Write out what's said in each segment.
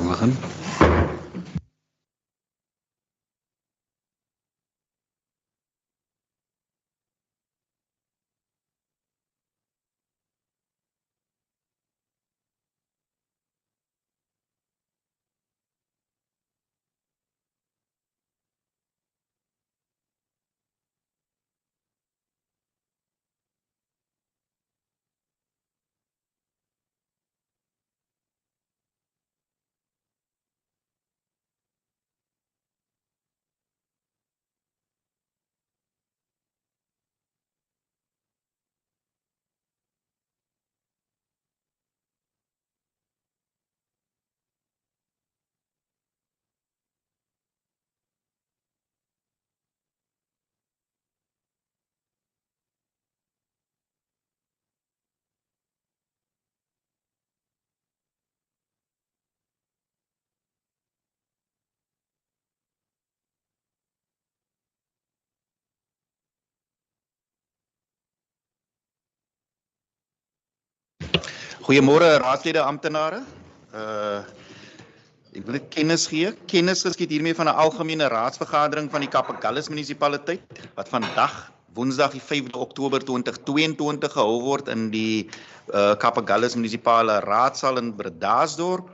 Begin. Goeiemôre raadslede, amptenare. Ek wil net kennis gee. Kennis geskied hiermee van 'n algemene raadsvergadering van die Kapagallis munisipaliteit wat vandag Woensdag die 5de Oktober 2022 gehou word in die Kapagallis munisipale raadsaal in Bredasdorp.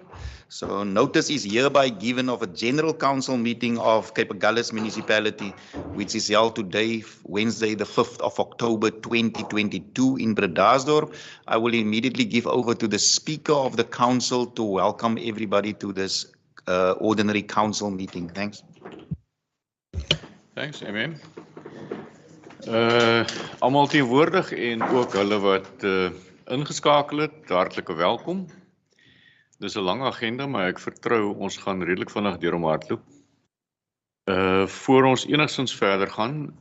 So notice is hereby given of a general council meeting of Kapagallis municipality, which is held today, Wednesday, the 5th of October 2022 in Bredasdorp. I will immediately give over to the Speaker of the Council to welcome everybody to this ordinary council meeting. Thanks. Thanks, Amen. Almal teenwoordig en ook hulle wat ingeskakel het, hartlike welkom. Dis 'n lang agenda, maar ek vertrou ons gaan redelik vinnig deur hom hardloop. Voor ons enigstens verder gaan,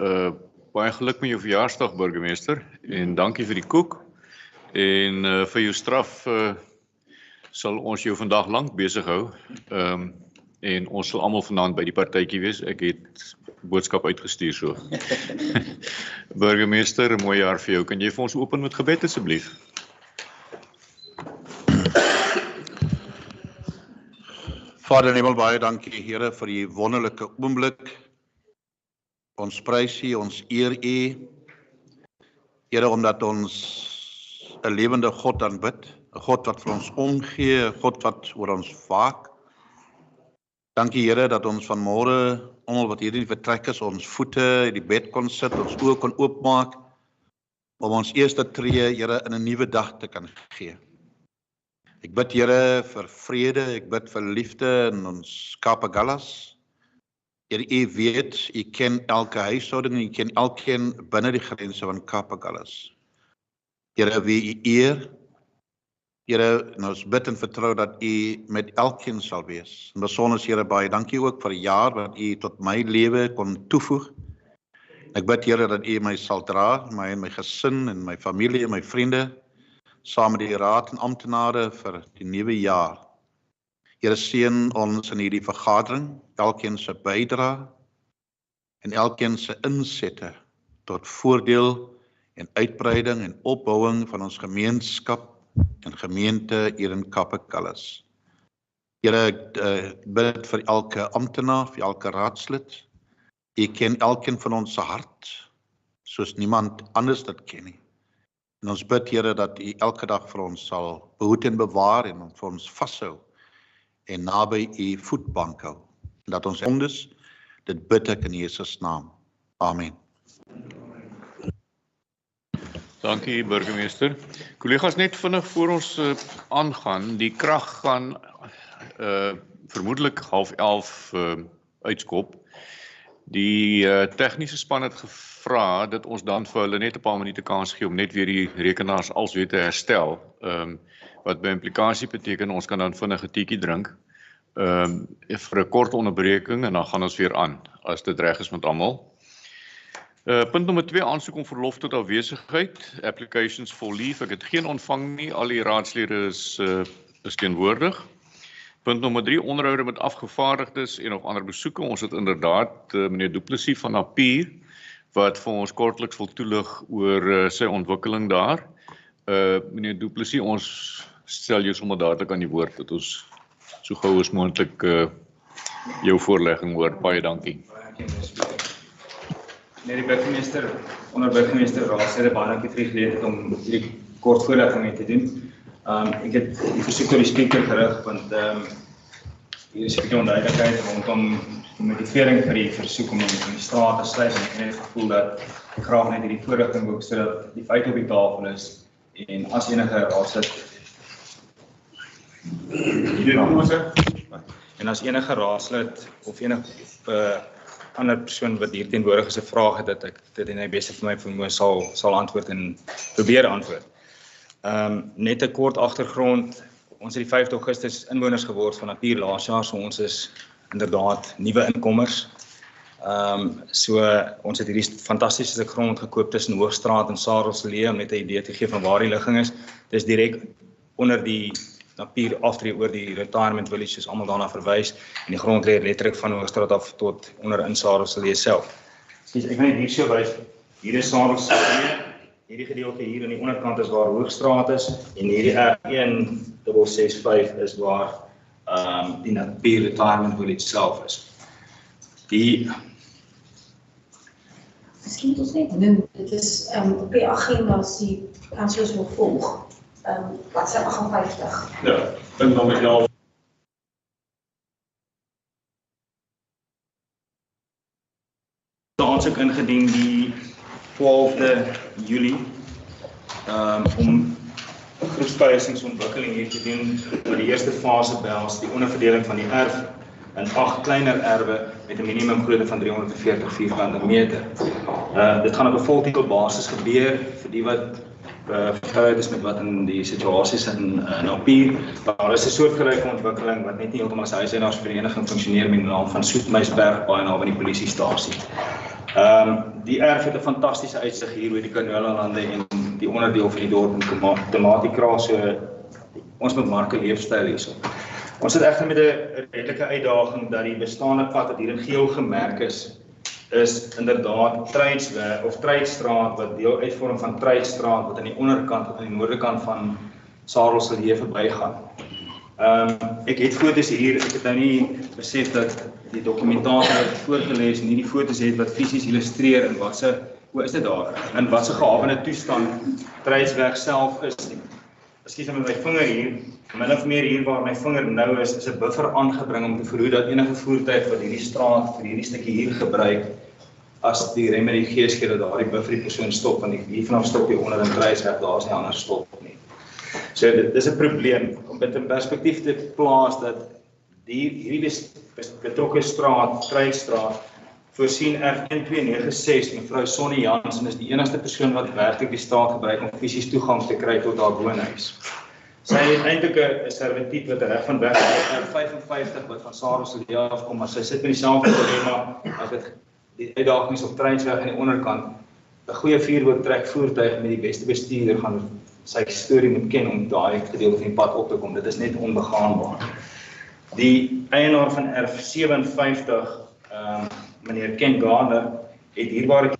baie geluk met jou verjaarsdag, burgemeester, en dankie vir die koek. En vir jou straf sal ons jou vandag lank besig hou. En ons sal almal vanaand by die partytjie wees. Ek het boodskap uitgestuur so. Burgemeester, 'n mooi jaar vir jou. Kan jy vir ons open met gebed asseblief? Vader in hemel, baie dankie Here vir die wonderlike oomblik. Ons prys U, ons eer U. Here, omdat ons 'n lewende God aanbid, 'n God wat vir ons omgee, 'n God wat oor ons waak. Dankie Here dat ons vanmôre, almal wat hier in die vertrek is, ons voete in die bed kon sit, ons oë kon oopmaak, om ons eerste tree, Here, in 'n nuwe dag te kan gee. Ek bid Here vir vrede, ek bid vir liefde in ons Kapagallis. Here, U weet, U ken elke huishouding, U ken elkeen binne die grense van Kapagallis. Here, wie U eer, Here, ons bid en vertrou dat U met elkeen sal wees. En besonder Here, baie dankie ook vir die jaar wat U tot my lewe kon toevoeg. Ek bid Here dat U my sal dra, my en my gesin en my familie en my vriende, saam met die raad en amptenare vir die nuwe jaar. Here, seën ons in hierdie vergadering, elkeen se bydrae en elkeen se insette tot voordeel en uitbreiding en opbouing van ons gemeenskap en gemeente hier in Kapagallis. Here, ek bid vir elke amptenaar, vir elke raadslid. U ken elkeen van ons se hart, soos niemand anders dit ken nie. En ons bid, Here, dat U elke dag vir ons sal behoed en bewaar en vir ons vashou en naby U voetbank hou. En dat ons ondes, dit bid ek in Jesus naam. Amen. Dankie, burgemeester. Collega's, net vinnig voor ons aangaan, die krag gaan vermoedelik 10:30 uitskop. Die tegniese span het gevra dat ons dan vir hulle net 'n paar minute kans gee om net weer die rekenaars als weer te herstel. Wat by implikasie beteken, ons kan dan vinnig 'n teetjie drink vir 'n kort onderbreking en dan gaan ons weer aan, as dit reg is met almal. Punt nommer 2, aansoek om verlof tot afwesigheid, applications for leave. Ek het geen ontvang nie, al die raadslede is teenwoordig. Punt nommer 3, onderhoude met afgevaardigdes en nog ander besoeke. Ons het inderdaad meneer Du Plessis van Napier wat vir ons kortliks wil toelig oor sy ontwikkeling daar. Meneer Du Plessis, ons stel jou sommer dadelik aan die woord dat ons so gou as moontlik jou voorlegging hoor. Baie dankie. Meneer die burgemeester, onderburgemeester raadslede, baie dankie vir die geleentheid om hierdie kort voorlegging te doen. Ek het die versoek tot die spreker gerig, want hier is 'n bietjie onduidelikheid rondom die motivering vir die versoek om in die straat te sluit, en ek het net gevoel dat ek graag net hierdie voorligting wil sodat die feit op die tafel is, en as enige raadslid of enige ander persoon wat hier teenwoordig is 'n vraag het, dat ek dit in die beste vir my vermoë sal antwoord en probeer antwoord. Net 'n kort agtergrond. Ons het die 5 Augustus inwoners geword van Napier laas jaar, so ons is inderdaad nuwe inkommers. So ons het hierdie fantastiese stuk grond gekoop tussen Hoogstraat en Sarelselee om net 'n idee te gee van waar die ligging is. Dit is direk onder die Napier aftree oor die retirement village, soos almal daarna verwys, en die grond lê letterlik van Hoogstraat af tot onder in Sarelselee self. Ek wil net hier so wys, hier is Sarelselee, hierdie gedeelte hier aan die onderkant is waar Hoogstraat is, en hierdie R1665 is waar die Napier retirement village self is. Miskien ons net noem, dit is op die agenda as die kanselors wil volg. Wat sy 58. Ja, punt nommer 11. Ons het ingedien die 12de Julie om groepsbehuisingsontwikkeling hier te doen, met die eerste fase behels die onderverdeling van die erf in 8 kleiner erwe met 'n minimum grootte van 340 vierkante meter. Dit gaan op 'n voltitel basis gebeur vir die wat vertrouwd is met wat in die situasies in Napier. Daar is 'n soortgelyke ontwikkeling wat net nie heeltemal as huiseienaarsvereniging funksioneer met die naam van Soetmuisberg baie naby die polisiestasie. Die erf het 'n fantastiese uitsig hier oor die Canola-lande en die onderdeel van die dorp in Tematikra, so ons moet marke leefstyl hierso. Ons het egter met 'n redelike uitdaging dat die bestaande pad wat hier in geel gemerk is inderdaad Truitstraat wat deel uitvorm van Truitstraat wat aan die onderkant of aan die noorderkant van Sarelselee verbygaan. Ek het foto's hier, ek het nou nie besef dat die dokumentasie wat voorgelees nie die foto's het wat fisies illustreer in is dit daar, in wat se gehavende toestand Truitsweg self is nie. Ekskuus met my vinger hier, min of meer hier waar my vinger nou is 'n buffer aangebring om te verhoed dat enige voertuig wat hierdie straat vir hierdie stukkie hier gebruik, as die remedie gees gee dat daardie buffer die persoon stop, want hier vanaf stop jy onder in Truitsweg, daar is nie anders stop nie. So dit is 'n probleem om dit in perspektief te plaas dat hierdie betrokke straat, Truitstraat, voorsien R1296, mevrou Sonnie Jansen is die enigste persoon wat werklik die straat gebruik om fisies toegang te kry tot haar woonhuis. Sy het eintlik 'n servituut wat reg van weg R55 wat van Sarelselee afkom, maar sy sit met dieselfde dilemma as dit die uitdagings op Truitsweg aan die onderkant. 'n Goeie vuurwerktrek voertuig met die beste bestuurder gaan sy storie moet ken om daai gedeelte van die pad op te kom. Dit is net onbegaanbaar. Die eienaar van erf 57, meneer Ken Garner, het hierbare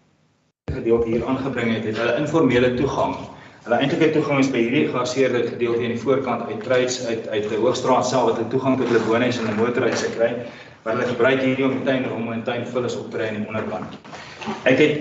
gedeelte hier aangebring het hulle informele toegang. Hulle eintlike toegang is by hierdie geaseerde gedeelte aan die voorkant uit die Hoogstraat self wat hulle toegang tot hulle woonhuis en 'n motorhuis kry, maar hulle gebruik hierdie om die tuinromme en tuinvullis op te ry aan die onderkant.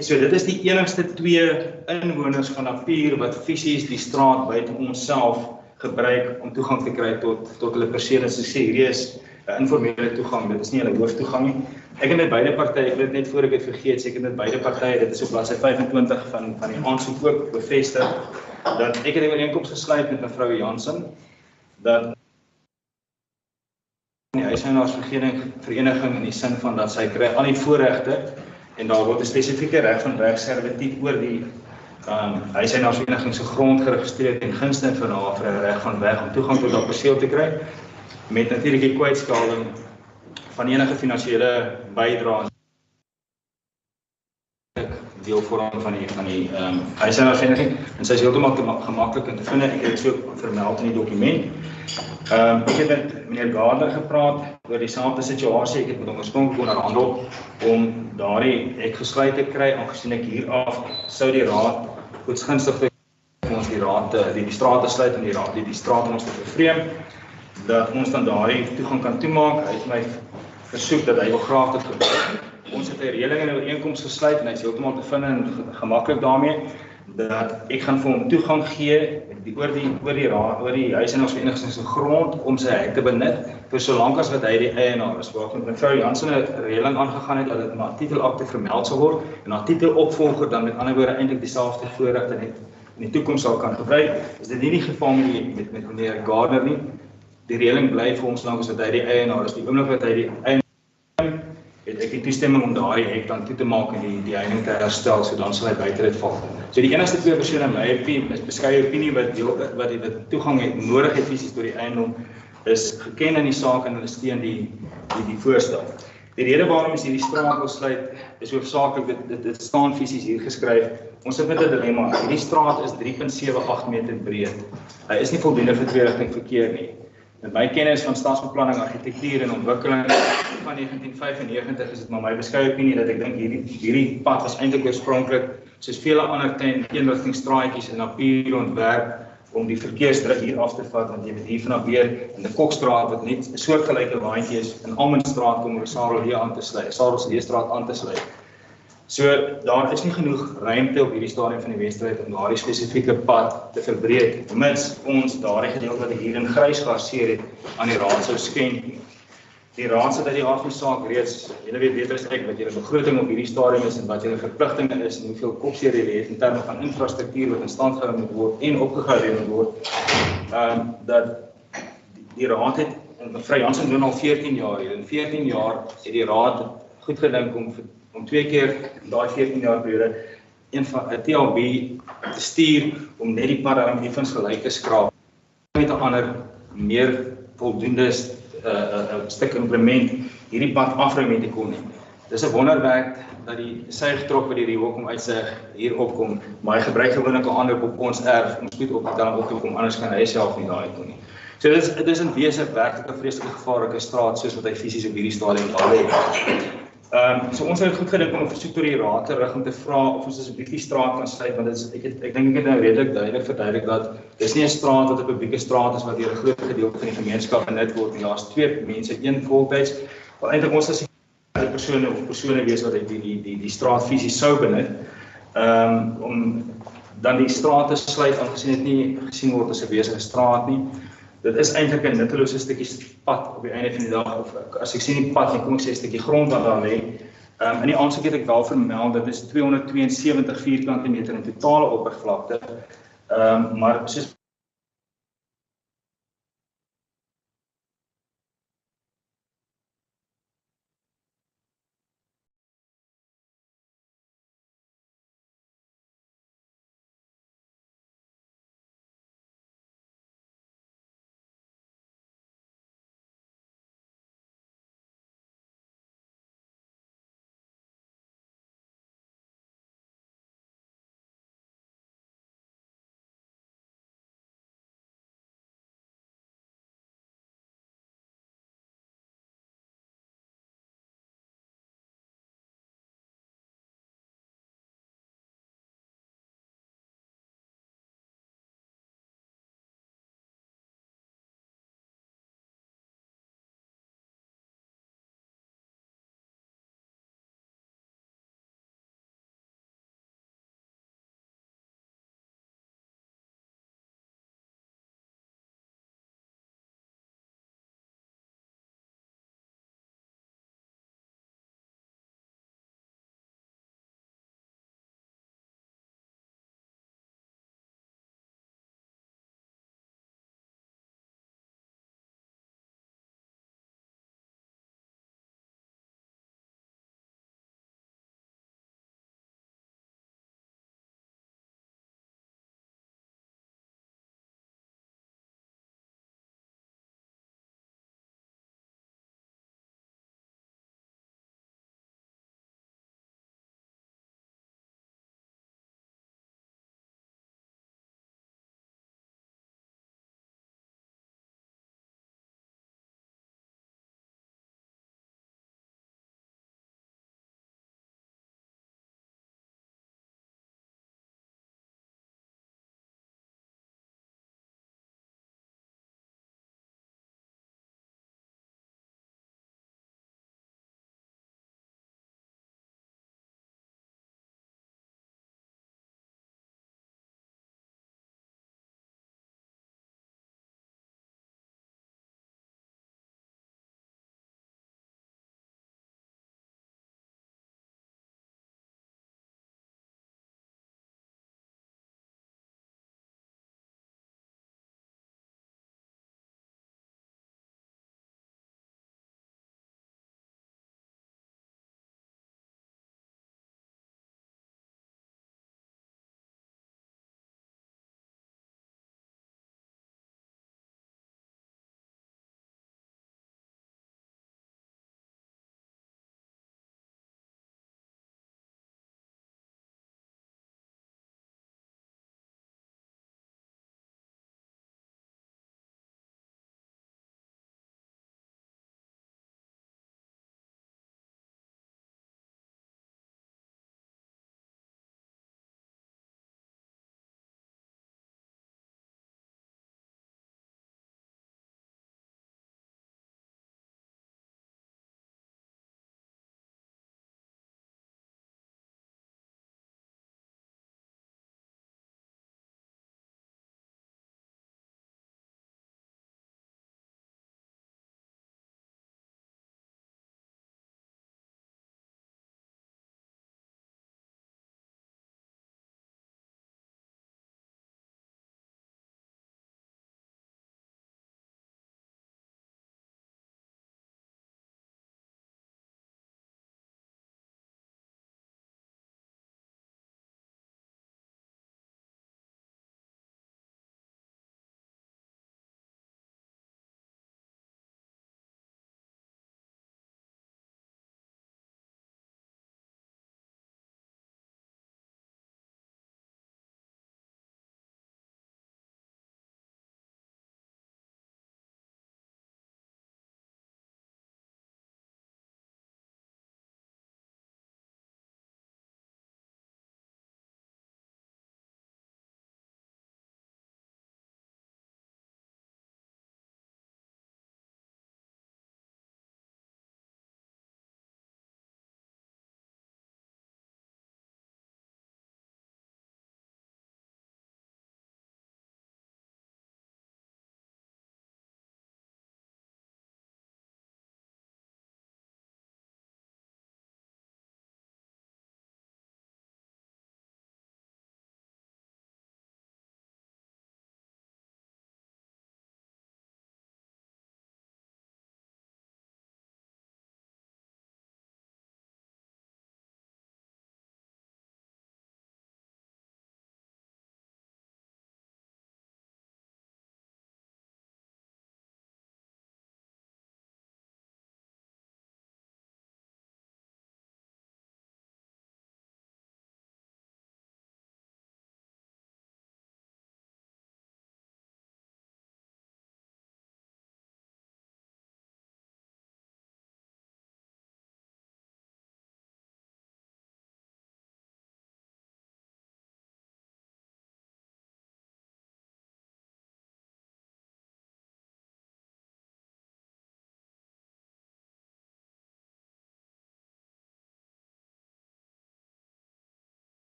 So dit is die enigste 2 inwoners van Napier wat fisies die straat buite onsself gebruik om toegang te kry tot hulle perseel. So sê hierdie is 'n informele toegang, dit is nie hulle hooftoegang nie. Ek het met beide partye, ek wil dit net voor ek dit vergeet, ek het met beide partye, dit is op bladsy 25 van die aansoek ook bevestig, dat ek het 'n ooreenkoms gesluit met mevrou Jansen, dat die huiseienaarsvereniging in die sin van dat sy kry al die voorregte, en daar word 'n spesifieke reg van werkservituut oor die huiseienaarsvereniging se grond geregistreer ten gunste van haar vir 'n reg van weg om toegang tot haar perseel te kry, met natuurlik die kwytskalding van enige finansiële bydrae deel vorm van die huishoudersvereniging en sy is heeltemal gemaklik om te vind. Ek het dit so vermeld in die dokument. Ek het met meneer Gardner gepraat oor dieselfde situasie. Ek het met hom oorspronklik onderhandel om daardie hek gesluit te kry, aangesien ek hier af sou die raad goedsgunstig om ons die raad die straat te sluit en die straat om ons te vervreem, dat ons dan daardie toegang kan toemaak. Hy het my versoek dat hy wil graag dit gebeur. Ons het 'n reëling en 'n ooreenkoms gesluit en hy is heeltemal te vind en gemaklik daarmee dat ek gaan vir hom toegang gee oor die huishoudersvereniging se grond om sy hek te benut vir solank as wat hy die eienaar is. Waar ek met mevrou Jansen 'n reëling aangegaan het dat dit in haar titelakte vermeld sal word en haar titelopvolger dan met ander woorde eintlik dieselfde voorregte net in die toekoms sal kan gebruik. Is dit nie die geval met meneer Gardner nie. Die reëling bly vir ons lank as wat hy die eienaar is. Die oomblik wat hy die eienaar het ek die toestemming om daardie hek dan toe te maak en die heining te herstel, so dan sal hy buite dit val. So die enigste twee persone in my beskeie opinie wat die toegang het nodig het fisies tot die eiendom is geken in die saak en hulle steun die voorstel. Die rede waarom is hierdie straat wil sluit is hoofsaaklik dit staan fisies hier geskryf. Ons sit met 'n dilemma. Hierdie straat is 3.78 meter breed. Hy is nie voldoende vir tweerigting verkeer nie. Met my kennis van stadsbeplanning, argitektuur en ontwikkeling van 1995 is dit maar my beskeie opinie dat ek dink hierdie pad was eintlik oorspronklik soos vele ander eenrigtingstraatjies in papier ontwerp om die verkeersdruk hier af te vat, want jy moet hier vanaf weer in die Kokstraat wat net 'n soortgelyke waantjie is in Almondstraat kom Sarelseestraat aan te sluit. So daar is nie genoeg ruimte op hierdie stadium van die Wesdryf om daardie spesifieke pad te verbreek, mits ons daardie gedeelte wat ek hier in grys gearseer het aan die raad sou skenk. Die raad sit uit die aard van die saak reeds, julle weet beter as ek wat julle begroting op hierdie stadium is en wat julle verpligtinge is en hoeveel kopseer julle het in terme van infrastruktuur wat in stand gehou moet word en opgegradeer moet word. Dat die raad het, en mevrou Jansen doen al 14 jaar hier, in 14 jaar het die raad goed gedink om 2 keer in daai 14 jaar periode een TLB te stuur om net die pad daarom effens gelyk te skraap met 'n ander meer voldoende stuk implement hierdie pad afruim te kon nie. Dis 'n wonderwerk dat die suigtrok wat die Riehokom uitsuig hier opkom, maar hy gebruik gewoonlik 'n ander op ons erf om spoed op te tel en op te kom, anders kan hy self nie daar uitkom nie. So dit is in wese werklik 'n vreeslike gevaarlike straat soos wat hy fisies op hierdie stadium al lê. So ons het goed gedink om 'n versoek tot die raad te rig om te vra of ons asseblief die straat kan sluit, want ek dink ek het nou redelik duidelik verduidelik dat dis nie 'n straat wat 'n publieke straat is wat deur 'n groot gedeelte van die gemeenskap benut word nie. Daar's 2 mense, een voltyds, wat eintlik ons as die persone wees wat die straat fisies sou benut, om dan die straat te sluit aangesien dit nie gesien word as 'n besige straat nie. Dit is eintlik 'n nuttelose stukkie pad op die einde van die dag, of as ek sê nie pad nie, kom ek sê 'n stukkie grond wat daar lê. In die aansoek het ek wel vermeld, dit is 272 vierkante meter in totale oppervlakte, maar soos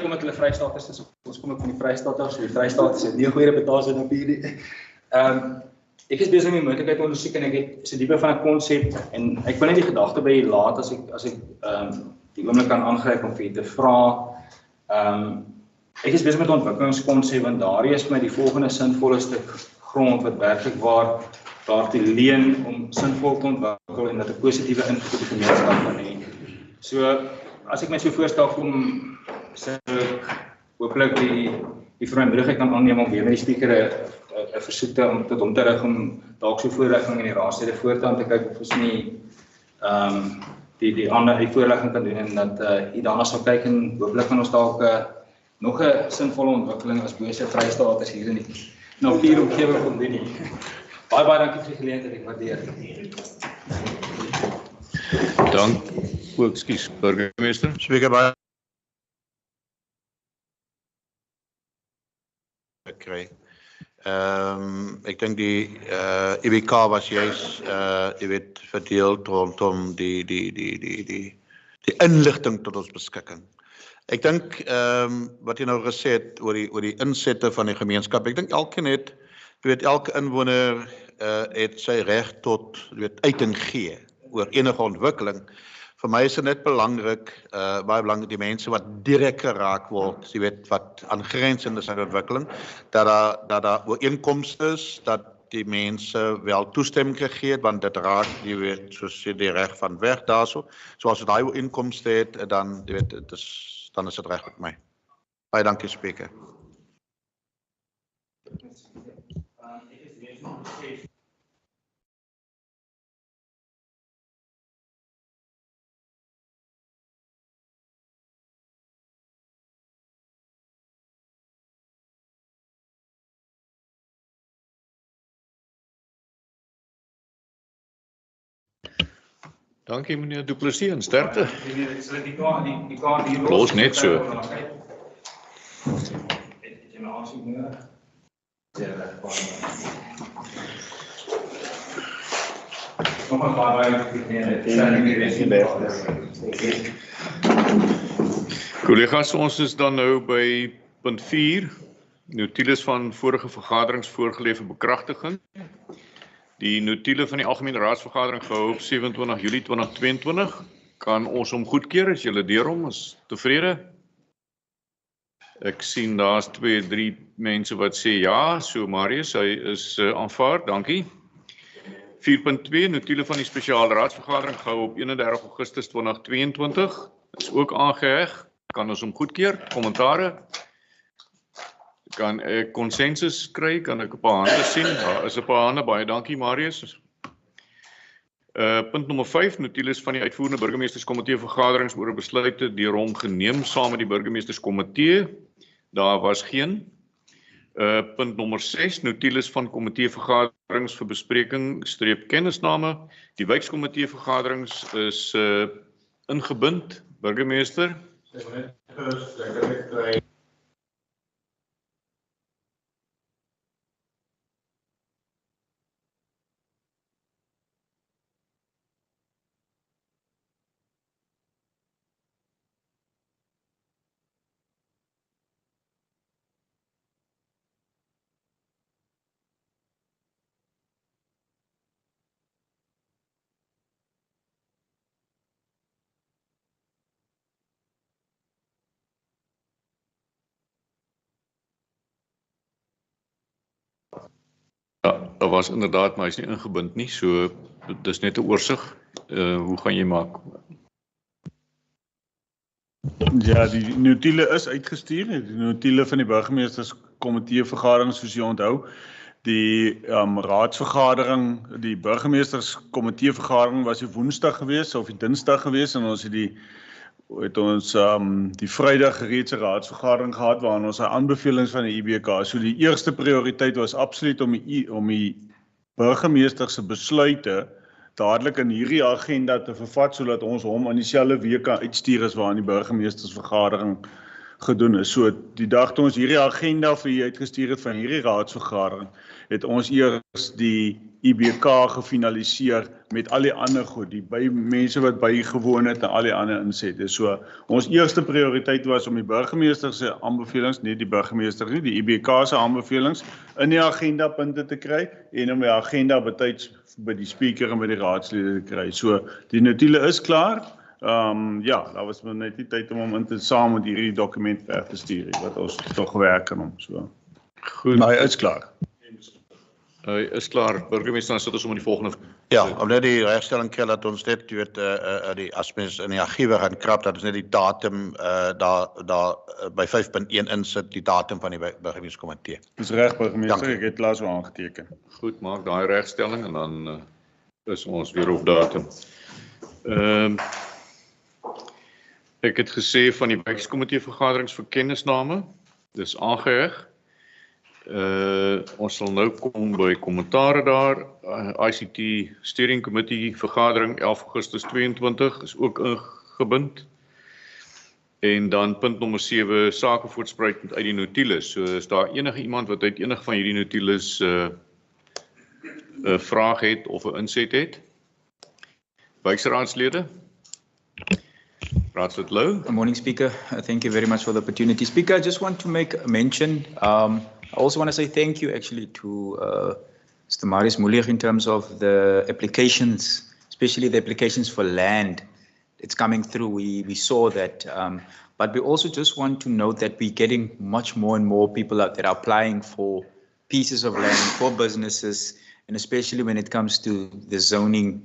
omdat hulle Vrystaaters is, ons kom ook van die Vrystaaters, so die Vrystaaters het nie 'n goeie reputasie op hierdie. Ek is besig met die moontlikheid ondersoek en ek het so diepe van 'n konsep en ek wil net die gedagte by julle laat as ek die oomblik kan aangryp om vir julle te vra. Ek is besig met 'n ontwikkelingskonsep want daardie is vir my die volgende sinvolle stuk grond wat werklik waar daartoe leen om sinvol te ontwikkel en dat 'n positiewe invloed op die gemeenskap kan hê. So as ek my so voorstel kom, sou ek hopelik die vrymoedigheid kan aanneem om weer met die speaker 'n versoek tot hom te rig om dalk so voorlegging in die raadslede voortaan te kyk of ons nie die ander voorlegging kan doen en dat daarna sal kyk en hopelik kan ons dalk nog 'n sinvolle ontwikkeling as bose Vrystaaters hier in die natuuromgewing kon doen. Baie dankie vir die geleentheid, ek waardeer dit. Dank. Ekskuus, burgemeester. Spreker baie kry. Ek dink die EBK was juist verdeel rondom die inligting tot ons beskikking. Ek dink wat jy nou gesê het oor die insette van die gemeenskap. Ek dink elkeen het, elke inwoner het sy reg tot uiting gee oor enige ontwikkeling. Vir my is dit net belangrik, baie belangrik, die mense wat direk geraak word, wat aangrensend is aan die ontwikkeling, dat daar ooreenkomste is, dat die mense wel toestemming gegee het, want dit raak, soos die reg van weg daarso. So as jy daai ooreenkomste het, dan dan is dit reg met my. Baie dankie, spreker. Dankie meneer Du Plessis en sterkte. Die kaart hier Los net so. Het jy my aansoek nodig? Kom maar baie Collega's, ons is dan nou by punt 4, notules van vorige vergaderings voorgelê vir bekragtiging. Die notule van die Algemene Raadsvergadering gehou op 27 Julie 2022 kan ons hom goedkeur as julle deur hom is tevrede. Ek sien daar's 2-3 mense wat sê ja, so Marius, hy is aanvaar, dankie. 4.2 notule van die spesiale raadsvergadering gehou op 31 Augustus 2022 is ook aangeheg, kan ons hom goedkeur, kommentare. Kan ek konsensus kry, kan ek 'n paar hande sien, daar is 'n paar hande, baie dankie Marius. Punt nommer 5, notules van die uitvoerende burgemeesterskomitee vergaderings oor besluite deur hom geneem saam met die burgemeesterskomitee, daar was geen. Punt nommer 6, notules van komitee vergaderings vir bespreking streep kennisname, die wijkskomitee vergaderings is ingebind, burgemeester. Ja, dat was inderdaad, maar hy is nie ingebind nie, so dit is net 'n oorsig. Hoe gaan jy maak? Ja, die notule is uitgestuur, die notule van die burgemeesterskomitee vergadering soos jy onthou. Die raadsvergadering, die burgemeesterskomitee vergadering was die Woensdag gewees of die Dinsdag gewees en ons het die Vrydag reeds 'n raadsvergadering gehad waarin ons aanbevelings van die IBK. So die eerste prioriteit was absoluut om die burgemeester se besluite dadelik in hierdie agenda te vervat sodat ons hom in dieselfde week kan uitstuur as waarin die burgemeestersvergadering gedoen is. So die dag toe ons hierdie agenda vir u uitgestuur het van hierdie raadsvergadering, het ons eers die IBK gefinaliseer met al die ander goed, die mense wat bygewoon het en al die ander insette. So ons eerste prioriteit was om die burgemeester se aanbevelings, nie die burgemeester nie, die IBK se aanbevelings in die agendapunte te kry en om die agenda betyds by die speaker en by die raadslede te kry. So die notulen is klaar. Ja, daar was net nie tyd om hom in te saam met hierdie dokument weg te stuur nie, wat ons tog gewerk aan hom. So. Goed. Maar hy is klaar. Hy is klaar. Burgemeester, dan sit ons om die volgende. Ja, om net die regstelling kry dat ons net weet as mens in die argiewe gaan krap dat ons net die datum daar by 5.1 insit, die datum van die burgemeesterskomitee. Dis reg, burgemeester, ek het laas wel aangeteken. Goed, maak daai regstelling en dan is ons weer op datum. Ek het gesê van die wijkskomitee vergaderings vir kennisname, dis aangeheg. Ons sal nou kom by kommentare daar. ICT Steering Committee vergadering 11 Augustus 22 is ook ingebind. En dan punt nommer 7, sake voortspruitend uit die notules. So is daar enige iemand wat uit enige van hierdie notules 'n vraag het of 'n inset het? Wijkraadslede? Raadslid Lou. Good morning, Speaker. Thank you very much for the opportunity. Speaker, I just want to make a mention. I also want to say thank you actually to Mr. Marius Mulier in terms of the applications, especially the applications for land. It's coming through. We saw that. But we also just want to note that we're getting much more and more people out there applying for pieces of land for businesses, and especially when it comes to the zoning.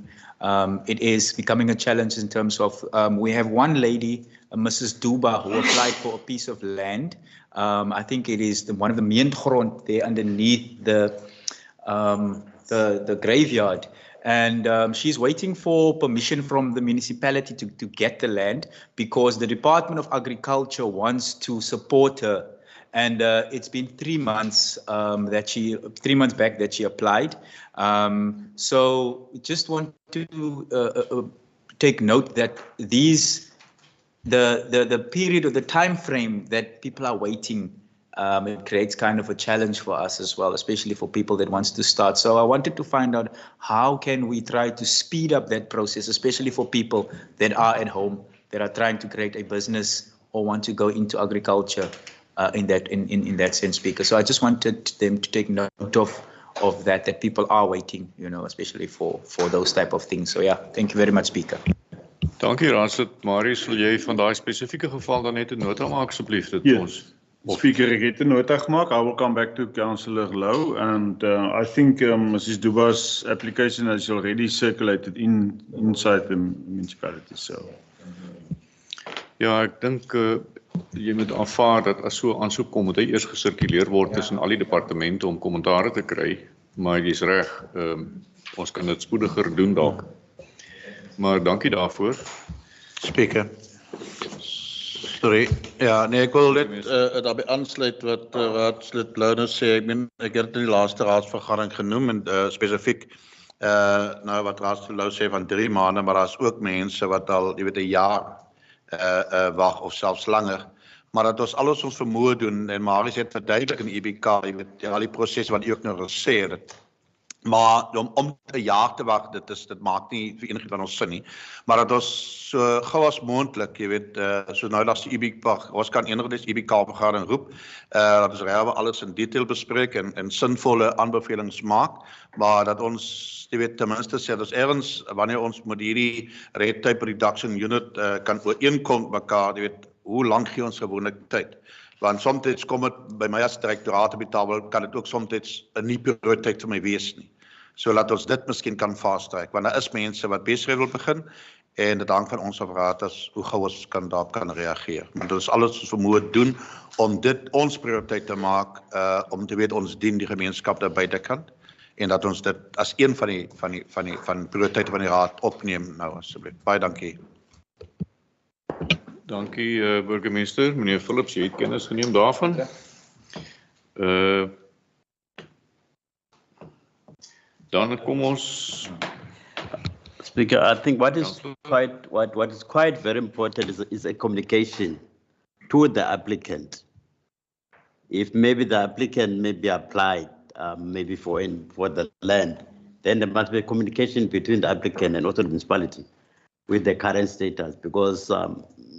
It is becoming a challenge in terms of, we have one lady, Mrs. Duba, who applied for a piece of land. I think it is one of the Meentgrond there underneath the graveyard. And she's waiting for permission from the municipality to get the land because the Department of Agriculture wants to support her. And it's been 3 months 3 months back that she applied. So just want to take note that the period or the time frame that people are waiting, it creates kind of a challenge for us as well, especially for people that wants to start. So I wanted to find out how can we try to speed up that process, especially for people that are at home, that are trying to create a business or want to go into agriculture. In that sense, Speaker. So I just wanted them to take note of that people are waiting, especially for those type of things. So yeah, thank you very much, Speaker. Dankie Raadslid Marius, wil jy van daai spesifieke geval dan net 'n nota maak asseblief dit ons? Speaker, ek het 'n nota gemaak. I will come back to Councillor Lou, and I think Mrs. Duba's application has already circulated inside the municipality. So. Ja, ek dink jy moet aanvaar dat as so aansoek kom, moet hy eers gesirkuleer word tussen al die departemente om kommentare te kry, maar jy's reg, ons kan dit spoediger doen dalk. Maar dankie daarvoor. Speaker. Sorry. Ja, nee, ek wil net daarbij aansluit wat raadslid Lou sê. Ek het in die laaste raadsvergadering genoem en spesifiek nou wat raadslid Lou sê van 3 maande, maar daar is ook mense wat al, jy weet, 'n jaar wag of selfs langer. Maar dat ons alles ons vermoë doen en Marius het verduidelik in die IBK, jy weet, al die prosesse wat u ook nou gesê het. Maar om 'n jaar te wag, dit maak nie vir enige van ons sin nie. Maar dat ons so gou as moontlik, jy weet, so nou dat die IBK, ons kan eendag IBK vergadering roep, dat ons regtig alles in detail bespreek en sinvolle aanbevelings maak, maar dat ons, jy weet, ten minste sê dat ons ergens wanneer ons met hierdie red tape reduction unit kan ooreenkom met mekaar, jy weet, hoe lank gee ons gewoonlik tyd? Want soms kom dit by my as direktoraat op die tafel, kan dit ook soms 'n nie prioriteit vir my wees nie. So laat ons dit miskien kan fast-track, want daar is mense wat besig wil begin en dit hang van ons af raad hoe gou ons daarop kan reageer. Want ons alles ons vermoë doen om dit ons prioriteit te maak, om te weet ons dien die gemeenskap daar buitekant en dat ons dit as een van prioriteite van die raad opneem nou asseblief. Baie dankie. Dankie burgemeester, meneer Phillips, jy het kennis geneem daarvan. Dan kom ons. Speaker, I think what is quite very important is a communication to the applicant. If maybe the applicant maybe applied maybe for the land, then there must be communication between the applicant and also the municipality with the current status, because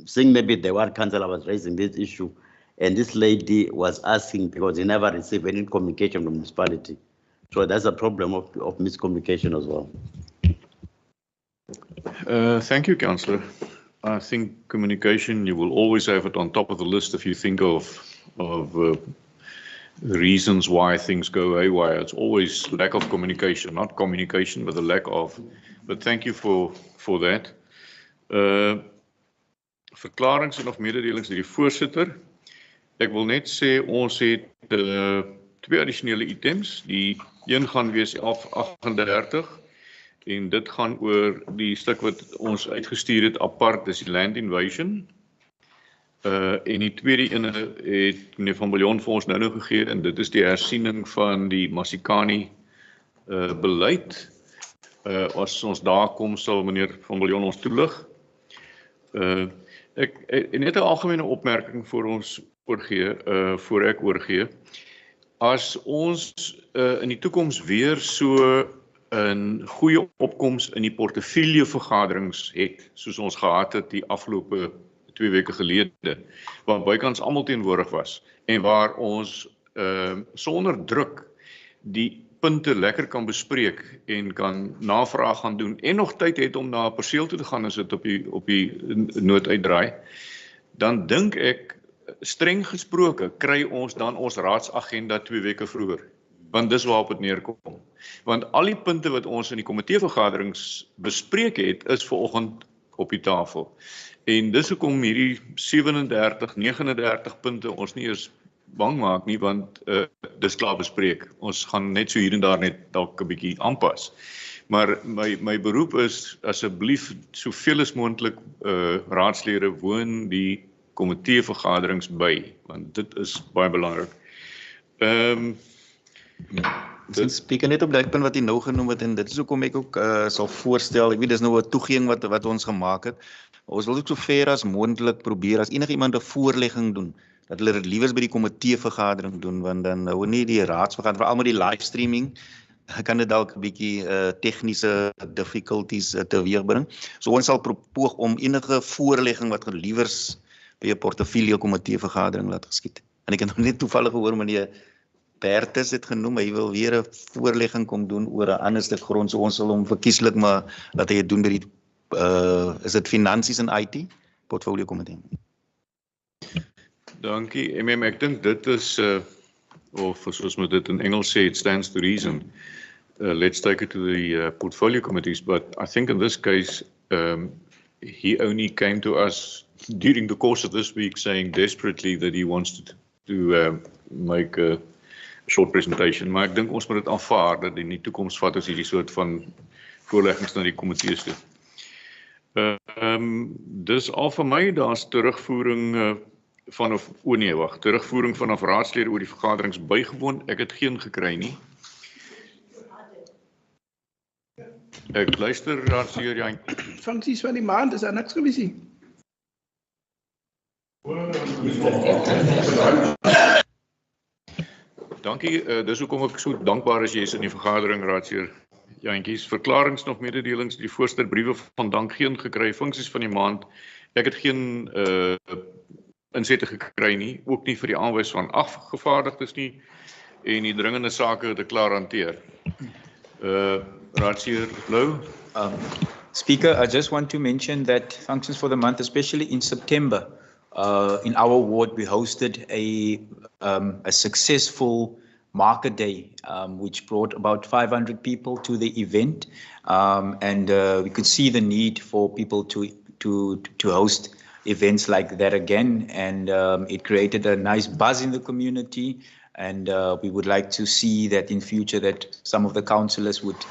seeing maybe the ward councillor was raising this issue, and this lady was asking because he never received any communication from the municipality. So that's a problem of miscommunication as well. Thank you, Councillor. I think communication, you will always have it on top of the list if you think of reasons why things go haywire. It's always lack of communication, not communication, but the lack of. But thank you for that. Verklarings en of mededelings deur die voorsitter. Ek wil net sê ons het twee addisionele items. Die een gaan wees 1138 en dit gaan oor die stuk wat ons uitgestuur het apart, dis die land invasion. En die tweede ene het meneer Van Biljon vir ons nou gegee en dit is die hersiening van die Masikani beleid. As ons daar kom sal meneer Van Biljon ons toelig. Ek net 'n algemene opmerking vir ons oorgee, voor ek oorgee. As ons in die toekoms weer so 'n goeie opkoms in die portefeuljevergaderings het, soos ons gehad het die afgelope 2 weke gelede, waar bykans almal teenwoordig was en waar ons sonder druk die punte lekker kan bespreek en kan navraag gaan doen en nog tyd het om na 'n perseel toe te gaan as dit op die nood uitdraai, dan dink ek streng gesproke kry ons dan ons raadsagenda 2 weke vroeër, want dis waarop dit neerkom. Want al die punte wat ons in die komiteevergaderings bespreek het, is vanoggend op die tafel. En dis hoekom hierdie 37, 39 punte ons nie eers bang maak nie, want dis klaar bespreek. Ons gaan net so hier en daar net dalk 'n bietjie aanpas. Maar my beroep is asseblief soveel as moontlik raadslede woon die komiteevergaderings by, want dit is baie belangrik. Ek spreek net op die punt wat jy nou genoem het en dit is hoekom ek ook sal voorstel, ek weet dis nou 'n toegewing wat ons gemaak het. Ons wil ook so ver as moontlik probeer as enigiemand 'n voorlegging doen, dat hulle dit liewers by die komiteevergadering doen, want dan hou nie die raadsvergadering, veral met die livestreaming, kan dit dalk 'n bietjie tegniese difficulties teweegbring. So ons sal poog om enige voorlegging wat liewers by 'n portefeulje komiteevergadering laat geskied. En ek het nog net toevallig gehoor meneer Bertus het genoem, hy wil weer 'n voorlegging kom doen oor 'n ander stuk grond, so ons sal hom verkieslik maar laat hy dit doen by die is dit finansies en IT portfolio komitee. Dankie. Ek dink dit is of soos moet dit in Engels sê, it stands to reason. Let's take it to the portfolio committees, but I think in this case he only came to us during the course of this week saying desperately that he wants to make a short presentation, maar ek dink ons moet dit aanvaar dat in die toekoms vat ons hierdie soort van voorleggings na die komitees toe. Dis al vir my, daar's terugvoering terugvoering vanaf raadslede oor die vergaderings bygewoon. Ek het geen gekry nie. Ek luister raadslede Jan. Funksies van die maand, is daar niks gewees nie. Dankie, dis hoekom ek so dankbaar is jy is in die vergadering, raadslede Jantjies. Verklarings nog mededelings, die voorstel briewe van dank geen gekry, funksies van die maand. Ek het geen insette gekry nie, ook nie vir die aanwys van afgevaardigdes nie en die dringende sake het ek klaar hanteer. Raadslede Lou. Speaker, I just want to mention that functions for the month, especially in September, in our ward, we hosted a successful market day, which brought about 500 people to the event, and we could see the need for people to host events like that again, and it created a nice buzz in the community, and we would like to see that in future that some of the councillors would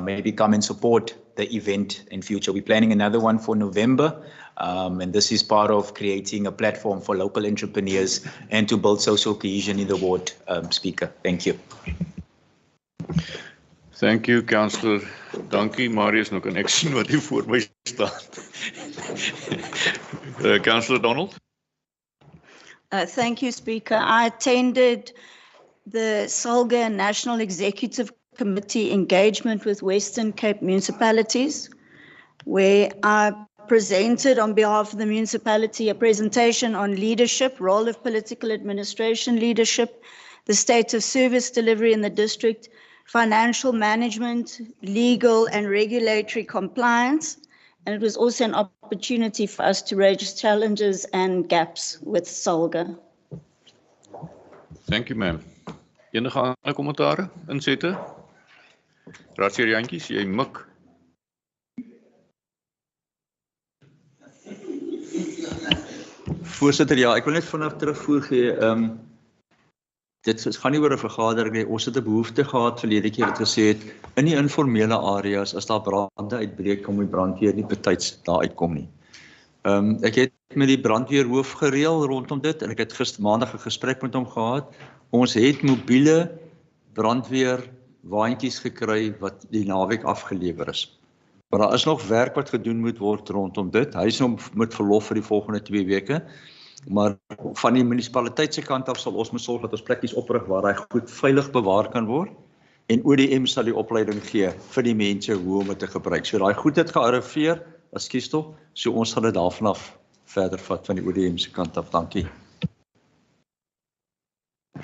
maybe come and support the event in future. We're planning another one for November, and this is part of creating a platform for local entrepreneurs and to build social cohesion in the ward, Speaker. Thank you. Thank you, Councillor. Dankie, Marius. Nou kan ek sien wat hier voor my staan. Councillor Donald. Thank you, Speaker. I attended the SALGA National Executive Committee engagement with Western Cape municipalities, where I presented on behalf of the municipality a presentation on leadership, role of political administration leadership, the state of service delivery in the district, financial management, legal and regulatory compliance. And it was also an opportunity for us to raise challenges and gaps with SALGA. Thank you, ma'am. Enige ander kommentare, insette? Raadseer Jantjies, jy mik. Voorsitter, ja, ek wil net vanaf terugvoer gee. Dit gaan nie oor 'n vergadering nie. Ons het 'n behoefte gehad verlede keer wat gesê het in die informele areas as daar brande uitbreek kom die brandweer nie betyds daar uitkom nie. Ek het met die brandweerhoof gereël rondom dit en ek het gister maandag 'n gesprek met hom gehad. Ons het mobiele brandweer waantjies gekry wat die naweek afgelewer is. Maar daar is nog werk wat gedoen moet word rondom dit. Hy is nog met verlof vir die volgende 2 weke. Maar van die munisipaliteit se kant af sal ons moet sorg dat ons plekkies oprig waar hy goed veilig bewaar kan word. En ODM sal die opleiding gee vir die mense hoe om dit te gebruik. So daai goed het gearriveer, ekskuus tog, so ons sal dit daarvan af verder vat van die ODM se kant af. Dankie.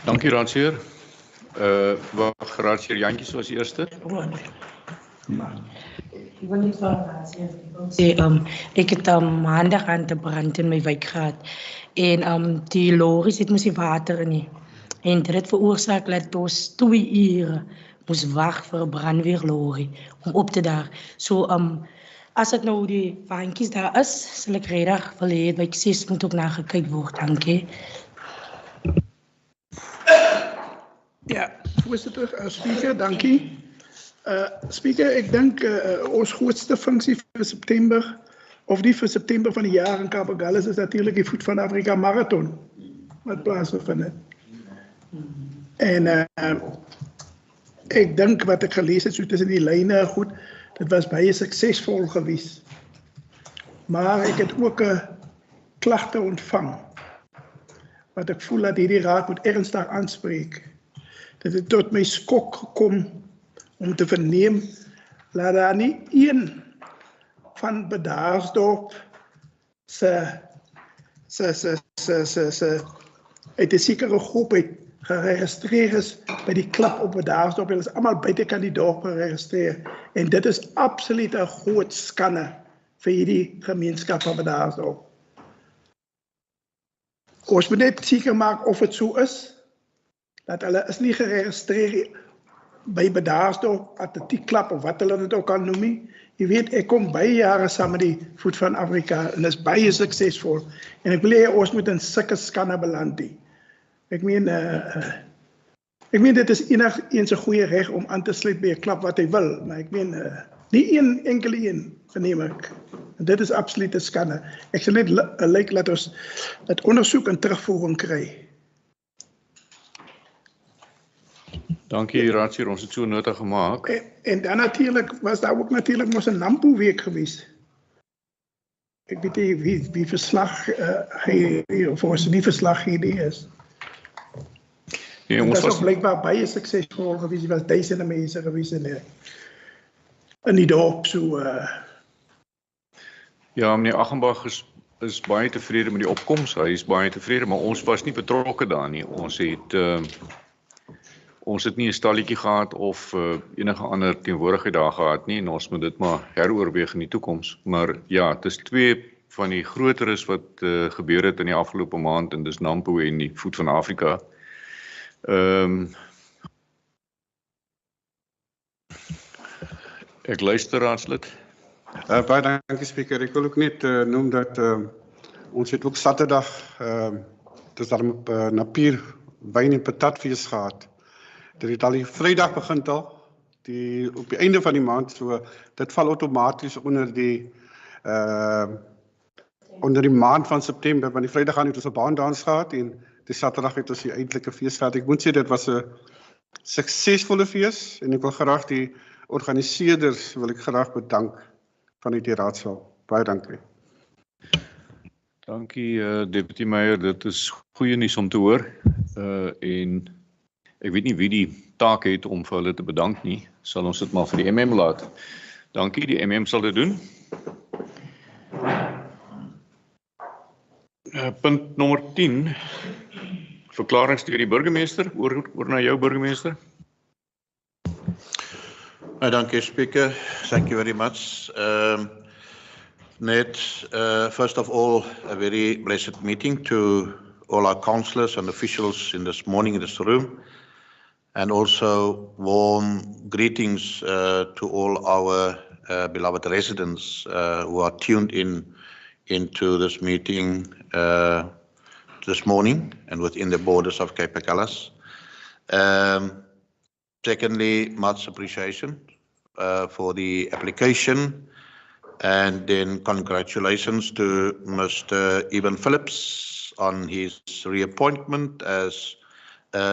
Dankie Raadseer. Raadseer Jantjies was die eerste. Ik wil niet van ik het maandag aan de brand in mijn wijk gehad. En die lorry zit moest water in. En dit het veroorzaakt dat ons 2 uur moest wachten voor een brandweerlorry om op te daar. So, als het nou die vankjes daar is, zal ik vrijdag wel heen, wijk 6 moet ook nagekeken worden. Dank je. Ja, voorzitter, speaker, dankie. Speaker, ek dink ons grootste funksie vir September, of nie vir September van die jaar in Kaapagales is natuurlik die Voet van Afrika Marathon wat plaasgevind het. En ek dink wat ek gelees het so tussen die lyne goed, dit was baie suksesvol gewees. Maar ek het ook 'n klagte ontvang wat ek voel dat hierdie raad moet ernstig aanspreek. Dit het tot my skok gekom om te verneem dat daar nie een van Bedaarsdorp uit 'n sekere groep het geregistreer is by die klub op Bedaarsdorp. Hulle is almal buitekant die dorp geregistreer en dit is absoluut 'n groot skande vir hierdie gemeenskap van Bedaarsdorp. Ons moet net seker maak of dit so is dat hulle is nie geregistreer by Bedaarsdorp, Atletiekklub of wat hulle dit ook al noem nie. Jy weet, ek kom baie jare saam met die Voet van Afrika en is baie suksesvol. En ek wil hê ons moet in sulke skande beland nie. Ek meen dit is enigiets 'n goeie reg om aan te sluit by 'n klub wat hy wil, maar ek meen nie een enkele een verneem ek. En dit is absoluut 'n skande. Ek sal net lyk laat ons dat ondersoek en terugvoering kry. Dankie Raadseer, ons het so nota gemaak. En dan natuurlik was daar ook natuurlik mos 'n Nampo week gewees. Ek weet nie wie verslag of ons nie verslag hierdie is. Ja, ons was blykbaar baie suksesvol gewees. Dit was duisende mense gewees in die dorp so. Ja, meneer Aghenbach is baie tevrede met die opkoms. Hy is baie tevrede, maar ons was nie betrokke daar nie. Ons het nie 'n stalletjie gehad of enige ander teenwoordigheid daar gehad nie en ons moet dit maar heroorweeg in die toekoms. Maar ja, dit is 2 van die groteres wat gebeur het in die afgelope maand en dis Nampo en die Voet van Afrika. Ek luister raadslid. Baie dankie spreker. Ek wil ook net noem dat ons het ook Saterdag dis daar op Napier wyn en patatfees gehad. Dit het al die Vrydag begin al, op die einde van die maand, so dit val outomaties onder die maand van September, want die Vrydag gaan het ons 'n baandans gehad en die Saterdag het ons die eintlike fees gehad. Ek moet sê dit was 'n suksesvolle fees en ek wil graag die organiseerders graag bedank vanuit die raadsaal. Baie dankie. Dankie Deputy Meyer, dit is goeie nuus om te hoor en Ek weet nie wie die taak het om vir hulle te bedank nie. Sal ons dit maar vir die MM laat. Dankie, die MM sal dit doen. Punt nommer 10. Verklarings deur die burgemeester. Oor na jou burgemeester. Dankie, Speaker. Thank you very much. Ned, first of all, a very blessed meeting to all our councillors and officials in this morning in this room, and also warm greetings to all our beloved residents who are tuned into this meeting this morning and within the borders of Cape Agulhas. Secondly, much appreciation for the application, and then congratulations to Mr. Eben Phillips on his reappointment as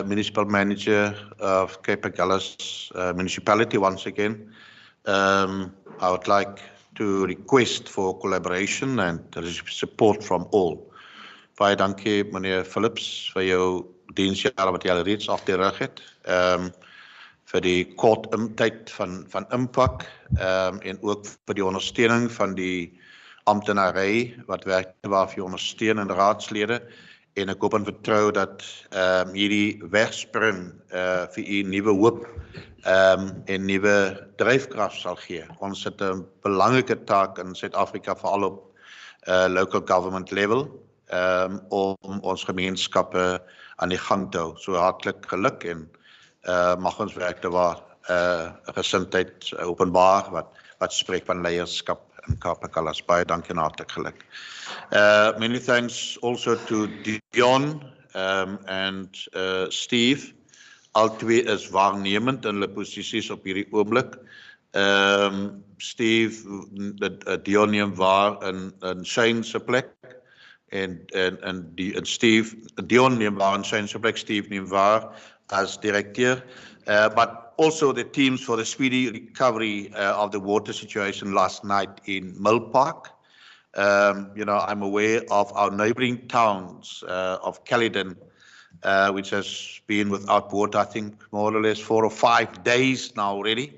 municipal manager of Cape Agulhas municipality once again. I would like to request for collaboration and support from all. Baie dankie meneer Phillips vir jou diensjare wat jy al reeds af die rug het. Vir die kort tyd van impak en ook vir die ondersteuning van die amptenarij wat werk waar vir ondersteun en raadslede, en ek hoop en vertrou dat hierdie wegspring vir u nuwe hoop en nuwe dryfkrag sal gee. Ons het 'n belangrike taak in Suid-Afrika, veral op local government level, om ons gemeenskappe aan die gang te hou. So hartlik geluk en mag ons werk waar gesindheid openbaar wat spreek van leierskap in Cape Agulhas. Baie dankie en hartlik geluk. Many thanks also to Dion and Steve. Al twee is waarnemend in hulle posisies op hierdie oomblik. Steve, Dion neem waar in Shane se plek en Steve, Dion neem waar in Shane se plek, Steve neem waar as directeur, but also the teams for the speedy recovery of the water situation last night in Mill Park. I'm aware of our neighboring towns of Caledon, which has been without water, I think, more or less 4 or 5 days now already,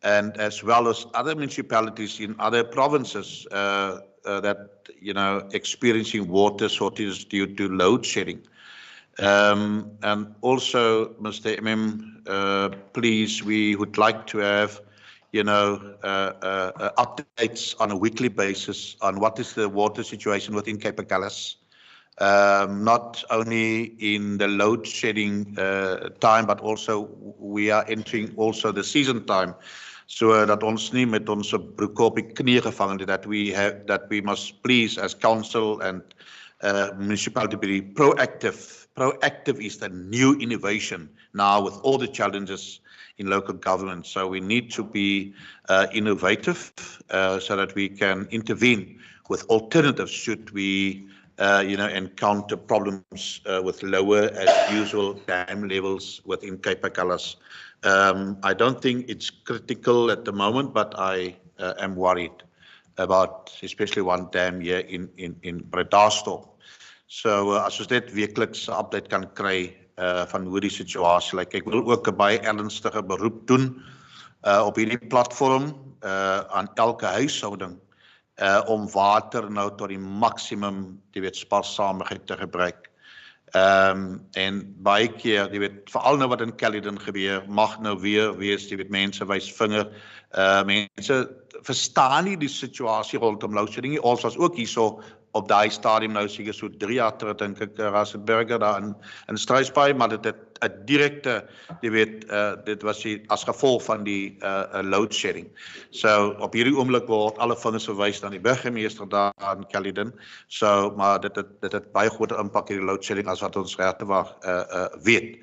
and as well as other municipalities in other provinces that, experiencing water shortages due to load shedding. And also, Mr. MM, please, we would like to have, updates on a weekly basis on what is the water situation within Cape Agulhas, not only in the load shedding time, but also we are entering also the season time, so that ons nie met ons broek op die knie gevang het, that we must please as council and municipality be proactive. Proactive is the new innovation now with all the challenges in local government. So we need to be innovative so that we can intervene with alternatives should we encounter problems with lower as usual dam levels within Cape Agulhas. I don't think it's critical at the moment, but I am worried about especially one dam here in Bredasdorp. So as ons net weekliks 'n update kan kry van hoe die situasie lyk. Ek wil ook 'n baie ernstige beroep doen op hierdie platform aan elke huishouding om water nou tot die maksimum, spaarsaamheid te gebruik. En baie keer, veral nou wat in Caledon gebeur, mag nou weer wees, mense wys vinger, mense verstaan nie die situasie rondom load shedding nie. Ons was ook hierso op daai stadium nou seker so 3 jaar terug, dink ek, Rassenburger daar in Struisbaai, maar dit het 'n direkte, dit was as gevolg van die load shedding. So op hierdie oomblik word alle vingers verwys na die burgemeester daar in Caledon. So maar dit het baie groter impak hierdie load shedding as wat ons regtig weet.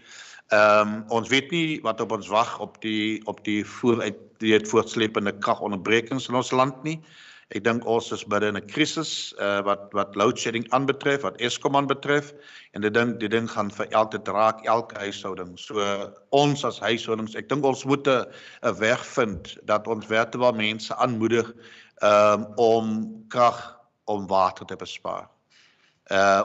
Ons weet nie wat op ons wag op die voortslepende kragonderbrekings in ons land nie. Ek dink ons is binne 'n krisis wat load shedding aanbetref, wat Eskom aanbetref, en die ding gaan vir elke huishouding. So ons as huishoudings, ek dink ons moet 'n weg vind dat ons werklik mense aanmoedig om krag, om water te bespaar.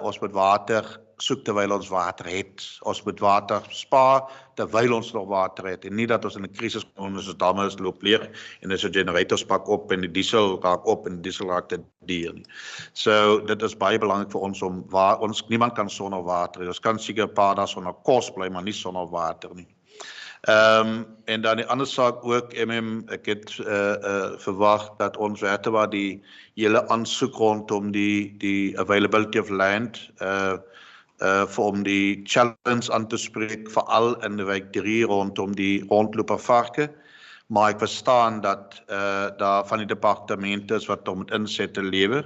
Ons moet water soek terwyl ons water het. Ons moet water spaar terwyl ons nog water het en nie dat ons in 'n krisis kom as ons damme is loop leeg en as 'n generators pak op en die diesel raak op en die diesel raak te duur nie. So dit is baie belangrik vir ons om niemand kan sonder water. Ons kan seker 'n paar dae sonder kos bly, maar nie sonder water nie. En dan die ander saak ook, ek het verwag dat ons waar die hele aansoek rondom die availability of land vir om die challenge aan te spreek, veral in die wijk 3 rondom die rondlopervarke. Maar ek verstaan dat daar van die departemente is wat om het inset te lewer.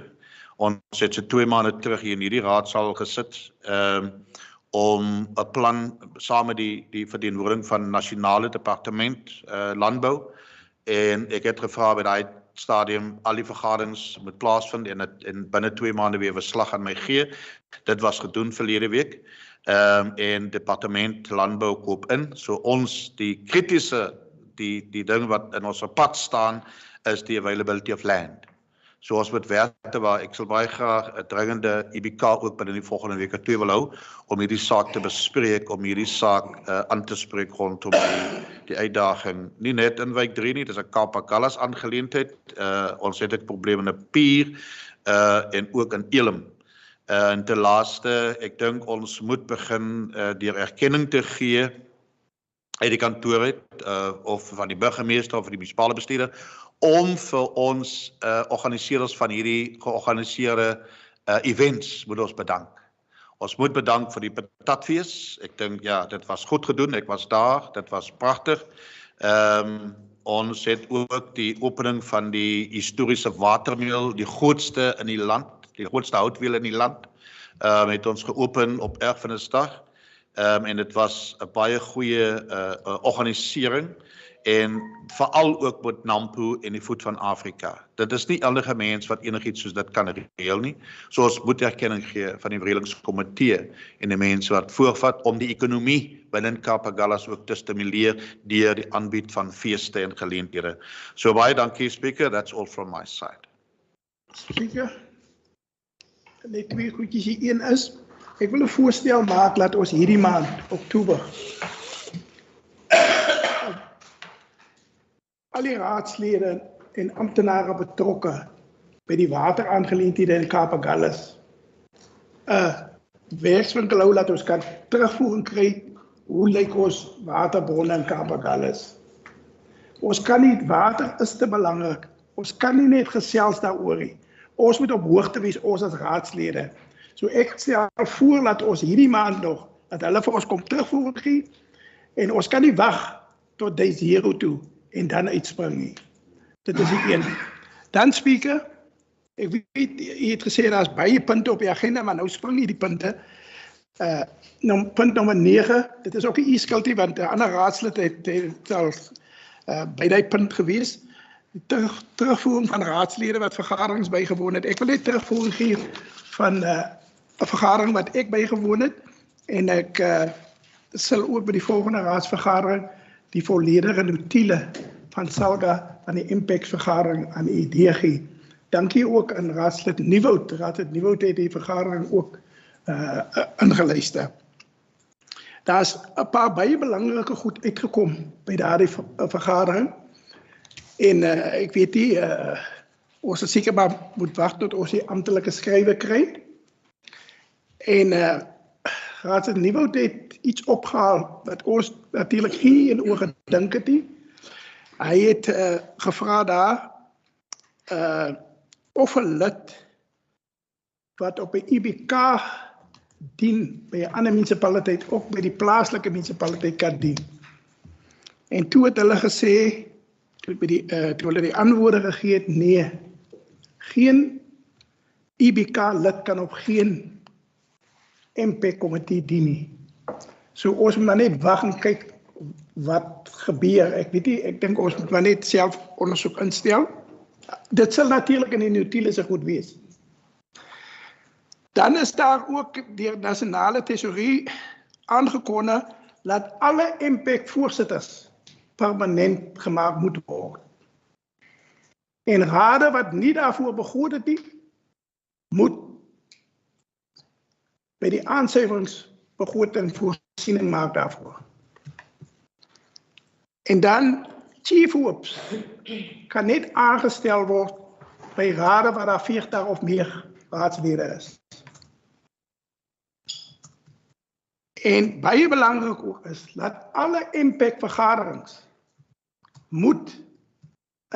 Ons het so 2 maande terug hier in hierdie raadsaal gesit, om 'n plan saam met die verteenwoordiging van nasionale departement landbou en ek het gevra by daai stadium al die vergaderings moet plaasvind en binne 2 maande weer verslag aan my gee. Dit was gedoen verlede week en departement landbou koop in. So ons die kritiese die ding wat in ons pad staan is die availability of land. So ons moet werke waar ek sal baie graag 'n dringende IBK ook binne die volgende week 2 wil hou om hierdie saak te bespreek, om hierdie saak aan te spreek rondom die uitdaging. Nie net in wijk 3 nie, dis 'n Kapagallas aangeleentheid. Ons het 'n probleem in 'n Pier en ook in Elim. En ten laaste, ek dink ons moet begin deur erkenning te gee uit die kantoor uit of van die burgemeester of die munisipale bestuurder om vir ons organiseerders van hierdie georganiseerde events moet ons bedank. Ons moet bedank vir die patatfees. Ek dink ja, dit was goed gedoen. Ek was daar. Dit was pragtig. Ons het ook die opening van die historiese watermeel, die grootste in die land, die grootste houtwiel in die land, het ons geopen op Erfenisdag. En dit was 'n baie goeie organisering en veral ook met NAMPO en die Voet van Afrika. Dit is nie enige mens wat enigiets soos dit kan reël nie. So ons moet erkenning gee van die reëlingskomitee en die mense wat voorvat om die ekonomie binne Kapagallas ook te stimuleer deur die aanbied van feeste en geleenthede. So baie dankie Speaker, that's all from my side. Speaker, net 2 goedjies hier. Een is, ek wil 'n voorstel maak dat ons hierdie maand, Oktober, al die raadslede en amptenare betrokke by die wateraangeleenthede in Kapagallas werkswinkel hou dat ons kan terugvoering kry hoe lyk ons waterbronne in Kapagallas. Ons kan nie, water is te belangrik. Ons kan nie net gesels daaroor nie. Ons moet op hoogte wees, ons as raadslede. So ek stel voor dat ons hierdie maand nog, dat hulle vir ons kom terugvoering gee en ons kan nie wag tot day 0 toe en dan uitspring nie. Dit is die een. Dan Speaker, ek weet, jy het gesê daar is baie punte op die agenda, maar nou spring nie die punte. Punt nommer 9, dit is ook 'n e-skuld, want 'n ander raadslid het al by die punt gewees. Terugvoering van raadslede wat vergaderings bygewoon het. Ek wil net terugvoering gee van 'n vergadering wat ek bygewoon het en ek sal ook by die volgende raadsvergadering die volledige notiele van SALGA van die impactvergadering aan die DG. Dankie ook aan raadslid Nieuwoud. Raadslid Nieuwoud het die vergadering ook ingeluister. Daar's 'n paar baie belangrike goed uitgekom by daardie vergadering. En ek weet nie, ons is seker maar moet wag tot ons die amptelike skrywe kry. En raadslid Nieuwoud het iets opgehaal wat ons natuurlik nie in oor gedink het nie. Hy het gevra daar of 'n lid wat op 'n IBK dien by 'n ander munisipaliteit ook by die plaaslike munisipaliteit kan dien. En toe het hulle gesê, toe hulle die antwoorde gegee het, nee, geen IBK lid kan op geen MP-komitee dien nie. So ons moet maar net wag en kyk wat gebeur. Ek weet nie, ek dink ons moet maar net self ondersoek instel. Dit sal natuurlik in die notules goed wees. Dan is daar ook deur nasionale tesourie aangekondig dat alle impact-voorsitters permanent gemaak moet word. En rade wat nie daarvoor begroot het nie, moet by die aansuiveringsbegroting voorsiening maak daarvoor. En dan chief whips kan net aangestel word by rade waar daar 40 of meer raadslede is. En baie belangrik ook is dat alle impact vergaderings moet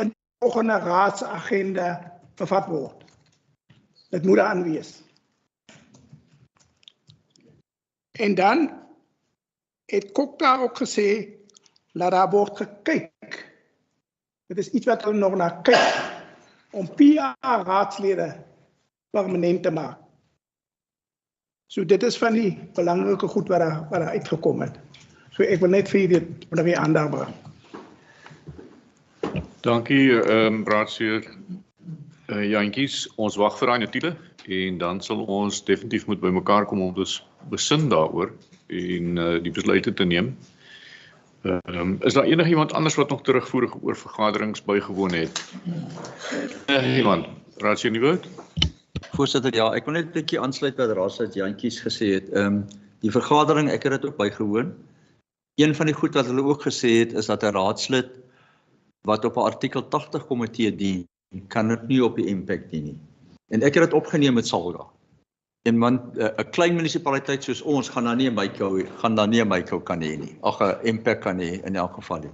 in die volgende raadsagenda bevat word. Dit moet aan wees. En dan het Kok daar ook gesê dat daar word gekyk. Dit is iets wat hulle nog na kyk om PR-raadslede permanent te maak. So dit is van die belangrike goed wat daar uitgekom het. So ek wil net vir dit weer aandag bring. Dankie Raadsheer Jantjies. Ons wag vir daai notiele en dan sal ons definitief moet bymekaar kom om dus besin daaroor en die besluite te neem. Is daar enigiemand anders wat nog terugvoer oor vergaderings bygewoon het? Iemand? Raadsheer Nieuwoud? Voorsitter, ja, ek wil net 'n bietjie aansluit wat Raadslid Jantjies gesê het. Die vergadering, ek het dit ook bygewoon. Een van die goed wat hulle ook gesê het is dat 'n raadslid wat op 'n artikel 80 komitee dien, kan dit nie op die impact dien nie. En ek het dit opgeneem met Salga. En want 'n klein munisipaliteit soos ons gaan dan nie 'n Myco kan hê nie. Ag 'n impact kan hê in elk geval nie.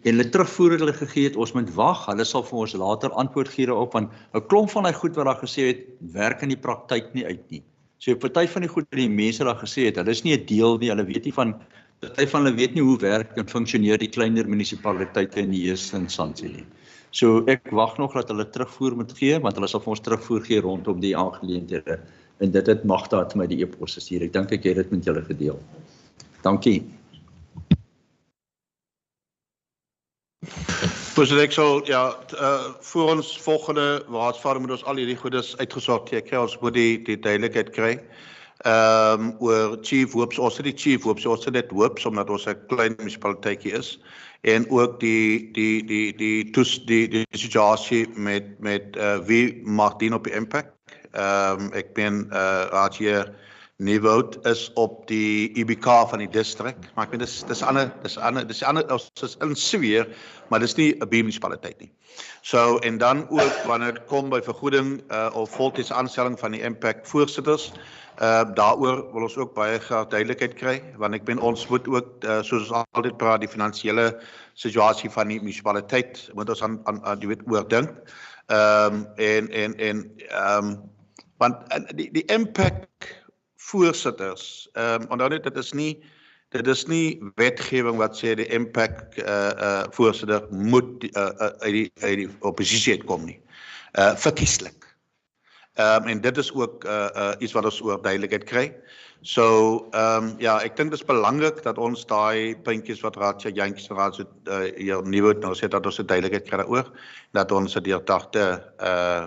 En hulle terugvoer het hulle gegee het, ons moet wag, hulle sal vir ons later antwoord gee daarop, want 'n klomp van die goed wat daar gesê het, werk in die praktyk nie uit nie. So party van die goed wat die mense daar gesê het, hulle is nie 'n deel nie, hulle weet nie van, party van hulle weet nie hoe werk en funksioneer die kleiner munisipaliteite in die eerste instansie nie. So ek wag nog dat hulle terugvoer moet gee, want hulle sal vir ons terugvoer gee rondom die aangeleenthede. En dit het Magda het my die e-pos gestuur. Ek dink ek het dit met julle gedeel. Dankie. Voorzitter, ek sal, ja, voor ons volgende raadsvader moet ons al hierdie goedes uitgesorteer kry, ons moet die duidelikheid kry. Oor chief whips, ons het die chief whips, ons het net whips, omdat ons 'n klein munisipaliteitjie is, en ook die situasie met wie mag dien op die impact. Ek ben Raadsheer Nieuwoud is op die IBK van die distrik, maar ek meen dis in sweer, maar dis nie 'n munisipaliteit nie. So en dan ook wanneer dit kom by vergoeding of voltydse aanstelling van die impact voorsitters, daaroor wil ons ook baie graag duidelikheid kry, want ek ben ons moet ook soos ons altyd praat die finansiële situasie van die munisipaliteit moet ons aan jy weet oordink. Want die impact voorsitters, onthou net dit is nie wetgewing wat sê die impact voorsitter moet uit die oppositie uitkom nie. Verkieslik. En dit is ook iets wat ons oor duidelikheid kry. So ja, ek dink dit is belangrik dat ons daai puntjies wat Raadsheer Jantjies en Raadsheer Nieuwoud nou sê dat ons 'n duidelikheid kry daaroor, dat ons 'n deurdagte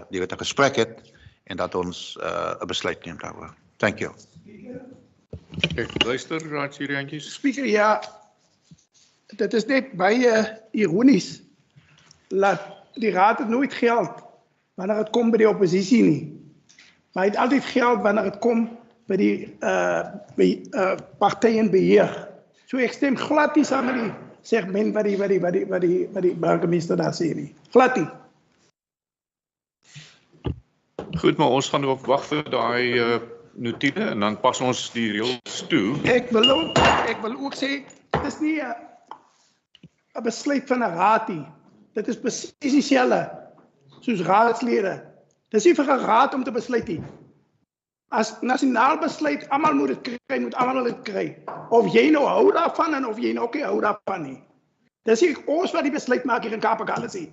die 'n gesprek het en dat ons 'n besluit neem daaroor. Thank you. Ek luister, Raadsheer Jantjies. Speaker, ja, dit is net baie ironies dat die raad het nooit geld wanneer het kom by die oppositie nie. Maar het altyd geld wanneer het kom by die partye in beheer. So ek stem glad nie saam met die segment wat die burgemeester daar sê nie. Glad nie. Goed, maar ons gaan ook wag vir daai notiele en dan pas ons die reëls toe. Ek wil ook sê, dit is nie 'n besluit van 'n raad nie. Dit is presies dieselfde soos raadslede. Dis nie vir 'n raad om te besluit nie. As nasionaal besluit, almal moet dit kry, moet almal dit kry. Of jy nou hou daarvan en of jy nou ook nie hou daarvan nie. Dis nie ons wat die besluit maak hier in Kaap-Agulhas nie.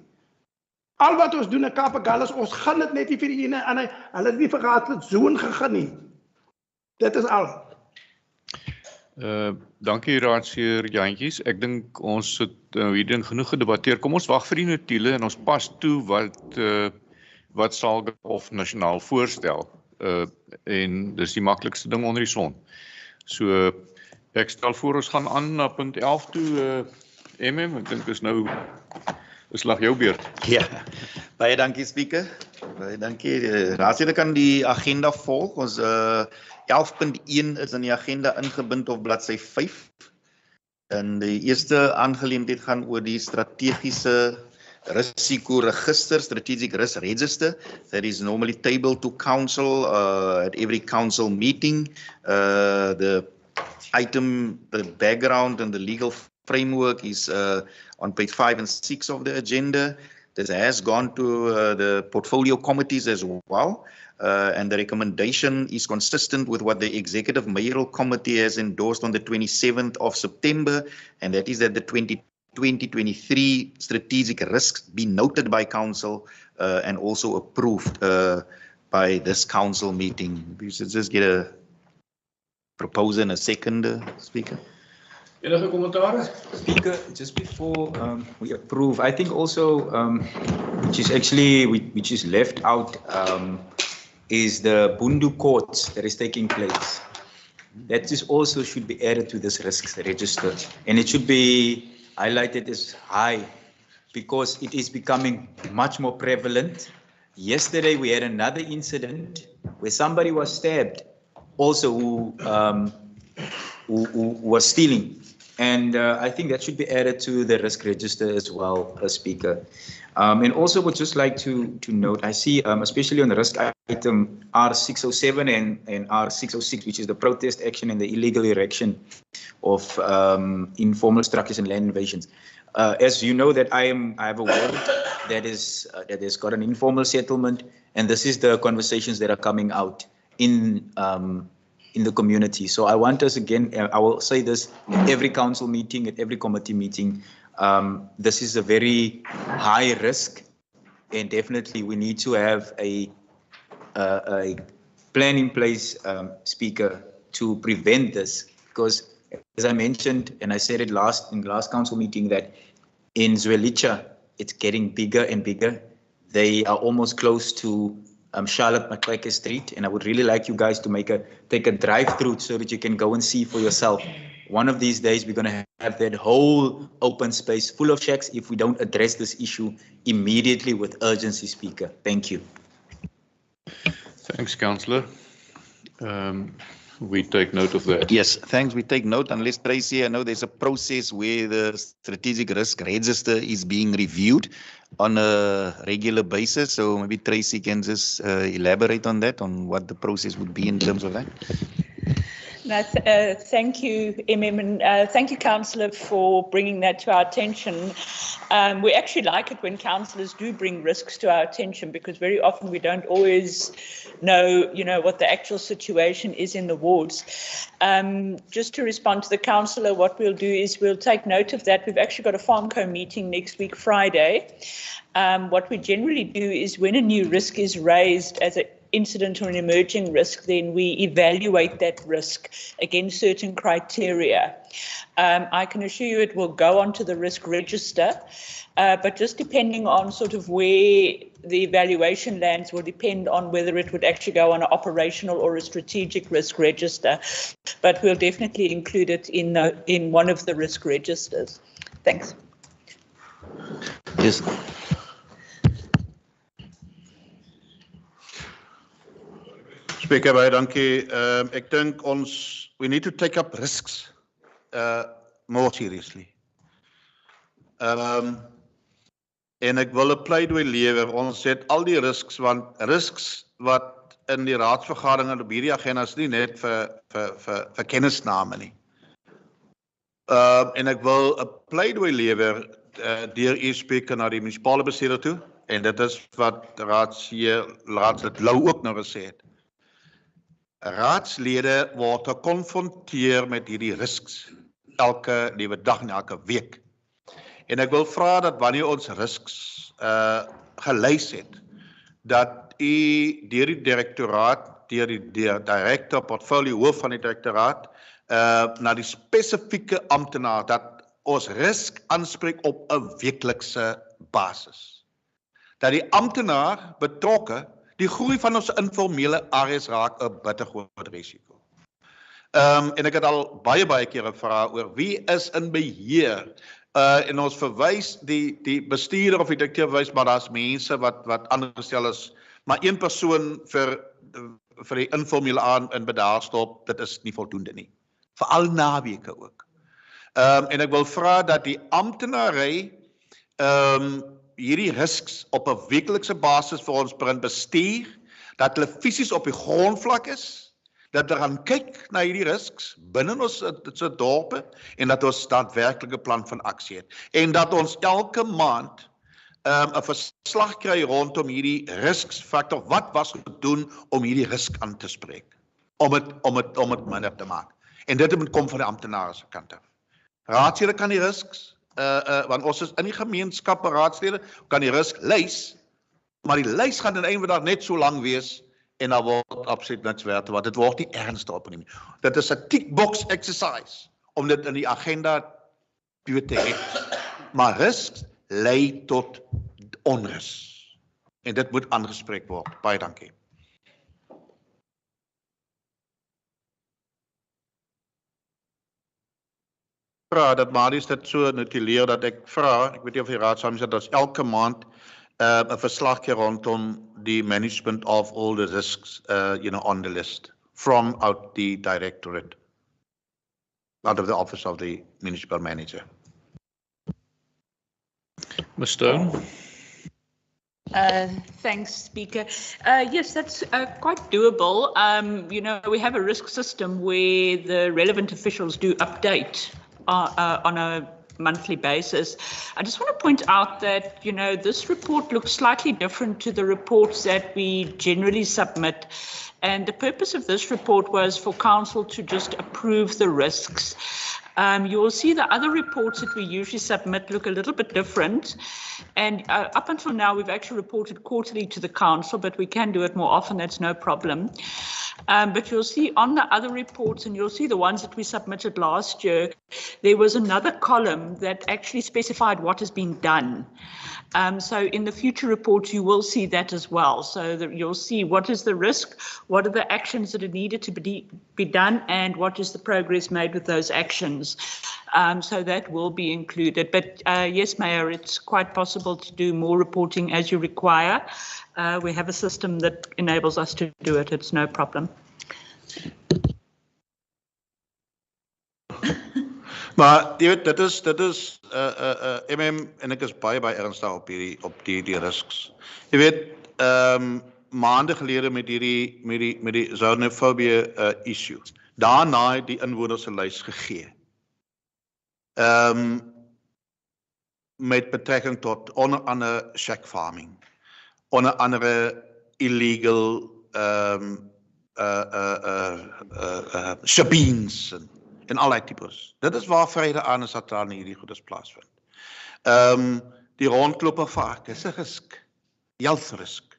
Al wat ons doen in Kaap-Agulhas, ons gaan dit net nie vir die ene en hulle het nie vir raadslid zoen gegaan nie. Dit is al. Dankie Raadsheer Jantjies. Ek dink ons het hierdie genoeg gedebatteer. Kom ons wag vir die notiele en ons pas toe wat Salga of nasionaal voorstel. En dis die maklikste ding onder die son. So ek stel voor ons gaan aan na punt 11 toe. Ek dink is lag jou beurt. Ja, baie dankie Speaker. Baie dankie. Raadslede kan die agenda volg. Ons 11.1 is in die agenda ingebind op bladsy 5. En die eerste aangeleentheid gaan oor die strategiese risikoregister, strategic risk register, that is normally tabled to council at every council meeting. The item, the background and the legal framework is on page 5 and 6 of the agenda. This has gone to the portfolio committees as well. And the recommendation is consistent with what the Executive Mayoral Committee has endorsed on the 27th of September, and that is that the 2023 strategic risks be noted by Council and also approved by this Council meeting. We should just get a proposal and a second, Speaker. Enige commentare? Speaker, just before we approve, I think also, which is left out, is the Bundu courts that is taking place. That is also should be added to this risks register, and it should be highlighted as high because it is becoming much more prevalent. Yesterday we had another incident where somebody was stabbed, also who was stealing, and I think that should be added to the risk register as well, Speaker. And also would just like to note, I see especially on the risk item R607 and R606, which is the protest action and the illegal erection of informal structures and land invasions. As you know that I have a ward that has got an informal settlement, and this is the conversations that are coming out in the community. So I want us again, I will say this at every council meeting, at every committee meeting, this is a very high risk, and definitely we need to have a plan in place, Speaker, to prevent this. Because as I mentioned, and I said it in the last council meeting, that in Zwelicha, it's getting bigger and bigger. They are almost close to Charlotte Macleke Street, and I would really like you guys to take a drive through so that you can go and see for yourself. One of these days, we're going to have that whole open space full of shacks if we don't address this issue immediately with urgency, Speaker. Thank you. Thanks, Councillor. We take note of that. Yes, thanks. We take note. Unless Tracy, I know there's a process where the strategic risk register is being reviewed on a regular basis. So maybe Tracy can just elaborate on that, on what the process would be in terms of that. No, thank you, MM, and thank you, Councillor, for bringing that to our attention. We actually like it when councillors do bring risks to our attention, because very often we don't always know, what the actual situation is in the wards. Just to respond to the councillor, what we'll do is we'll take note of that. We've actually got a FarmCo meeting next week, Friday. What we generally do is when a new risk is raised as an incident or an emerging risk, then we evaluate that risk against certain criteria. I can assure you it will go onto the risk register, but just depending on sort of where the evaluation lands will depend on whether it would actually go on an operational or a strategic risk register. But we'll definitely include it in one of the risk registers. Thanks. Yes. Speaker, baie dankie. Ek dink we need to take up risks more seriously. En ek wil 'n pleidooi lewer. Ons het al die risks, want risks wat in die raadsvergaderinge op hierdie agenda is nie net vir kennisname nie. En ek wil 'n pleidooi lewer deur u Speaker na die munisipale bestuurder toe, en dit is wat raadslid Lou ook nou gesê het. Raadslede word gekonfronteer met hierdie risks elke liewe dag en elke week. En ek wil vra dat wanneer ons risks gelys het, dat u deur die direktoraat, deur die director portfolio hoof van die direktoraat, na die spesifieke amptenaar, dat ons risk aanspreek op 'n weeklikse basis. Dat die amptenaar betrokke die groei van ons informele areas raak 'n bitter groot risiko. En ek het al baie kere gevra oor wie is in beheer. En ons verwys die bestuurder of die direkteur verwys, maar daar's mense wat aangestel is, maar een persoon vir vir die informele aan in Badaarstop, dit is nie voldoende nie. Veral naweke ook. En ek wil vra dat die amptenary hierdie risks op 'n weeklikse basis vir ons begin bestuur, dat hulle fisies op die grondvlak is, dat hulle gaan kyk na hierdie risks binne ons dorpe en dat ons daadwerklike plan van aksie het. En dat ons elke maand 'n verslag kry rondom hierdie risksfaktor. Wat was gedoen om hierdie risk aan te spreek? Om het minder te maak. En dit moet kom van die amptenare se kant af. Raadslede kan die risks, want ons is in die gemeenskappe raadslede, kan die risk lys, maar die lys gaan aan die einde van die dag net so lank wees en dan word absoluut niks werd, want dit word nie ernstig opgeneem. Dit is 'n tickbox exercise om dit in die agenda te hê. Maar risks lei tot onrus. En dit moet aangespreek word. Baie dankie. Vra dat Marius dit so notuleer dat ek vra, ek weet nie of die raad saam sit, dat elke maand 'n verslag gee rondom die management of all the risks on the list from out the directorate, out of the office of the municipal manager. Ms. Stone. Thanks, Speaker. Yes, that's quite doable. We have a risk system where the relevant officials do update on a monthly basis. I just want to point out that, this report looks slightly different to the reports that we generally submit. And the purpose of this report was for Council to just approve the risks. You will see the other reports that we usually submit look a little bit different. And up until now, we've actually reported quarterly to the Council, but we can do it more often, that's no problem. But you'll see on the other reports, and you'll see the ones that we submitted last year, there was another column that actually specified what has been done. So in the future reports, you will see that as well. So that you'll see what is the risk, what are the actions that are needed to be done, and what is the progress made with those actions. So that will be included. But yes, Mayor, it's quite possible to do more reporting as you require. We have a system that enables us to do it. It's no problem. Maar jy weet dit is en ek is baie ernstig op die risks. Jy weet maande gelede met die xenofobie issue. Daarna het die inwoners se lys gegee. Met betrekking tot onder andere shack farming, onder andere illegal shebeens en allerlei types. Dit is waar vryde aan is dat daar hierdie goedes plaasvind. Die rondlope varke is 'n risk, health risk.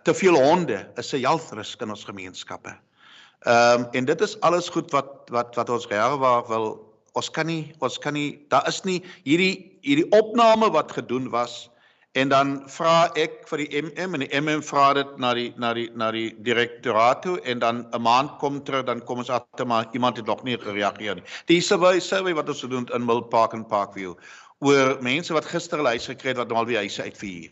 Te veel honde is 'n health risk in ons gemeenskappe. En dit is alles goed wat ons regwaar wil. Ons kan nie, daar is nie hierdie opname wat gedoen was. En dan vra ek vir die MM en die MM vra dit na die direktoraat toe en dan 'n maand kom terug, dan kom ons agter maar iemand het nog nie gereageer nie. Die survey wat ons gedoen in Millpark en Parkview oor mense wat gister hulle huis gekry het wat nou al die huise uitverhuur.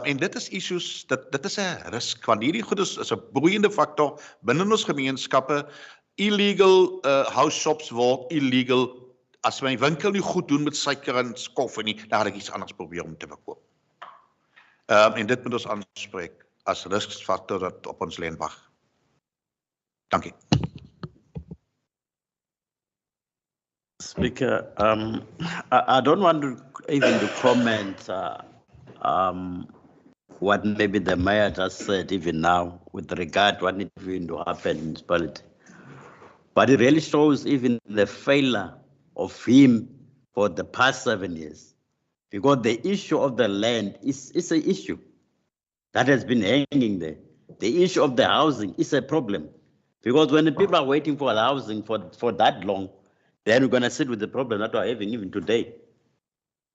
En dit is issues, dit is 'n risk want hierdie goed is 'n broeiende faktor binne ons gemeenskappe. Illegal house shops word illegal. As my winkel nie goed doen met suiker en koffie nie, dan gaan ek iets anders probeer om te verkoop. En dit moet ons aanspreek as riskfaktor dat op ons lyn wag. Dankie. Speaker, I don't want to even to comment what maybe the mayor just said even now with regard to what needs to happen in municipality. But it really shows even the failure of him for the past 7 years, because the issue of the land is an issue that has been hanging there. The issue of the housing is a problem, because when the people are waiting for the housing for that long, then we're going to sit with the problem that we're having even today.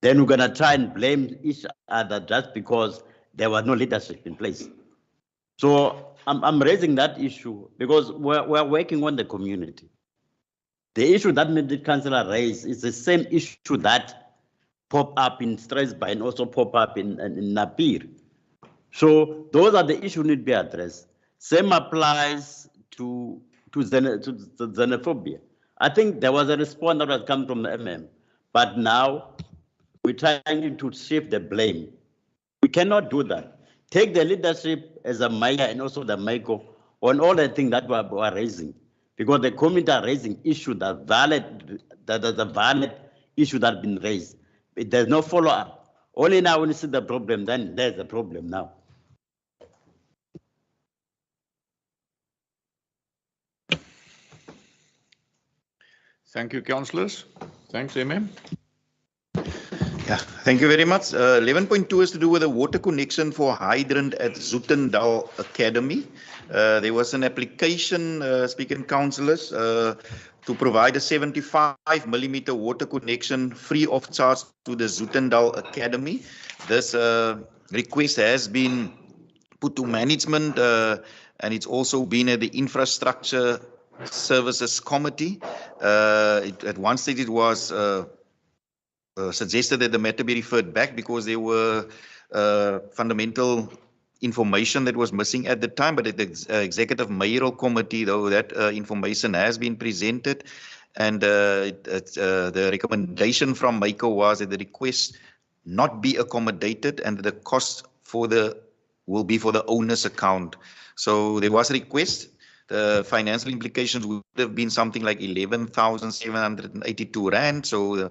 Then we're going to try and blame each other just because there was no leadership in place. So I'm raising that issue because we're working on the community. The issue that the councillor raised is the same issue that popped up in Strasbourg and also popped up in Napier. So those are the issues need to be addressed. Same applies to xenophobia. I think there was a response that has come from the MM, but now we're trying to shift the blame. We cannot do that. Take the leadership as a mayor and also the maker on all the things that we are raising, because the community are raising issues that is a valid issue that has been raised. There's no follow-up. Only now when you see the problem, then there's a problem now. Thank you, councillors. Thanks, MM. Yeah, thank you very much. 11.2 is to do with a water connection for hydrant at Zoetendal Academy. There was an application, speaking councillors, to provide a 75mm water connection free of charge to the Zoetendal Academy. This request has been put to management and it's also been at the Infrastructure Services Committee. At one stage it was suggested that the matter be referred back because there were fundamental information that was missing at the time, but at the Executive Mayoral Committee, though, that information has been presented, and the recommendation from MACO was that the request not be accommodated and the cost will be for the owner's account. So there was a request. The financial implications would have been something like 11,782 rand. So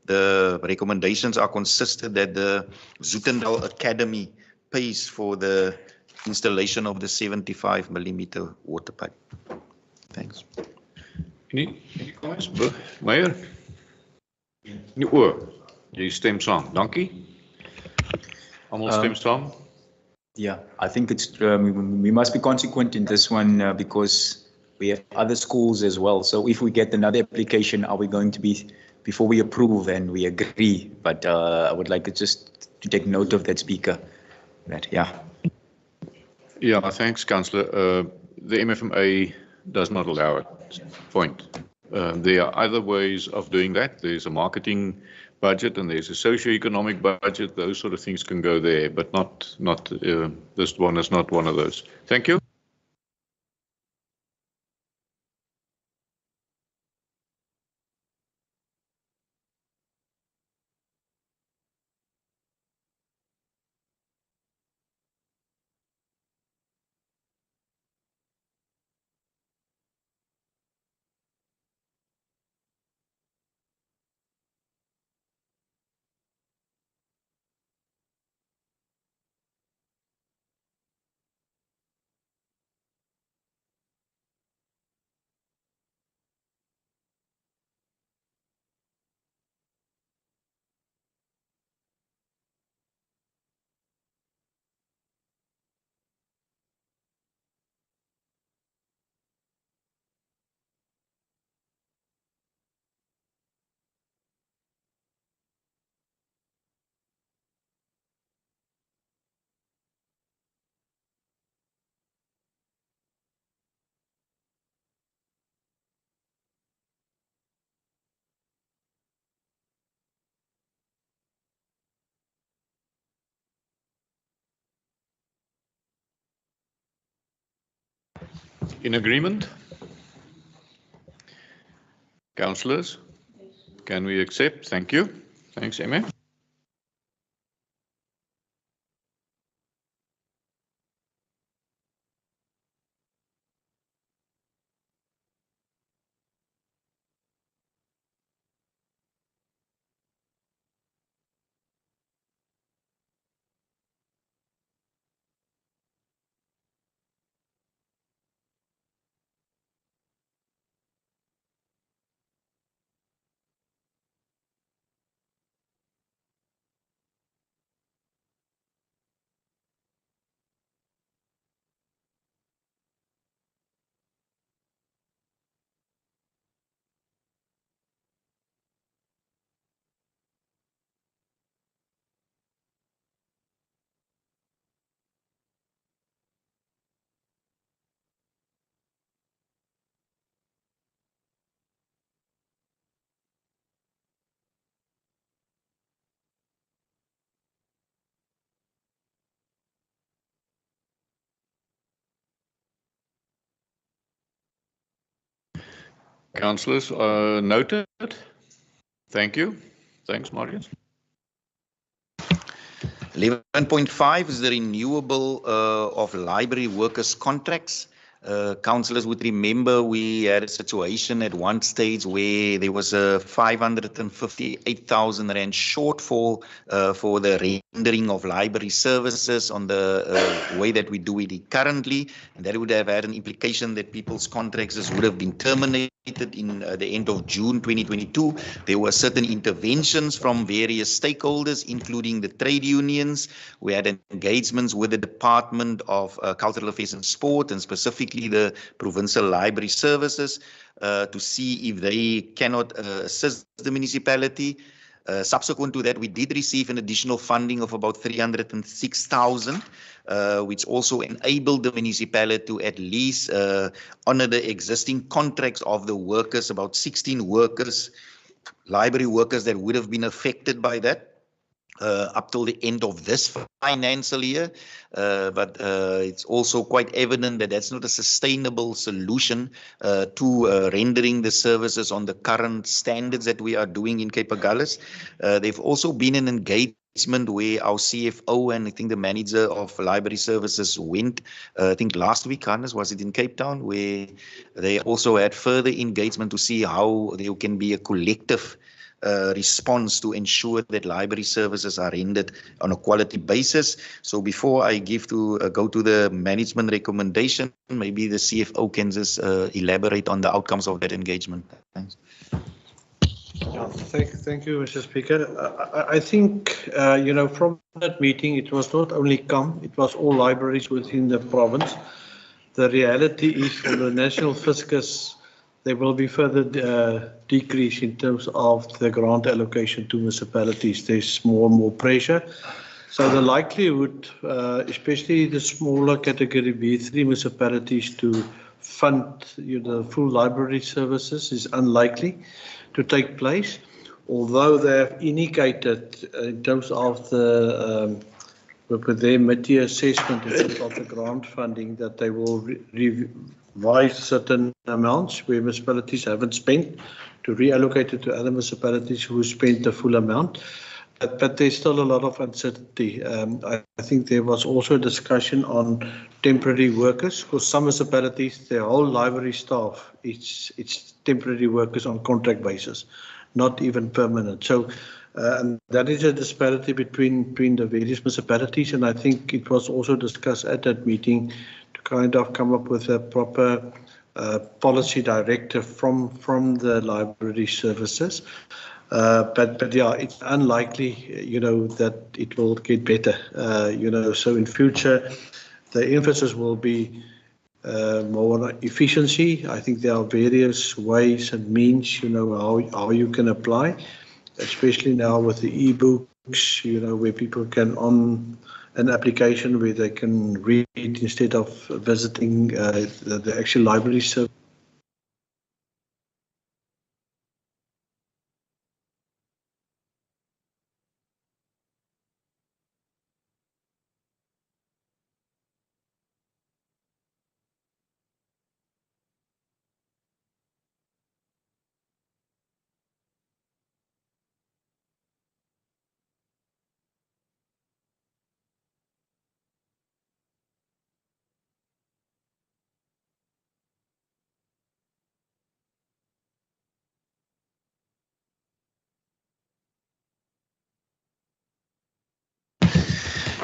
the recommendations are consistent that the Zoetendal Academy pays for the installation of the 75mm water pipe. Thanks. Any comments? Meyer? Nie oor. Jy stem saam. Dankie. Almal stem saam. Yeah, I think it's we must be consequent in this one because we have other schools as well. So if we get another application, are we going to be, before we approve and we agree? But I would like just to take note of that, Speaker. That, yeah. Yeah, thanks, Councillor. The MFMA does not allow it. Point. There are other ways of doing that. There's a marketing budget and there's a socio-economic budget. Those sort of things can go there, but not this one is not one of those. Thank you. In agreement? Councillors, can we accept? Thank you. Thanks, Emma. Councillors, noted. Thank you. Thanks, Marius. 11.5 is the renewable of library workers' contracts. Councillors would remember we had a situation at one stage where there was a 558,000 rand shortfall for the rendering of library services on the way that we do it currently, and that would have had an implication that people's contracts would have been terminated in the end of June 2022. There were certain interventions from various stakeholders, including the trade unions. We had engagements with the Department of Cultural Affairs and Sport, and specifically the Provincial Library Services, to see if they cannot assist the municipality. Subsequent to that, we did receive an additional funding of about 306,000, which also enabled the municipality to at least honor the existing contracts of the workers, about 16 workers, library workers that would have been affected by that. Up till the end of this financial year, but it's also quite evident that that's not a sustainable solution to rendering the services on the current standards that we are doing in Cape Agulhas. They've also been an engagement where our CFO and I think the manager of library services went, I think last week, Hannes, was it in Cape Town, where they also had further engagement to see how there can be a collective response to ensure that library services are rendered on a quality basis. So before I go to the management recommendation, maybe the CFO can just elaborate on the outcomes of that engagement. Thanks. Yeah, thank you, Mr. Speaker. I think, from that meeting, it was not only CAM, it was all libraries within the province. The reality is for the National Fiscus, there will be further decrease in terms of the grant allocation to municipalities. There's more and more pressure. So the likelihood, especially the smaller category B3 municipalities, to fund the full library services is unlikely to take place. Although they have indicated in terms of with their mid-year assessment in terms of the grant funding that they will revise certain amounts where municipalities haven't spent to reallocate it to other municipalities who spent the full amount. But there's still a lot of uncertainty. I think there was also a discussion on temporary workers, because some municipalities, their whole library staff, it's temporary workers on contract basis, not even permanent. So and that is a disparity between the various municipalities, and I think it was also discussed at that meeting to kind of come up with a proper policy directive from the library services. But yeah, it's unlikely, that it will get better. So in future, the emphasis will be more on efficiency. I think there are various ways and means, how you can apply, especially now with the e-books, where people can on an application where they can read instead of visiting the actual library service.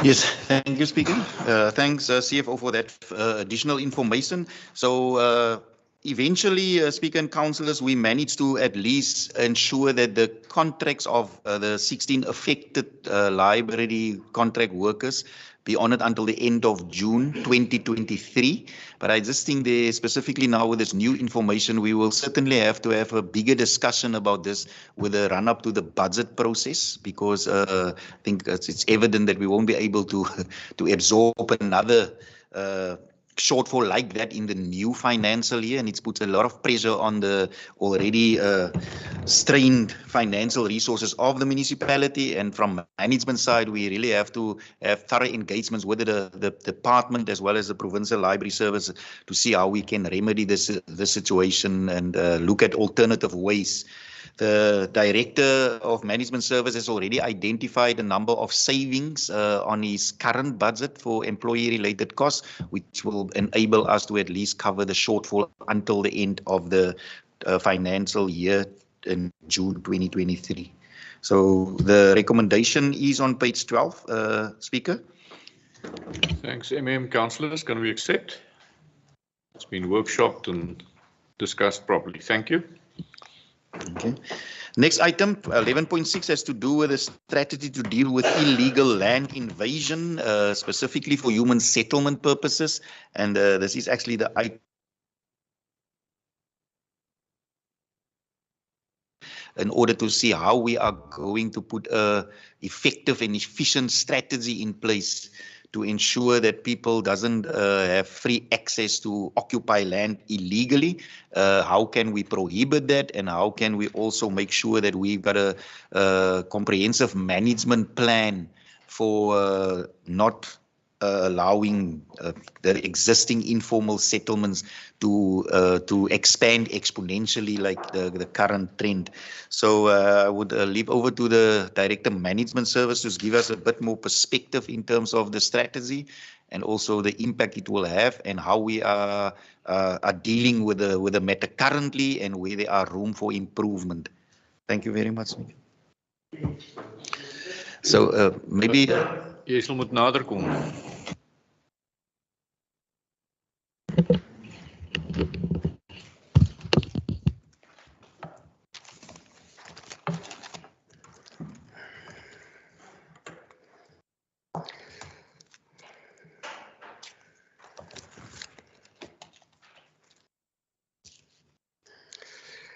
Yes, thank you, Speaker. Thanks, CFO, for that additional information. So eventually, Speaker and Councillors, we managed to at least ensure that the contracts of the 16 affected library contract workers be honoured until the end of June 2023. But I just think there, specifically now with this new information, we will certainly have to have a bigger discussion about this with the run-up to the budget process, because I think it's evident that we won't be able to absorb another shortfall like that in the new financial year, and it's put a lot of pressure on the already strained financial resources of the municipality. And from management side, we really have to have thorough engagements with the department as well as the provincial library service to see how we can remedy this situation and look at alternative ways. The Director of Management Service has already identified a number of savings on his current budget for employee-related costs, which will enable us to at least cover the shortfall until the end of the financial year in June 2023. So the recommendation is on page 12, Speaker. Thanks, Councillors. Can we accept? It's been workshopped and discussed properly. Thank you. Okay. Next item, 11.6, has to do with a strategy to deal with illegal land invasion, specifically for human settlement purposes. And this is actually the item in order to see how we are going to put a effective and efficient strategy in place to ensure that people doesn't have free access to occupy land illegally. How can we prohibit that, and how can we also make sure that we've got a comprehensive management plan for not allowing the existing informal settlements to expand exponentially like the current trend. So I would leave over to the Director Management Service to give us a bit more perspective in terms of the strategy and also the impact it will have and how we are dealing with the matter currently and where there are room for improvement. Thank you very much. So maybe jy sal moet nader kom.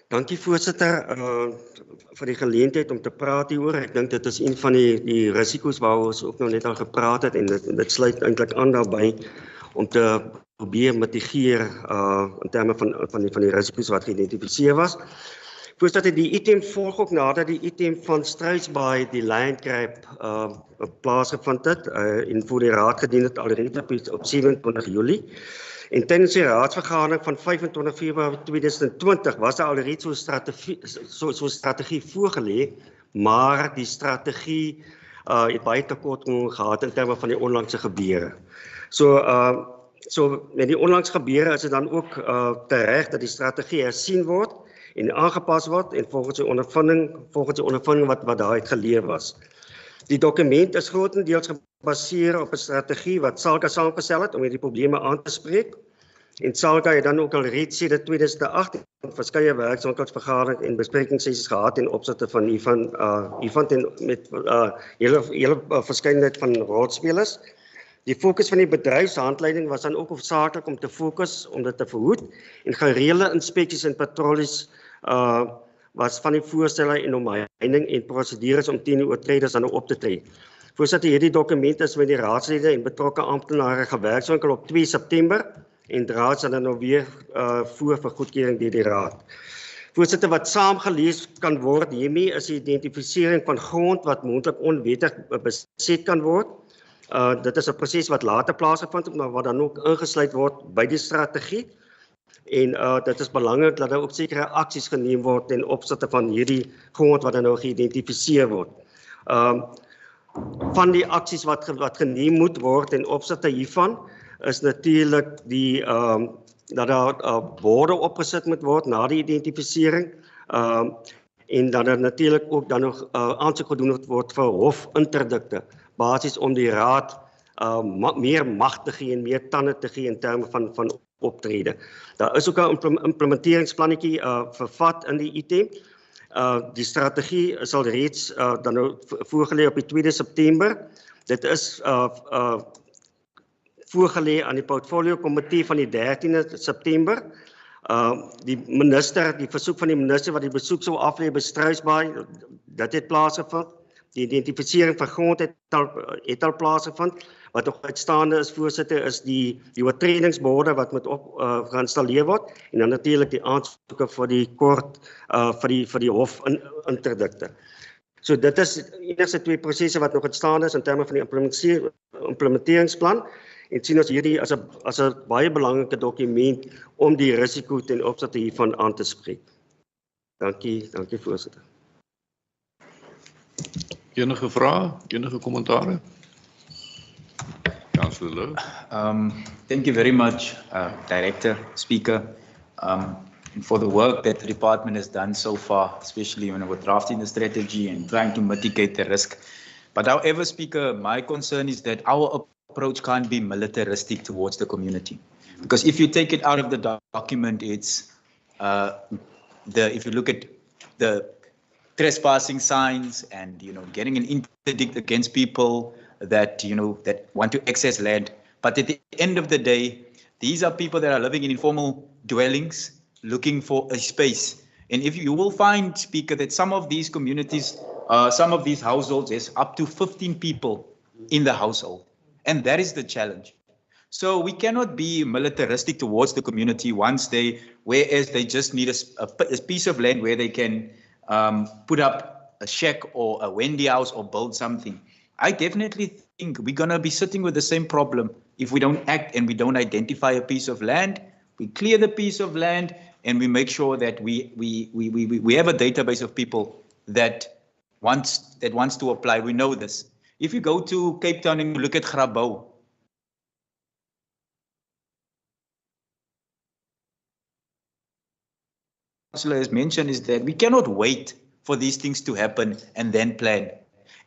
Dankie voorsitter vir die geleentheid om te praat hieroor. Ek dink dit is een van die risiko's waaroor ons ook nou net al gepraat het en dit sluit eintlik aan daarbey om te probeer mitigeer in terme van die risiko's wat geïdentifiseer was. Voorsitter, die item volg ook nadat die item van Struisbaai die landgrab plaasgevind het en voor die raad gedien het alreeds op 27 Julie. En tydens die raadsvergadering van 25 Februarie 2020 was daar alreeds so strategie voorgelê, maar die strategie het baie tekortkominge gehad in terme van die onlangse gebeure. So met die onlangse gebeure is dit dan ook tereg dat die strategie hersien word en aangepas word en volgens die ondervinding wat daaruit geleer was. Die dokument is grotendeels gebaseer op 'n strategie wat SALGA saamgestel het om hierdie probleme aan te spreek. En SALGA het dan ook al reeds sedert 2018 verskeie werkswinkelsvergaderings en besprekingssessies gehad ten opsigte van hiervan met hele verskeidenheid van rolspelers. Die fokus van die bedryfshandleiding was dan ook hoofsaaklik om te fokus om dit te verhoed en gereelde inspeksies en patrollies was van die voorstelle en omheining en prosedures om teen die oortreders dan op te tree. Voorsitter, hierdie dokument is met die raadslede en betrokke amptenare gewerkswinkel op 2 September en draad sal dan nou weer voor vir goedkeuring deur die raad. Voorsitter, wat saamgelees kan word hiermee is die identifisering van grond wat moontlik onwettig beset kan word. Dit is 'n proses wat later plaasgevind het, maar wat dan ook ingesluit word by die strategie. En dit is belangrik dat daar ook sekere aksies geneem word ten opsigte van hierdie grond wat dan nou geïdentifiseer word. Van die aksies wat geneem moet word ten opsigte hiervan is natuurlik dat daar borde opgesit moet word na die identifisering en dat er natuurlik ook dan nog aansoek gedoen word vir hofinterdikte, basies om die raad meer mag te gee en meer tande te gee in terme van optrede. Daar is ook 'n implementeringsplannetjie vervat in die item. Die strategie sal reeds dan nou voorgelê op die 2 September. Dit is voorgelê aan die portfolio komitee van die 13de September. Die versoek van die minister wat die besoek sou aflê by Struisbaai, dit het plaasgevind. Die identifisering van grond het al plaasgevind. Wat nog uitstaande is, voorsitter, is die oortredingsborde wat moet geïnstalleer word en dan natuurlik die aansoeke vir die kort vir die hof interdikte. So dit is enigste 2 prosesse wat nog uitstaande is in terme van die implementeringsplan en sien ons hierdie as 'n baie belangrike dokument om die risiko ten opsigte hiervan aan te spreek. Dankie voorsitter. Enige vrae, enige kommentare? Councillor Lou. Thank you very much, Director, Speaker, for the work that the department has done so far, especially when we're drafting the strategy and trying to mitigate the risk. But however, Speaker, my concern is that our approach can't be militaristic towards the community. Because if you take it out of the document, it's if you look at the trespassing signs and getting an interdict against people that that want to access land. But at the end of the day, these are people that are living in informal dwellings looking for a space. And if you will find, Speaker, that some of these communities, some of these households, there's up to 15 people in the household. And that is the challenge. So we cannot be militaristic towards the community whereas they just need a piece of land where they can put up a shack or a Wendy house or build something. I definitely think we're going to be sitting with the same problem if we don't act and we don't identify a piece of land. We clear the piece of land and we make sure that we have a database of people that wants to apply. We know this. If you go to Cape Town and you look at Grabouw, Councillor has mentioned is that we cannot wait for these things to happen and then plan.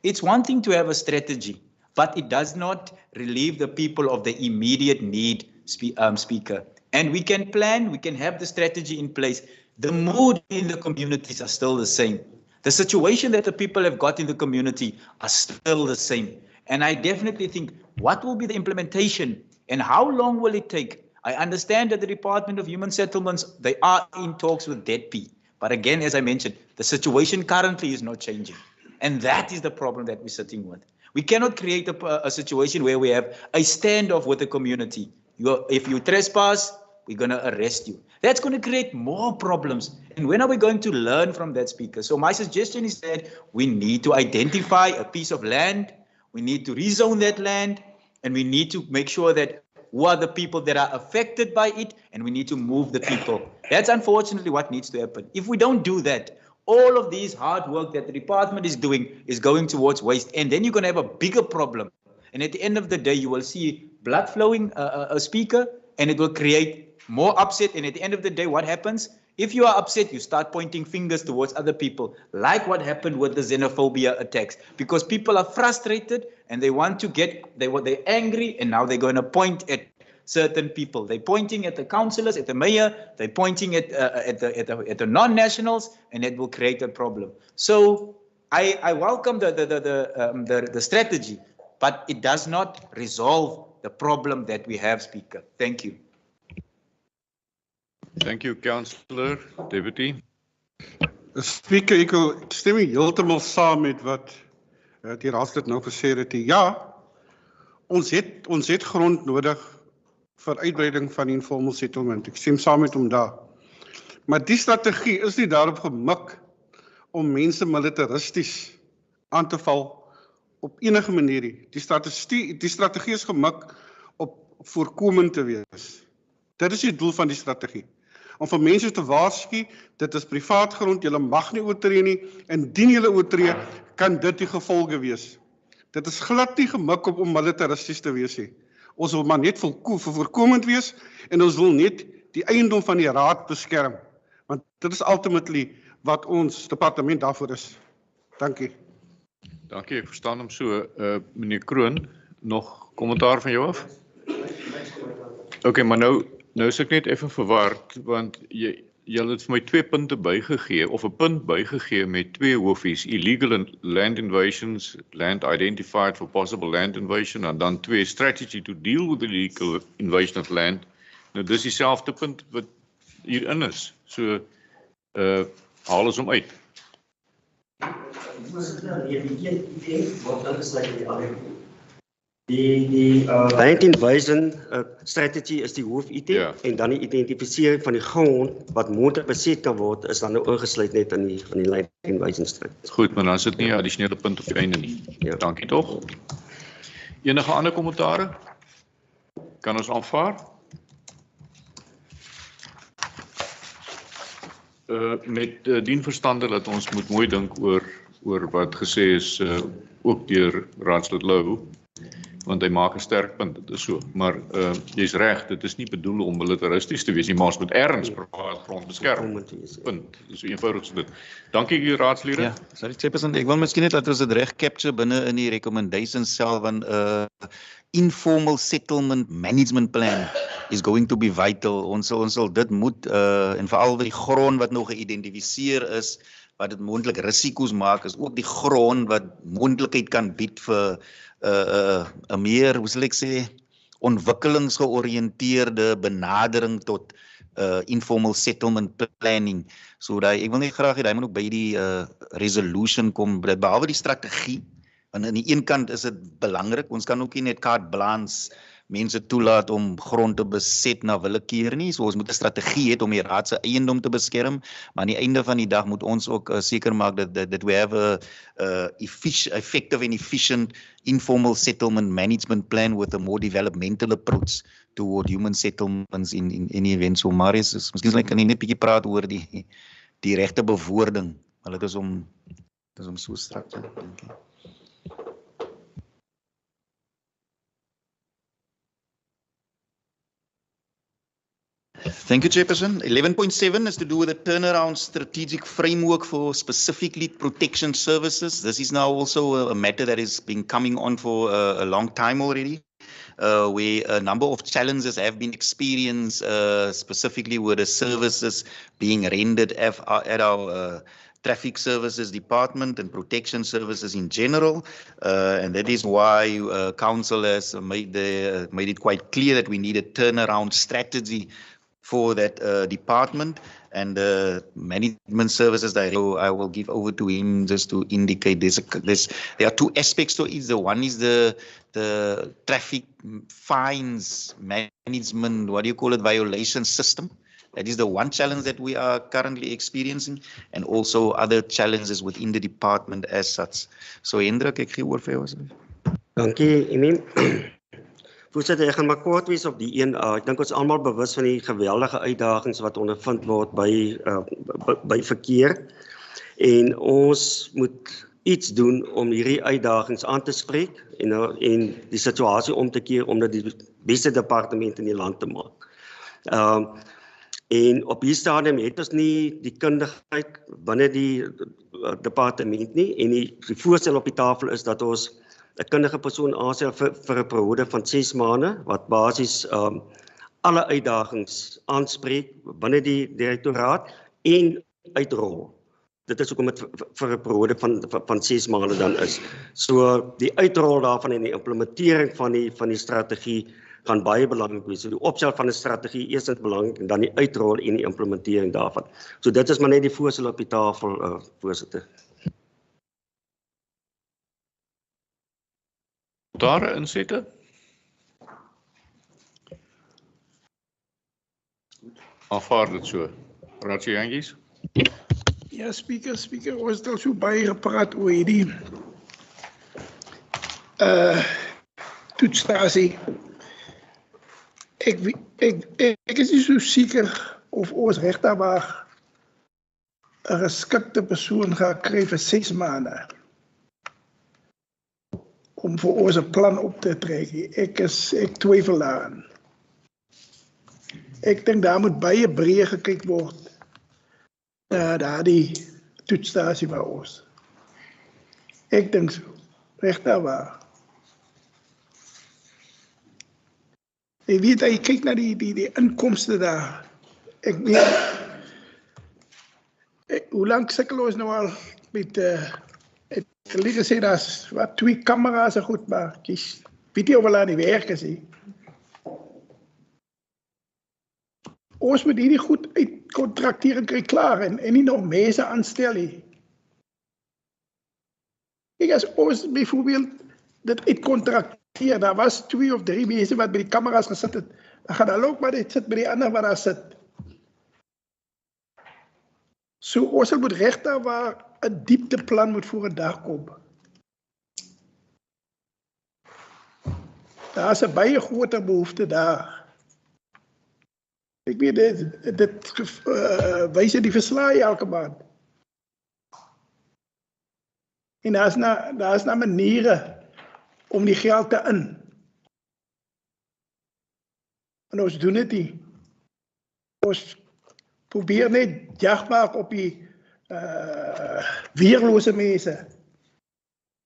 It's one thing to have a strategy, but it does not relieve the people of the immediate need, Speaker. And we can plan, we can have the strategy in place. The mood in the communities are still the same. The situation that the people have got in the community are still the same. And I definitely think, what will be the implementation and how long will it take? I understand that the Department of Human Settlements, they are in talks with DEDP. But again, as I mentioned, the situation currently is not changing. And that is the problem that we're sitting with. We cannot create a situation where we have a standoff with the community. If you trespass, we're going to arrest you. That's going to create more problems. And when are we going to learn from that, Speaker? So my suggestion is that we need to identify a piece of land. We need to rezone that land. And we need to make sure that who are the people that are affected by it, and we need to move the people. That's unfortunately what needs to happen. If we don't do that, all of these hard work that the department is doing is going towards waste, and then you're going to have a bigger problem. And at the end of the day, you will see blood flowing, Speaker, and it will create more upset. And at the end of the day, what happens? If you are upset, you start pointing fingers towards other people, like what happened with the xenophobia attacks, because people are frustrated and they want to they're angry, and now they're going to point at certain people. They're pointing at the councillors, at the mayor, they're pointing at the non-nationals, and it will create a problem. So I welcome the strategy, but it does not resolve the problem that we have, Speaker. Thank you. Thank you, Councillor. Deputy. Speaker, ek stem heeltemal saam met wat die raadslid nou gesê het. Ja, ons het grond nodig vir uitbreiding van informal settlement. Ek stem saam met hom daar. Maar die strategie is nie daarop gemik om mense militaristies aan te val op enige manier. Die strategie is gemik op voorkomend te wees. Dit is die doel van die strategie. Om vir mense te waarsku, dit is privaat grond, julle mag nie oortree nie, en indien julle oortree, kan dit die gevolge wees. Dit is glad nie gemik op om militaristies te wees nie. Ons wil maar net voorkomend wees, en ons wil net die eiendom van die raad beskerm. Want dit is ultimately wat ons departement daarvoor is. Dankie. Dankie, ek verstaan hom so. Meneer Kroon, nog kommentaar van jou af? Okay, maar nou is ek net even verward, want jy het vir my 2 punte bygegee, of 'n punt bygegee met 2 hoofies, illegal land invasions, land identified for possible land invasion, en dan 2 strategy to deal with illegal invasion of land. Nou dis dieselfde punt wat hierin is, so haal ons hom uit. Voorsitter, die een idee word ingesluit in die ander. Die 19 Vision strategy is die hoofidee en dan die identificering van die grond wat moontlik beset kan word is dan nou ingesluit net in die 19 Vision strategy. Goed, maar dan is dit nie 'n addisionele punt op die einde nie. Dankie tog. Enige ander kommentare? Kan ons aanvaar? Met dien verstande dat ons moet mooi dink oor wat gesê is ook deur Raadslid Lou, want hy maak 'n sterk punt, dit is so. Maar jy's reg, dit is nie bedoel om militaristies te wees nie, maar ons moet erns privaat grond beskerm. Punt. Dis so eenvoudig so dit. Dankie raadslede. Ja, sorry Chairperson, ek wil miskien net dat ons dit reg capture binne in die recommendations self van informal settlement management plan is going to be vital. Ons sal dit moet en veral die grond wat nog geïdentifiseer is wat dit moontlik risiko's maak is ook die grond wat moontlikheid kan bied vir 'n meer, hoe sal ek sê, ontwikkelingsgeoriënteerde benadering tot informal settlement planning. So ek wil net graag hê hy moet ook by die resolution kom, behalwe die strategie. Want aan die een kant is dit belangrik, ons kan ook nie net carte blanche mense toelaat om grond te beset na willekeur nie, so ons moet 'n strategie hê om die raad se eiendom te beskerm, maar aan die einde van die dag moet ons ook seker maak dat we have a effective and efficient informal settlement management plan with a more developmental approach toward human settlements in any event. So Marius, miskien kan jy net 'n bietjie praat oor die regte bewoording, maar dit is om so strak te dink. Thank you, Chairperson. 11.7 is to do with a turnaround strategic framework for specifically protection services. This is now also a matter that has been coming on for a long time already, where a number of challenges have been experienced, specifically with the services being rendered at our Traffic Services Department and Protection Services in general, and that is why Council has made it quite clear that we need a turnaround strategy for that department, and management services that I will give over to him just to indicate there are two aspects to it. The one is the traffic fines management, what do you call it, violation system. That is the one challenge that we are currently experiencing, and also other challenges within the department as such. So Hendrik, ek gee oor vir jou asseblief. Dankie, Emien. Voorsitter, ek gaan maar kort wees op die een. Ek dink ons almal bewus van die geweldige uitdagings wat ondervind word by verkeer. En ons moet iets doen om hierdie uitdagings aan te spreek en die situasie om te keer om dit die beste departement in die land te maak. En op hierdie stadium het ons nie die kundigheid binne die departement nie, en die voorstel op die tafel is dat ons 'n kundige persoon aanstel vir 'n periode van 6 maande wat basies alle uitdagings aanspreek binne die direktoraat en uitrol. Dit is hoekom dit vir 'n periode van 6 maande dan is. So die uitrol daarvan en die implementering van die strategie gaan baie belangrik wees. So die opstel van 'n strategie eerstens belangrik en dan die uitrol en die implementering daarvan. So dit is maar net die voorstel op die tafel, voorsitter. Daar insette? Aanvaar dit so. Raadse Jantjies? Ja, speaker, ons het al so baie gepraat oor hierdie toetsstasie. Ek is nie so seker of ons regtig waar 'n geskikte persoon gaan kry vir 6 maande. Om vir ons 'n plan op te trek. Ek twyfel daaraan. Ek dink daar moet baie breë gekyk word na daardie toetsstasie by ons. Ek dink so, regtig waar. Jy weet, jy kyk na die inkomste daar. Ek weet, hoe lank sukkel ons nou al met Hulle gesê daar's wat 2 kameras en goed, maar kies weet nie of hulle aan die werk is nie. Ons moet hierdie goed uitkontrakteer en kry klaar en nie nog mense aanstel nie. Kijk, als ons bijvoorbeeld dit uitcontracteer, daar was 2 of 3 mensen wat bij die camera's gezet het, dan gaat dat ook maar dit zit bij die ander waar daar zit. So, ons moet recht daar waar een diepteplan moet voor een dag komen. Daar is een baie grote behoefte daar. Ik weet, dit wijzen die verslagen elke maand. En daar is na maniere om die geld te in. En ons doen het niet. Ons probeer net jag maak op die weerloze mensen.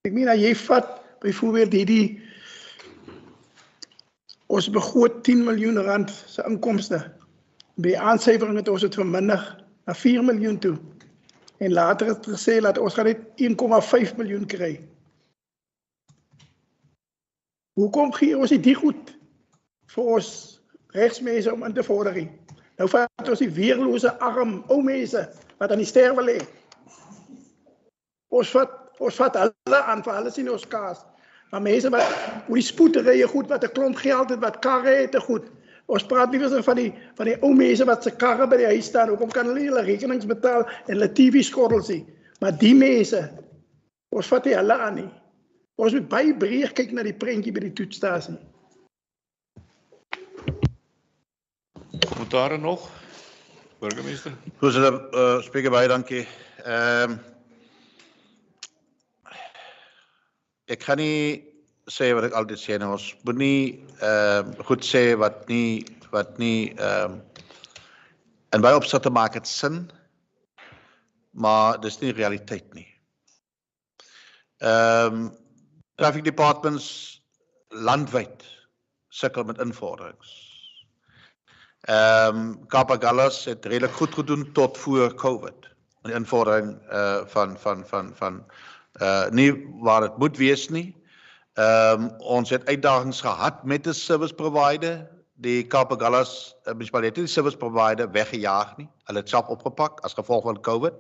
Ik meen, dat jy vat bijvoorbeeld ons begroot 10 miljoen rand se inkomsten. Bij die aancijfering het ons het verminder naar 4 miljoen toe. En later het gesê dat ons gaan net 1,5 miljoen krijgen. Hoekom gee ons die goed voor ons rechtsmensen om in te vorderen? Nou vat ons die weerloze arm ou mense wat aan die sterwe lê. Ons vat hulle aan, vir hulle sien ons kaas. Maar mense wat hoe die spoederye goed, wat 'n klomp geld het, wat karre het te goed. Ons praat liewer van die ou mense wat se karre by die huis staan. Hoekom kan hulle nie hulle rekenings betaal en hulle TV-skottels nie? Maar die mense, ons vat nie hulle aan nie. Ons moet baie breër kyk na die prentjie by die toetsstasie. Kommentaar nog? Burgemeester? Voorzitter, spreker baie dankie. Ek gaan nie sê wat ek altyd sê, nou, ons moet nie goed sê wat nie in baie opsigte maak het sin, maar dis nie realiteit nie. Traffic departments landwyd sukkel met invorderings. Kapagallas het redelijk goed gedoen tot voor COVID. Die invordering van nie waar het moet wees nie. Ons het uitdagings gehad met die service provider. Die Kapagallas munisipaliteit het die service provider weggejaag nie. Hulle het self opgepak as gevolg van COVID.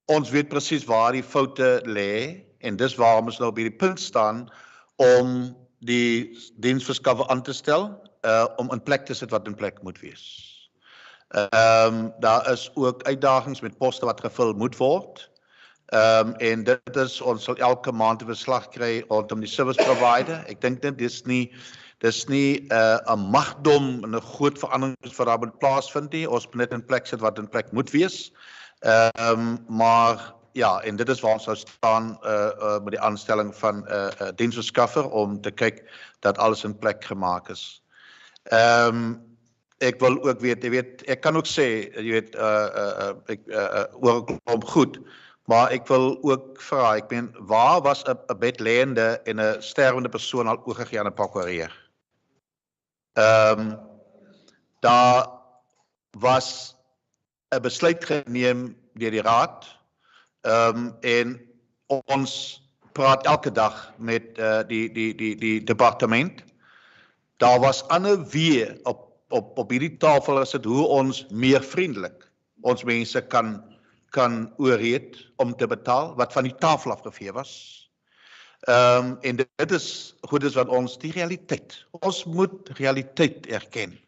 Ons weet presies waar die foute lê en dis waarom ons nou by die punt staan om die diensverskaffer aan te stel, om in plek te sit wat in plek moet wees. Daar is ook uitdagings met poste wat gevul moet word. En dit is, ons sal elke maand 'n verslag kry rondom die service provider. Ek dink dit dis nie 'n magdom en 'n groot verandering wat daar moet plaasvind nie. Ons moet net in plek sit wat in plek moet wees. Maar ja, en dit is waar ons sou staan met die aanstelling van diensverskaffer om te kyk dat alles in plek gemaak is. Ek wil ook weet, ek kan ook sê, jy weet, ek oor 'n klomp goed, maar ek wil ook vra, ek meen, waar was 'n bedlêende en 'n sterwende persoon al oorgegee aan 'n prokureur? Daar was 'n besluit geneem deur die raad, en ons praat elke dag met die departement. Daar was ander weer op hierdie tafel gesit hoe ons meer vriendelik ons mense kan oorreed om te betaal wat van die tafel afgevee was. En dit is goed is wat ons die realiteit. Ons moet realiteit erken.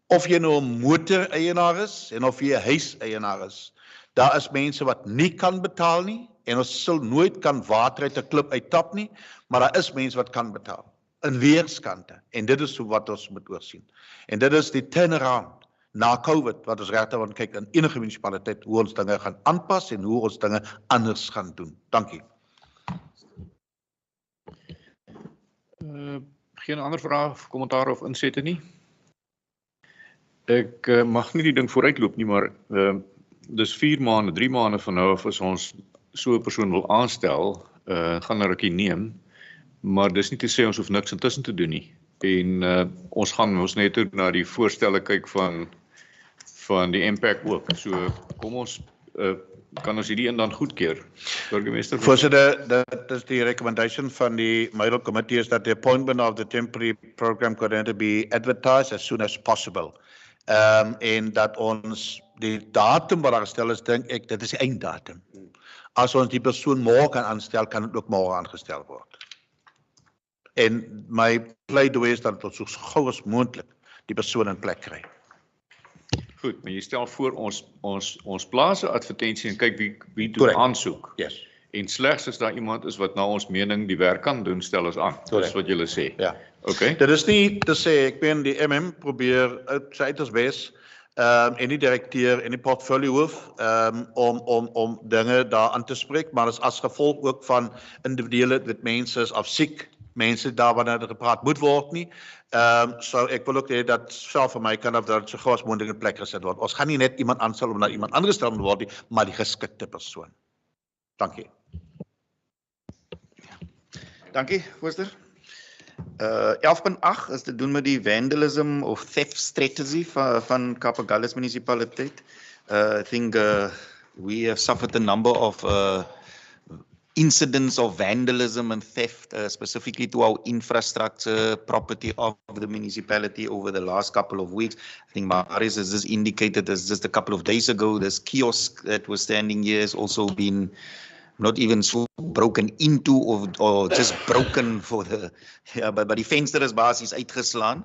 Of jy nou 'n motoreienaar is en of jy 'n huiseienaar is, daar is mense wat nie kan betaal nie en ons sal nooit kan water uit 'n klip uittap nie, maar daar is mense wat kan betaal. In weerskante. En dit is wat ons moet oorsien. En dit is die turnaround na COVID, wat ons regtig wil kyk in enige munisipaliteit, hoe ons dinge gaan aanpas en hoe ons dinge anders gaan doen. Dankie. Geen ander vrae, kommentaar of insette nie? Ek mag nie die ding vooruitloop nie, maar dis 4 maande, 3 maande van nou af as ons so 'n persoon wil aanstel, gaan 'n rukkie neem. Maar dis nie te sê ons hoef niks intussen te doen nie. En ons gaan ons net na die voorstelle kyk van die impact ook. So kom ons kan ons hierdie een dan goedkeur. Burgemeester. Voorsitter, dit is die recommendation van die Model Committee is that the appointment of the temporary program coordinator be advertised as soon as possible. En dat ons die datum wat daar gestel is, dink ek dit is die einddatum. As ons die persoon môre kan aanstel, kan dit ook môre aangestel word. En my pleidooi is dat ons so gou as moontlik die persoon in plek kry. Goed, maar jy stel voor ons plaas 'n advertensie en kyk wie doen Correct. aansoek. Yes. En slegs as daar iemand is wat na ons mening die werk kan doen, stel ons aan. Dis wat julle sê. Ja. Okay. Dit is nie te sê, ek ben die MM probeer sy uiters wees, en die direkteur en die portfoliehoof, om dinge daar aan te spreek, maar is as gevolg ook van individuele, dit mense is of siek, mense daar wanneer gepraat moet word nie. So ek wil ook hê dat self vir my kan dat dit so gou as moontlik in plek gesit word. Ons gaan nie net iemand aanstel omdat iemand aangestel moet word nie, maar die geskikte persoon. Dankie. Dankie, voorsitter. 11.8 is te doen met die vandalism of theft strategy van Kapagallis munisipaliteit. I think we have suffered a number of incidents of vandalism and theft, specifically to our infrastructure, property of the municipality over the last couple of weeks. I think Marius has just indicated this just a couple of days ago, this kiosk that was standing here has also been not even so broken into or just broken for the, yeah, but die venster is basies uitgeslaan.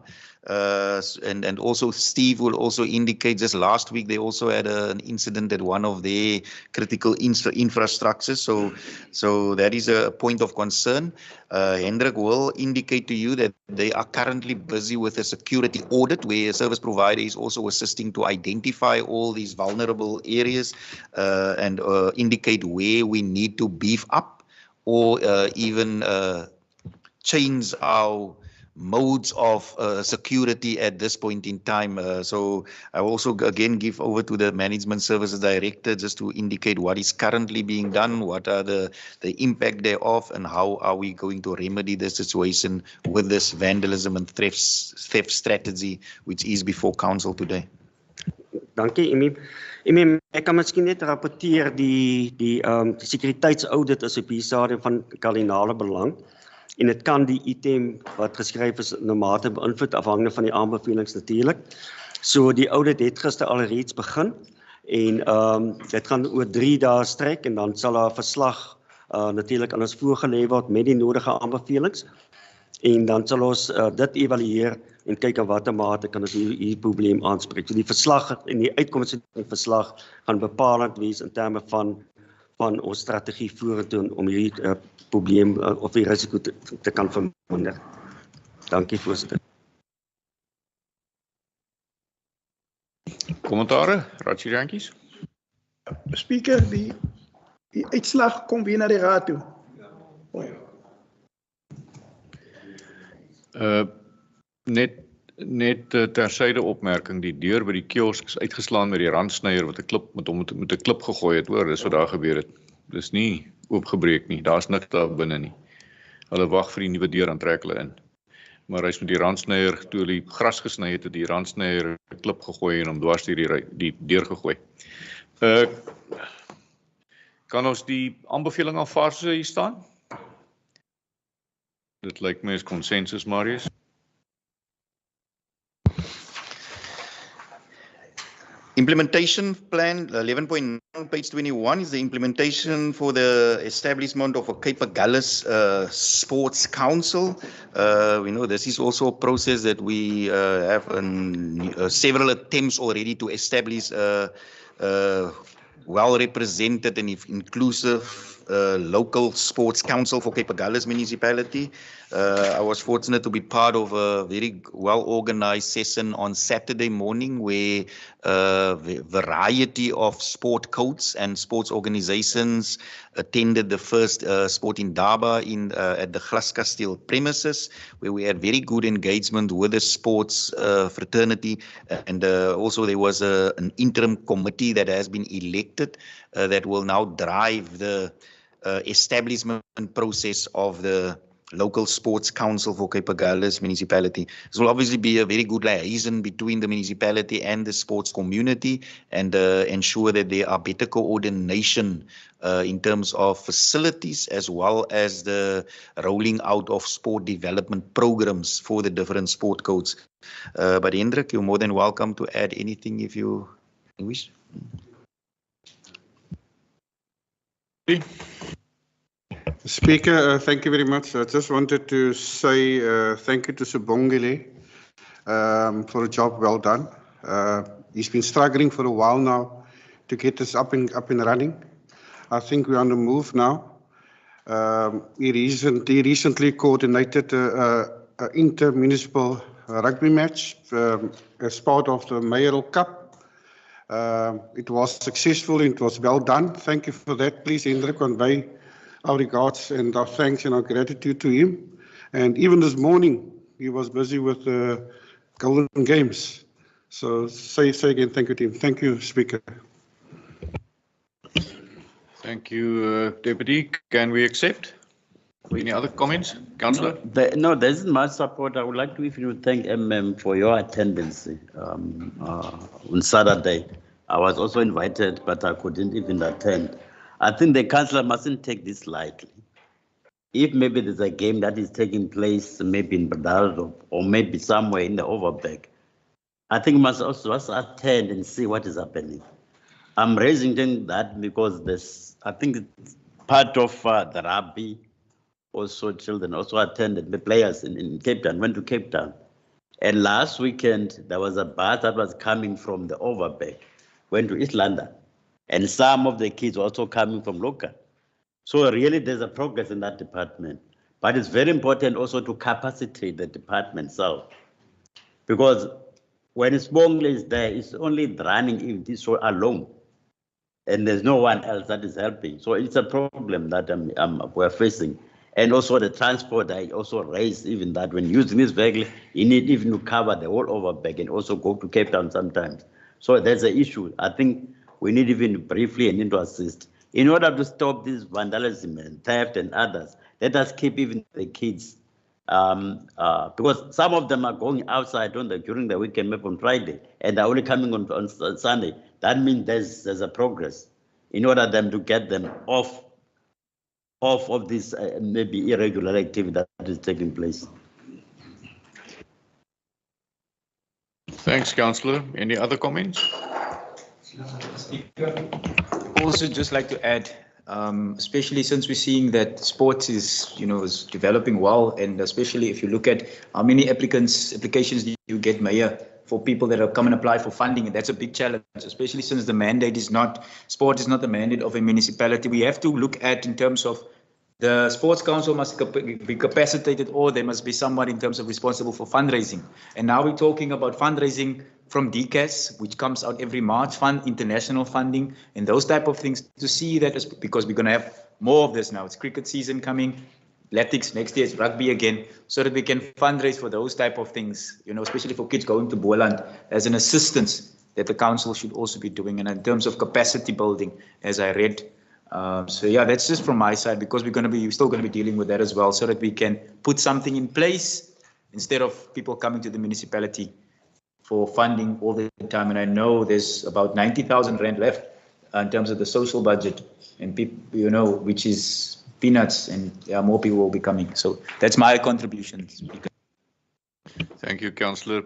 And also Steve will also indicate just last week they also had an incident at one of their critical infrastructures. So that is a point of concern. Hendrik will indicate to you that they are currently busy with a security audit where a service provider is also assisting to identify all these vulnerable areas and indicate where we need to beef up or even change our modes of security at this point in time. So I will also again give over to the Management Services Director just to indicate what is currently being done, what are the impact thereof, and how are we going to remedy the situation with this vandalism and theft strategy which is before council today. Dankie, Emmy, ek kan miskien net rapporteer die sekuriteitsaudit is op hierdie stadium van kardinale belang. En dit kan die item wat geskryf is na mate beïnvloed afhangende van die aanbevelings natuurlik. So die audit het gister alreeds begin en dit gaan oor 3 dae strek en dan sal daar 'n verslag natuurlik aan ons voorgelê word met die nodige aanbevelings. En dan sal ons dit evalueer en kyk aan watter mate kan ons hierdie probleem aanspreek. So die verslag en die uitkomste van die verslag gaan bepalend wees in terme van ons strategie vorentoe om hierdie probleem of die risiko te kan verminder. Dankie, voorsitter. Kommentare, Ratjie. Speaker, die uitslag kom weer na die raad toe. Net tersyde opmerking, die deur by die kiosk is uitgeslaan met die randsnyer wat 'n klip met 'n klip gegooi het, hoor, dis wat daar gebeur het. Dis nie oopgebreek nie, daar's niks daar binne nie. Hulle wag vir die nuwe deur, dan trek hulle in. Maar hy's met die randsnyer, toe hulle die gras gesny het, die randsnyer 'n klip gegooi en hom dwars deur die deur gegooi. Kan ons die aanbeveling aanvaar soos hy staan? Dit lyk my is konsensus, Marius. Implementation plan 11.9, page 21 is the implementation for the establishment of a Kapagallis Sports Council. We know this is also a process that we have several attempts already to establish a well represented and inclusive local sports council for Kapagallis municipality. I was fortunate to be part of a very well organized session on Saturday morning where a variety of sport coaches and sports organizations attended the first Sport Indaba at the Glaskasteel premises, where we had very good engagement with the sports fraternity, and also there was an interim committee that has been elected that will now drive the establishment process of the local sports council for Kapagallis municipality. This will obviously be a very good liaison between the municipality and the sports community and ensure that there are better coordination in terms of facilities as well as the rolling out of sport development programs for the different sport codes. But Hendrik, you're more than welcome to add anything if you wish. Speaker, thank you very much. I just wanted to say thank you to Sibongile for a job well done. He's been struggling for a while now to get us up and running. I think we're on the move now. He recently coordinated an inter-municipal rugby match as part of the Mayoral Cup. It was successful and it was well done. Thank you for that. Please, Hendrik, convey our regards and our thanks and our gratitude to him. And even this morning, he was busy with the Golden Games. So say again, thank you to him. Thank you, Speaker. Thank you, Deputy. Can we accept? Any other comments, Councillor? No, there isn't much support. I would like to, if you thank for your attendance on Saturday. I was also invited, but I couldn't even attend. I think the councillor mustn't take this lightly. If maybe there's a game that is taking place maybe in Badaldo or maybe somewhere in the Overberg, I think must also attend and see what is happening. I'm raising that because I think it's part of the rugby. Also, children also attended, the players in Cape Town, went to Cape Town. And last weekend, there was a bus that was coming from the Overberg, went to East London. And some of the kids also coming from local. So really there's a progress in that department. But it's very important also to capacitate the department itself. Because when Sibongile is there, it's only running this show alone. And there's no one else that is helping. So it's a problem that we're facing. And also the transport, I also raised even that when using this vehicle, you need even to cover the whole Overberg and also go to Cape Town sometimes. So there's an issue. I think we need even briefly and to assist. In order to stop this vandalism and theft and others, let us keep even the kids. Because some of them are going outside during the weekend, maybe on Friday, and they're only coming on Sunday. That means there's a progress in order them to get them off of this maybe irregular activity that is taking place. Thanks, Councillor. Any other comments? Also, just like to add, especially since we're seeing that sports is developing well, and especially if you look at how many applications you get, Mayor, for people that have come and apply for funding, and that's a big challenge, especially since the mandate is sport is not the mandate of a municipality. We have to look at in terms of the Sports Council must be capacitated, or there must be someone in terms of responsible for fundraising. And now we're talking about fundraising from DCAS, which comes out every March, international funding, and those type of things, to see that because we're going to have more of this now. It's cricket season coming, athletics, next year it's rugby again, so that we can fundraise for those type of things, especially for kids going to Boland, as an assistance that the council should also be doing, and in terms of capacity building, as I read. So yeah, that's just from my side, because we're still going to be dealing with that as well, so that we can put something in place instead of people coming to the municipality for funding all the time. And I know there's about 90,000 rand left in terms of the social budget, and people, which is peanuts, and more people will be coming. So that's my contribution, Speaker. Thank you, Councillor.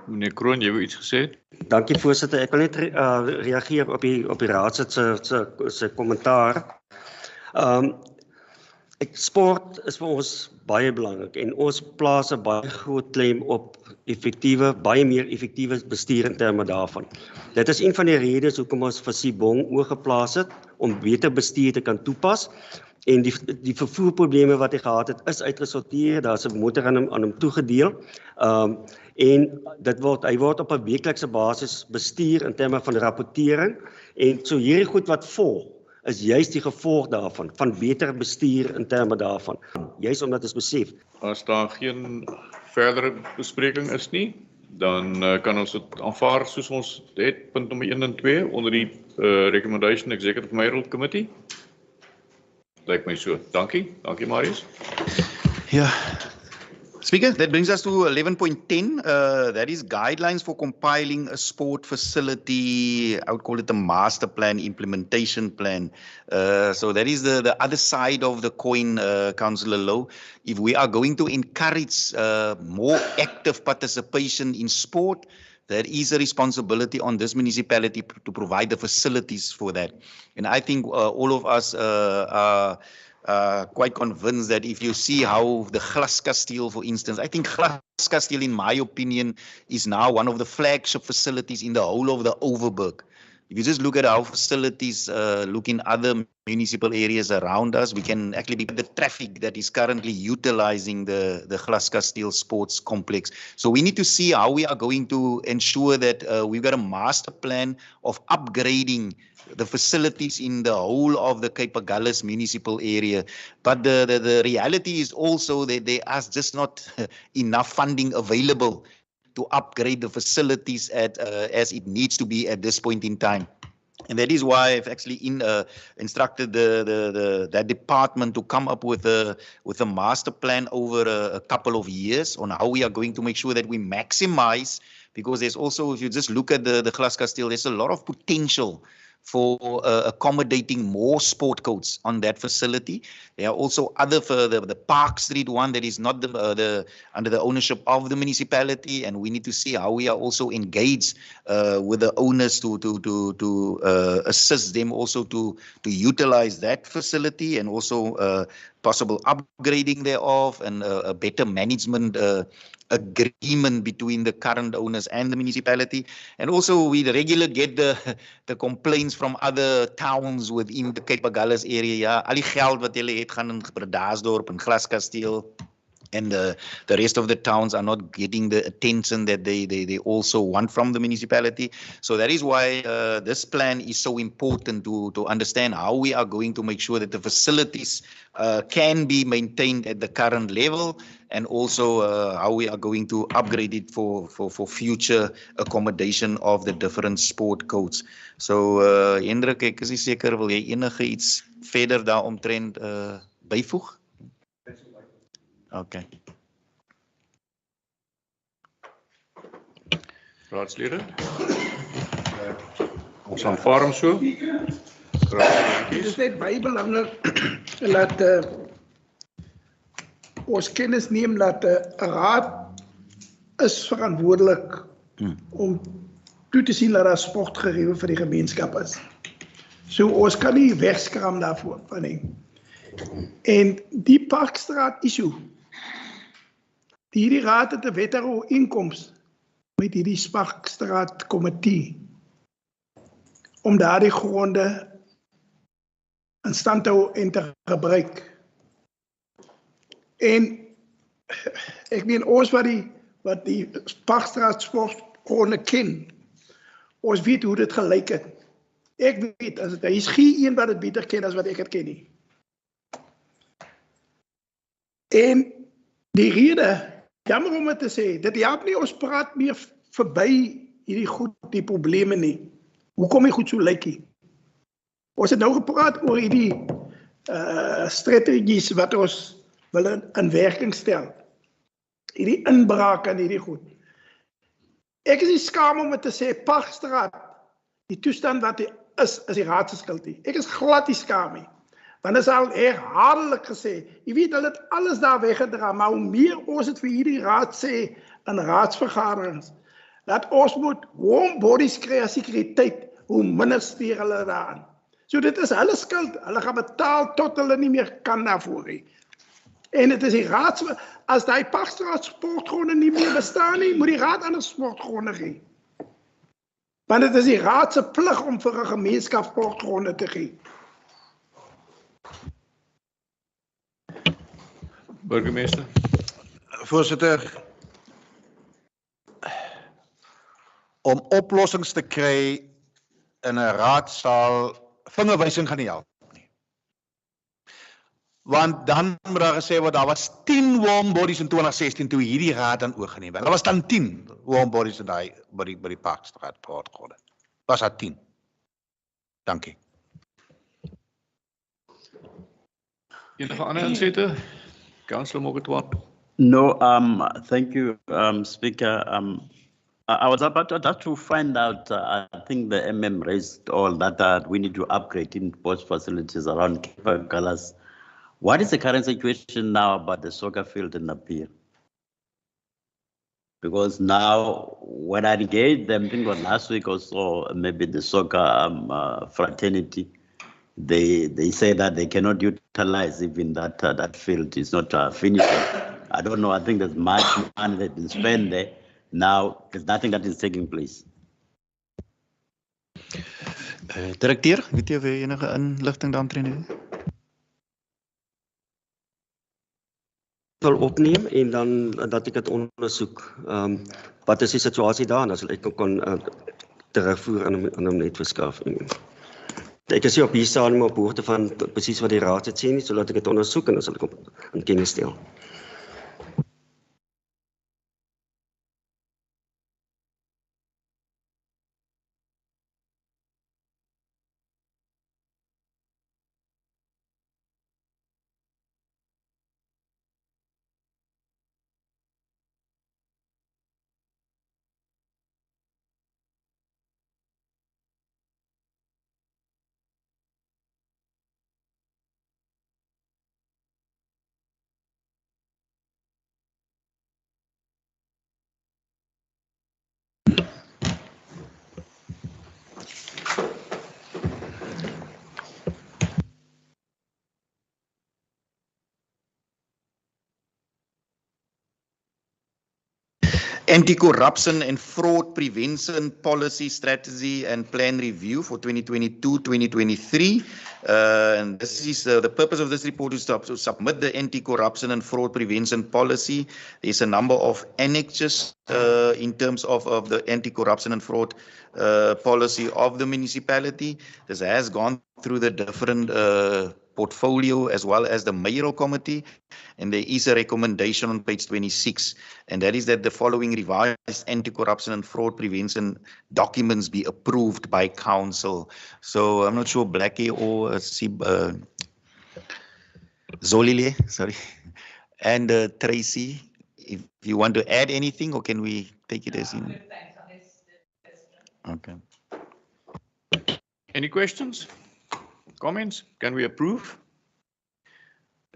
Meneer Kroon, jy wou iets gesê? Dankie, voorsitter. Ek wil net reageer op die raadslid se kommentaar. Sport is vir ons baie belangrik, en ons plaas 'n baie groot klem op baie meer effektiewe bestuur in terme daarvan. Dit is een van die redes hoekom ons vir Sibong oorgeplaas het om beter bestuur te kan toepas. En die vervoerprobleme wat hy gehad het, is uitgesorteer. Daar's 'n motor aan hom toegedeel. En hy word op 'n weeklikse basis bestuur in terme van rapportering. En so hierdie goed wat volg, is juist die gevolg daarvan, van beter bestuur in terme daarvan. Juist omdat ons besef. As daar geen verdere bespreking is nie, dan kan ons dit aanvaar soos ons het, punt nommer 1 en 2, onder die Recommendation Executive Mayoral Committee. Lyk my so. Dankie. Dankie, Marius. Yeah. Speaker, that brings us to 11.10. That is guidelines for compiling a sport facility. I would call it a master plan, implementation plan. So that is the other side of the coin, Councillor Low. If we are going to encourage more active participation in sport, there is a responsibility on this municipality to provide the facilities for that. And I think all of us are quite convinced that if you see how the Glaskasteel, for instance, I think Glaskasteel, in my opinion, is now one of the flagship facilities in the whole of the Overberg. If you just look at our facilities, look in other municipal areas around us, we can actually be the traffic that is currently utilizing the Glaskasteel Sports Complex. So we need to see how we are going to ensure that we've got a master plan of upgrading the facilities in the whole of the Cape Agulhas municipal area. But the reality is also that there is just not enough funding available to upgrade the facilities as it needs to be at this point in time. And that is why I've actually instructed that department to come up with a master plan over a couple of years on how we are going to make sure that we maximize, because there's also, if you just look at the Glaskasteel, there's a lot of potential for accommodating more sport courts on that facility. There are also other, the Park Street one that is not under the ownership of the municipality, and we need to see how we are also engaged with the owners to assist them also to utilize that facility, and also possible upgrading thereof, and a better management agreement between the current owners and the municipality. And also we regularly get the complaints from other towns within the Cape Agulhas area. Ja, al die geld wat hulle het gaan in Bredasdorp en Glaskasteel, and the rest of the towns are not getting the attention that they also want from the municipality. So that is why this plan is so important to understand how we are going to make sure that the facilities can be maintained at the current level, and also how we are going to upgrade it for future accommodation of the different sport codes. So Hendrik, ek is nie seker, wil jy enige iets verder daaromtrent byvoeg? Okay. Raadslede? Ons aanvaar hom so. Dit is net baie belangrik dat ons kennis neem dat 'n raad is verantwoordelik om toe te sien dat daar sportgeriewe vir die gemeenskap is. So ons kan nie wegskram daarvoor van nie. En die Parkstraat issue, hierdie raad het 'n wettige ooreenkoms met hierdie Parkstraat komitee om daardie gronde in stand te hou en te gebruik. En ek meen ons wat die Parkstraat sportgronde ken, ons weet hoe dit gelyk het. Ek weet, daar is geen een wat dit beter ken as wat ek het ken nie. En die rede, jammer om het te sê, dit help nie ons praat meer verby hierdie goed, die probleme nie. Hoekom die goed so lyk nie? Ons het nou gepraat oor hierdie strategies wat ons wil in werking stel. Hierdie inbraak en hierdie goed. Ek is nie skaam om het te sê, Parkstraat, die toestand wat is die raad se skuld nie. Ek is glad nie skaam nie. Want dit is al herhaaldelijk gesê, jy weet, hulle het alles daar weggedra, maar hoe meer ons het vir hierdie raad sê in raadsvergaderings, dat ons moet warm bodies kry as sekuriteit, hoe minder steer hulle daaraan. So dit is hulle skuld, hulle gaan betaal tot hulle nie meer kan daarvoor nie. En dit is die raad, as die Parkstraat sportgronde nie meer bestaan nie, moet die raad ander sportgronde gee. Want dit is die raad se plig om vir 'n gemeenskap sportgronde te gee. Burgemeester. Voorsitter, om oplossings te kry in 'n raadsaal, vingerwysing gaan nie help nie. Want dan moet daar gesê word, daar was 10 warm bodies in 2016 toe hierdie raad dan oorgeneem het. Daar was dan 10 warm bodies in by die Parkstraat sportgronde. Was daar 10. Dankie. Enige ander insette? Councillor Mokotwa. No, thank you, Speaker. I was about to find out, I think the MM raised all that we need to upgrade in sports facilities around Cape Agulhas. What is the current situation now about the soccer field in Napier? Because now, when I engaged them, I think it was last week or so, maybe the soccer fraternity, they say that they cannot utilize even that field. It's not finished. I don't know. I think there's much money that's been spent there. Now there's nothing that is taking place. Direkteur, weet jy of jy enige inligting daaromtrent het? Wil opneem en dan dat ek dit ondersoek. Wat is die situasie daar? Dan sal ek kon terugvoer aan hom net verskaf. Ek is nie op hier stadium op hoogte van presies wat die raad het sê nie, sodat ek dit ondersoek en dan sal ek op in kennis stel. Anti-corruption and fraud prevention policy strategy and plan review for 2022-2023. And this is the purpose of this report is to submit the anti-corruption and fraud prevention policy. There's a number of annexes in terms of the anti-corruption and fraud policy of the municipality. This has gone through the different portfolio as well as the mayoral committee, and there is a recommendation on page 26, and that is that the following revised anti-corruption and fraud prevention documents be approved by council. So I'm not sure Blackie or Zolile, sorry, and Tracy, if you want to add anything, or can we take it as in? Okay. Any questions? Comments? Can we approve?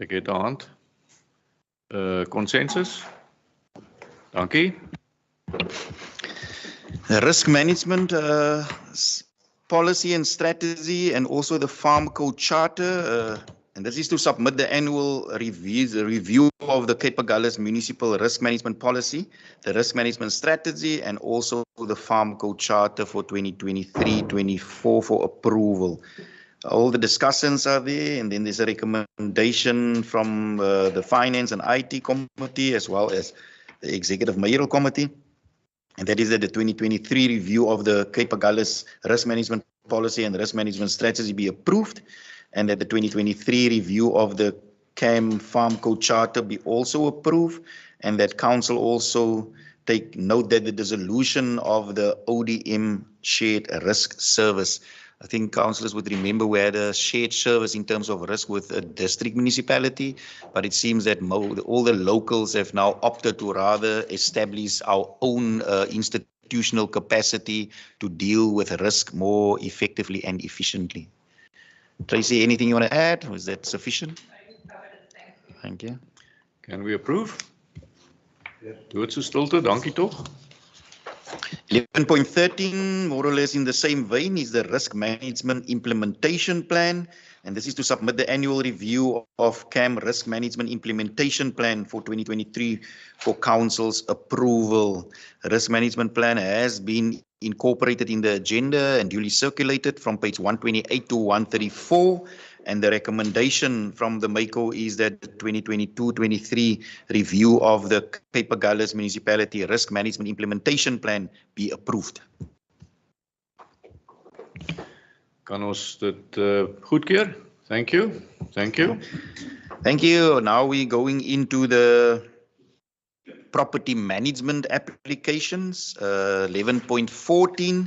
Ek het 'n hand. Consensus? Dankie. The risk management policy and strategy, and also the farm code charter, and this is to submit the annual review of the Cape Agulhas municipal risk management policy, the risk management strategy, and also the farm code charter for 2023-24 for approval. All the discussions are there, and then there's a recommendation from the Finance and IT Committee as well as the Executive Mayoral Committee, and that is that the 2023 review of the Cape Agulhas risk management policy and risk management strategy be approved, and that the 2023 review of the CAM Farm Code Charter be also approved, and that Council also take note that the dissolution of the ODM shared risk service. I think councillors would remember we had a shared service in terms of risk with a district municipality, but it seems that all the locals have now opted to rather establish our own institutional capacity to deal with risk more effectively and efficiently. Tracy, anything you want to add? Was that sufficient? Thank you. Can we approve? Doodse stilte, dankie tog. 11.13, more or less in the same vein, is the risk management implementation plan, and this is to submit the annual review of CAM risk management implementation plan for 2023 for council's approval. The risk management plan has been incorporated in the agenda and duly circulated from page 128 to 134. And the recommendation from the MACO is that the 2022-23 review of the Cape Agulhas Municipality Risk Management Implementation Plan be approved. Kan ons dit goedkeur? Thank you. Thank you. Thank you. Now we're going into the property management applications, 11.14.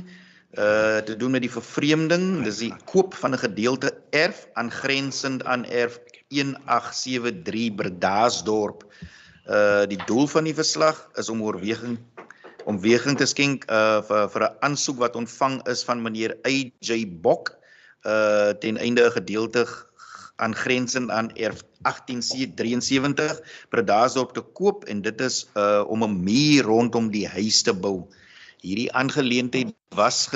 Te doen met die vervreemding, dis die koop van 'n gedeelte erf aangrensend aan erf 1873 Bredasdorp. Die doel van die verslag is om oorweging te skenk vir 'n aansoek wat ontvang is van meneer AJ Bok ten einde 'n gedeelte aangrensend aan erf 1873 Bredasdorp te koop en dit is om 'n muur rondom die huis te bou. Hierdie aangeleentheid was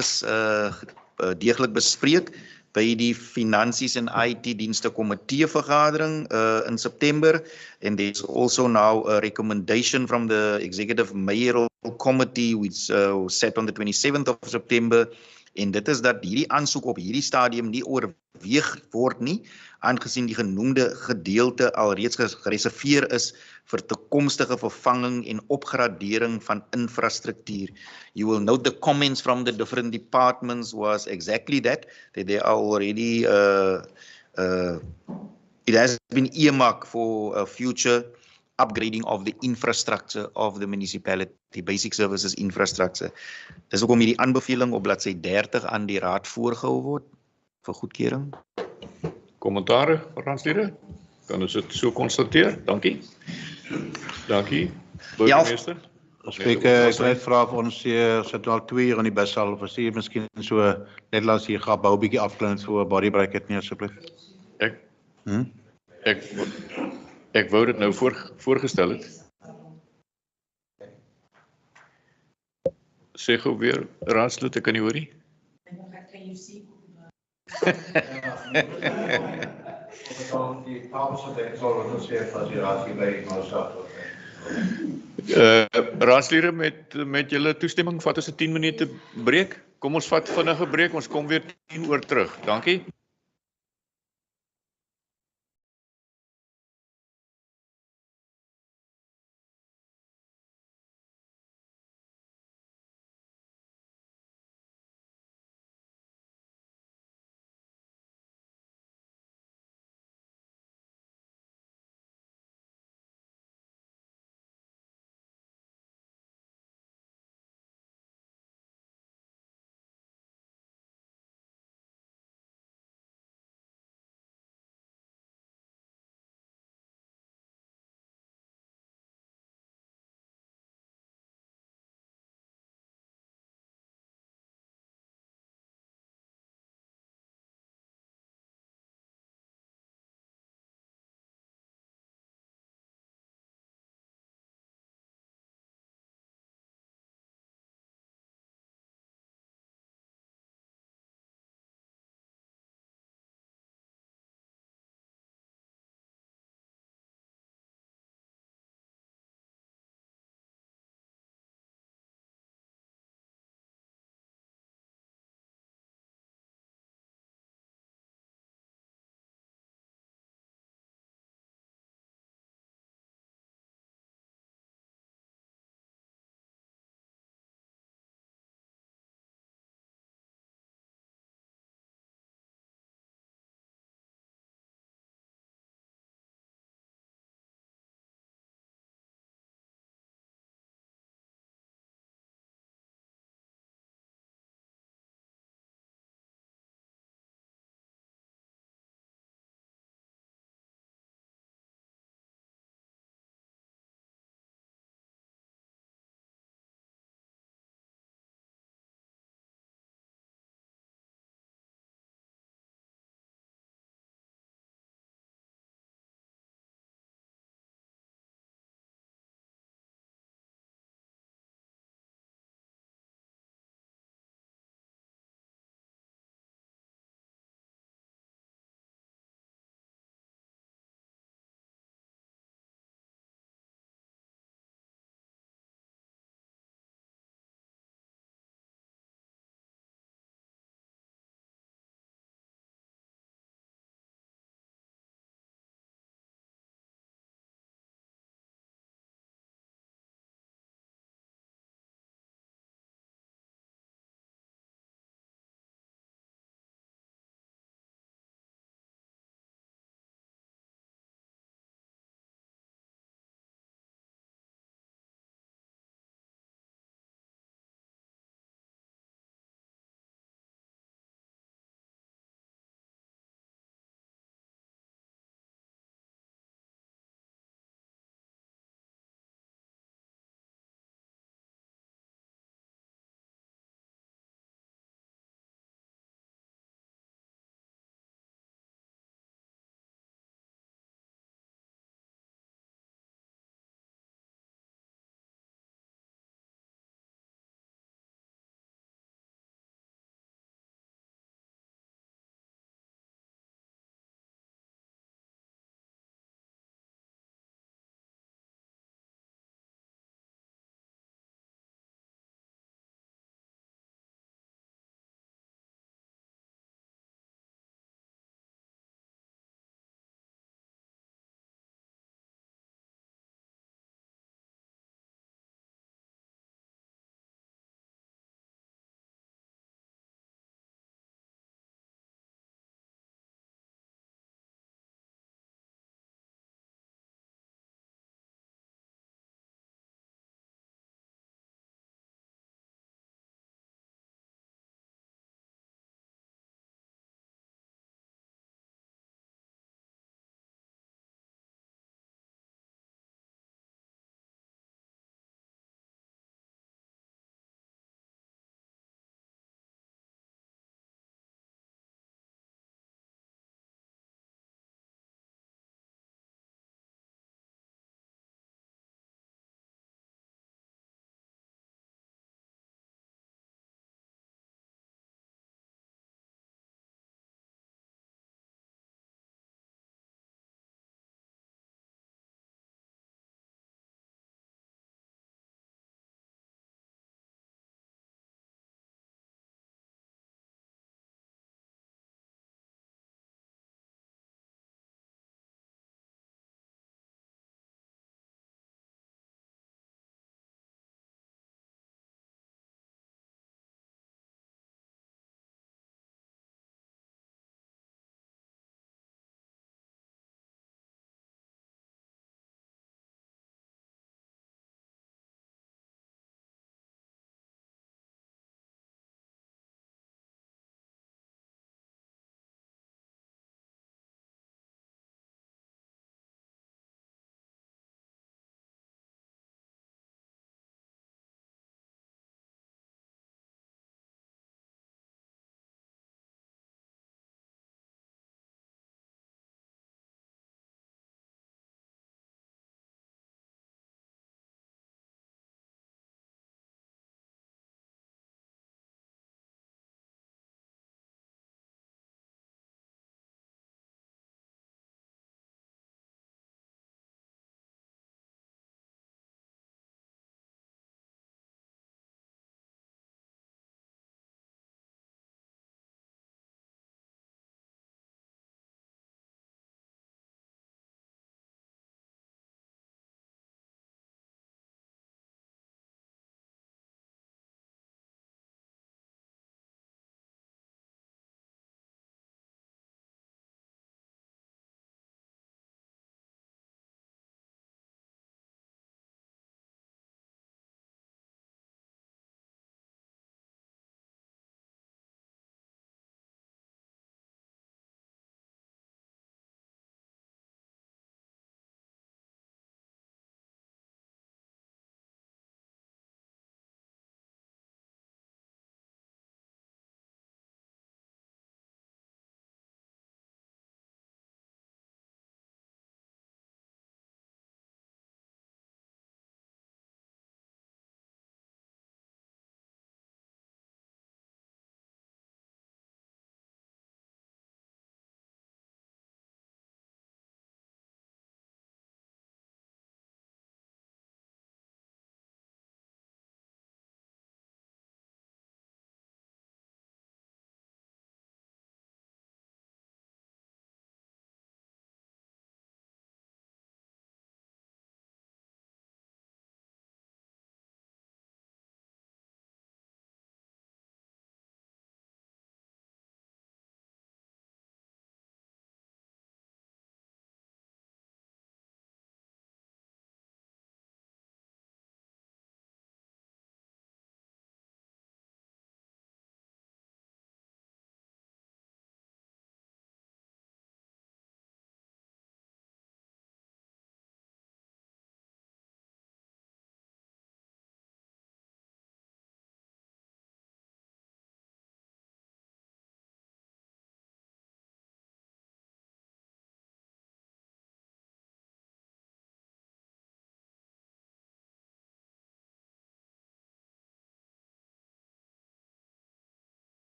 deeglik bespreek by die Finansies en IT Dienste Komitee vergadering in September, and there's also now a recommendation from the Executive Mayoral Committee which sat on the 27th of September, en dit is dat hierdie aansoek op hierdie stadium nie oorweeg word nie, aangesien die genoemde gedeelte alreeds gereserveer is vir toekomstige vervanging en opgradering van infrastruktuur. You will note the comments from the different departments was exactly that they are already, it has been earmarked for a future upgrading of the infrastructure of the municipality, basic services infrastructure. Dis hoekom hierdie aanbeveling op bladsy 30 aan die raad voorgehou word vir goedkeuring. Kommentare van raadslede? Kan ons dit so konstateer? Dankie. Dankie. Burgemeester. Spreker, ek wil net vra of ons sit al 2 uur in die bus al, of as jy miskien so net laat hier gaan bou 'n bietjie afklim voor body break het nie asseblief. Ek wou dit nou voorgestel het. Sê gou weer, raadslid, ek kan nie hoor nie. Raadslede met julle toestemming vat ons 'n 10 minute breek. Kom ons vat vinnige breek, ons kom weer 10 oor terug. Dankie.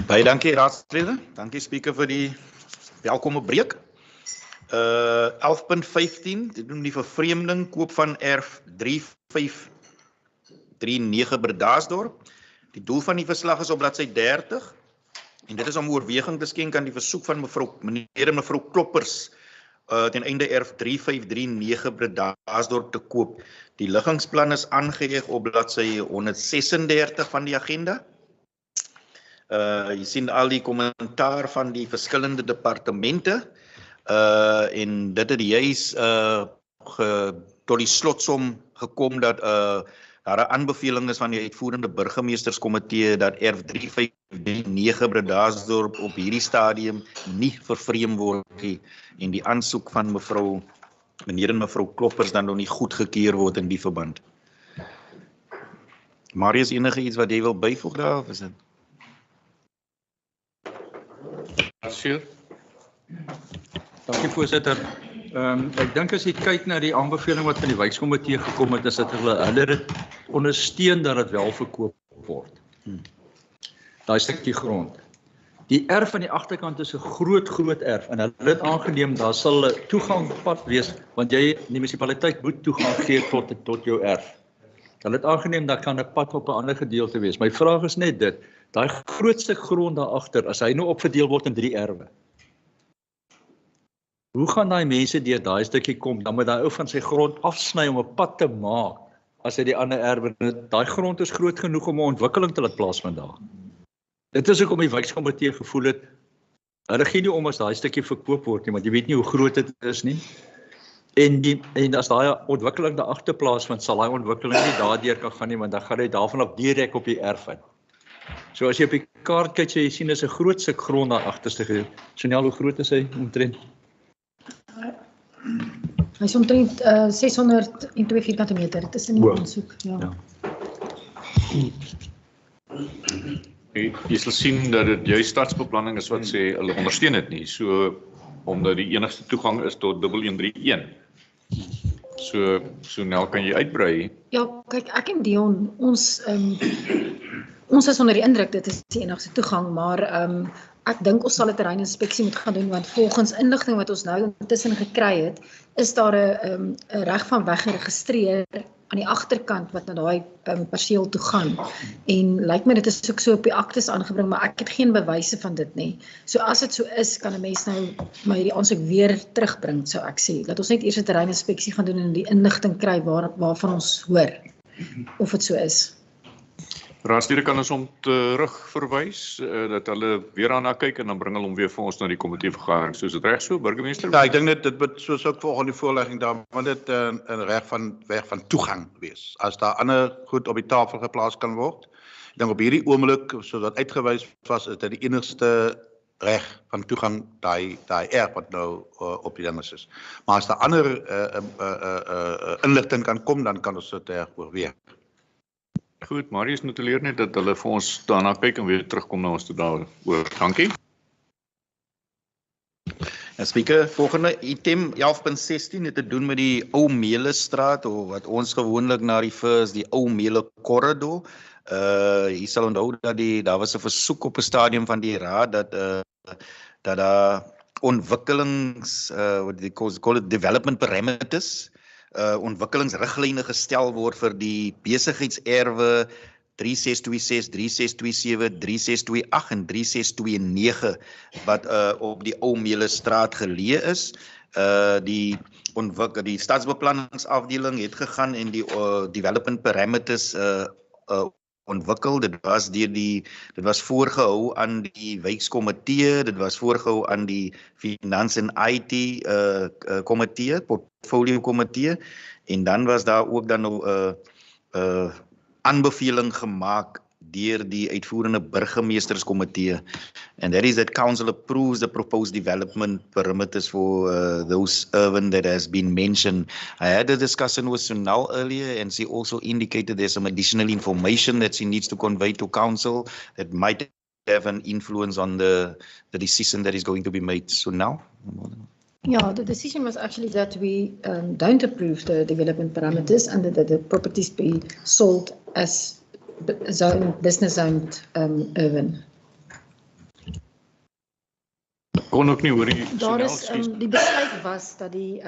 Baie dankie raadslede. Dankie speaker vir die welkome breek. 11.15, dit doen die vervreemding koop van erf 3539 Bredasdorp. Die doel van die verslag is op bladsy 30 en dit is om oorweging te skenk aan die versoek van meneer en mevrou Kloppers ten einde erf 3539 Bredasdorp te koop. Die liggingsplan is aangeheg op bladsy 136 van die agenda. Jy sien al die kommentaar van die verskillende departemente en dit het juis tot die slotsom gekom dat daar 'n aanbeveling is van die uitvoerende burgemeesterskomitee dat erf 3539 Bredasdorp op hierdie stadium nie vervreem word nie en die aansoek van meneer en mevrou Kloppers dan nog nie goedgekeur word in die verband. Marius, enige iets wat jy wil byvoeg daar of is dit? Dankie voorsitter. Ek dink as jy kyk na die aanbeveling wat van die wijkkomitee gekom het, is dat hulle dit ondersteun dat dit wel verkoop word. Daai stukkie grond. Die erf aan die agterkant is 'n groot erf en hulle het aangeneem daar sal 'n toegangpad wees want die munisipaliteit moet toegang gee tot jou erf. Hulle het aangeneem dat kan 'n pad op 'n ander gedeelte wees. My vraag is net dit, daai grootste grond daar agter, as hy nou opverdeel word in 3 erwe. Hoe gaan daai mense deur daai stukkie kom? Dan moet daai ou van sy grond afsny om 'n pad te maak as hy die ander erwe. Daai grond is groot genoeg om 'n ontwikkeling te laat plaasvind daar. Dit is hoekom die wijkkomitee gevoel het, hulle gee nie om as daai stukkie verkoop word nie, want jy weet nie hoe groot dit is nie. En as daai ontwikkeling daar agter plaasvind, sal daai ontwikkeling nie daardeur kan gaan nie, want dan gaan hy daarvan af direk op die erf in. So as jy op die kaart kyk, jy sien is 'n groot stuk grond daar agterste gedeelte. Sonel, hoe groot is hy omtrent? Hy is omtrent 602 vierkante meter. Dit is in die aansoek. Ja. Jy sal sien dat dit juist stadsbeplanning is wat sê hulle ondersteun dit nie. So omdat die enigste toegang is tot 1131. So nou kan jy uitbrei. Ja, kyk, ek en Dion, ons is onder die indruk dit is die enigste toegang, maar ek dink ons sal 'n terreininspeksie moet gaan doen want volgens inligting wat ons nou intussen gekry het, is daar 'n reg van weg geregistreer aan die agterkant wat na daai perseel toe gaan. En lyk my dit is ook so op die aktes aangebring, maar ek het geen bewyse van dit nie. So as dit so is, kan 'n mens nou maar hierdie aansoek weer terugbring, sou ek sê. Dat ons net eers 'n terreininspeksie gaan doen en die inligting kry waarvan ons hoor of dit so is. Raadslede kan ons hom terugverwys dat hulle weer daarna kyk en dan bring hulle hom weer vir ons na die komiteevergadering. So is dit reg so, burgemeester? Ja, ek dink dit moet soos ook volgens die voorlegging daar, want dit 'n weg van toegang wees. As daar ander goed op die tafel geplaas kan word, ek dink op hierdie oomblik soos wat uitgewys was, is dit die enigste reg van toegang daai erf wat nou op die dinges is. Maar as daar ander inligting kan kom, dan kan ons dit oorweeg. Goed, Marius notuleer net dat hulle vir ons daarna kyk en weer terugkom na ons toe daaroor. Dankie. Speaker, volgende item 11.16 het te doen met die Ou Mele straat of wat ons gewoonlik na refer is die Ou Mele korridor. Jy sal onthou dat daar was 'n versoek op 'n stadium van die raad dat daar ontwikkelings what they call it development parameters ontwikkelingsriglyne gestel word vir die besigheidserwe 3626, 3627, 3628 en 3629 wat op die Ou Mele straat geleë is. Die stadsbeplanningsafdeling het gegaan en die development parameters ontwikkel. Dit was voorgehou aan die wijkkomitee, dit was voorgehou aan die finans en IT komitee, portfolio komitee, en dan was daar ook dan nou aanbeveling gemaak deur die uitvoerende burgemeesterskomitee, and that is that council approves the proposed development parameters for those urban that has been mentioned. I had a discussion with Sunal earlier, and she also indicated there's some additional information that she needs to convey to council that might have an influence on the decision that is going to be made. Sunal? Yeah, the decision was actually that we don't approve the development parameters and that the properties be sold as business zoned urban. Kon ook nie hoor die Daar is die besluit was dat die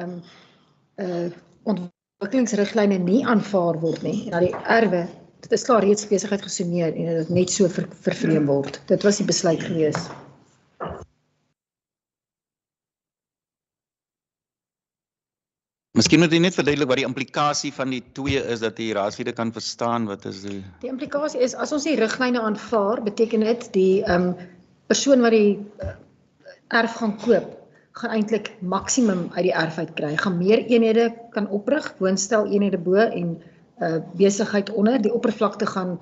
ontwikkelingsriglyne nie aanvaar word nie. En dat die erwe, dit is klaar reeds besigheid gesummeer en dat dit net so vervreem word. Dit was die besluit gewees. Miskien moet jy net verduidelik wat die implikasie van die twee is, dat die raadslede kan verstaan wat is die... Die implikasie is, as ons die riglyne aanvaar, beteken dit die persoon wat die erf gaan koop, gaan eintlik maksimum uit die erf uit kry. Gaan meer eenhede kan oprig, woonstel eenhede bo en besigheid onder. Die oppervlakte gaan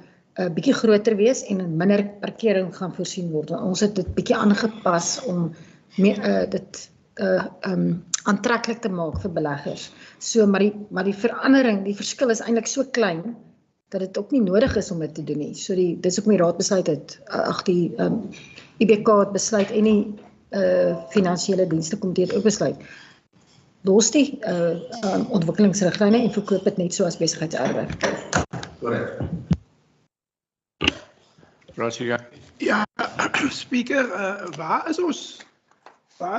bietjie groter wees en minder parkering gaan voorsien word. Ons het dit bietjie aangepas om dit aantreklik te maak vir beleggers. So, maar die verandering, die verskil is eintlik so klein dat dit ook nie nodig is om dit te doen nie. So dis ook my raad besluit het, die IBK het besluit en die finansiële dienste komitee het ook besluit. Los die ontwikkelingsriglyne en verkoop dit net so as besigheidserwe. Korrek. Ja, speaker, waar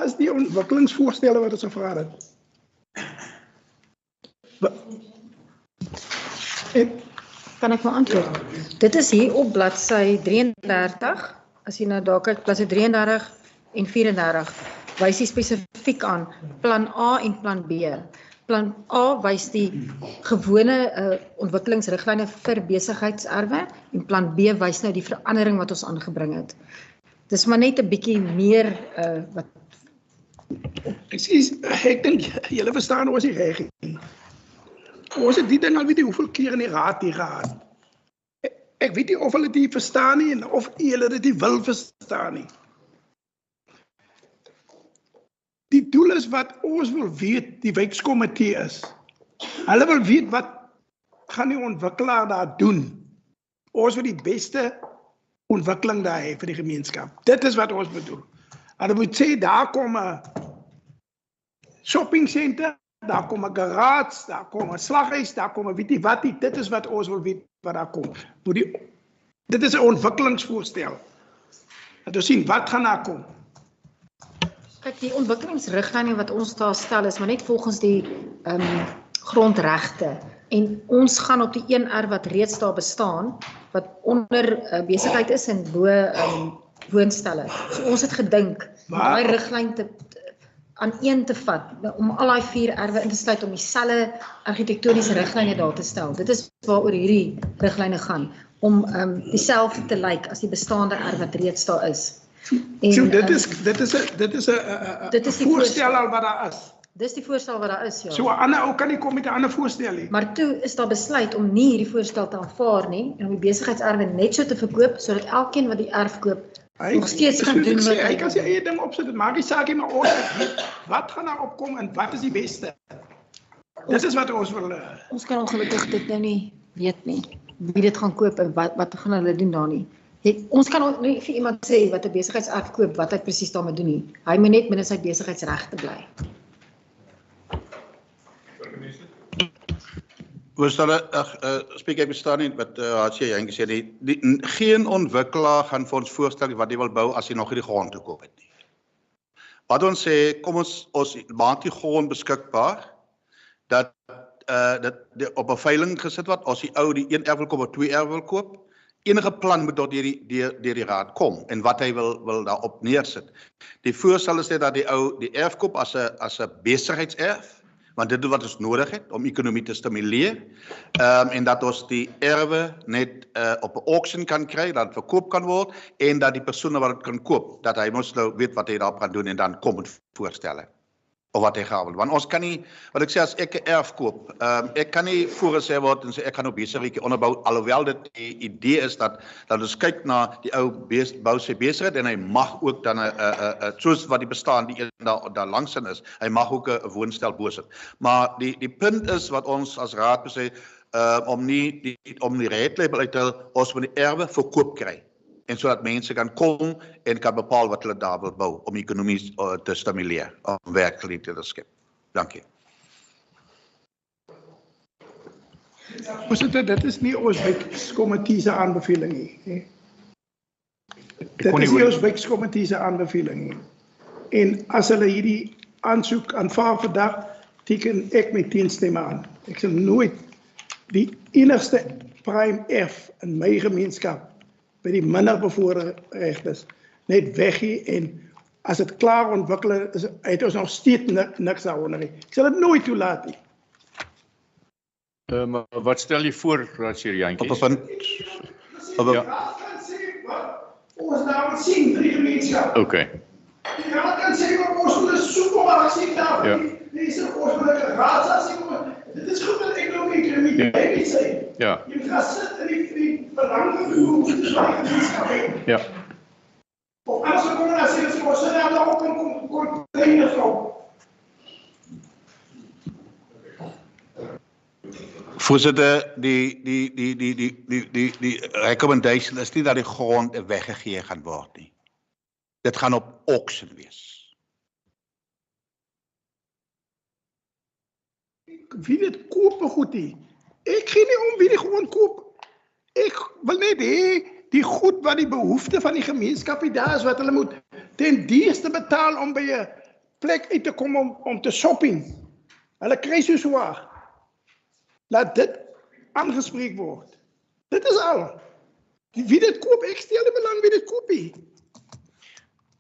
is die ontwikkelingsvoorstelle wat ons gevra het? Kan ek maar antwoord? Dit is hier op bladsy 33, as jy nou daar kyk, bladsy 33 en 34, wys die spesifiek aan plan A en plan B. Plan A wys die gewone ontwikkelingsriglyne vir besigheidserwe en plan B wys nou die verandering wat ons aangebring het. Dis maar net 'n bietjie meer wat Ek dink julle verstaan ons nie reg nie. Ons het die ding al weet nie hoeveel keer in die raad hier gehad. Ek weet nie of hulle dit verstaan nie en of julle dit nie wil verstaan nie. Die doel is wat ons wil weet, die wijkskomitee is. Hulle wil weet wat gaan die ontwikkelaar daar doen. Ons wil die beste ontwikkeling daar hê vir die gemeenskap. Dit is wat ons bedoel. Hulle moet sê, daar kom 'n shoppingcenter, daar kom 'n garage, daar kom 'n slaghuis, daar kom 'n weet nie wat nie. Dit is wat ons wil weet wat daar kom. Dit is 'n ontwikkelingsvoorstel. Dat ons sien wat gaan daar kom. Kyk, die ontwikkelingsriglyne wat ons daar stel is maar net volgens die grondregte. En ons gaan op die een erf wat reeds daar bestaan, wat onder besigheid is en bo woonstelle. So ons het gedink om daai riglyn aan een te vat, om al daai 4 erwe in te sluit om dieselfde argitektoniese riglyne daar te stel. Dit is waaroor hierdie riglyne gaan, om dieselfde te lyk as die bestaande erf wat reeds daar is. En, so dit is 'n voorstel al wat daar is. Dis die voorstel wat daar is, ja. So 'n ander ou kan nie kom met 'n ander voorstel nie. Maar toe is daar besluit om nie hierdie voorstel te aanvaar nie en om die besigheidserwe net so te verkoop sodat elkeen wat die erf koop nog steeds kan doen wat hy kan sy eie ding opsit. Dit maak nie saak nie, maar ons weet wat gaan daar opkom en wat is die beste. Dit is wat ons wil. Ons kan ongelukkig dit nou nie weet nie. Wie dit gaan koop en wat gaan hulle doen daar nie. Ons kan ook nie vir iemand sê wat 'n besigheidserf koop wat hy presies daarmee doen nie. Hy moet net binne sy besigheidsregte bly. Spreek ek bestaan nie wat Hatsie jy gesê het, geen ontwikkelaar gaan vir ons voorstel wat hy wil bou as hy nog nie die grond gekoop het nie. Wat ons sê, kom ons maak die grond beskikbaar dat dit op 'n veiling gesit word as die ou die 1 erf wil koop of 2 erf wil koop. Enige plan moet deur die raad kom en wat hy wil daarop neersit. Die voorstel is dat die ou die erf koop as 'n besigheidserf, want dit is wat ons nodig het om ekonomie te stimuleer, en dat ons die erwe net op 'n auction kan kry, dat het verkoop kan word en dat die persone wat dit kan koop, dat hy mos nou weet wat hy daarop gaan doen en dan kom met voorstelle of wat hy gaan wil. Want ons kan nie, wat ek sê, as ek 'n erf koop, ek kan nie voorgesê word en sê ek gaan nou besigheidjie onderbou, alhoewel dit die idee is dat ons kyk na die ou bou sy besigheid en hy mag ook dan soos wat die bestaan die een daar langsin is, hy mag ook 'n woonstel bo sit. Maar die punt is wat ons as raad sê, om die redlabel uit te hou, ons moet die erwe verkoop kry. En sodat mense kan kom en kan bepaal wat hulle daar wil bou om ekonomie te stimuleer, om werkgeleenthede te skep. Dankie. Voorsitter, dit is nie ons wijkkomitee se aanbeveling nie. Dit is nie ons wijkkomitee se aanbeveling nie. En as hulle hierdie aansoek aanvaar vandag, teken ek my teenstem aan. Ek sal nooit die enigste prime F in my gemeenskap by die minder bevoorregtes net weggee en as dit klaar ontwikkel is, het ons nog steeds niks daaronder nie. Ek sal dit nooit toelaat nie. Maar wat stel jy voor, Raadseer Jantjies? Op 'n punt. Ons daar moet sien vir die gemeenskap. Okay. Die raad kan sê maar ons moet 'n supermarkt daar. Ja. Dis ons moet 'n raadsasie. Dit is goed dat ek nog nie sê. Ja. Jy gaan sit in die belangrike gemeenskap. Ja. Of anders kom ons as jy ons sê daar op kom trainers op. Voorsitter, die recommendation is nie dat die grond weggegee gaan word nie. Dit gaan op auction wees. Wie dit koop goed nie. Ek gee nie om wie die grond koop. Ek wil net hê die goed wat die behoefte van die gemeenskap daar is wat hulle moet ten duurste betaal om by 'n plek uit te kom om te shopping. Hulle kry so swaar. Laat dit aangespreek word. Dit is al. Wie dit koop, ek stel nie belang wie dit koop nie.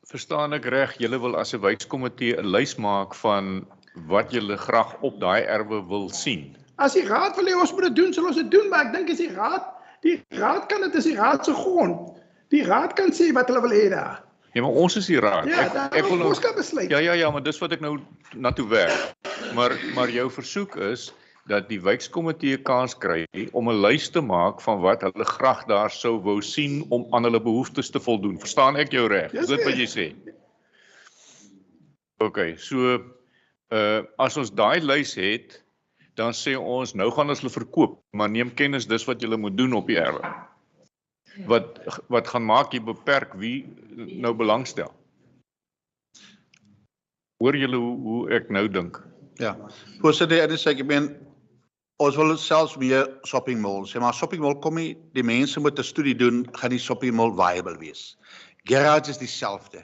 Verstaan ek reg, julle wil as 'n wijkkomitee 'n lys maak van wat julle graag op daai erwe wil sien? As die raad wil hê ons moet dit doen, sal ons dit doen, maar ek dink as die raad kan dit, is die raad se grond. Die raad kan sê wat hulle wil hê daar. Ja, maar ons is die raad. Ja, Ek wil ons kan besluit. Ja, maar dis wat ek nou na toe werk. Maar jou versoek is dat die wijkkomitee kans kry om 'n lys te maak van wat hulle graag daar sou wou sien om aan hulle behoeftes te voldoen. Verstaan ek jou reg? Is dit wat jy sê? Okay, so as ons daai lys het, dan sê ons nou gaan ons hulle verkoop, maar neem kennis dis wat julle moet doen op die erwe. Wat gaan maak jy beperk wie nou belangstel? Hoor julle hoe ek nou dink? Ja. Voorsitter, ek meen ons wil selfs weer shopping mall sê, maar shopping mall kom nie, die mense moet 'n studie doen, gaan die shopping mall viable wees. Garage is dieselfde.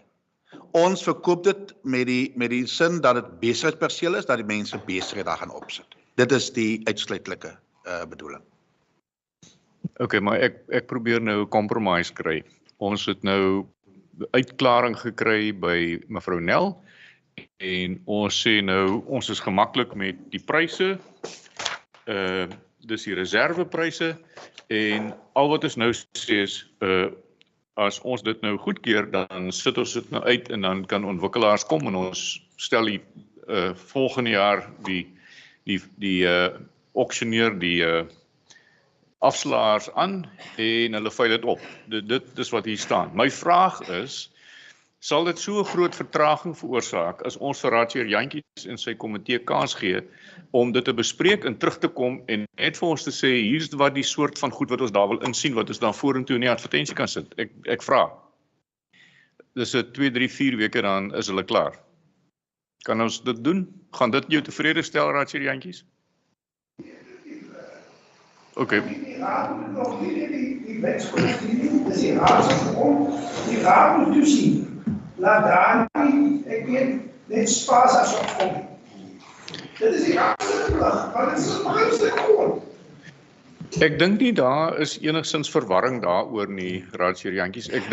Ons verkoop dit met die sin dat dit besigheidsperseel is, dat die mense besigheid daar gaan opsit. Dit is die uitsluitlike bedoeling. Okay, maar ek probeer nou 'n compromise kry. Ons het nou uitklaring gekry by mevrou Nel en ons sê nou ons is gemaklik met die pryse. Dis die reservepryse en al wat ons nou sê is as ons dit nou goedkeur, dan sit ons dit nou uit en dan kan ontwikkelaars kom en ons stel die volgende jaar die auctioneer die afslaers aan en hulle vul dit op. Dit is wat hier staan. My vraag is, sal dit so 'n groot vertraging veroorsaak as ons vir Raadseer Jantjies en sy komitee kans gee om dit te bespreek en terug te kom en net vir ons te sê, hier's wat die soort van goed wat ons daar wil insien, wat ons dan vorentoe in die advertensie kan sit. Ek vra. Dis 'n 2, 3, 4 weke dan is hulle klaar. Kan ons dit doen? Gaan dit jou tevrede stel, Raadseer Jantjies? Okay. Die raad moet nog nie die wetskomitee, dis die raad se grond, die raad moet toesien. Laat daar nie, ek weet, net spaas as opkom. Dit is die raad se plig, want dit is 'n beginsel grond. Ek dink nie daar is enigstens verwarring daaroor nie, Raadseer Jantjies. Ek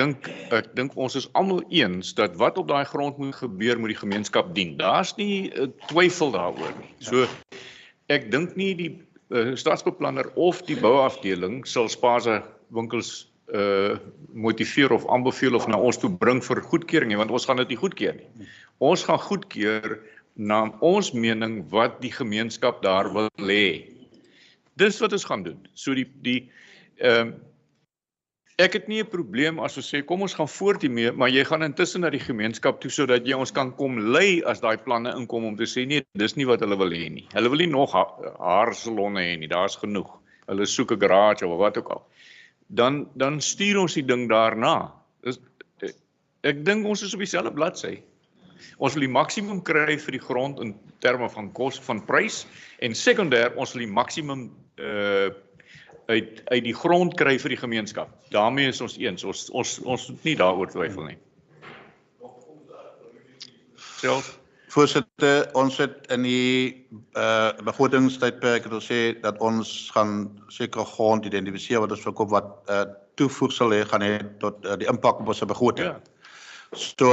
dink ons is almal eens dat wat op daai grond moet gebeur met die gemeenskap dien. Daar's nie twyfel daaroor nie. So ek dink nie die staatsbeplanner of die bouafdeling sal spaarse winkels motiveer of aanbeveel of na ons toe bring vir goedkeuring nie, want ons gaan dit nie goedkeur nie. Ons gaan goedkeur na ons mening wat die gemeenskap daar wil hê. Dis wat ons gaan doen. So ek het nie 'n probleem as ons sê kom ons gaan voort hiermee, maar jy gaan intussen na die gemeenskap toe sodat jy ons kan kom lei as daai planne inkom om te sê nee, dis nie wat hulle wil hê nie. Hulle wil nie nog haarsalonne hê nie, daar's genoeg. Hulle soek 'n garage of wat ook al. Dan stuur ons die ding daarna. Ek dink ons is op dieselfde bladsy. Ons wil die maksimum kry vir die grond in terme van kos van prys en sekondêr ons wil die maksimum uit die grond kry vir die gemeenskap. Daarmee is ons eens. Ons moet nie daaroor twyfel nie. Self Voorsitter, ons het in die begrotingstydperk het ons sê dat ons gaan sekere grond identifiseer wat ons verkoop wat toevoegsel gaan hê tot die impak op ons begroting. Ja. So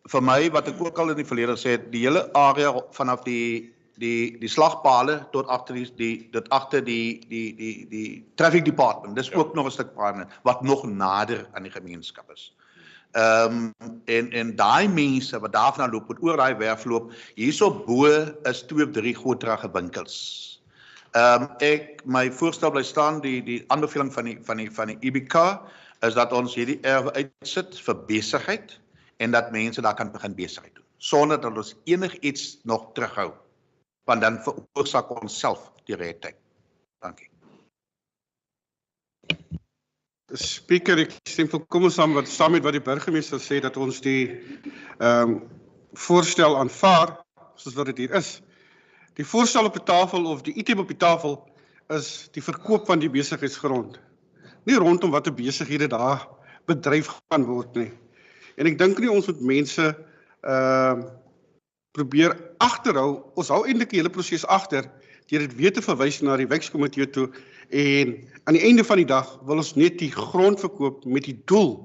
vir my wat ek ook al in die verlede gesê het, die hele area vanaf die slagpale tot agter die traffic department, dis ook nog 'n stuk paaie wat nog nader aan die gemeenskap is. En daai mense wat daarvan loop, wat oor daai werf loop, hierso bo is 2 of 3 groterige winkels. My voorstel bly staan, die aanbeveling van die IBK is dat ons hierdie erwe uitsit vir besigheid en dat mense daar kan begin besigheid doen, sonder dat ons enigiets nog terughou, want dan veroorsaak ons self die realiteit. Dankie. Speaker, ek stem volkomen saam met wat die burgemeester sê, dat ons die voorstel aanvaar, soos wat dit hier is. Die voorstel op die tafel, of die item op die tafel, is die verkoop van die besigheidsgrond. Nie rondom wat die besighede daar bedryf gaan word nie. En ek dink nie ons moet mense probeer agterhou, ons hou eintlik die hele proses agter, deur dit weer te verwys na die wijkskomitee toe, en aan die einde van die dag wil ons net die grond verkoop met die doel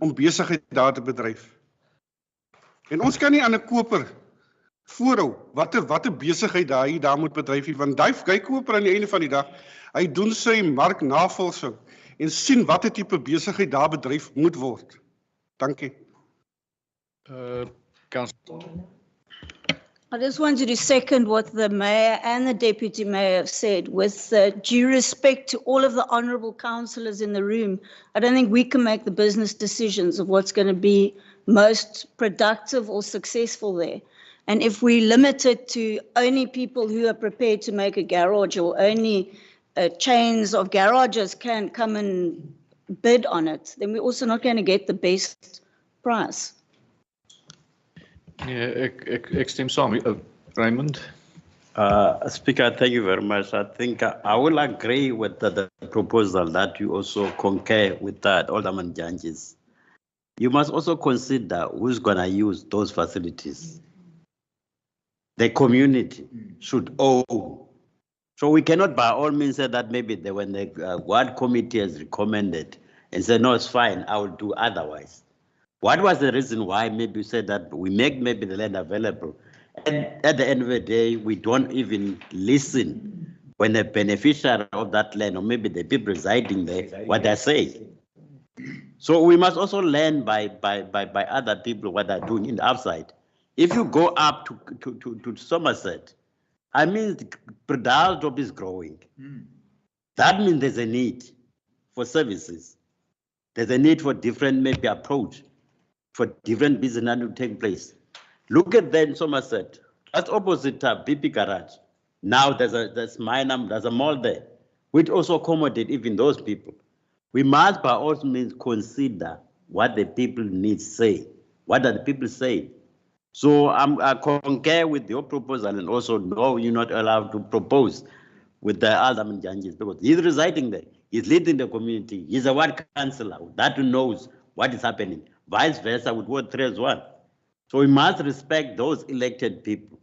om besigheid daar te bedryf. En ons kan nie aan 'n koper voorhou watter besigheid daar moet bedryf, want die koper aan die einde van die dag, hy doen sy marknavorsing en sien watter tipe besigheid daar bedryf moet word. Dankie. I just wanted to second what the Mayor and the Deputy Mayor have said. With due respect to all of the honourable councillors in the room, I don't think we can make the business decisions of what's going to be most productive or successful there. And if we limit it to only people who are prepared to make a garage, or only chains of garages can come and bid on it, then we're also not going to get the best price. Nee, ek stem saam. Raymond? Speaker, thank you very much. I think I will agree with the proposal that you also concur with that, Alderman Jantjies. You must also consider who's going to use those facilities. The community should own. So we cannot by all means say that maybe when the ward committee has recommended and say, no, it's fine, I will do otherwise. What was the reason why maybe you said that we make maybe the land available? And at the end of the day, we don't even listen when the beneficiary of that land, or maybe the people residing there, what they say. So we must also learn by other people what they're doing in the outside. If you go up to Somerset, I mean, the Bradal job is growing. That means there's a need for services. There's a need for different maybe approach, for different business to take place. Look at then Somerset, that's opposite BP Garage. Now there's a mall there, which also accommodate even those people. We must by all means consider what the people need say. What are the people saying? So I concur with your proposal, and also no, you're not allowed to propose with the Alderman Jantjies, because he's residing there, he's leading the community, he's a ward councillor that knows what is happening. Vice versa with Ward 3 as well. So we must respect those elected people.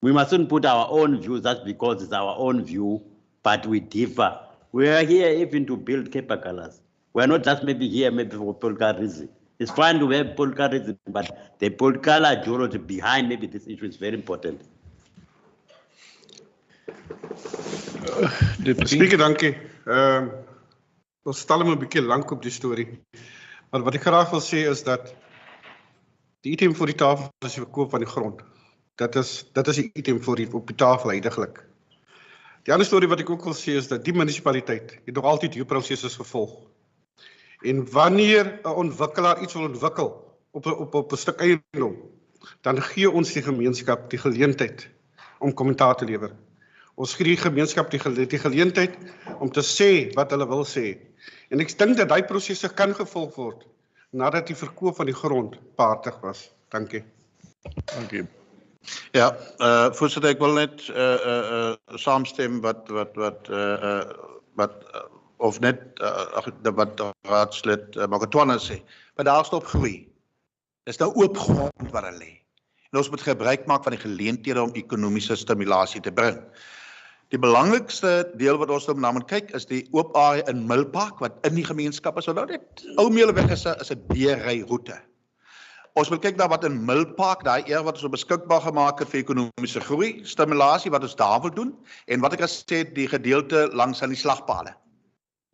We mustn't put our own views just because it's our own view, but we differ. We are here even to build Cape Colors. We're not just maybe here maybe for political reason. It's fine to have political reason, but the political ideology behind maybe this issue is very important. Speaker, dankie. Ons stel hom 'n bietjie lank op die storie. Maar wat ek graag wil sê is dat die item voor die tafel is die verkoop van die grond. Dat is die item op die tafel heidaglik. Die ander storie wat ek ook wil sê is dat die munisipaliteit het nog altyd die prosesse gevolg. En wanneer 'n ontwikkelaar iets wil ontwikkel op 'n stuk eiendom, dan gee ons die gemeenskap die geleentheid om kommentaar te lewer. Ons gee die gemeenskap die geleentheid om te sê wat hulle wil sê. En ek dink dat daai prosesse kan gevolg word nadat die verkoop van die grond behartig was. Dankie. Dankie. Ja, voorsitter, ek wil net saamstem wat of net wat raadslid Makatwana sê. Maar daar stop groei. Dis nou oop grond waar hulle lê. En ons moet gebruik maak van die geleenthede om ekonomiese stimulasie te bring. Die belangrikste deel wat ons na moet kyk is die oop area in Milpark wat in die gemeenskap is. Nou net Oumeeleweg is 'n deurry roete. Ons wil kyk na wat in Milpark, daai area wat ons beskikbaar gemaak het vir ekonomiese groei, stimulasie wat ons daar wil doen en wat ek gesê het die gedeelte langs aan die slagpale.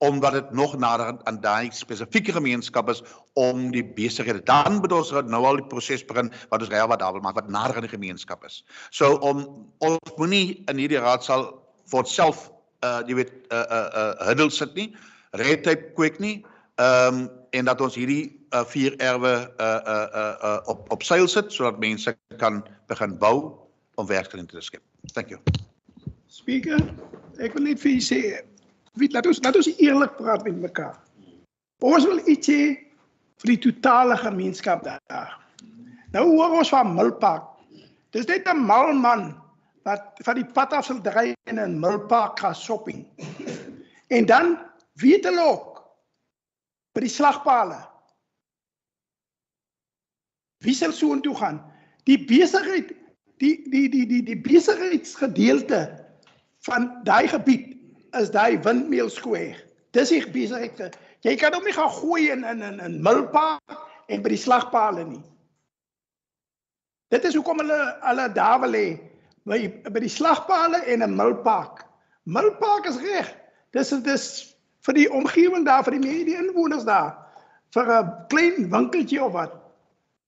Omdat dit nog nader aan daai spesifieke gemeenskap is om die besighede. Dan moet ons nou al die proses begin wat ons wat daar wil maak wat nader aan die gemeenskap is. So ons moenie in hierdie raadsaal vir onsself jy weet huddle sit nie, red tape kweek nie, en dat ons hierdie 4 erwe op seil sit sodat mense kan begin bou om werksgeleenthede te skep. Thank you. Speaker, ek wil net vir u sê, laat ons eerlik praat met mekaar. Ons wil iets hê vir die totale gemeenskap daar. Nou hoor ons van Milpark. Dis net 'n mal man wat van die pad af sal dry en in Milpark gaan shopping. En dan weet hulle ook by die slagpale. Wie sal so intoe gaan? Die besigheid, die besigheidsgedeelte van daai gebied is daai Windmill Square. Dis die besigheid. Jy kan hom nie gaan gooi in Milpark en by die slagpale nie. Dit is hoekom hulle daar wil hê, by die slagpale en in Milpark. Milpark is reg. Dis vir die omgewing daar, vir die inwoners daar, vir 'n klein winkeltjie of wat.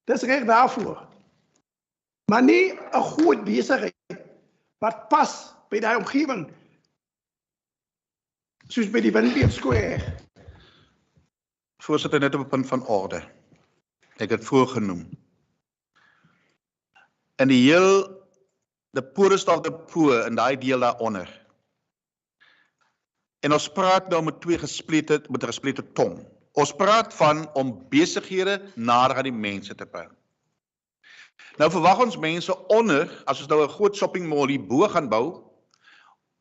Dis reg daarvoor. Maar nie 'n groot besigheid wat pas by daai omgewing. Soos by die Windmill Square. Voorsitter, net op 'n punt van orde. Ek het voorgenoem. In die the poorest of the poor in daai deel daaronder. En ons praat nou met 'n gesplete tong. Ons praat van om besighede nader aan die mense te bring. Nou verwag ons mense onder, as ons nou 'n groot shopping mall hier bo gaan bou,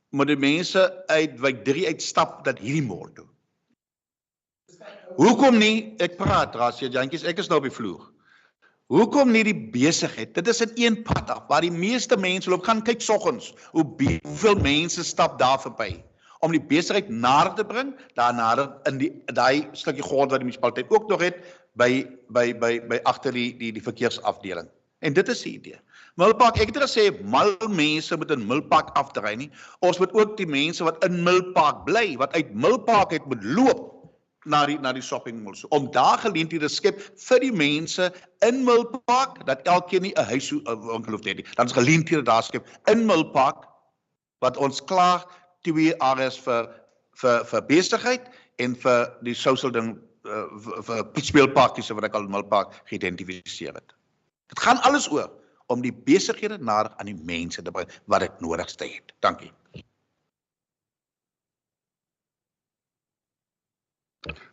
moet die mense uit wijk 3 uitstap dat hierdie mall toe. Hoekom nie, ek praat, Raadslid Jantjies, ek is nou op die vloer. Hoekom nie die besigheid? Dit is in een pad af, waar die meeste mense loop, gaan kyk soggens, hoeveel mense stap daar verby. Om die besigheid nader te bring, daar nader in die stukkie grond wat die munisipaliteit ook nog het, by agter die verkeersafdeling. En dit is die idee. Milpark, ek het gesê, mal mense moet in Milpark afdry nie. Ons moet ook die mense wat in Milpark bly, wat uit Milpark het moet loop, na die shopping malls, om daar geleenthede skep vir die mense in Milpark, dat elkeen nie 'n huiswinkel hoef te hê nie. Dan is geleenthede daar skep in Milpark, wat ons klaar 2 areas vir besigheid en vir die social ding, vir speelparkies wat ek al in Milpark geïdentifiseer het. Dit gaan alles oor om die besighede nader aan die mense te bring wat dit nodigste het. Dankie.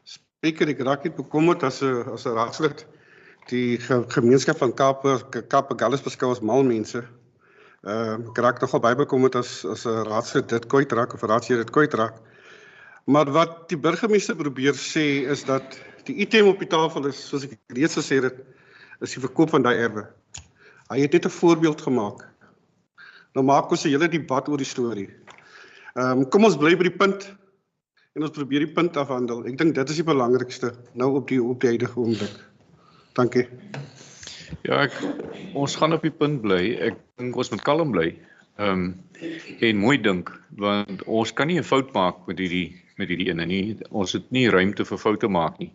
Speaker, ek raak net bekommerd as 'n raadslid. Die gemeenskap van Kaapagallus beskou as mal mense. Ek raak nogal baie bekommerd as 'n raadslid dit kwytraak of 'n raadslid dit kwytraak. Maar wat die burgemeester probeer sê is dat die item op die tafel is, soos ek reeds gesê het, is die verkoop van daai erwe. Hy het net 'n voorbeeld gemaak. Nou maak ons 'n hele debat oor die storie. Kom ons bly by die punt en ons probeer die punt afhandel. Ek dink dit is die belangrikste nou op die huidige oomblik. Dankie. Ja, ons gaan op die punt bly. Ek dink ons moet kalm bly. En mooi dink, want ons kan nie 'n fout maak met hierdie ene nie. Ons het nie ruimte vir foute maak nie.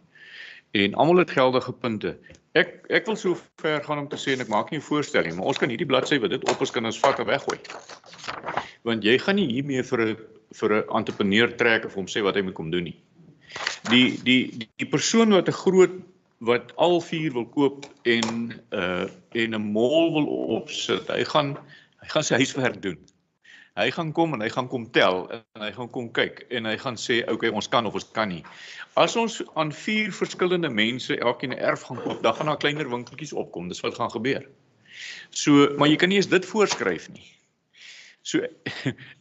En almal het geldige punte. Ek wil so ver gaan om te sê en ek maak nie 'n voorstelling, maar ons kan hierdie bladsy wat dit op ons kan ons vat en weggooi. Want jy gaan nie hiermee vir 'n entrepreneur trek of hom sê wat hy moet kom doen nie. Die persoon wat al 4 wil koop en 'n mall wil opsit, hy gaan sy huiswerk doen. Hy gaan kom en hy gaan kom tel en hy gaan kom kyk en hy gaan sê, okay, ons kan of ons kan nie. As ons aan 4 verskillende mense elkeen 'n erf gaan koop, dan gaan daar kleiner winkeltjies opkom, dis wat gaan gebeur. So, maar jy kan nie eens dit voorskryf nie. So,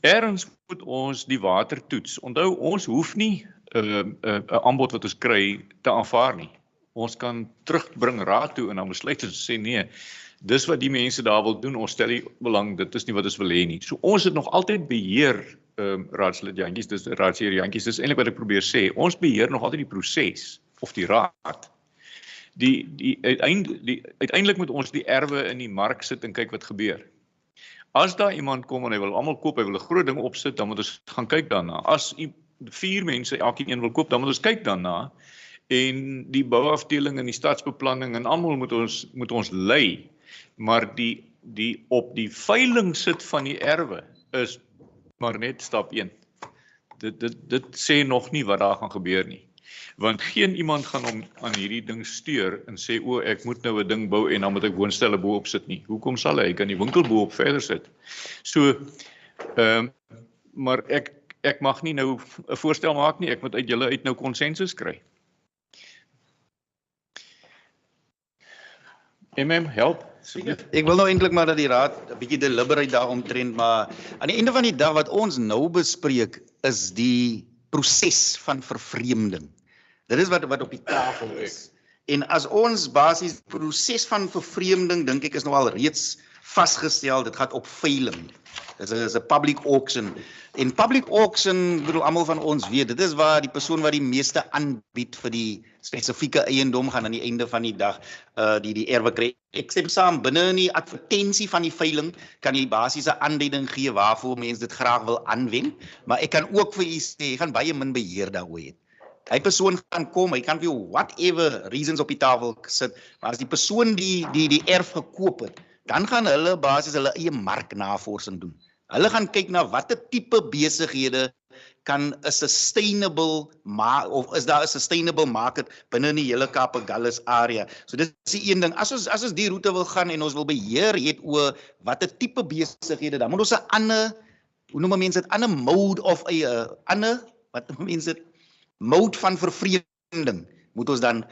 ergens moet ons die water toets. Onthou, ons hoef nie 'n aanbod wat ons kry te aanvaar nie. Ons kan terugbring raad toe en dan besluit ons sê nee, dis wat die mense daar wil doen, ons stel nie belang, dit is nie wat ons wil hê nie. So ons het nog altyd beheer, raadslid Jantjies, raadsheer Jantjies, dis eintlik wat ek probeer sê, ons beheer nog altyd die proses, of die raad. Uiteindelik moet ons die erwe in die mark sit en kyk wat gebeur. As daar iemand kom en hy wil almal koop, hy wil 'n groot ding opsit, dan moet ons gaan kyk daarna. As 4 mense elkeen een wil koop, dan moet ons kyk daarna. En die bouafdeling en die stadsbeplanning en almal moet ons lei. Maar op die veiling sit van die erwe is maar net stap 1. Dit sê nog nie wat daar gaan gebeur nie. Want geen iemand gaan hom aan hierdie ding steur en sê, o, ek moet nou 'n ding bou en dan moet ek woonstelle bo-op sit nie. Hoekom sal hy? Hy kan die winkel bo-op verder sit. So, maar ek mag nie nou 'n voorstel maak nie, ek moet uit julle uit nou konsensus kry. Help. Ek wil nou eintlik maar dat die raad 'n bietjie deliberate daaromtrent, maar aan die einde van die dag wat ons nou bespreek is die proses van vervreemding. Dit is wat op die tafel is. En as ons basies proses van vervreemding dink ek is nou al reeds vasgestel, dit gaan op veiling. Dit is 'n public auction. En public auction, bedoel almal van ons weet, dit is waar die persoon wat die meeste aanbied vir die spesifieke eiendom gaan aan die einde van die dag die erwe kry. Ek stem saam, binne in die advertensie van die veiling kan jy basiese aanduiding gee waarvoor mense dit graag wil aanwend, maar ek kan ook vir u sê, jy gaan baie min beheer daaroor hê. Hy persoon gaan kom, hy kan vir whatever reasons op die tafel sit, maar as die persoon die erf gekoop het, dan gaan hulle basies hulle eie marknavorsing doen. Hulle gaan kyk na watter tipe besighede kan 'n sustainable of is daar 'n sustainable market binne in die hele Kaapagullis area. So dit is die een ding. As ons die roete wil gaan en ons wil beheer het oor watter tipe besighede, dan moet ons 'n ander, hoe noem mense dit, ander mode of 'n ander, wat noem mense dit, mode van vervreemding. Moet ons dan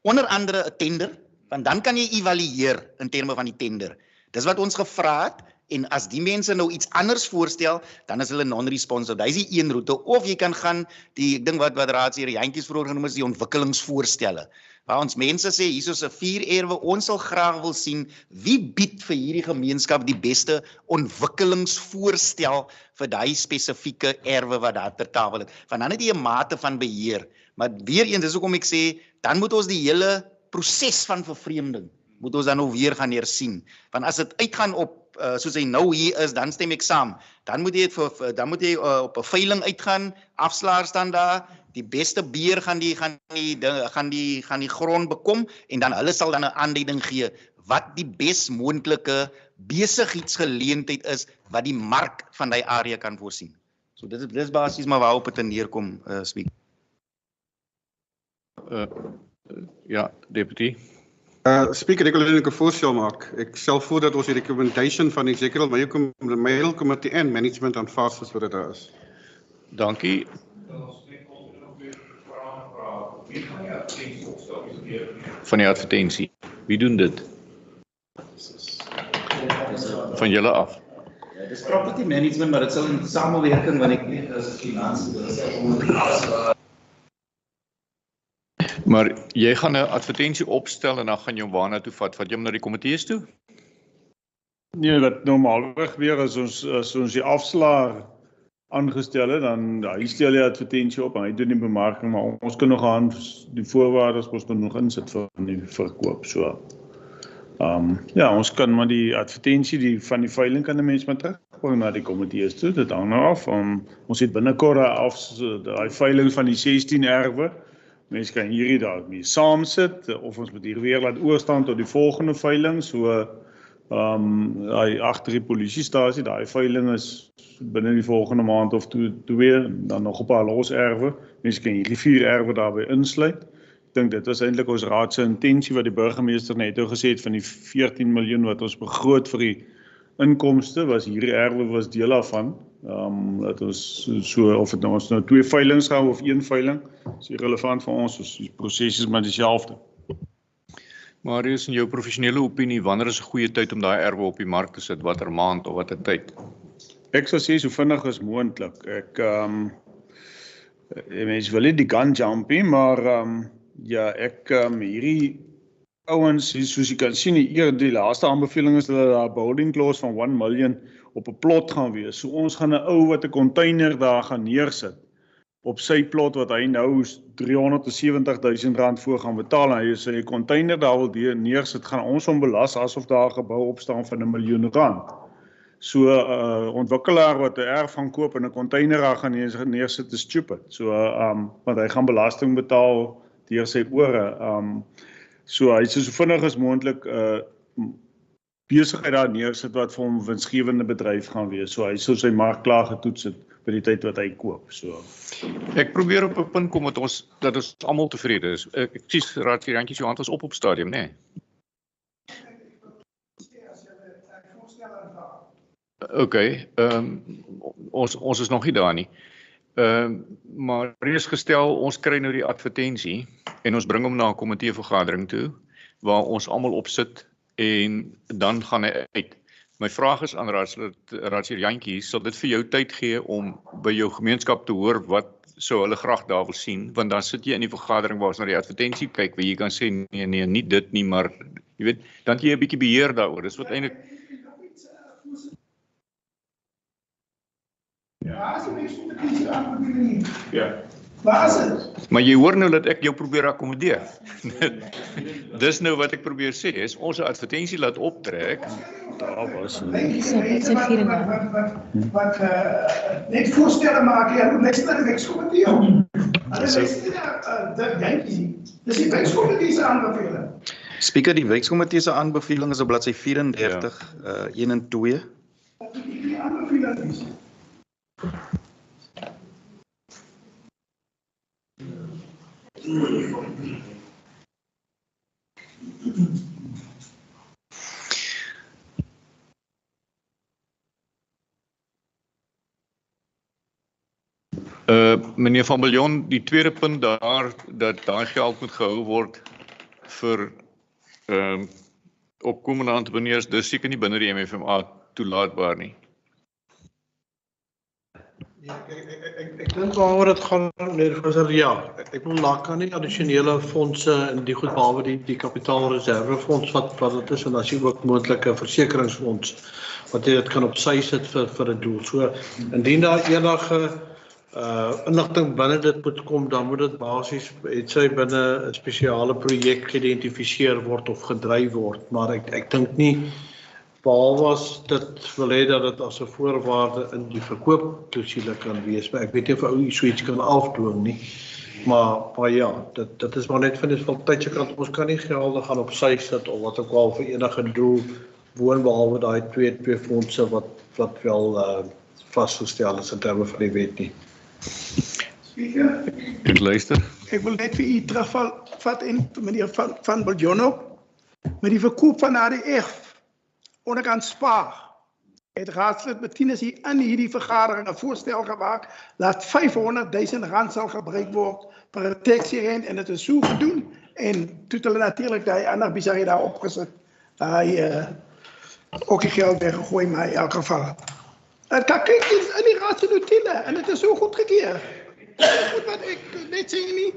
onder andere 'n tender, want dan kan jy evalueer in terme van die tender. Dis wat ons gevra het. En as die mense nou iets anders voorstel, dan is hulle non-responsive. Dit is die een roete. Of jy kan gaan, ek dink wat raadsheer Jantjies vroeër genoem is, die ontwikkelingsvoorstelle. Waar ons mense sê, hier is 'n 4 erwe, ons sal graag wil sien, wie bied vir hierdie gemeenskap die beste ontwikkelingsvoorstel vir daai spesifieke erwe wat daar ter tafel is. Want dan het jy 'n mate van beheer. Maar weer eens, dis hoekom ek sê, dan moet ons die hele proses van vervreemding, moet ons dan nou weer gaan hersien. Want as dit uitgaan op soos hy nou hier is, dan stem ek saam. Dan moet jy op 'n veiling uitgaan, afslaers staan daar, die beste beer gaan die grond bekom en dan hulle sal dan 'n aanduiding gee wat die bes moontlike besigheidsgeleentheid is wat die mark van daai area kan voorsien. So dit is basies maar waarop dit neerkom, Speaker. Ja, deputy. Speaker, ek wil eintlik 'n voorstel maak. Ek stel voor dat ons die recommendation van die Executive Mail Committee en Management aanvaar soos wat dit daar is. Dankie. Van die advertensie. Wie doen dit? Van julle af. Ja, dis property management, maar dit sal in samewerking want ek weet as finansies, Maar jy gaan 'n advertensie opstel en dan gaan jy hom waarna toe vat? Vat jy hom na die komitees toe? Nee, wat normaalweg gebeur as ons die afslaer aangestel het, dan hy stel die advertensie op en hy doen die bemarking, maar ons kan nog aan die voorwaardes ons kan nog insit vir die verkoop. So ja, ons kan maar die advertensie van die veiling kan 'n mens maar terugbring na die komitees toe. Dit hang nou af. Ons het binnekort daai veiling van die 16 erwe. Mense kan hierdie daarmee saamsit of ons moet hier weer laat oorstaan tot die volgende veiling. So daai agter die polisiestasie, daai veiling is binne die volgende maand of twee, dan nog 'n paar los erwe. Mense kan hierdie 4 erwe daarbey insluit. Ek dink dit was eintlik ons raad se intensie wat die burgemeester net nou gesê het van die 14 miljoen wat ons begroot vir die inkomste, was hierdie erwe was deel daarvan. Dat ons so of dit nou ons nou 2 veilings hou of 1 veiling, is irrelevant vir ons, die proses is maar dieselfde. Marius, in jou professionele opinie, wanneer is 'n goeie tyd om daai erwe op die mark te sit? Watter maand of watter tyd? Ek sou sê so vinnig as moontlik. Mense wil nie die gun jump nie, maar ja, hierdie ouens, soos jy kan sien, die laaste aanbeveling is dat daar 'n building clause van 1 miljoen op 'n plot gaan wees. So ons gaan 'n ou wat 'n container daar gaan neersit op sy plot wat hy nou R370,000 voor gaan betaal. En hy sy container daar wil neersit, gaan ons hom belas asof daar 'n gebou opstaan van R1 miljoen. So ontwikkelaar wat 'n erf gaan koop en 'n container daar gaan neersit is stupid. So want hy gaan belasting betaal deur sy ore. So hy sê so vinnig as moontlik besigheid daar neersit wat vir hom 'n winsgewende bedryf gaan wees. So hy sou sy mark klaar getoets het by die tyd wat hy koop. So Ek probeer op 'n punt kom dat ons almal tevrede is. Ek sies Raadslid Jantjies, jou hand was op stadium, né? Okay, ons is nog nie daar nie. Maar reeds gestel, ons kry nou die advertensie en ons bring hom na 'n komiteevergadering toe waar ons almal op sit en dan gaan hy uit. My vraag is aan Raadslid Jantjies, sal dit vir jou tyd gee om by jou gemeenskap te hoor wat sou hulle graag daar wil sien, want dan sit jy in die vergadering waar ons na die advertensie kyk, waar jy kan sê nee, nie dit nie, maar jy weet, dan het jy 'n bietjie beheer daaroor. Dis wat eintlik Ja. Waar is dit? Maar jy hoor nou dat ek jou probeer akkommodeer. Dis nou wat ek probeer sê, is ons 'n advertensie laat optrek. Daar was Wat net voorstelle maak, ja, niks naar de wegskomitee om. Dis die wegskomitee se aanbeveling. Speaker, die wegskomitee se aanbeveling is op bladsy 34, 1 en 2. Die aanbeveling is Meneer Van Biljon, die tweede punt daar, dat daai geld moet gehou word vir opkomende entrepreneurs, dis seker nie binne die MFMA toelaatbaar nie. Ek dink waaroor dit gaan, meneer Voorsitter, ja, ek wil nagaan nie addisionele fondse en die goed behalwe die kapitaalreservefonds wat dit is, en as jy ook moontlike versekeringsfonds wat jy dit kan op sy sit vir 'n doel. So indien daar enige inligting binne dit moet kom, dan moet dit basies hetsy binne 'n spesiale projek geïdentifiseer word of gedryf word, maar ek dink nie behalwe as dit wil hê dat dit as 'n voorwaarde in die verkoopklousule kan wees, maar ek weet nie of ou so iets kan afdwing nie. Maar ja, dit is maar net van die tydse kant, ons kan nie gelde gaan op sy sit of wat ook al vir enige doel woon behalwe daai twee fondse wat wel vasgestel is in terme van die wet nie. Speaker, Ek luister. ek wil net vir u terugvat in meneer Van Biljon op met die verkoop van daardie erf onderkant Spar. Het raadslid Martinus hier in hierdie vergadering 'n voorstel gemaak dat R500,000 sal gebruik word vir 'n taxi-rent en dit is so gedoen en toe het hulle natuurlik daai ander besigheid daar opgesit. Daai ook die geld weggegooi, maar in elk geval. En kyk in die raad se notule en dit is so goed gekeer. Goed wat ek net sê nie.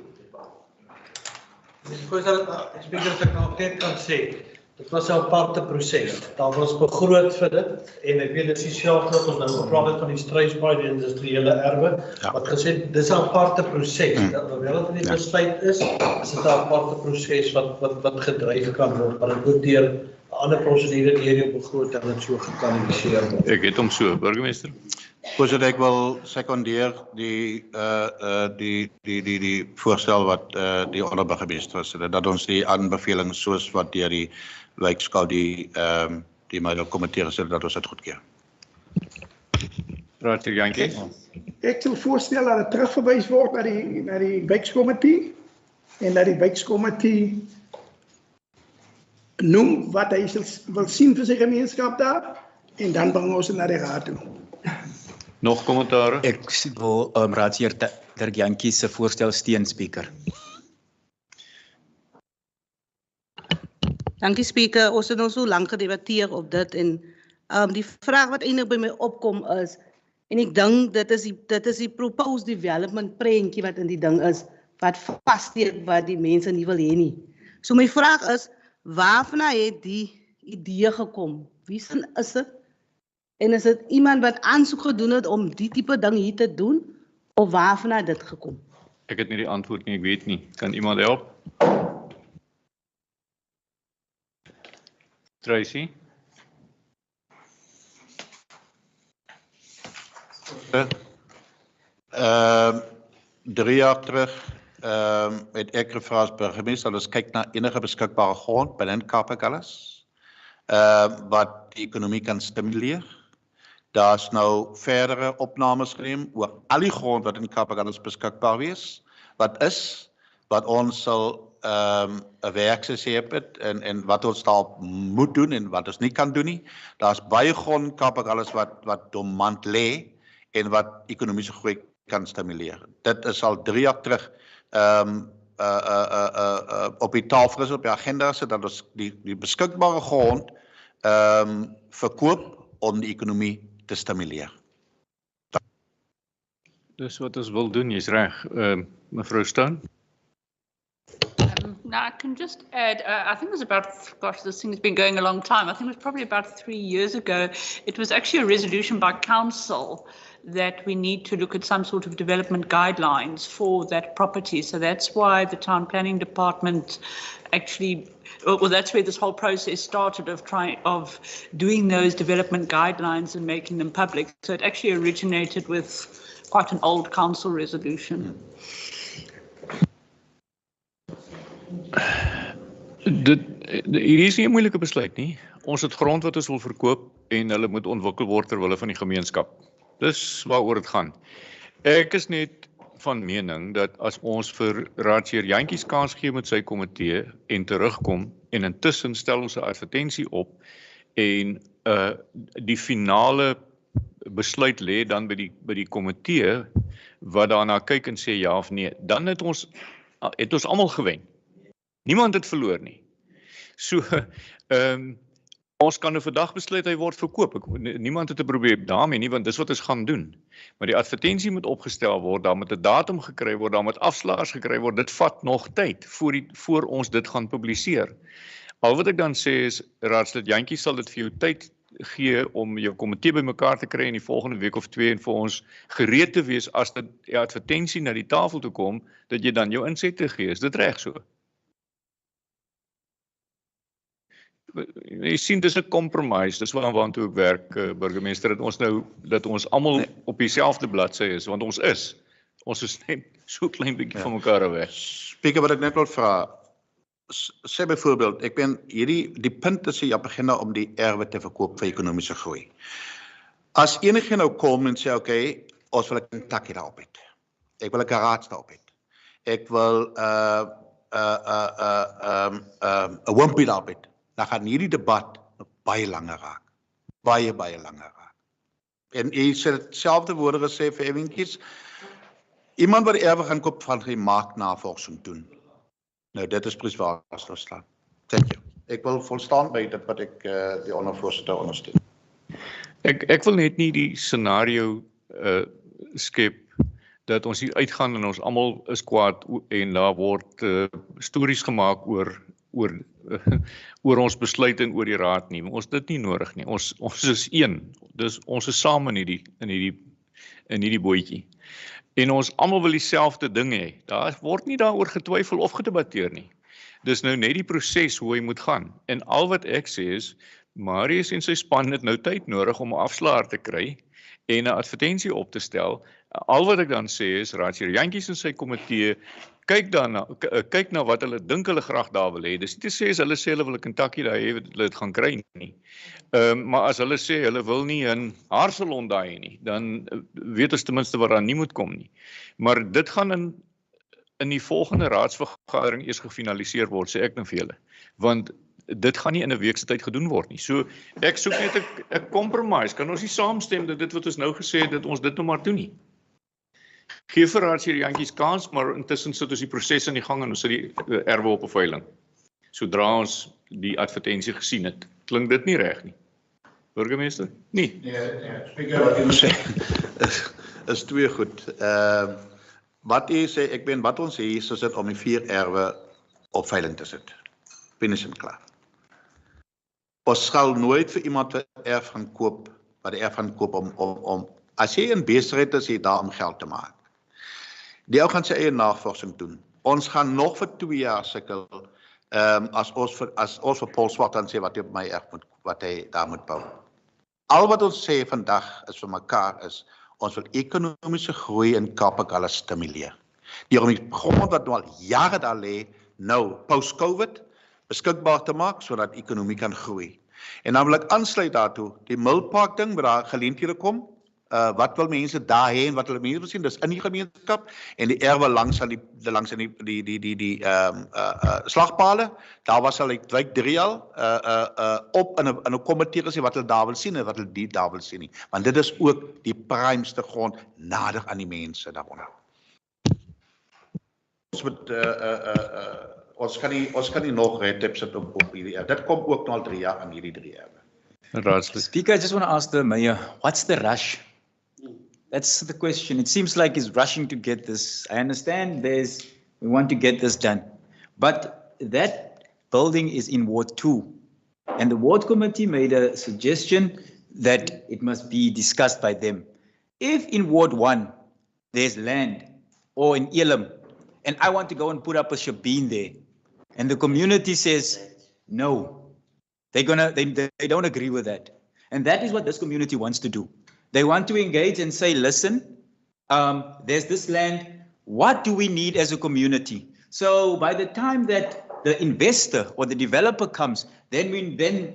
Voorsitter, speaker, as ek nou net kan sê, dit was 'n aparte proses. Daar was begroot vir dit en ek weet dit is dieselfde wat ons nou gepraat het van die Struisbaai, die industriële erwe, wat gesê dis 'n aparte proses. Terwyl dit in die besluit is dit 'n aparte proses wat gedryf kan word, maar dit moet deur 'n ander prosedure deur die begroting en dit so gekanaliseer word. Ek het hom so, burgemeester. Voorsitter, ek wil sekondeer die voorstel wat die onderburgemeester was, dat ons die aanbevelings soos wat deur die wijkskaal die komitee gesê dat ons dit goedkeur. Raadslid Jantjies. Ek sou voorstel dat dit terugverwys word na die wijkskomitee en dat die wijkskomitee noem wat hy wil sien vir sy gemeenskap daar en dan bring ons dit na die raad toe. Nog kommentare? Ek wil Raadsheer Dirk Jantjies se voorstel steun, Speaker. Dankie Speaker. Ons het nou so lank gedebatteer op dit en die vraag wat eintlik by my opkom is, en ek dink dit is die proposed development prentjie wat in die ding is, wat vassteek wat die mense nie wil hê nie. So my vraag is, waarvan het die idee gekom? Wie sin is dit? En is dit iemand wat aansoek gedoen het om die tipe ding hier te doen, of waarvan het dit gekom? Ek het nie die antwoord nie, ek weet nie. Kan iemand help? Tracy? 3 jaar terug het ek gevra as burgemeester, ons kyk na enige beskikbare grond binne Kaapagullis, wat die ekonomie kan stimuleer. Daar's nou verdere opnames geneem oor al die grond wat in Kaapagullis beskikbaar wees, wat ons sal 'n werksessie het en wat ons daar moet doen en wat ons nie kan doen nie. Daar's baie grond in Kaapagullis wat dormant lê en wat ekonomiese groei kan stimuleer. Dit is al 3 jaar terug op die tafel is, op die agenda is, dat ons die beskikbare grond verkoop om die ekonomie te stimuleer. Dis wat ons wil doen, jy's reg. Mevrou Stone? Now, I can just add, I think it was about, gosh, this thing has been going a long time. I think it was probably about 3 years ago. It was actually a resolution by council that we need to look at some sort of development guidelines for that property. So that's why the town planning department actually, well, that's where this whole process started of doing those development guidelines and making them public. So it actually originated with quite an old council resolution. Hier is nie 'n moeilike besluit nie. Ons het grond wat ons wil verkoop en hulle moet ontwikkel word ter wille van die gemeenskap. Dis waaroor dit gaan. Ek is net van mening dat as ons vir Raadsheer Jantjies kans gee met sy komitee en terugkom en intussen stel ons 'n advertensie op en die finale besluit lê dan by die komitee wat daarna kyk en sê ja of nee, dan het ons almal gewen. Niemand het verloor nie. So, ons kan nou vandag besluit hy word verkoop. Niemand het 'n probleem daarmee nie, want dis wat ons gaan doen. Maar die advertensie moet opgestel word, daar moet 'n datum gekry word, daar moet afslaers gekry word. Dit vat nog tyd voor ons dit gaan publiseer. Al wat ek dan sê is, Raadslid Jantjie sal dit vir jou tyd gee om jou komitee bymekaar te kry in die volgende week of 2 en vir ons gereed te wees as die advertensie na die tafel toe kom, dat jy dan jou insette gee. Is dit reg so? Jy sien, dis 'n compromise, dis waartoe ek werk, burgemeester, dat ons almal op dieselfde bladsy is, want ons is net so klein bietjie van mekaar weg. Speaker, wat ek net wil vra, sê byvoorbeeld, die punt is die agenda om die erwe te verkoop vir ekonomiese groei. As enige nou kom en sê, okay, ons wil 'n Kentucky daarop het, ek wil 'n garage daarop het, ek wil 'n Wimpy daarop het, dan gaan hierdie debat baie langer raak. Baie langer raak. En jy sê hetselfde woorde gesê vir Ewentjies, iemand wat die erwe gaan koop van die marknavorsing doen. Nou, dit is presies waar ons nou staan. Thank you. Ek wil volstaan by dit wat ek die ondervoorsitter ondersteun. Ek wil net nie die scenario skep dat ons hier uitgaan en ons almal is kwaad en daar word stories gemaak oor ons besluit en oor die raad nie. Ons dit nie nodig nie. Ons is een. Dus ons is saam in hierdie bootjie. En ons almal wil dieselfde ding hê. Daar word nie daaroor getwyfel of gedebatteer nie. Dis nou net die proses hoe hy moet gaan. En al wat ek sê is, Marius en sy span het nou tyd nodig om 'n afslaer te kry en 'n advertensie op te stel. Al wat ek dan sê is, Raadsheer Jantjies en sy komitee, kyk na wat hulle dink hulle graag daar wil hê. Dis nie te sê as hulle sê hulle wil 'n Kentucky daar hê, hulle dit gaan kry nie. Maar as hulle sê hulle wil nie 'n Haarsalon daar hê nie, dan weet ons ten minste wat daar nie moet kom nie. Maar dit gaan in die volgende raadsvergadering eers gefinaliseer word, sê ek nou vir julle. Want dit gaan nie in 'n week se tyd gedoen word nie. So ek soek net 'n compromise. Kan ons nie saamstem dat dit wat ons nou gesê het, dat ons dit nou maar doen nie? Geef vir Raadsheer Jantjies kans, maar intussen sit ons die proses in die gang en ons sit die erwe op 'n veiling. sodra ons die advertensie gesien het. Klink dit nie reg nie? Burgemeester? Nee. Nee, spreker wat jy sê is twee goed. Wat jy sê, ek ben wat ons sê hier is dit om die 4 erwe op veiling te sit. Finish en klaar. Ons sal nooit vir iemand 'n erf gaan koop, wat die erf gaan koop om as jy in besigheid is, jy daar om geld te maak. Die ou gaan sy eie navorsing doen. Ons gaan nog vir 2 jaar sukkel as ons vir Paul Swart dan sê wat hy op my erf moet, wat hy daar moet bou. Al wat ons sê vandag is vir mekaar is, ons wil ekonomiese groei in Kaap-Agulhas stimuleer. Deur om die grond wat nou al jare daar lê, nou post-COVID beskikbaar te maak sodat ekonomie kan groei. En dan wil ek aansluit daartoe, die Milpark ding waar daar geleenthede kom, wat wil mense daar hê en wat hulle mense wil sien, dis in die gemeenskap en die erwe langs aan die slagpale, daar was al ek 3 al op in 'n komitee gesê wat hulle daar wil sien en wat hulle daar wil sien nie, want dit is ook die primeste grond nader aan die mense daaronder. Ons moet ons kan nie nog red tape sit op hierdie erwe. Dit kom ook nou al 3 jaar aan hierdie 3 erwe. Speaker, I just want to ask the mayor, what's the rush? That's the question. It seems like he's rushing to get this. I understand we want to get this done. But that building is in Ward 2. And the Ward Committee made a suggestion that it must be discussed by them. If in Ward 1, there's land, or in Elam, and I want to go and put up a shebeen there, and the community says, no, they don't agree with that. And that is what this community wants to do. They want to engage and say, listen, there's this land. What do we need as a community? So by the time that the investor or the developer comes, then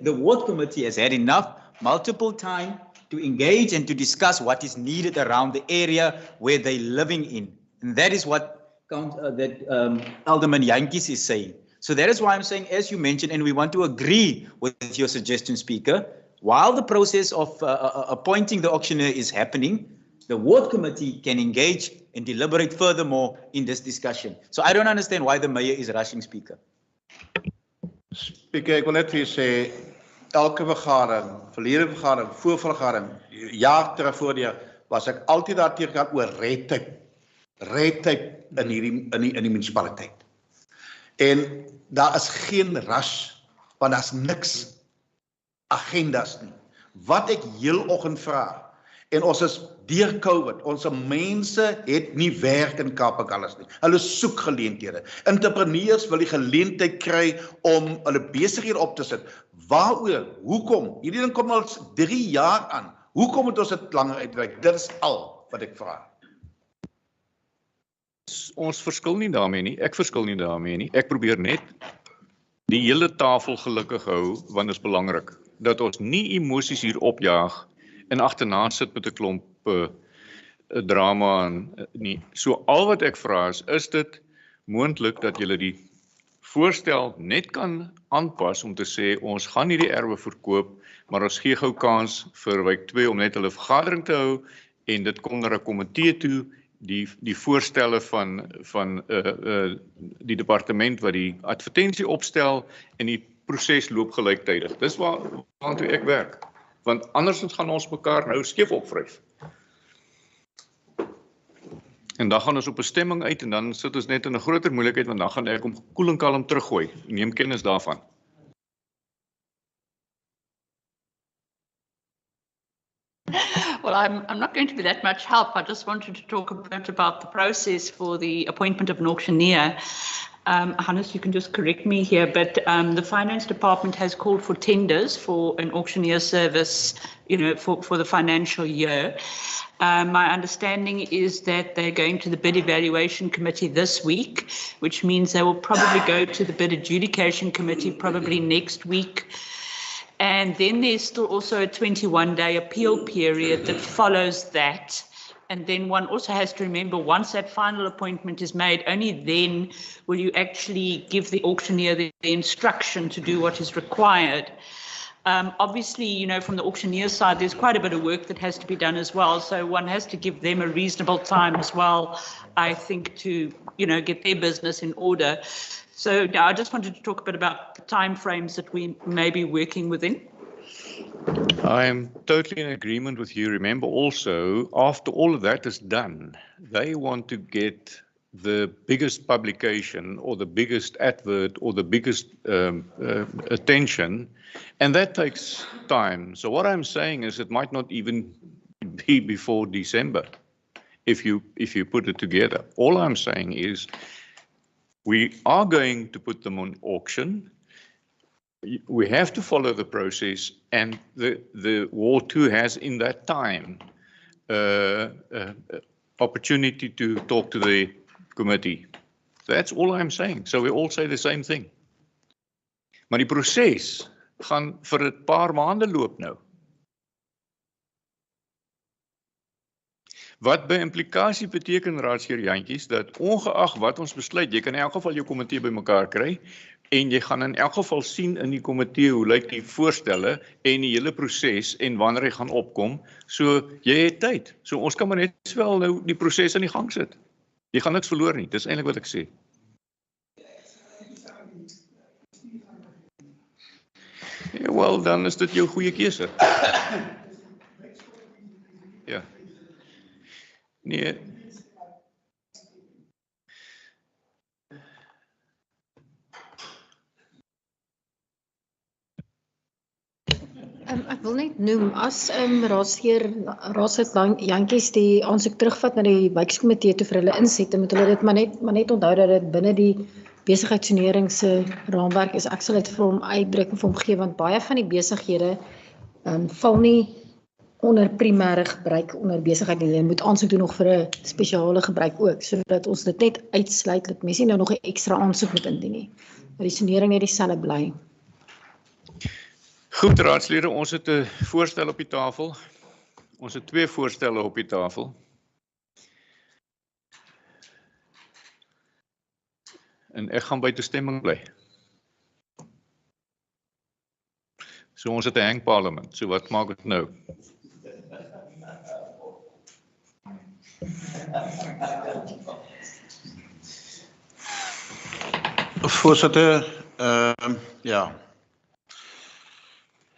the ward committee has had enough, multiple time to engage and to discuss what is needed around the area where they're living in. And that is what Alderman Jantjies is saying. So that is why I'm saying, as you mentioned, and we want to agree with your suggestion, Speaker, while the process of appointing the auctioneer is happening, the ward committee can engage and deliberate furthermore in this discussion. So I don't understand why the mayor is rushing, Speaker. Speaker, ek wil net vir u sê, elke vergadering, verlede vergadering, voorvergadering, jaar terug voordeur, was ek altyd daarteer gaan oor red tape in die munisipaliteit. En daar is geen rush, want daar's niks agendas nie. Wat ek heel oggend vra, en ons is deur COVID, ons mense het nie werk in Kaap-Agulhas nie. Hulle soek geleenthede. Entrepreneurs wil die geleentheid kry om hulle besighede op te sit. Waaroor? Hoekom? Hierdie ding kom al 3 jaar aan. Hoekom moet ons dit langer uitwerk? Dit is al wat ek vra. Ons verskil nie daarmee nie. Ek verskil nie daarmee nie. Ek probeer net die hele tafel gelukkig hou, want dit is belangrik dat ons nie emosies hier opjaag en agterna sit met 'n klomp drama nie. So al wat ek vra is dit moontlik dat julle die voorstel net kan aanpas om te sê ons gaan hierdie erwe verkoop, maar ons gee gou kans vir wijk 2 om net hulle vergadering te hou en dit kom na 'n komitee toe, die voorstelle van die departement wat die advertensie opstel en die proses loop gelyktydig. Dis waartoe ek werk. Want andersins gaan ons mekaar nou skeef opvryf. En dan gaan ons op 'n stemming uit en dan sit ons net in 'n groter moeilikheid want dan gaan ek hom koel en kalm teruggooi. Neem kennis daarvan. Well, I'm not going to be that much help. I just wanted to talk a bit about the process for the appointment of an auctioneer. Hannes, you can just correct me here, but the finance department has called for tenders for an auctioneer service, for the financial year. My understanding is that they're going to the bid evaluation committee this week, which means they will probably go to the bid adjudication committee probably next week. And then there's still also a 21-day appeal period that follows that. And then one also has to remember, once that final appointment is made, only then will you actually give the auctioneer the instruction to do what is required. Obviously, from the auctioneer side, there's quite a bit of work that has to be done as well. So one has to give them a reasonable time as well, I think, to, get their business in order. So now I just wanted to talk a bit about the timeframes that we may be working within. I'm totally in agreement with you. Remember also, after all of that is done, they want to get the biggest publication or the biggest advert or the biggest attention, and that takes time. So what I'm saying is it might not even be before December if you put it together. All I'm saying is we are going to put them on auction. We have to follow the process, and the Ward 2 has in that time opportunity to talk to the committee. That's all I'm saying. So we all say the same thing. Maar die proses gaan vir 'n paar maande loop nou. Wat by implikasie beteken, raadsheer Jantjies, dat ongeag wat ons besluit, jy kan in elk geval jou komitee bymekaar kry en jy gaan in elk geval sien in die komitee hoe lyk die voorstelle en die hele proses en wanneer hy gaan opkom. So jy het tyd. So ons kan maar net wel nou die proses aan die gang sit. Jy gaan niks verloor nie. Dis eintlik wat ek sê. Ja, wel, dan is dit jou goeie keuse. Ja. Nee. Ek wil net noem, as raadslid Jantjies die aansoek terugvat na die wijkskomitee toe vir hulle insette, moet hulle dit maar net onthou dat dit binne die besigheidsonering se raamwerk is. Ek sal dit vir hom uitbreek en vir hom gee, want baie van die besighede val nie onder primêre gebruik onder besigheid nie. Hulle moet aansoek doen nog vir 'n spesiale gebruik ook, sodat ons dit net uitsluit dat mense nou nog 'n ekstra aansoek moet indien nie. Dat die sonering net dieselfde bly. Goed, raadslede, ons het 'n voorstel op die tafel. Ons het 2 voorstelle op die tafel. En ek gaan by toestemming bly. So ons het 'n hangparlement. So wat maak dit nou? Voorsitter, ja.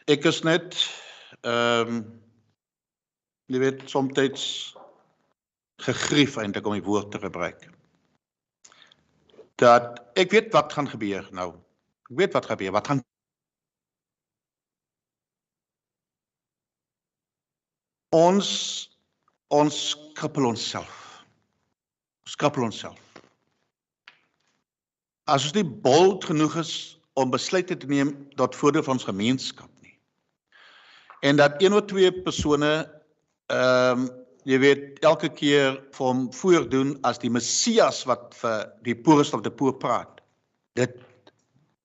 Ek is net, jy weet, soms gegrief eintlik om die woord te gebruik. Dat ek weet wat gaan gebeur nou. Ek weet wat gebeur, wat gaan ons krippel onsself. Ons krippel onsself. As ons nie bold genoeg is om besluite te neem tot voordeel van ons gemeenskap nie. En dat 1 of 2 persone, jy weet, elke keer vir hom voordoen as die Messias wat vir die poorest of die poor praat. Dit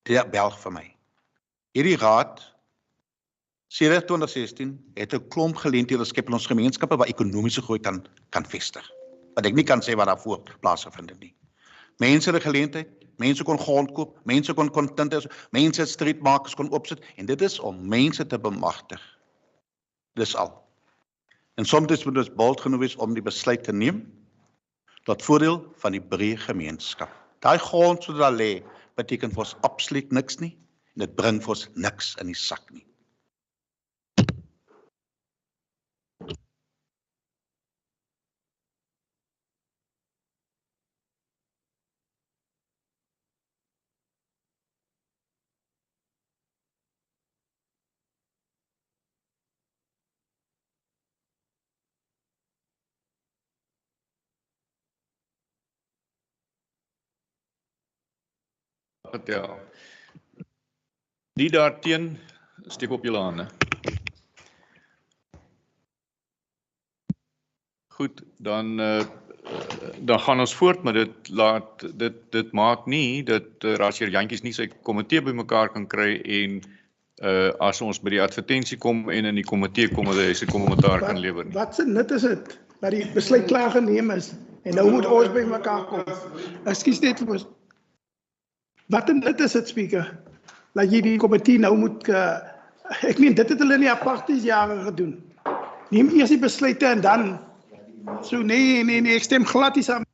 belg vir my. Hierdie raad, sedert 2016, het 'n klomp geleenthede geskep in ons gemeenskappe waar ekonomiese groei kan vestig. Wat ek nie kan sê wat daarvoor plaasgevind het nie. Mense het 'n geleentheid, mense kon grond koop, mense kon kontant, mense streetmakers kon opsit, en dit is om mense te bemagtig. Dis al. En soms moet ons bold genoeg wees om die besluit te neem tot voordeel van die breë gemeenskap. Daai grond wat daar lê, beteken vir ons absoluut niks nie, en dit bring vir ons niks in die sak nie. Ja. Die daarteen, steek op julle hande. Goed, dan gaan ons voort, maar dit maak nie dat raadsheer Jantjies nie sy komitee bymekaar kan kry en as ons by die advertensie kom en in die komitee kom dat hy sy kommentaar kan lewer nie. Wat se nut is dit dat die besluit klaar geneem is en nou moet ons bymekaar kom? Ekskuus net vir ons. Wat 'n nut is dit, Speaker? Dat jy die komitee nou moet, ek meen, dit het hulle in die apartheidsjare gedoen. Neem eers die besluite en dan, so nee, ek stem glad nie saam.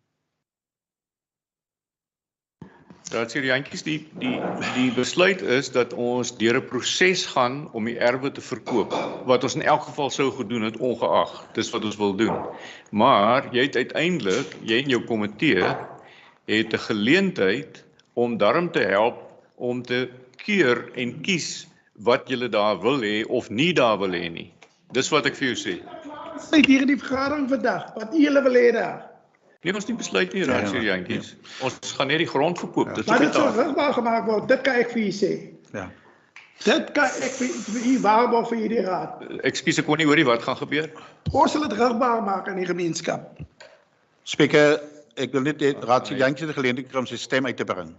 Raadseer Jantjies, die besluit is dat ons deur 'n proses gaan om die erwe te verkoop, wat ons in elk geval sou gedoen het ongeag, dis wat ons wil doen. Maar jy het uiteindelik, jy en jou komitee het 'n geleentheid om daarom te help om te keur en kies wat julle daar wil hê of nie daar wil hê nie. Dis wat ek vir jou sê. Sy hier in die vergadering vandag, wat julle wil hê daar. Nee, ons nie besluit nie, Raadseer Jantjies. Ons gaan net die grond verkoop. Dis Maar op dit die sou tafel. rigbaar gemaak word, dit kan ek vir u sê. Ja. Dit kan ek vir u waarborg vir hierdie raad. Ekskuus, ek kon nie hoor nie wat gaan gebeur. Ons sal dit rigbaar maak in die gemeenskap. Spreker, ek wil net Raadseer Jantjies die geleentheid kry om sy stem uit te bring.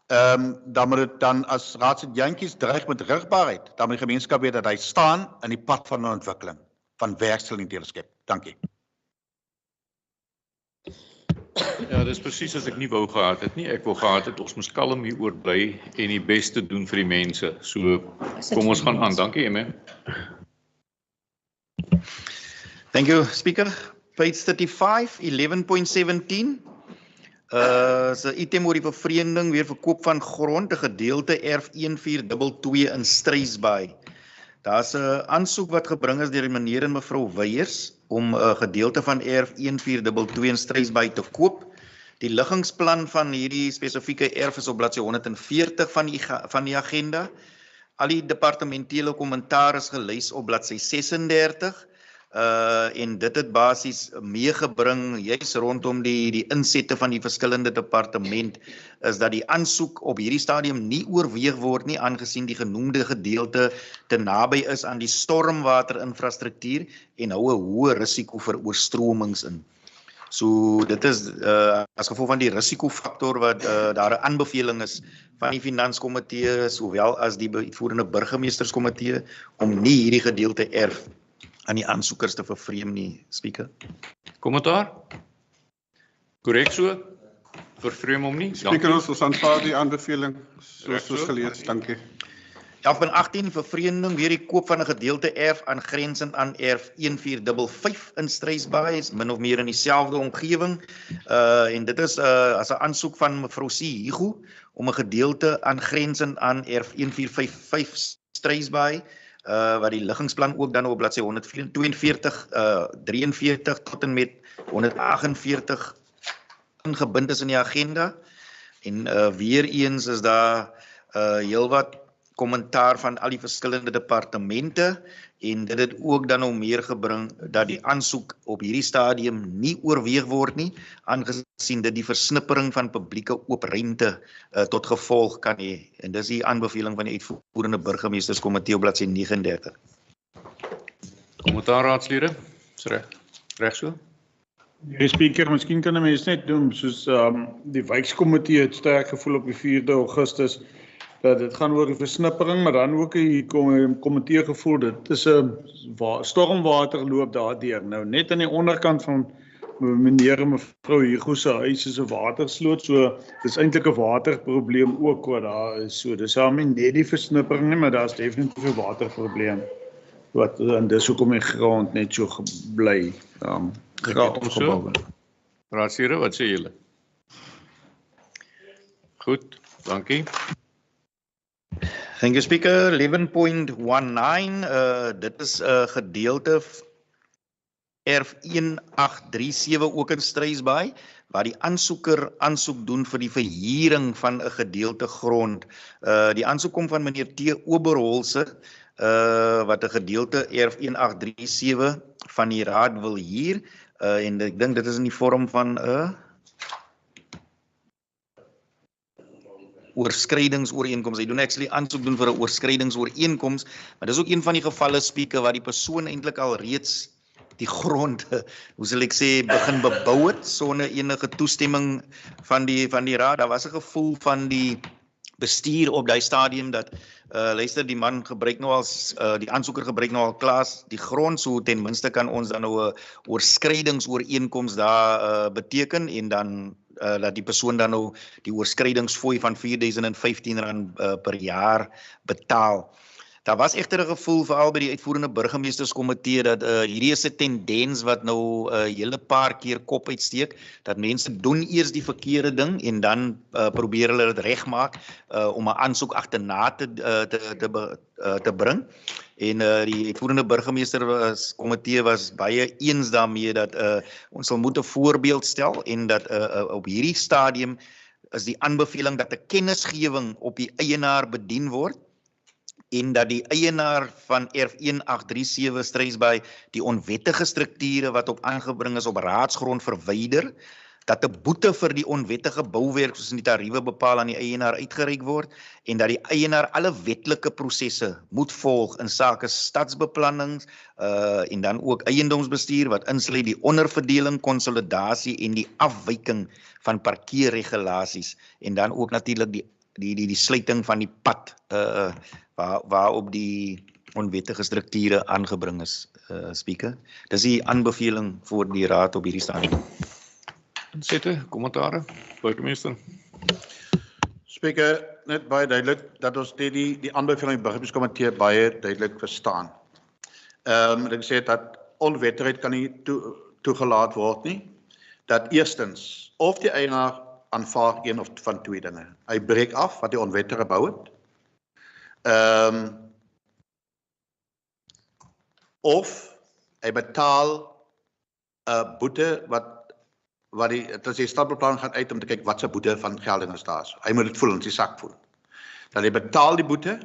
Dan moet dit dan as Raadseer Jantjies dreig met rigbaarheid, dan moet die gemeenskap weet dat hy staan in die pad van ontwikkeling, van werksgeleenthede skep. Dankie. Ja, dis presies wat ek nie wou gehad het nie. Ek wou gehad het ons moes kalm hieroor bly en die beste doen vir die mense. So kom ons gaan aan. Dankie, MM. Thank you, Speaker. Page 35, 11.17. Is 'n item oor die bevreemding weer verkoop van grond, 'n gedeelte erf 1422 in Struisbaai. Daar's 'n aansoek wat gebring is deur die meneer en mevrou Weyers om 'n gedeelte van erf 1422 in Struisbaai te koop. Die liggingsplan van hierdie spesifieke erf is op bladsy 140 van die agenda. Al die departementele kommentaar is gelys op bladsy 36. En dit het basies meegebring juis rondom die insette van die verskillende departement is dat die aansoek op hierdie stadium nie oorweeg word nie aangesien die genoemde gedeelte te naby is aan die stormwaterinfrastruktuur en hou 'n hoë risiko vir oorstromings in. So dit is as gevolg van die risikofaktor wat daar 'n aanbeveling is van die finanskomitee sowel as die uitvoerende burgemeesterskomitee om nie hierdie gedeelte erf aan die aansoekers te vervreem nie, Speaker. Kommentaar? Korrek so? Vervreem hom nie? Speaker, ons aanvaar die aanbeveling soos gelees. Dankie. 11.18 vervreemding weer die koop van 'n gedeelte erf aangrensend aan erf 1455 in Struisbaai, is min of meer in dieselfde omgewing. En dit is as 'n aansoek van mevrou C. Higu om 'n gedeelte aangrensend aan erf 1455 Struisbaai, wat die liggingsplan ook dan op bladsy 142, 43 tot en met 148 ingebind is in die agenda. En weer eens is daar heelwat kommentaar van al die verskillende departemente en dit het ook dan nou meer gebring dat die aansoek op hierdie stadium nie oorweeg word nie, aangesien dit die versnippering van publieke oopruimte tot gevolg kan hê. En dis die aanbeveling van die uitvoerende burgemeesterskomitee op bladsy 39. Kommentaar raadslede? Is reg so? Die Speaker, miskien kan 'n mens net doen soos die wijkskomitee het sterk gevoel op die 4de Augustus dat dit gaan oor die versnippering, maar dan ook die komitee gevoel dit is 'n stormwater loop daardeur. Nou net aan die onderkant van meneer en mevrou Higu se huis is 'n watersloot, so dis eintlik 'n waterprobleem ook wat daar is. So dis nie net die versnippering nie, maar daar's definitief 'n waterprobleem wat en dis hoekom die grond net so bly opgebou word. Raadslede, wat sê julle? Goed, dankie. Thank you, Speaker. 11.19, dit is 'n gedeelte erf 1837 ook in Struisbaai, waar die aansoeker aansoek doen vir die verhuuring van 'n gedeelte grond. Die aansoek kom van meneer T. Oberholse, wat 'n gedeelte erf 1837 van die raad wil huur, en ek dink dit is in die vorm van 'n oorskridingsooreenkoms. Hy doen actually aansoek doen vir 'n oorskridingsooreenkoms, maar dis ook een van die gevalle, Speaker, waar die persoon eintlik al reeds die grond, hoe sal ek sê, begin bebou het sonder enige toestemming van die raad. Daar was 'n gevoel van die bestuur op daai stadium dat luister, die man gebruik nou als die aansoeker gebruik nou al klaar die grond, so ten minste kan ons dan nou 'n oorskridingsooreenkoms daar beteken en dan dat die persoon dan nou die oorskridingsfooi van R4015 per jaar betaal. Daar was egter 'n gevoel veral by die uitvoerende burgemeesterskomitee dat hierdie is 'n tendens wat nou 'n hele paar keer kop uitsteek, dat mense doen eers die verkeerde ding en dan probeer hulle dit regmaak om 'n aansoek agterna te bring. En die uitvoerende burgemeesterskomitee was baie eens daarmee dat ons sal moet 'n voorbeeld stel en dat op hierdie stadium is die aanbeveling dat 'n kennisgewing op die eienaar bedien word en dat die eienaar van erf 1837 Struisbaai die onwettige strukture wat op aangebring is op raadsgrond verwyder, dat 'n boete vir die onwettige bouwerk soos in die tariewe bepaal aan die eienaar uitgereik word en dat die eienaar alle wetlike prosesse moet volg in sake stadsbeplanning en dan ook eiendomsbestuur wat insluit die onderverdeling, konsolidasie en die afwyking van parkeerregulasies en dan ook natuurlik die sluiting van die pad waarop die onwettige strukture aangebring is, speaker. Dis die aanbeveling vir die raad op hierdie stadium. Insette, kommentare, burgemeester. Speaker, net baie duidelik dat ons die aanbeveling burgemeesterskomitee baie duidelik verstaan. Ek sê dat onwettigheid kan nie toegelaat word nie. Dat eerstens, of die eienaar aanvaar een of van twee dinge. Hy breek af wat die onwettige bou het. Of hy betaal 'n boete wat die stadbeplanning gaan uit om te kyk wat se boete van gelding is daar. Hy moet dit voel in sy sak voel. Dat hy betaal die boete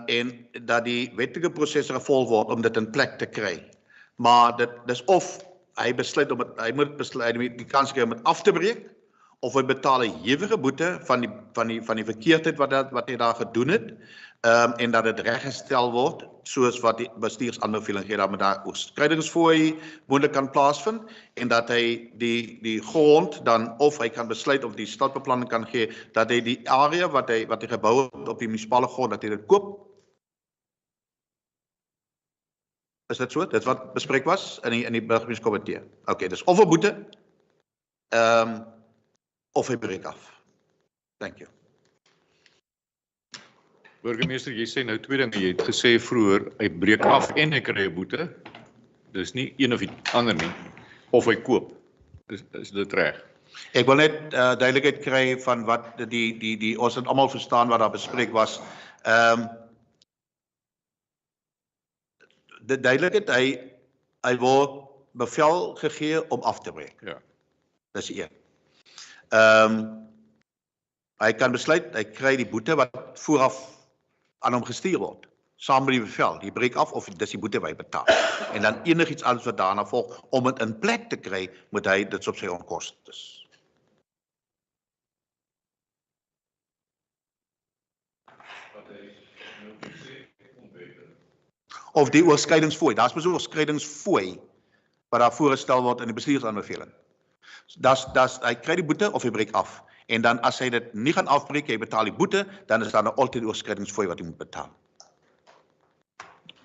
en dat die wetlike prosesse gevolg word om dit in plek te kry. Maar dis of hy besluit om hy moet die kans kry om dit af te breek of hy betaal 'n hewige boete van die verkeerdheid wat hy daar gedoen het en dat dit reggestel word soos wat die bestuursaanbeveling gee dat met daar oorskrydingsfooi moontlik kan plaasvind en dat hy die grond dan of hy kan besluit of die stadbeplanning kan gee dat hy die area wat hy gebou het op die munisipale grond dat hy dit koop. Is dit so? Dit wat bespreek was in die burgemeesterskomitee. Okay, dis of 'n boete of hy breek af. Thank you. Burgemeester, jy sê nou twee dinge. Jy het gesê vroeër hy breek af en hy kry 'n boete. Dis nie een of die ander nie. Of hy koop. Is dit reg? Ek wil net duidelikheid kry van wat ons het almal verstaan wat daar bespreek was. De duidelikheid hy word bevel gegee om af te breek. Ja. Dis een. Hy kan besluit, hy kry die boete wat vooraf aan hom gestuur word. Saam met die bevel, die breek af of dis die boete wat hy betaal. En dan enigiets anders wat daarna volg, om dit in plek te kry, moet hy dit op sy onkostes. Of die oorskrydingsfooi, daar's mos 'n oorskrydingsfooi wat daar voorgestel word in die bestuursaanbeveling. Hy kry die boete of hy breek af. En dan as hy dit nie gaan afbreek, hy betaal die boete, dan is daar nou altyd die oorskrydingsfooi wat hy moet betaal.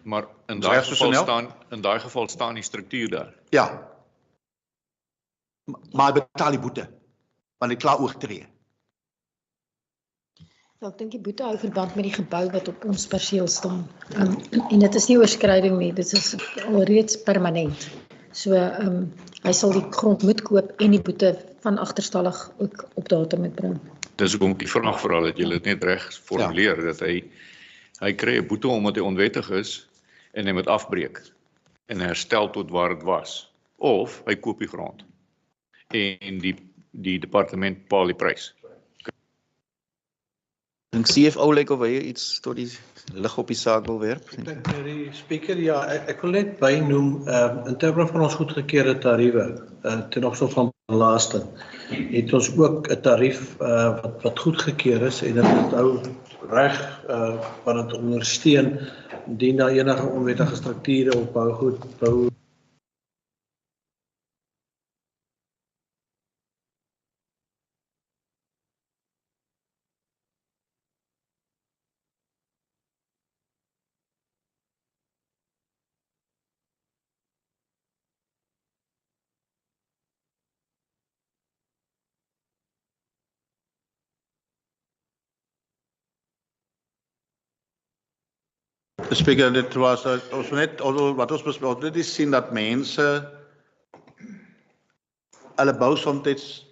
Maar in daai geval staan die struktuur daar. Ja. Maar hy betaal die boete, want hy klaar oortree. Ja, ek dink die boete hou verband met die gebou wat op ons perseel staan. En dit is nie oorskryding nie, dit is alreeds permanent. So hy sal die grond moet koop en die boete van agterstallig ook op datum moet bring. Dis hoekom ek die vraag vra dat jy dit net reg formuleer dat hy kry 'n boete omdat hy onwettig is en hy moet afbreek en herstel tot waar dit was of hy koop die grond en die departement bepaal die prys. Dink CFO lyk of hy iets tot die lig op die saak wil werp. Ek dink die speaker, ja, ek wil net bynoem in terme van ons goedgekeurde tariewe ten opsigte van belasting het ons ook 'n tarief wat goedgekeur is en dit hou reg wat dit ondersteun indien daar enige onwettige strukture op bou Speaker, dit was ons net wat ons bespreek, dit is sien dat mense hulle bou soms,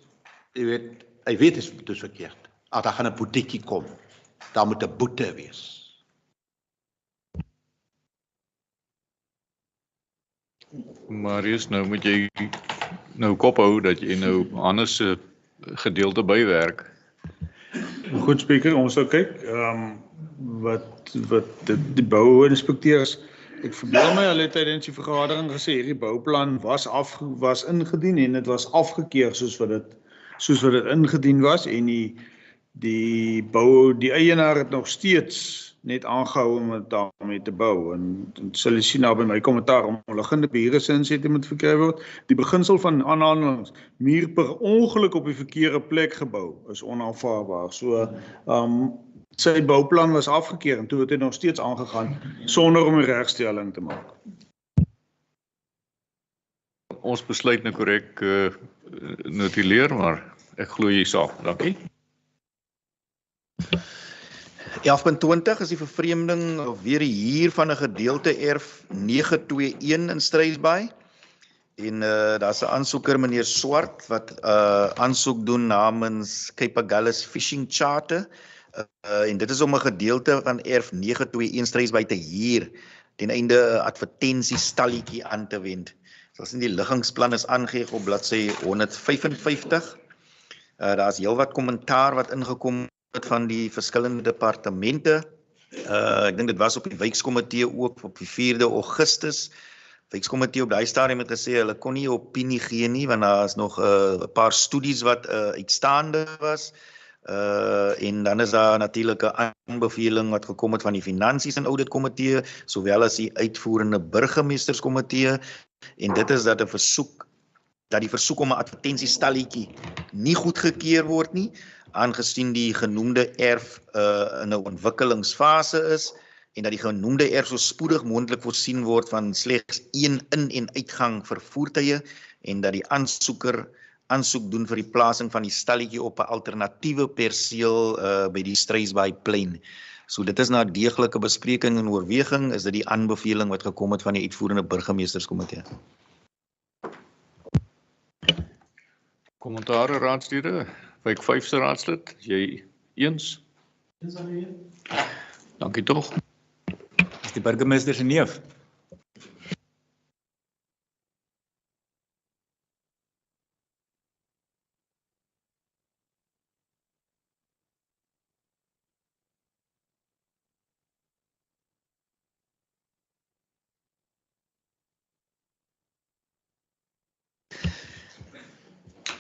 jy weet, hy weet dit is verkeerd. As daar gaan 'n boetiekie kom, daar moet 'n boete wees. Marius, nou moet jy nou kop hou dat jy nou Hannes se gedeelte bywerk. Goed, Speaker, ons sal kyk wat die bouinspekteurs, ek verbeel my, hulle het tydens die vergadering gesê hierdie bouplan was ingedien en dit was afgekeur soos wat dit ingedien was en die eienaar het nog steeds net aangehou om daarmee te bou en sal jy sien nou by my kommentaar omliggende bure se insette moet verkry word. Die beginsel van aanhalings muur per ongeluk op die verkeerde plek gebou is onaanvaarbaar. So sy bouplan was afgekeur en toe het hy nog steeds aangegaan sonder om 'n regstelling te maak. Ons besluit nou korrek notuleer, maar ek glo jy saam. Dankie. 11.20 is die vervreemding of weer die huur van 'n gedeelte erf 921 in Struisbaai. En daar's 'n aansoeker, meneer Swart, wat aansoek doen namens Cape Agulhas Fishing Charter. En dit is om 'n gedeelte van erf 921 Struisbaai te huur ten einde 'n advertensiestalletjie aan te wend. Soos in die liggingsplan is aangegee op bladsy 155. Daar's heelwat kommentaar wat ingekom het van die verskillende departemente. Ek dink dit was op die wijkskomitee ook op die 4de Augustus. Wijkskomitee op daai stadium het gesê hulle kon nie 'n opinie gee nie want daar is nog 'n paar studies wat uitstaande was. En dan is daar natuurlik 'n aanbeveling wat gekom het van die Finansies en Audit Komitee, sowel as die Uitvoerende Burgemeesterskomitee. En dit is dat die versoek om 'n advertensiestalletjie nie goedgekeur word nie, aangesien die genoemde erf in 'n ontwikkelingsfase is en dat die genoemde erf so spoedig moontlik voorsien word van slegs een in- en uitgang vir voertuie en dat die aansoeker aansoek doen vir die plasing van die stalletjie op 'n alternatiewe perseel by die Struisbaai plein. So dit is na deeglike bespreking en oorweging is dit die aanbeveling wat gekom het van die Uitvoerende Burgemeesterskomitee. Kommentare raadslede, Wijk 5 se raadslid, jy eens? Dankie tog. Is die burgemeester se neef?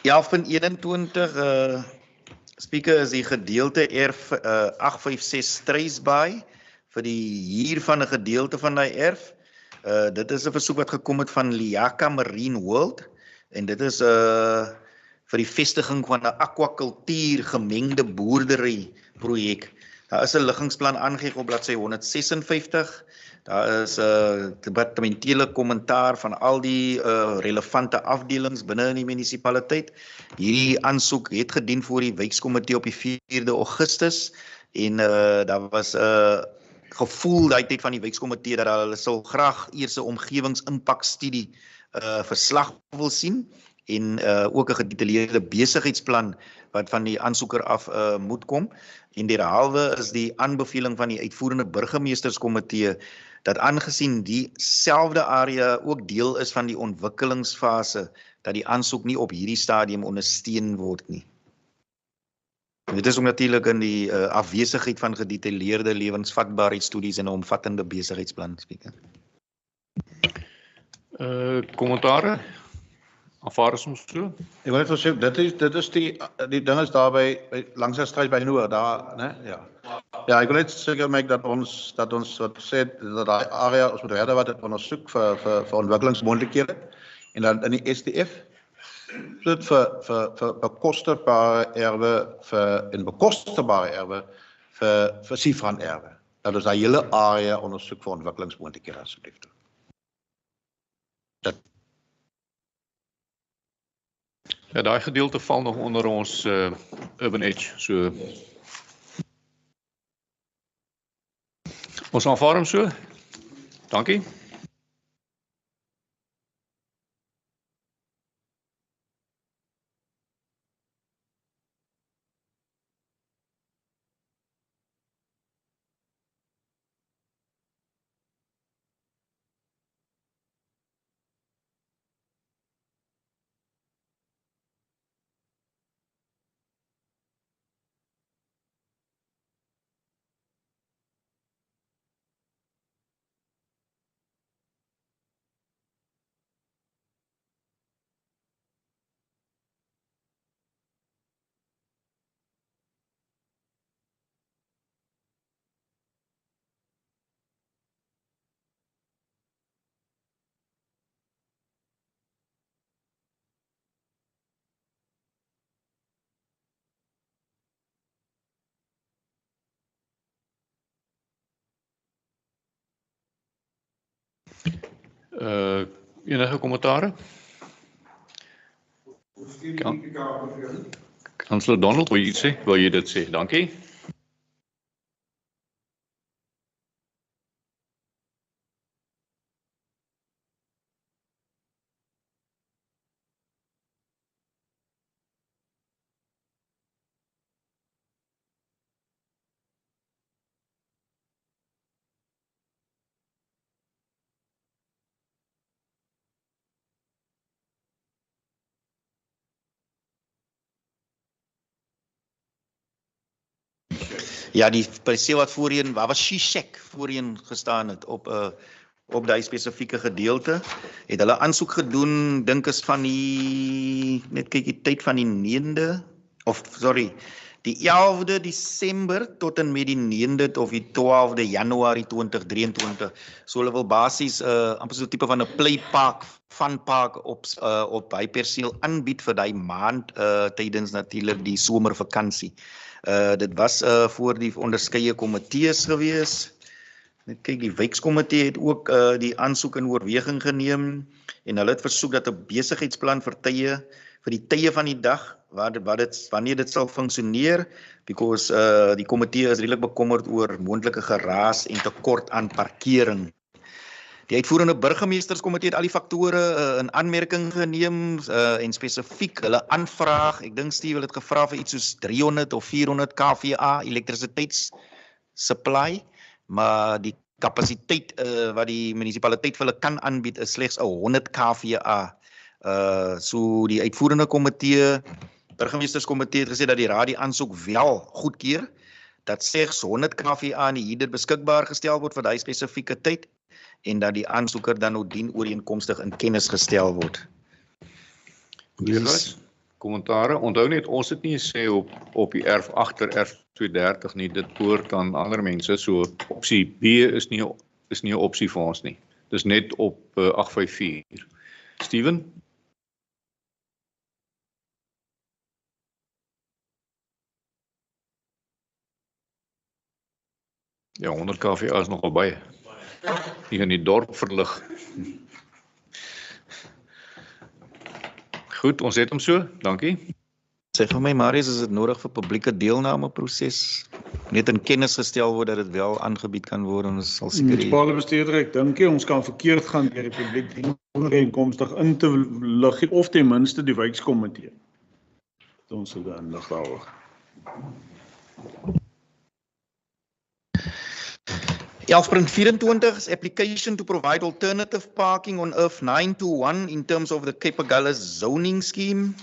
Ja, van 21 Speaker is die gedeelte erf 856 Struisbaai vir die huur van 'n gedeelte van daai erf. Dit is 'n versoek wat gekom het van Liaka Marine World en dit is vir die vestiging van 'n aquakultuur gemengde boerdery projek. Daar is 'n liggingsplan aangegee op bladsy 156. Daar is 'n departementele kommentaar van al die relevante afdelings binne in die munisipaliteit. Hierdie aansoek het gedien voor die wijkskomitee op die 4de Augustus en daar was gevoel daai tyd van die wijkskomitee dat hulle sal graag eers 'n omgewingsimpakstudie verslag wil sien en ook 'n gedetailleerde besigheidsplan wat van die aansoeker af moet kom. En derhalwe is die aanbeveling van die Uitvoerende Burgemeesterskomitee dat aangesien dieselfde area ook deel is van die ontwikkelingsfase, dat die aansoek nie op hierdie stadium ondersteun word nie. En dit is ook natuurlik in die afwesigheid van gedetailleerde lewensvatbaarheidsstudies en 'n omvattende besigheidsplan, Speaker. Kommentare? Aanvaar is ons so? Ek wil net sê dit is die ding is daar by langs die Struisbaai Noord daar, né? Ja. Ja, ek wil net seker maak dat ons wat sê dat daai area ons moet verder wat ondersoek vir ontwikkelingsmoontlikhede en dan in die STF dit vir bekosterbare erwe vir Sifran erwe. Dat is daai hele area ondersoek vir ontwikkelingsmoontlikhede asseblief. Ja, daai gedeelte val nog onder ons Urban Edge, so Ons aanvaar hom so. Dankie. Enige kommentare? Kanselier Donald, wil jy iets sê? Wil jy dit sê? Dankie. Ja, die perseel wat voorheen, waar was Shishak voorheen gestaan het op daai spesifieke gedeelte, het hulle aansoek gedoen, dink is van die, net kyk die tyd van die 9de, of sorry, die 11de Desember tot en met die 9de of die 12de Januarie 2023. So hulle wil basies amper so 'n tipe van 'n playpark, funpark op hy perseel aanbied vir daai maand tydens natuurlik die somervakansie. Dit was voor die onderskeie komitees gewees. Net kyk, die wijkskomitee het ook die aansoek in oorweging geneem en hulle het versoek dat 'n besigheidsplan vir die tye van die dag wanneer dit sal funksioneer, because die komitee is redelik bekommerd oor moontlike geraas en tekort aan parkering. Die uitvoerende burgemeesterskomitee het al die faktore in aanmerking geneem en spesifiek hulle aanvraag, ek dink Steve het gevra vir iets soos 300 of 400 kVA elektrisiteitssupply, maar die kapasiteit wat die munisipaliteit vir hulle kan aanbied is slegs 100 kVA. So die uitvoerende komitee, burgemeesterskomitee het gesê dat die raad die aansoek wel goedkeur, dat slegs 100 kVA aan die huurder beskikbaar gestel word vir daai spesifieke tyd en dat die aansoeker dan nou dien ooreenkomstig in kennis gestel word. Kommentare, onthou net, ons het nie sê op die erf agter erf 230 nie, dit behoort aan ander mense, so opsie B is nie 'n opsie vir ons nie. Dis net op 854. Steven? Ja, 100 kVA is nogal baie. Hier in die dorp verlig. Goed, ons het hom so, dankie. Sê vir my, Marius, is dit nodig vir publieke deelnameproses? Net in kennis gestel word dat dit wel aangebied kan word en ons sal seker... Munisipale bestuurder, ek dink jy, ons kan verkeerd gaan deur die publiek die ooreenkomstig in te lig of ten minste die wijkskomitee. Ons sal dan inlig daaroor. .24 is application to provide alternative parking on Earth 921 in terms of the Cape Agulhas zoning scheme.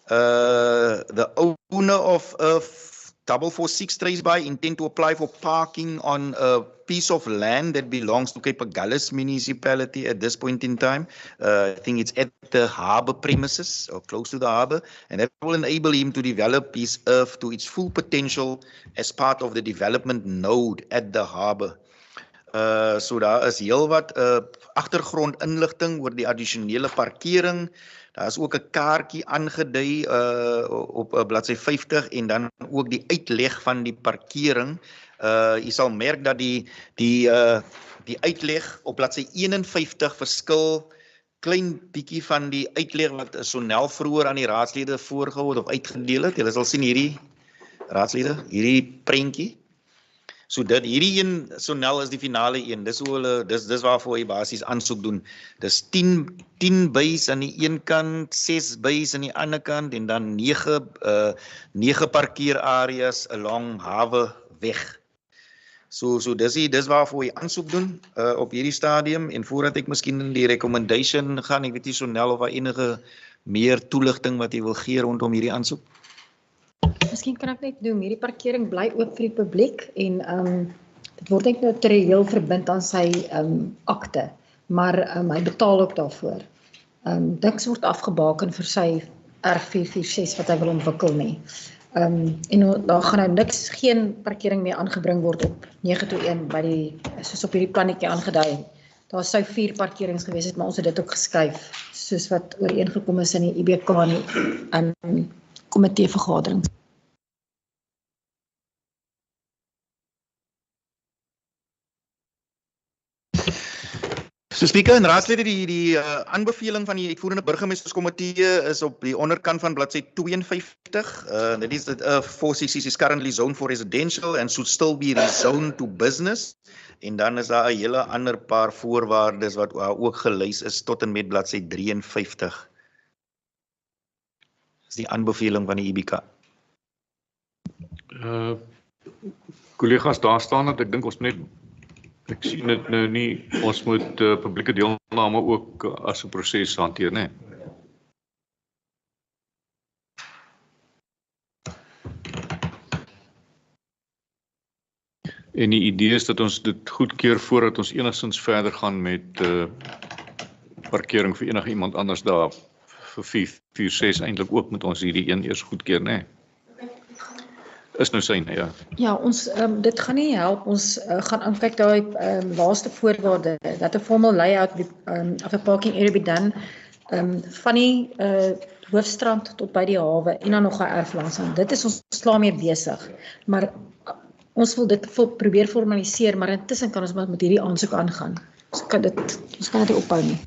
The owner of Earth 446 Traceby intend to apply for parking on a piece of land that belongs to Cape Agulhas municipality at this point in time. I think it's at the harbour premises or close to the harbour, and that will enable him to develop his Earth to its full potential as part of the development node at the harbour. So daar is heel wat agtergrondinligting oor die addisionele parkering. Daar is ook 'n kaartjie aangedui op bladsy 50 en dan ook die uitleg van die parkering. Jy sal merk dat die uitleg op bladsy 51 verskil klein bietjie van die uitleg wat Sonel vroeër aan die raadslede voorgehou het of uitgedeel het. Julle sal sien hierdie raadslede, hierdie prentjie. So dit hierdie een Sonel is die finale een. Dis hoe hulle dis waarvoor jy basies aansoek doen. Dis 10 buys aan die een kant, 6 buys aan die ander kant en dan 9 parkeerareas along hawe weg. So dis waarvoor jy aansoek doen op hierdie stadium en voordat ek miskien in die recommendation gaan, ek weet nie Sonel of daar enige meer toeligting wat jy wil gee rondom hierdie aansoek. Miskien kan ek net doen, hierdie parkering bly oop vir die publiek en dit word net notarieel verbind aan sy akte, maar hy betaal ook daarvoor. Niks word afgebaken vir sy R446 wat hy wil ontwikkel nie. En daar gaan nou geen parkering meer aangebring word op 921 by soos op hierdie plannetjie aangedui. Daar sou 4 parkerings gewees het, maar ons het dit ook geskuif, soos wat ooreengekom is in die IBK en komitee vergadering. So Speaker en raadslede, die aanbeveling van die uitvoerende burgemeesterskomitee is op die onderkant van bladsy 52. Dit is that 466 is currently zoned for residential and should still be rezoned to business. En dan is daar 'n hele ander paar voorwaardes wat ook gelys is tot en met bladsy 53. Dis die aanbeveling van die IBK. Kollegas, daar staan dat ek dink ons net ek sien dit nou nie, ons moet publieke deelname ook as 'n proses hanteer, né? En die idee is dat ons dit goedkeur voordat ons enigstens verder gaan met parkering vir enige iemand anders daar vir 446 eintlik ook moet ons hierdie een eers goedkeur, né? Is nou syne, ja. Ja, ons dit gaan nie help. Ons gaan aankyk daai laaste voorwaarde dat 'n formal layout of 'n parking area be done van die hoofstrand tot by die hawe en dan nog 'n erf langs aan. Dit is ons klaar mee besig. Maar ons wil dit probeer formaliseer, maar intussen kan ons met hierdie aansoek aangaan. Ons kan dit nie ophou nie.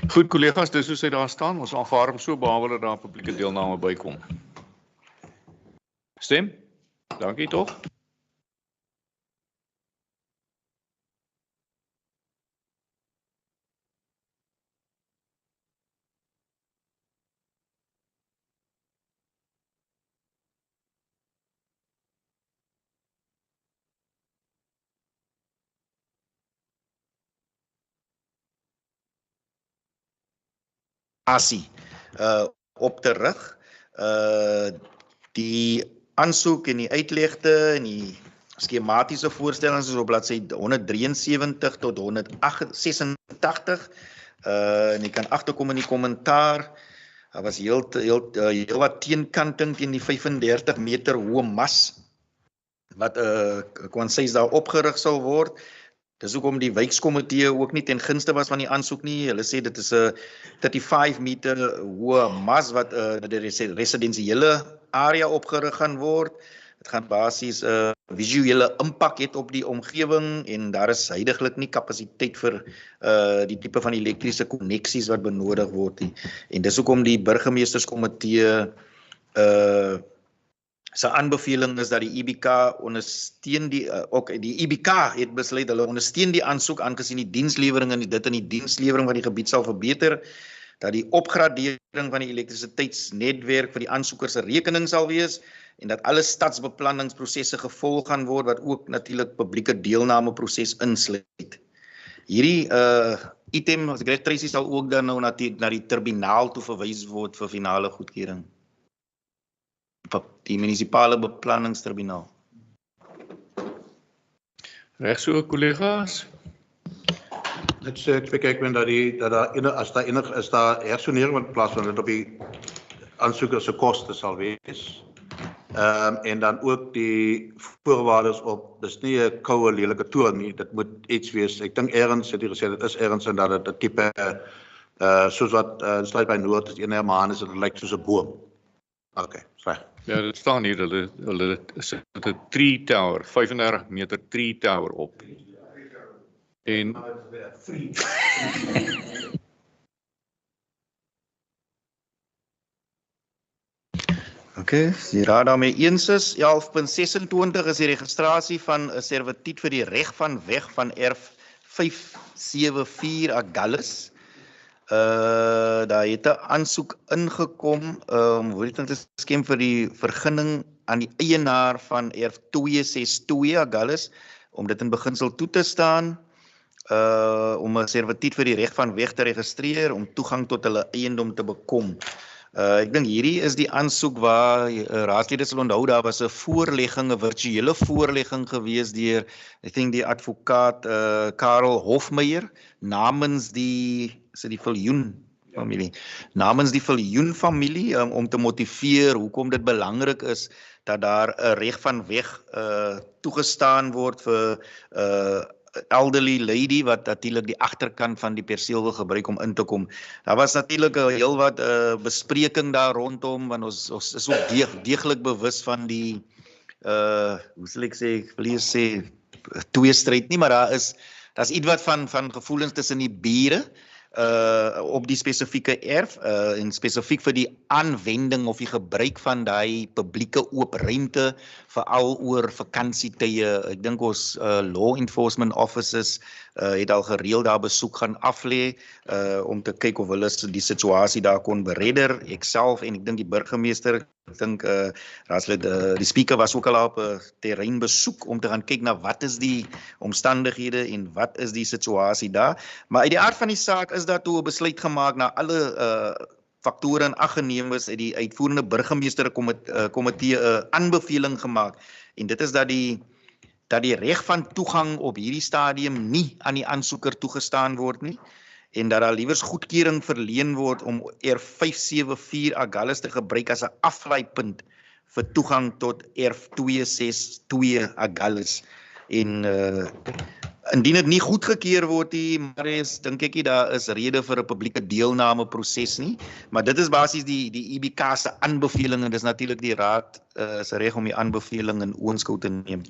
Goed kollegas, dis hoe sy daar staan. Ons aanvaar hom so behalwe dat daar publieke deelname bykom. Stem? Dankie tog. Op te rig. Die aansoek en die uitlegte en die skematiese voorstellings is op bladsy 173 tot 186. En jy kan agterkom in die kommentaar. Daar was heel wat teenkanting teen die 35 meter hoë mas wat kwansies daar opgerig sal word. Dis hoekom die wijkskomitee ook nie ten gunste was van die aansoek nie. Hulle sê dit is 'n 35 meter hoë mas wat die residensiële area opgerig gaan word. Dit gaan basies 'n visuele impak het op die omgewing en daar is huidiglik nie kapasiteit vir die tipe van elektriese koneksies wat benodig word nie. En dis hoekom die burgemeesterskomitee sy aanbeveling is dat die IBK ondersteun die IBK het besluit hulle ondersteun die aansoek aangesien die dienslewering en dit in die dienslewering van die gebied sal verbeter, dat die opgradering van die elektrisiteitsnetwerk vir die aansoeker se rekening sal wees en dat alle stadsbeplanningsprosesse gevolg gaan word wat ook natuurlik publieke deelnameproses insluit. Hierdie item, as ek reg Tracy, sal ook dan nou na die terminaal toe verwys word vir finale goedkeuring. Die munisipale beplanningsterminaal. Reg so, kollegas. Dit sê ek kyk men as daar hersonering wat plaasvind dit op die aansoeker se koste sal wees. En dan ook die voorwaardes op, dis nie 'n koue lelike toon nie, dit moet iets wees. Ek dink ergens het jy gesê dit is ergens en dat dit 'n tipe soos wat sluit by Noord is 'n maan is dit lyk soos 'n boom. Okay, reg. Ja, dit staan hier hulle sit 'n tree tower, 35 meter tree tower op. En Okay, die raad daarmee eens is. 11.26 is die registrasie van 'n servituut vir die reg van weg van erf 574 Agulhas. Daar het 'n aansoek ingekom hoe dit te skem vir die vergunning aan die eienaar van erf 262 Agulhas om dit in beginsel toe te staan om 'n servituut vir die reg van weg te registreer om toegang tot hulle eiendom te bekom. Ek dink hierdie is die aansoek waar raadslede sal onthou daar was 'n voorlegging, 'n virtuele voorlegging gewees deur die advokaat Karel Hofmeyer namens die Viljoen familie. Namens die Viljoen familie om te motiveer hoekom dit belangrik is dat daar 'n reg van weg toegestaan word vir elderly lady wat natuurlik die agterkant van die perseel wil gebruik om in te kom. Daar was natuurlik 'n heel wat bespreking daar rondom want ons is ook deeglik bewus van die hoe sal ek sê, ek wil nie sê tweestryd nie, maar daar's iets wat van gevoelens tussen die bure op die spesifieke erf en spesifiek vir die aanwending of die gebruik van daai publieke oop ruimte veral oor vakansietye. Ek dink ons law enforcement officers het al gereeld daar besoek gaan aflê om te kyk of hulle die situasie daar kon beredder. Ek self en ek dink die burgemeester, ek dink die speaker was ook al op 'n terrein besoek om te gaan kyk na wat is die omstandighede en wat is die situasie daar. Maar uit die aard van die saak is daar toe 'n besluit gemaak na alle faktore in ag geneem is uit die uitvoerende burgemeester komitee 'n aanbeveling gemaak en dit is dat die reg van toegang op hierdie stadium nie aan die aansoeker toegestaan word nie en dat daar liewers goedkeuring verleen word om erf 574 Agulhas te gebruik as 'n aflaaipunt vir toegang tot erf 262 Agulhas. En indien dit nie goedgekeur word nie, maar dink ek nie daar is rede vir 'n publieke deelname proses nie, maar dit is basies die IBK se aanbeveling en dis natuurlik die raad se reg om die aanbeveling in oënskou te neem.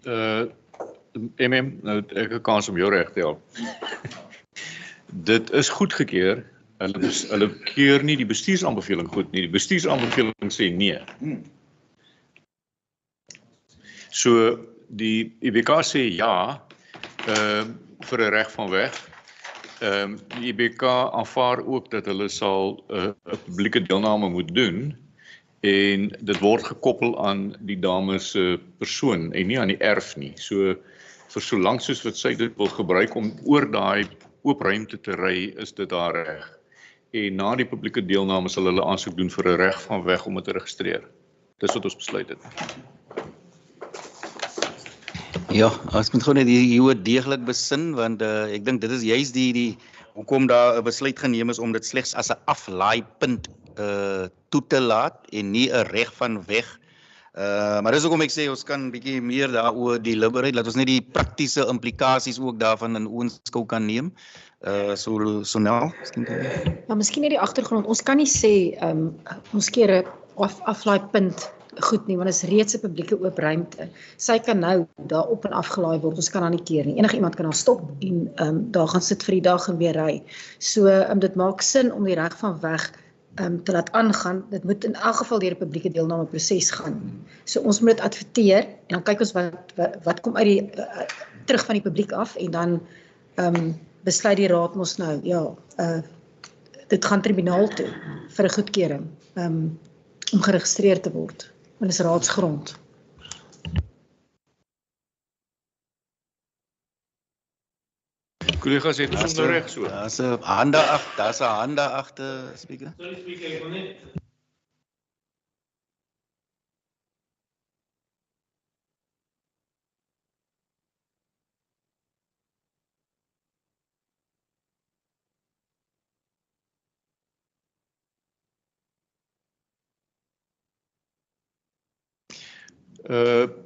Nou het ek 'n kans om jou reg te help. Dit is goedgekeur. Hulle keur nie die bestuursaanbeveling goed nie. Die bestuursaanbeveling sê nee. So die IBK sê ja vir 'n reg van weg. Die IBK aanvaar ook dat hulle sal 'n publieke deelname moet doen en dit word gekoppel aan die dame se persoon en nie aan die erf nie. So vir so lank soos wat sy dit wil gebruik om oor daai oop ruimte te ry, is dit haar reg. En na die publieke deelname sal hulle aansoek doen vir 'n reg van weg om dit te registreer. Dis wat ons besluit het. Ja, ons moet gewoon net hier deeglik besin want ek dink dit is juist die hoekom daar 'n besluit geneem is om dit slegs as 'n aflaaipunt toe te laat en nie 'n reg van weg. Maar dis hoekom ek sê ons kan 'n bietjie meer daaroor deliberate, laat ons net die praktiese implikasies ook daarvan in oënskou kan neem. So nou, Maar miskien net die agtergrond. Ons kan nie sê ons keer 'n aflaaipunt goed nie, want dit is reeds 'n publieke oop ruimte. Sy kan nou daar op en afgelaai word. Ons kan haar nie keer nie. Enige iemand kan haar stop en daar gaan sit vir die dag en weer ry. So dit maak sin om die reg van weg te laat aangaan. Dit moet in elk geval deur 'n publieke deelname proses gaan. So ons moet dit adverteer en dan kyk ons wat kom uit die terug van die publiek af en dan besluit die raad mos nou dit gaan tribunaal toe vir 'n goedkeuring om geregistreer te word. Want dit is raadsgrond. Collega's het ons nou reg so. Daar's 'n hande agter speaker. Sorry speaker, ek wil net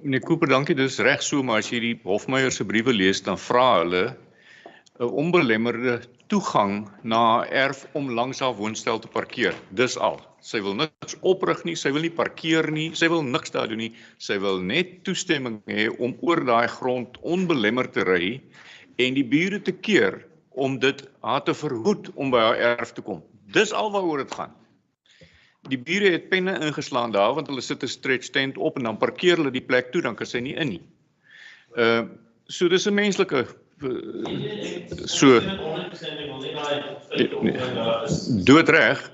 Meneer Cooper, dankie, dit is reg so, maar as jy die Hofmeyer se briewe lees, dan vra hulle 'n onbelemmerde toegang na 'n erf om langs haar woonstel te parkeer. Dis al. Sy wil niks oprig nie, sy wil nie parkeer nie, sy wil niks daar doen nie. Sy wil net toestemming hê om oor daai grond onbelemmerd te ry en die bure te keer om dit haar te verhoed om by haar erf te kom. Dis al waaroor dit gaan. Die bure het penne ingeslaan daar want hulle sit 'n stretch tent op en dan parkeer hulle die plek toe, dan kan sy nie in nie. So dis 'n menslike doodreg,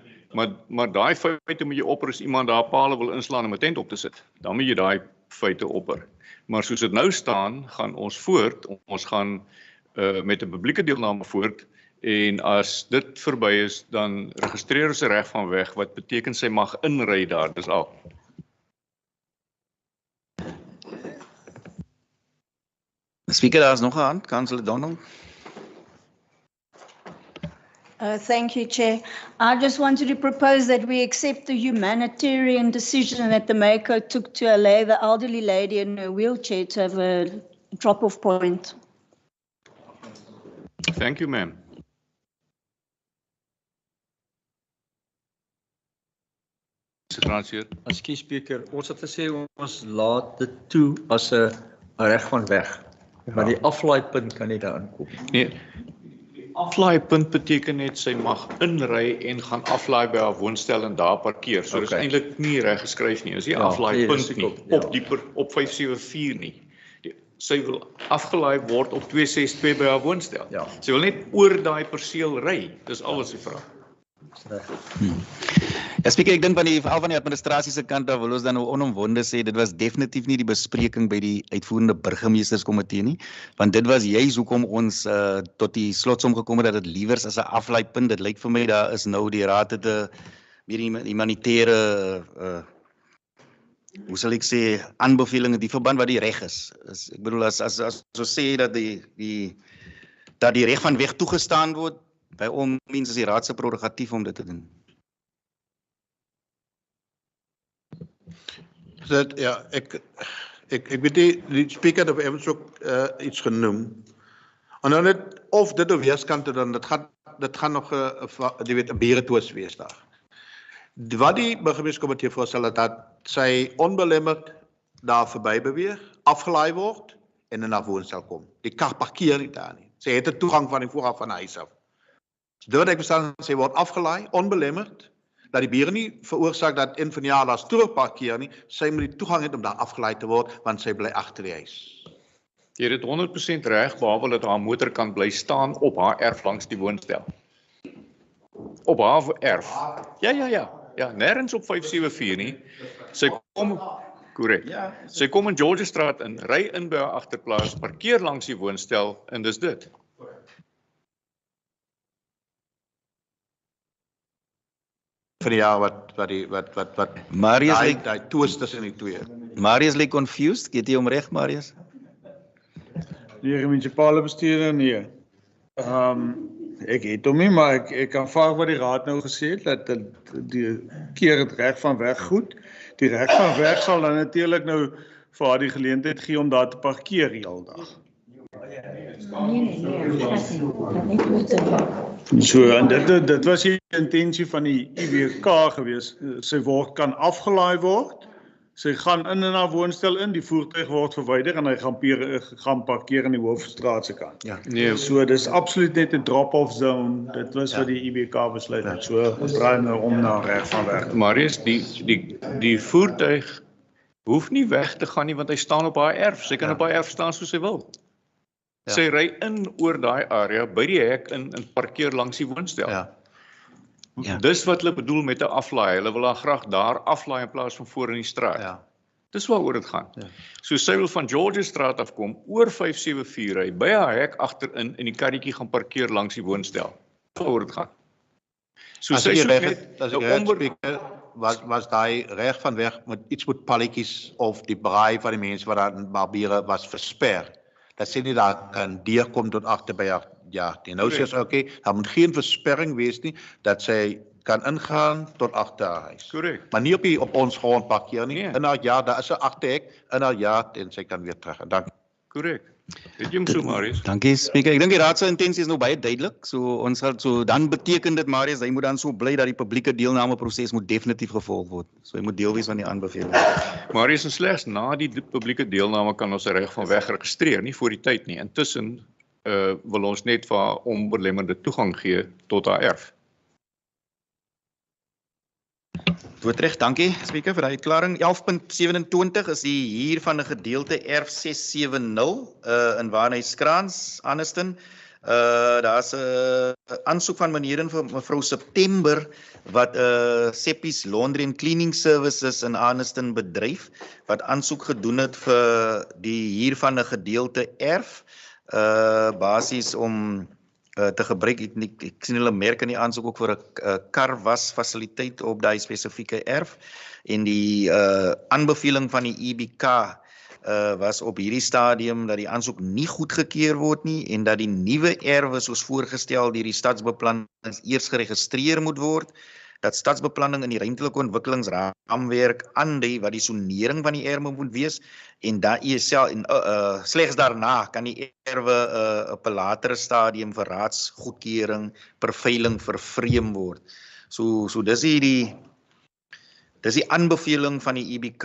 maar daai feite moet jy opper as iemand daar pale wil inslaan om 'n tent op te sit. Dan moet jy daai feite opper. Maar soos dit nou staan, gaan ons voort. Ons gaan met 'n publieke deelname voort en as dit verby is, dan registreer ons 'n reg van weg wat beteken sy mag inry daar, dis al. Speaker, daar is nog 'n hand, Councillor Donald. Thank you, Chair. I just wanted to propose that we accept the humanitarian decision that the Mako took to allow the elderly lady in her wheelchair to have a drop-off point. Thank you, ma'am. Ekskuus Speaker, ons het gesê ons laat dit toe as 'n reg van weg. Maar die aflaaipunt kan nie daarin kom. Nee. Aflaaipunt beteken net sy mag inry en gaan aflaai by haar woonstel en daar parkeer. So dis eintlik nie reg geskryf nie. Dis nie aflaaipunt nie op 574 nie. Sy wil afgelaai word op 262 by haar woonstel. Sy wil net oor daai perseel ry. Dis al wat sy vra. Ja, Speaker, ek dink van die administrasie se kant af wil ons dan nou onomwonde sê, dit was definitief nie die bespreking by die uitvoerende burgemeesterskomitee nie, want dit was juis hoekom ons tot die slotsom gekom het dat dit liewers as 'n aflaaipunt, dit lyk vir my daar is nou die raad het 'n meer humanitaire hoe sal ek sê, aanbeveling in die verband wat die reg is. Ek bedoel as ons sê dat die reg van weg toegestaan word, by all means is die raad se prerogatief om dit te doen. Ja, ek weet nie, die speaker het evens ook iets genoem. En dan net, of dit op weerskante dan, dit gaan nog jy weet, 'n bieretoos wees daar. Wat die burgemeesterskomitee voorstel dat sy onbelemmerd daar verby beweeg, afgelaai word en in haar woonstel kom. Die kar parkeer nie daar nie. Sy het 'n toegang van die vooraf van huis af. So dit wat ek verstaan, sy word afgelaai, onbelemmerd, dat die bure nie veroorsaak dat een van die jaar daar terug parkeer nie, sy moet die toegang hê om daar afgelaai te word, want sy bly agter die huis. Jy het 100% reg, behalwe dat haar motor kan bly staan op haar erf langs die woonstel. Op haar erf. Ja, nêrens op 574 nie. Sy kom korrek. Sy kom in Georgestraat in, ry in by haar agterplaas, parkeer langs die woonstel en dis dit. Vir die jaar wat Marius daai twist tussen die twee. Marius lyk confused, gee jy hom reg, Marius? Die munisipale bestuurder nee. Ek het hom nie, maar ek kan vaar wat die raad nou gesê het, dat die keer het reg van weg goed. Die reg van weg sal dan natuurlik nou vir haar die geleentheid gee om daar te parkeer heeldag. So, en dit was die intensie van die IWK gewees. Sy kan afgelaai word, sy gaan in haar woonstel in, die voertuig word verwyder en hy gaan parkeer in die Hoofstraat se kant. Nee. So dis absoluut net 'n drop-off zone. Dit was wat die IWK besluit het. So ons draai nou om na reg van weg. Marius, die voertuig hoef nie weg te gaan nie want hy staan op haar erf. Sy kan op haar erf staan soos sy wil. Sy ry in oor daai area by die hek in en parkeer langs die woonstel. Dis wat hulle bedoel met 'n aflaai. Hulle wil haar graag daar aflaai in plaas van voor in die straat. Dis waaroor dit gaan. So sy wil van Georgestraat af kom, oor 574 ry, by haar hek agterin en die karretjie gaan parkeer langs die woonstel. Dis waaroor dit gaan. So As sy ek soek reg net het, as ek reg spreek, was daai reg van weg met iets met palletjies of die braai van die mense wat daar in Barbere was versper. Dat sy nie daar kan deurkom tot agter by haar. Ja, die nou sê okay, daar moet geen versperring wees nie, dat sy kan ingaan tot agter haar huis. Korrek. Maar nie op ons grond parkeer nie. In haar jaar, daar is 'n agterhek in haar jaar en sy kan weer terug. Dankie. Korrek. Het jy hom so, Marius? Dankie, Speaker. Ek dink die raad se intensie is nou baie duidelik. So ons sal dan beteken dit Marius, hy moet dan so bly dat die publieke deelnameproses moet definitief gevolg word. So hy moet deel wees van die aanbeveling. Marius, en slegs na die publieke deelname kan ons 'n reg van weg registreer, nie voor die tyd nie. Intussen wil ons net vir haar onbelemmerde toegang gee tot haar erf. Woordreg, dankie Speaker vir die uitklaring. 11.27 is die huur van 'n gedeelte erf 670 in Waarnhuiskraans, Anniston. Daar's 'n aansoek van meneer en mevrou September wat Seppies Laundry and Cleaning Services in Anniston bedryf wat aansoek gedoen het vir die huur van 'n gedeelte erf basies om te gebruik. Ek sien hulle merk in die aansoek ook vir 'n karwas fasiliteit op daai spesifieke erf en die aanbeveling van die EBK was op hierdie stadium dat die aansoek nie goedgekeur word nie en dat die nuwe erwe soos voorgestel deur die stadsbeplanning eers geregistreer moet word, dat stadsbeplanning in die ruimtelike ontwikkelingsraamwerk aandui wat die sonering van die erwe moet wees en dat slegs daarna kan die erwe op 'n latere stadium vir raadsgoedkeuring per veiling vervreem word. So dis die aanbeveling van die EBK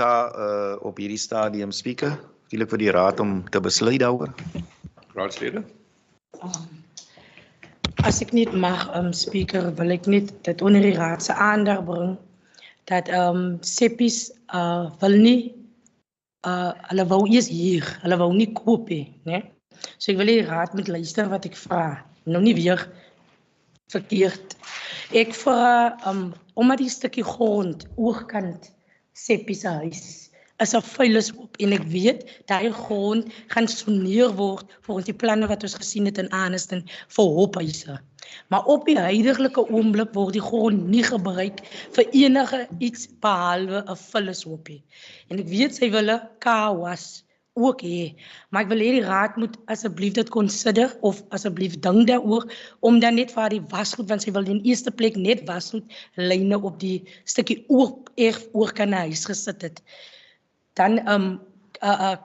op hierdie stadium, Speaker. Natuurlik vir die raad om te besluit daaroor. Raadslede. As ek niet mag, Speaker, wil ek net dit onder die raad se aandag bring dat Seppies wil nie hulle wou eers hier, hulle wou nie koop hê, né? So ek wil die raad moet luister wat ek vra. Nou nie weer verkeerd. Ek vra omdat die stukkie grond oorkant Seppies se huis is 'n vuilnishoop en ek weet daai grond gaan soneer word volgens die planne wat ons gesien het in Anniston vir hophuise. Maar op die huidige oomblik word die grond nie gebruik vir enige iets behalwe 'n vuilnishoopie. En ek weet sy wil 'n kawas ook hê, maar ek wil hê die raad moet asseblief dit consider of asseblief dink daaroor om dan net vir die wasgoed, want sy wil in eerste plek net wasgoedlyne op die stukkie erf oorkant huis gesit het. Dan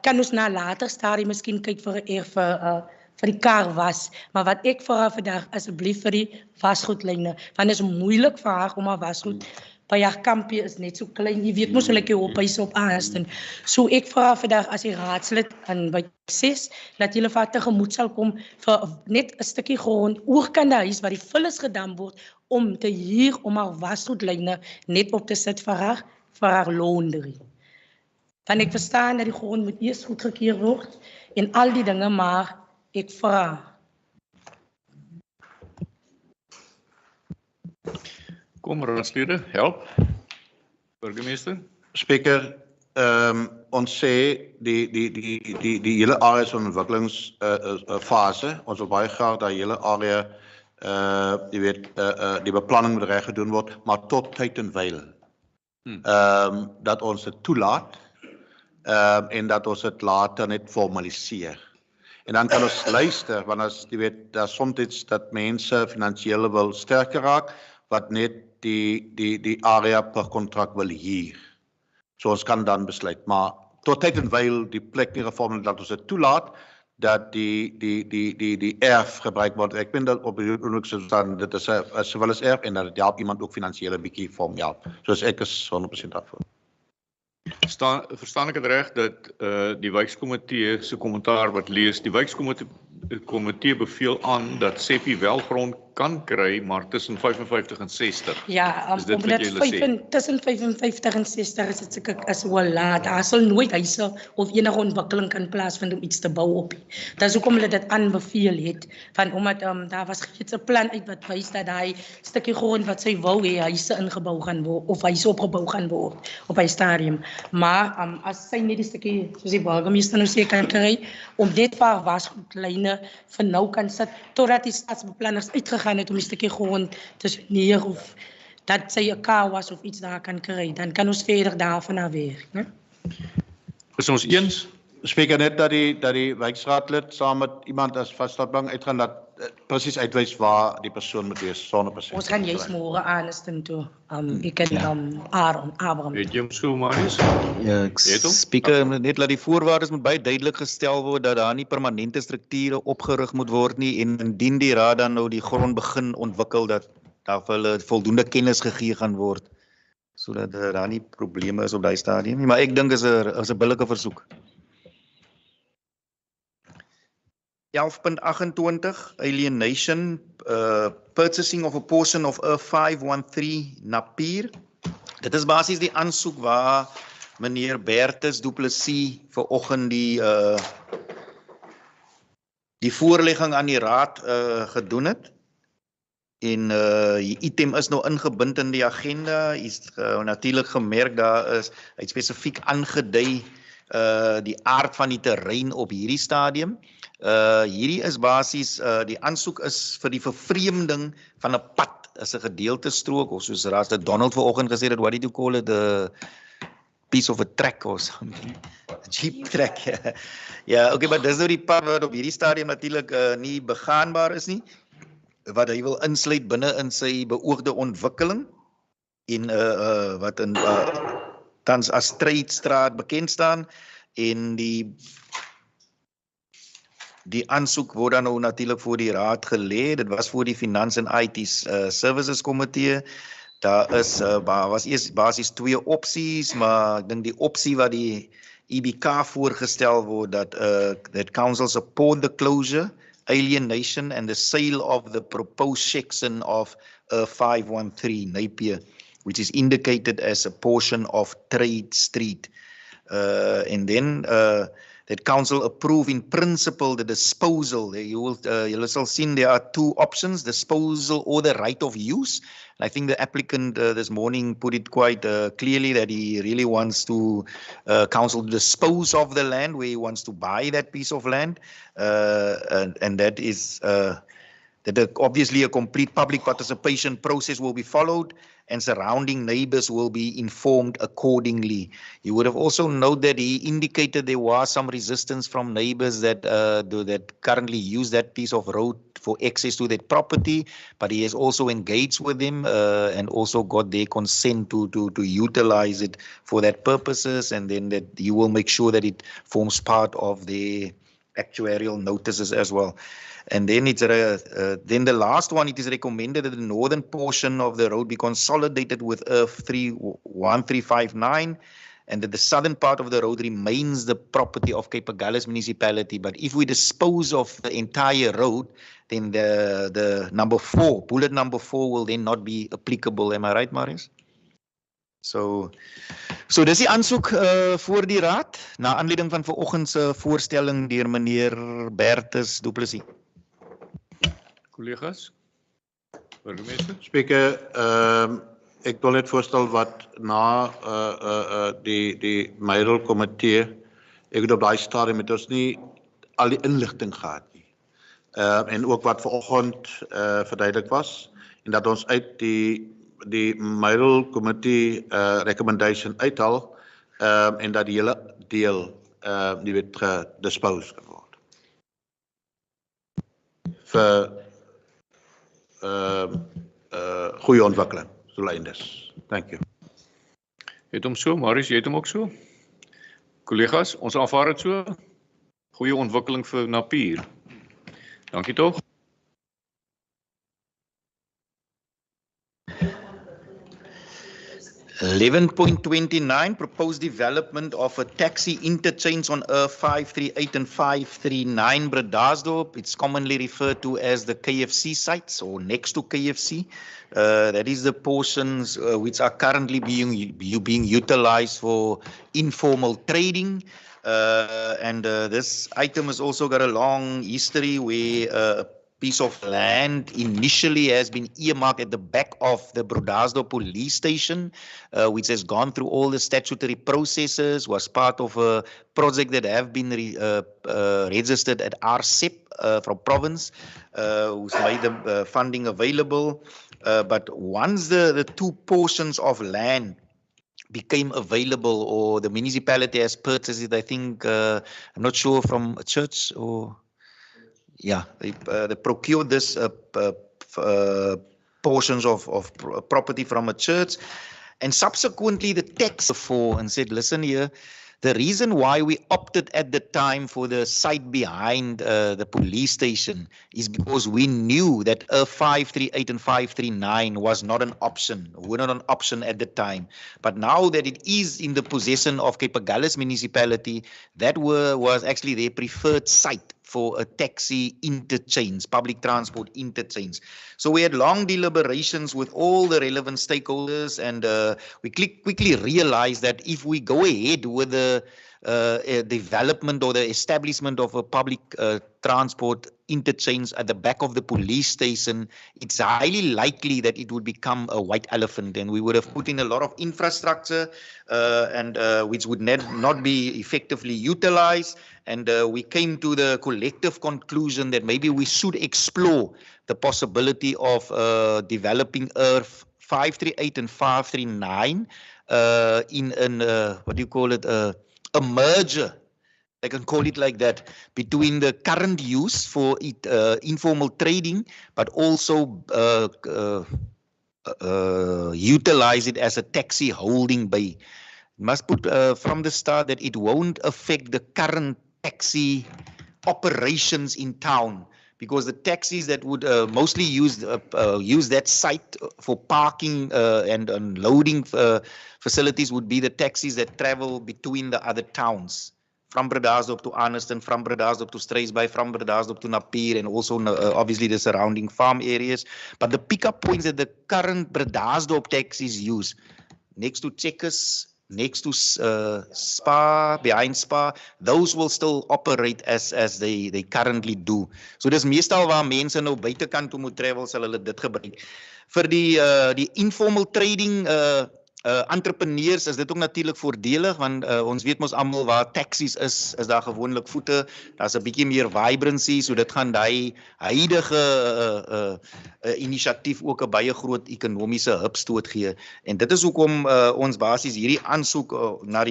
kan ons na later stadium miskien kyk vir 'n erf vir die kar was, maar wat ek vra vandag asseblief vir die wasgoedlyne, want dit is moeilik vir haar om haar wasgoed by haar kampie is net so klein, jy weet mos hoe lekker op huise op Anniston. So ek vra vandag as die raadslid aan by 6 dat julle vir tegemoet sal kom vir net 'n stukkie grond oorkant die huis waar die vullis gedam word om te huur om haar wasgoedlyne net op te sit vir haar laundry. Dan ek verstaan dat die grond moet eers goedgekeur word en al die dinge, maar ek vra. Kom raadslede, help. Burgemeester. Speaker, ons sê die hele area is 'n ontwikkelingsfase. Ons wil baie graag dat hele area jy weet die beplanning moet reg gedoen word, maar tot tyd en wyl. Dat ons dit toelaat en dat ons dit later net formaliseer. En dan kan ons luister, want as jy weet daar soms dat mense finansiële wil sterker raak wat net die area per kontrak wil huur. So ons kan dan besluit, maar tot tyd en wyl die plek nie gevorm dat ons dit toelaat dat die erf gebruik word. Ek vind dat op die oomblik staan dit is 'n civilis erf en dat dit help iemand ook finansiële bietjie vir hom help. Soos ek is 100% daarvoor. Verstaan ek dit reg dat die wijkkomitee se kommentaar wat lees, die wijkkomitee beveel aan dat Seppi wel grond kan kry, maar tussen 55 en 60. Ja, Is dit wat omdat jy wil sê? tussen 55 en 60 is dit seker as wel laat. Daar sal nooit huise of enige ontwikkeling kan plaasvind om iets te bou op. Dat is hoekom hulle dit aanbeveel het, van omdat daar was reeds 'n plan uit wat wys dat daai stukkie grond wat sy wou hê huise ingebou gaan word of huise opgebou gaan word op hy stadium. Maar as sy net die stukkie soos die burgemeester nou sê kan kry om net vir haar wasgoedlyne vir nou kan sit totdat die stadsbeplanners uitgegaan het om die stukkie grond te soneer of dat sy 'n kawas of iets daar kan kry, dan kan ons verder daarvan af werk, né? Is ons eens? Speaker, net dat die wijkraadlid saam met iemand as vaststandbank uitgaan dat presies uitwys waar die persoon moet wees, 100%. Ons gaan juist môre Anniston toe. Ek ken Abraham. Weet jy hom so, Marius? Ja, Speaker, net laat die voorwaardes moet baie duidelik gestel word dat daar nie permanente strukture opgerig moet word nie en indien die raad dan nou die grond begin ontwikkel dat daar vir hulle voldoende kennis gegee gaan word sodat daar nie probleme is op daai stadium nie, maar ek dink is 'n billike versoek. 11.28 alienation, purchasing of a portion of 513 Napier. Dit is basies die aansoek waar meneer Bertus Du Plessis vanoggend die voorlegging aan die raad gedoen het. En die item is nou ingebind in die agenda. Is natuurlik gemerk daar is hy het spesifiek aangedui die aard van die terrein op hierdie stadium. Hierdie is basies die aansoek is vir die vervreemding van 'n pad, is 'n gedeeltestrook of soos Raad Donald vanoggend gesê het, what did you call it, the piece of a track or something, jeep track. Ja, okay, maar dis nou die pad wat op hierdie stadium natuurlik nie begaanbaar is nie, wat hy wil insluit binne in sy beoogde ontwikkeling en wat in tans as Strijdstraat bekend staan, en die aansoek word dan nou natuurlik voor die raad gelê. Dit was voor die Finans en IT Services Komitee. Daar was eers basies 2 opsies, maar ek dink die opsie wat die EBK voorgestel word, that council support the closure, alienation and the sale of the proposed section of 513 Napier, which is indicated as a portion of Trade Street. And then that council approve in principle the disposal. You will see there are 2 options, disposal or the right of use. And I think the applicant this morning put it quite clearly that he really wants to council dispose of the land, where he wants to buy that piece of land. And that is that obviously a complete public participation process will be followed, and surrounding neighbors will be informed accordingly. You would have also noted that he indicated there was some resistance from neighbors that currently use that piece of road for access to that property, but he has also engaged with them and also got their consent to utilize it for that purposes, and then that you will make sure that it forms part of the actuarial notices as well. And then then the last one, it is recommended that the northern portion of the road be consolidated with IRF 1359, and that the southern part of the road remains the property of Cape Agulhas municipality. But if we dispose of the entire road, then the number 4, bullet number 4, will then not be applicable. Am I right, Marius? So dis die aansoek voor die raad na aanleiding van vanoggend se voorstelling deur meneer Bertus Du Plessis. Collega's, burgemeester. Spreker, ek wil net voorstel wat na die Meidel komitee, ek het op daai stadium met ons nie al die inligting gehad nie. En ook wat vanoggend verduidelik was, en dat ons uit die Meidel komitee recommendation uithaal, en dat die hele deel die wet gedispose kan word. Vir goeie ontwikkeling, so lyndes. Thank you. Het hom so, Marius, jy het hom ook so? Collega's, ons aanvaar dit so. Goeie ontwikkeling vir Napier. Dankie tog. .29 proposed development of a taxi interchange on R538 and 539 Bredasdorp. It's commonly referred to as the KFC sites or next to KFC. That is the portions which are currently being utilized for informal trading. And this item has also got a long history where piece of land initially has been earmarked at the back of the Bredasdorp police station, which has gone through all the statutory processes, was part of a project that have been registered at RCEP from province, who's made the funding available. But once the 2 portions of land became available, or the municipality has purchased it, I think, I'm not sure, from a church or... Yeah, they procured this portions of property from a church, and subsequently the tax for and said, listen here, the reason why we opted at the time for the site behind the police station is because we knew that 538 and 539 was not an option, were not an option at the time. But now that it is in the possession of Cape Agulhas municipality, that was actually their preferred site for a taxi interchange, public transport interchange. So we had long deliberations with all the relevant stakeholders, and we quickly realized that if we go ahead with the development or the establishment of a public transport interchange at the back of the police station, it's highly likely that it would become a white elephant, and we would have put in a lot of infrastructure and which would not be effectively utilized. And we came to the collective conclusion that maybe we should explore the possibility of developing ERF 538 and 539 in an what do you call it, a merger, I can call it like that, between the current use for informal trading, but also utilize it as a taxi holding bay. Must put from the start that it won't affect the current taxi operations in town, because the taxis that would mostly use that site for parking and loading facilities would be the taxis that travel between the other towns, from Bredasdorp to Arniston, from Bredasdorp to Struisbaai, from Bredasdorp to Napier, and also obviously the surrounding farm areas. But the pickup points that the current Bredasdorp taxis use, next to Checkers, next to Spa, behind Spa, those will still operate as they currently do. So dis meestal waar mense nou buitekant toe moet travel, sal hulle dit gebruik. Vir die informal trading entrepreneurs is dit ook natuurlik voordelig, want ons weet mos almal waar taxis is daar gewoonlik voete, daar's 'n bietjie meer vibrancy, so dit gaan daai huidige inisiatief ook 'n baie groot ekonomiese hupstoot gee. En dit is hoekom ons basies hierdie aansoek na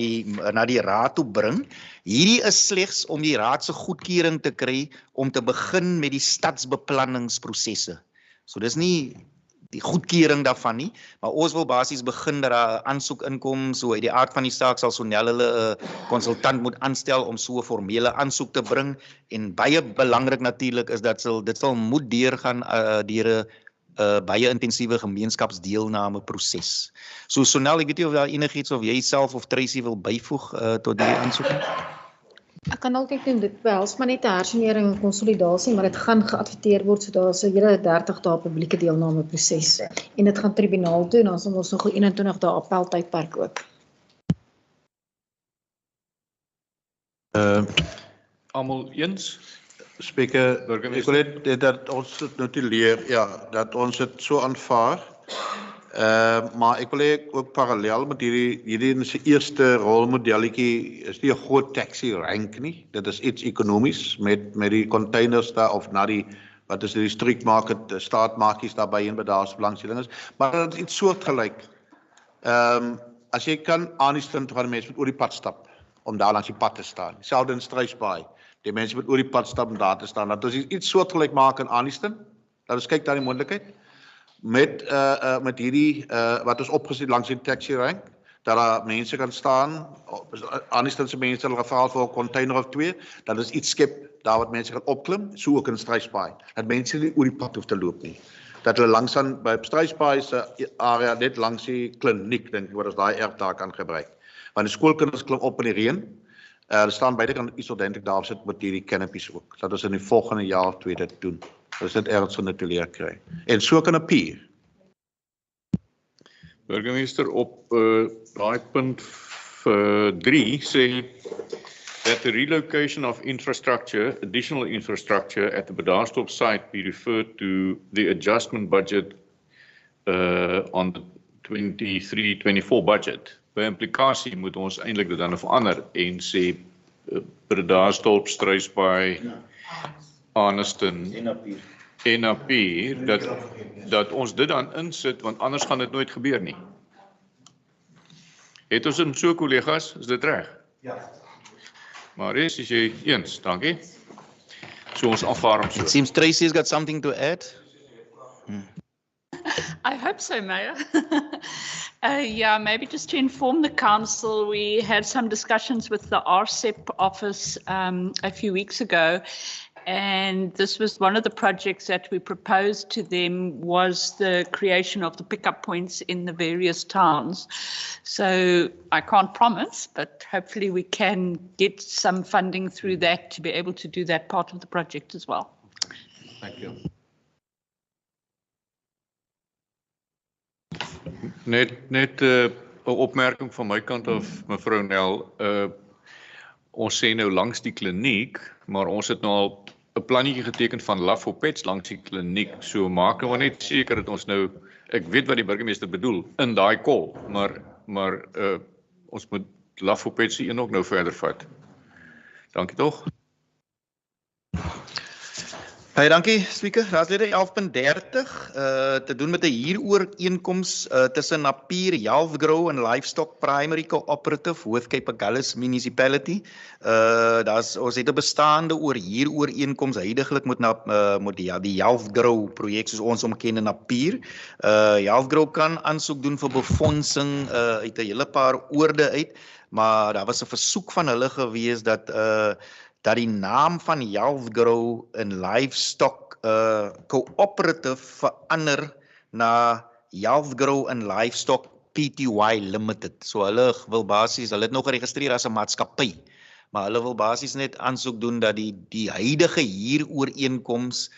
die raad toe bring. Hierdie is slegs om die raad se goedkeuring te kry om te begin met die stadsbeplanningsprosesse. So dis nie die goedkeuring daarvan nie, maar ons wil basies begin dat daar 'n aansoek inkom, so uit die aard van die saak sal Sonel hulle 'n konsultant moet aanstel om so 'n formele aansoek te bring, en baie belangrik natuurlik is dat dit sal moet deurgaan deur 'n baie intensiewe gemeenskapsdeelname proses. So Sonel, ek weet nie of daar enigiets of jy self of Tracy wil byvoeg tot hierdie aansoek nie? Ek kan altyd doen, dit behels maar net 'n hersenering en konsolidasie, maar dit gaan geadverteer word, so daar is 'n hele 30 dae publieke deelname proses. En dit gaan tribunaal toe, en dan sal ons nog 'n 21 dae appeltydperk ook. Almal eens? Speaker, ek wil net dat ons dit notuleer, ja, dat ons dit so aanvaar. Maar ek wil ook parallel met hierdie is die eerste rolmodelletjie, is nie 'n groot taxi rank nie. Dit is iets ekonomies met die containers daar, of na die, wat is die street market, staatmarkies daarby en bedaars belangstelling is. Maar dit is iets soortgelyk. As jy kan Arniston toe gaan, mense moet oor die pad stap, om daar langs die pad te staan. Selfs in Struisbaai, die mense moet oor die pad stap om daar te staan. Dat ons iets soortgelyk maak in Arniston, dat ons kyk daar die moontlikheid. Met hierdie wat ons opgesit langs die taxi rank, dat daar mense kan staan, Arnistonse mense hulle gevra vir 'n container of 2, dat is iets skep daar wat mense kan opklim, so ook in Struisbaai, dat mense nie oor die pad hoef te loop nie. Dat hulle langs aan by Struisbaai se area net langs die kliniek, dink ek, waar ons daai erf daar kan gebruik. Want die skoolkinders klim op in die reën. Hulle staan buitekant iets ordentlik daar sit met hierdie canopies ook. Dat ons in die volgende jaar of 2 dit doen. Dus dit ergens van te leer kry. En so kan 'n pier. Burgemeester, op daai punt 3 sê that the relocation of additional infrastructure at the Bredasdorp site be referred to the adjustment budget on the 23-24 budget. By implikasie moet ons eintlik dit dan verander en sê Bredasdorp, Struisbaai, Arniston en Napier, dat ons dit dan insit, want anders gaan dit nooit gebeur nie. Het ons in so, kollegas, is dit reg? Ja. Maar is jy eens, dankie. So ons aanvaar hom so. It seems Tracy's got something to add. I hope so, Mayor. Yeah, maybe just to inform the council, we had some discussions with the RCEP office a few weeks ago, And this was one of the projects that we proposed to them, was the creation of the pickup points in the various towns. So I can't promise, but hopefully we can get some funding through that to be able to do that part of the project as well. Thank you. Net 'n opmerking van my kant af, mevrou Nel. Ons sê nou langs die kliniek, maar ons het nou al 'n plannetjie geteken van Lafopets langs die kliniek. So maak nou net seker dat ons nou, ek weet wat die burgemeester bedoel, in daai kol, maar ons moet Lafopets se een ook nou verder vat. Dankie tog. Baie dankie, Speaker. Raadslede 11.30 te doen met 'n huurooreenkoms tussen Napier, Yalvgrow en Livestock Primary Cooperative, Hoofd Cape Agulhas Municipality. Ons het 'n bestaande huurooreenkoms huidiglik met die Yalvgrow projek soos ons hom ken in Napier. Yalvgrow kan aansoek doen vir befondsing uit 'n hele paar oorde uit, maar daar was 'n versoek van hulle gewees dat die naam van Yalvgrow in Livestock Cooperative verander na Yalvgrow in Livestock Pty Limited. So hulle wil basies, hulle het nog geregistreer as 'n maatskappy, maar hulle wil basies net aansoek doen dat die huidige huurooreenkoms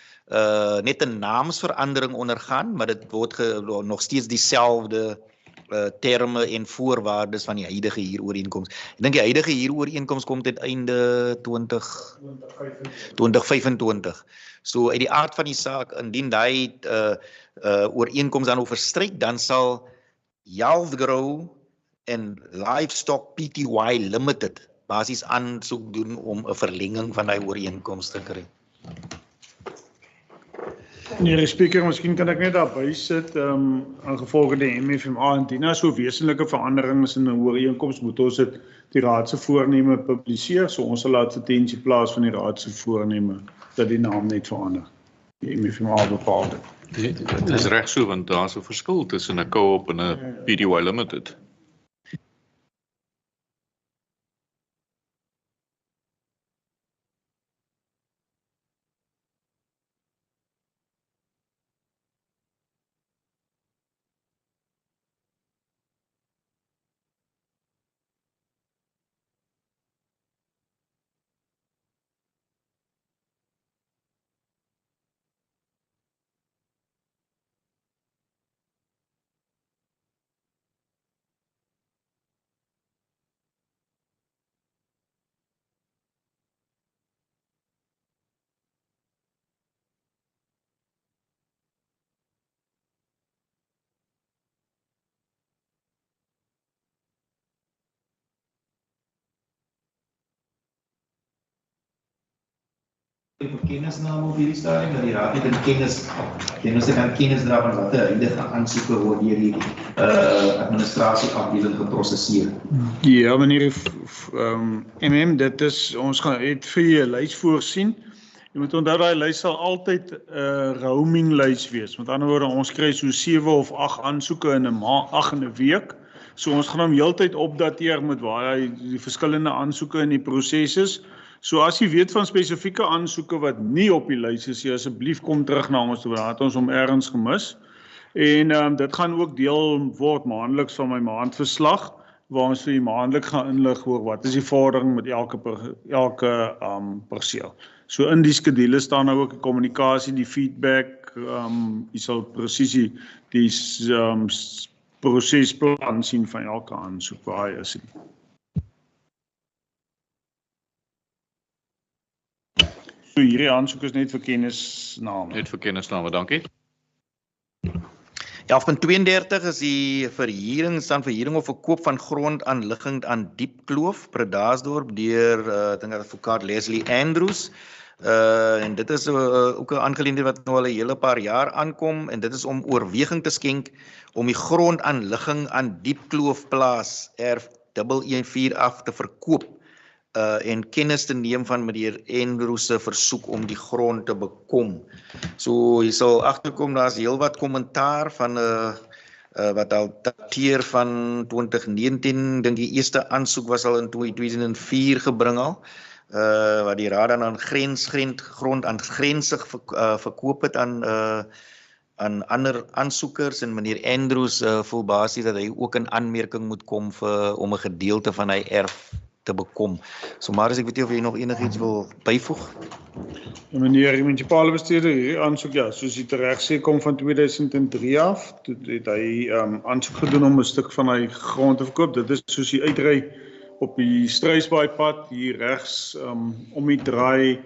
net 'n naamsverandering ondergaan, maar dit word nog steeds dieselfde terme en voorwaardes van die huidige huurooreenkoms. Ek dink die huidige huurooreenkoms kom tot einde 2025. So uit die aard van die saak, indien daai ooreenkoms dan oorstryk, dan sal Yalvgrow en Livestock Pty Limited basies aansoek doen om 'n verlenging van daai ooreenkoms te kry. Nee, Speaker, miskien kan ek net daarby sit, ingevolge die MFMA, indien daar so wesenlike veranderings in 'n ooreenkoms, moet ons dit die raad se voorneme publiseer, so ons sal advertensie plaas van die raad se voorneme dat die naam net verander. Die MFMA bepaal dit. Dit is reg so, want daar is 'n verskil tussen 'n co-op en 'n Pty Limited. Kennisname op hierdie stadium, dat die raad net in kennis kan kennis dra van watter huidige aansoeke word deur die administrasieafdeling geproseseer. Ja, meneer MM, dit is, ons gaan het vir julle 'n lys voorsien. Jy moet onthou daai lys sal altyd 'n roaming lys wees. Met ander woorde, ons kry so 7 of 8 aansoeke in 'n week. So ons gaan hom heeltyd opdateer met waar die verskillende aansoeke in die proses is. So as jy weet van spesifieke aansoeke wat nie op die lys is, asseblief kom terug na ons toe, want het ons hom ergens gemis. En dit gaan ook deel word maandeliks van my maandverslag, waar ons vir die maandelik gaan inlig oor wat is die vordering met elke perseel. So in die skedule staan nou ook die kommunikasie, die feedback, jy sal presies die prosesplan sien van elke aansoek waar hy is. So hierdie aansoek is net vir kennisname. Net vir kennisname, dankie. 11.32 is die verhuuring of verkoop van grond aan liggend aan Diepkloof, Bredasdorp, deur ek dink advokaat Leslie Andrews. En dit is ook 'n aangeleentheid wat nou al 'n hele paar jaar aankom, en dit is om oorweging te skenk om die grond aan ligging aan Diepkloofplaas R114 af te verkoop. En kennis te neem van meneer Andrews se versoek om die grond te bekom. So jy sal agterkom, daar's heelwat kommentaar van wat al dateer van 2019, dink die eerste aansoek was al in 2004 gebring al. wat die raad dan aan grond aan grensig verkoop het aan ander aansoekers en meneer Andrews voel basies dat hy ook in aanmerking moet kom om 'n gedeelte van hy erf te bekom. So maar ek weet nie of jy nog enigiets wil byvoeg. Meneer die munisipale bestuurder, hierdie aansoek soos jy reg sê kom van 2003 af. Toe het hy aansoek gedoen om 'n stuk van hy grond te verkoop. Dit is soos jy uitry op die Struisbaaipad hier regs om die draai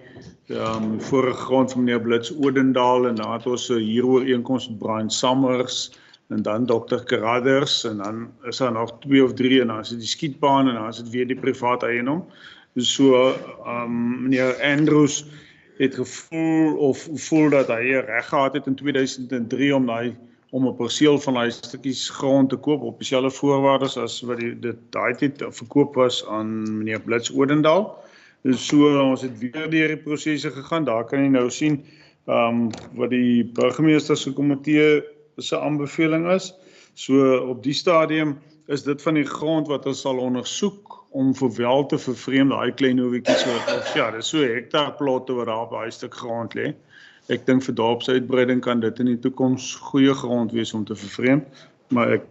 vorige grond van meneer Blitz Odendaal en dan het ons 'n huurooreenkoms met Brian Summers en dan Dr. Carruthers en dan is daar nog 2 of 3 en dan is dit die skietbaan en dan is dit weer die privaat eiendom. Dus so meneer Andrews het voel dat hy reg gehad het in 2003 om 'n perseel van hy stukkies grond te koop op dieselfde voorwaardes as wat dit daai tyd verkoop was aan meneer Blitz Odendaal. Dus so ons het weer deur die prosesse gegaan. Daar kan jy nou sien wat die burgemeester se komitee se aanbeveling is. So op die stadium is dit van die grond wat ons sal ondersoek om vir wel te vervreem daai klein hoewietjies wat dis so hektaar plotte wat daar op daai stuk grond lê. Ek dink vir dorpsuitbreiding kan dit in die toekoms goeie grond wees om te vervreem, maar ek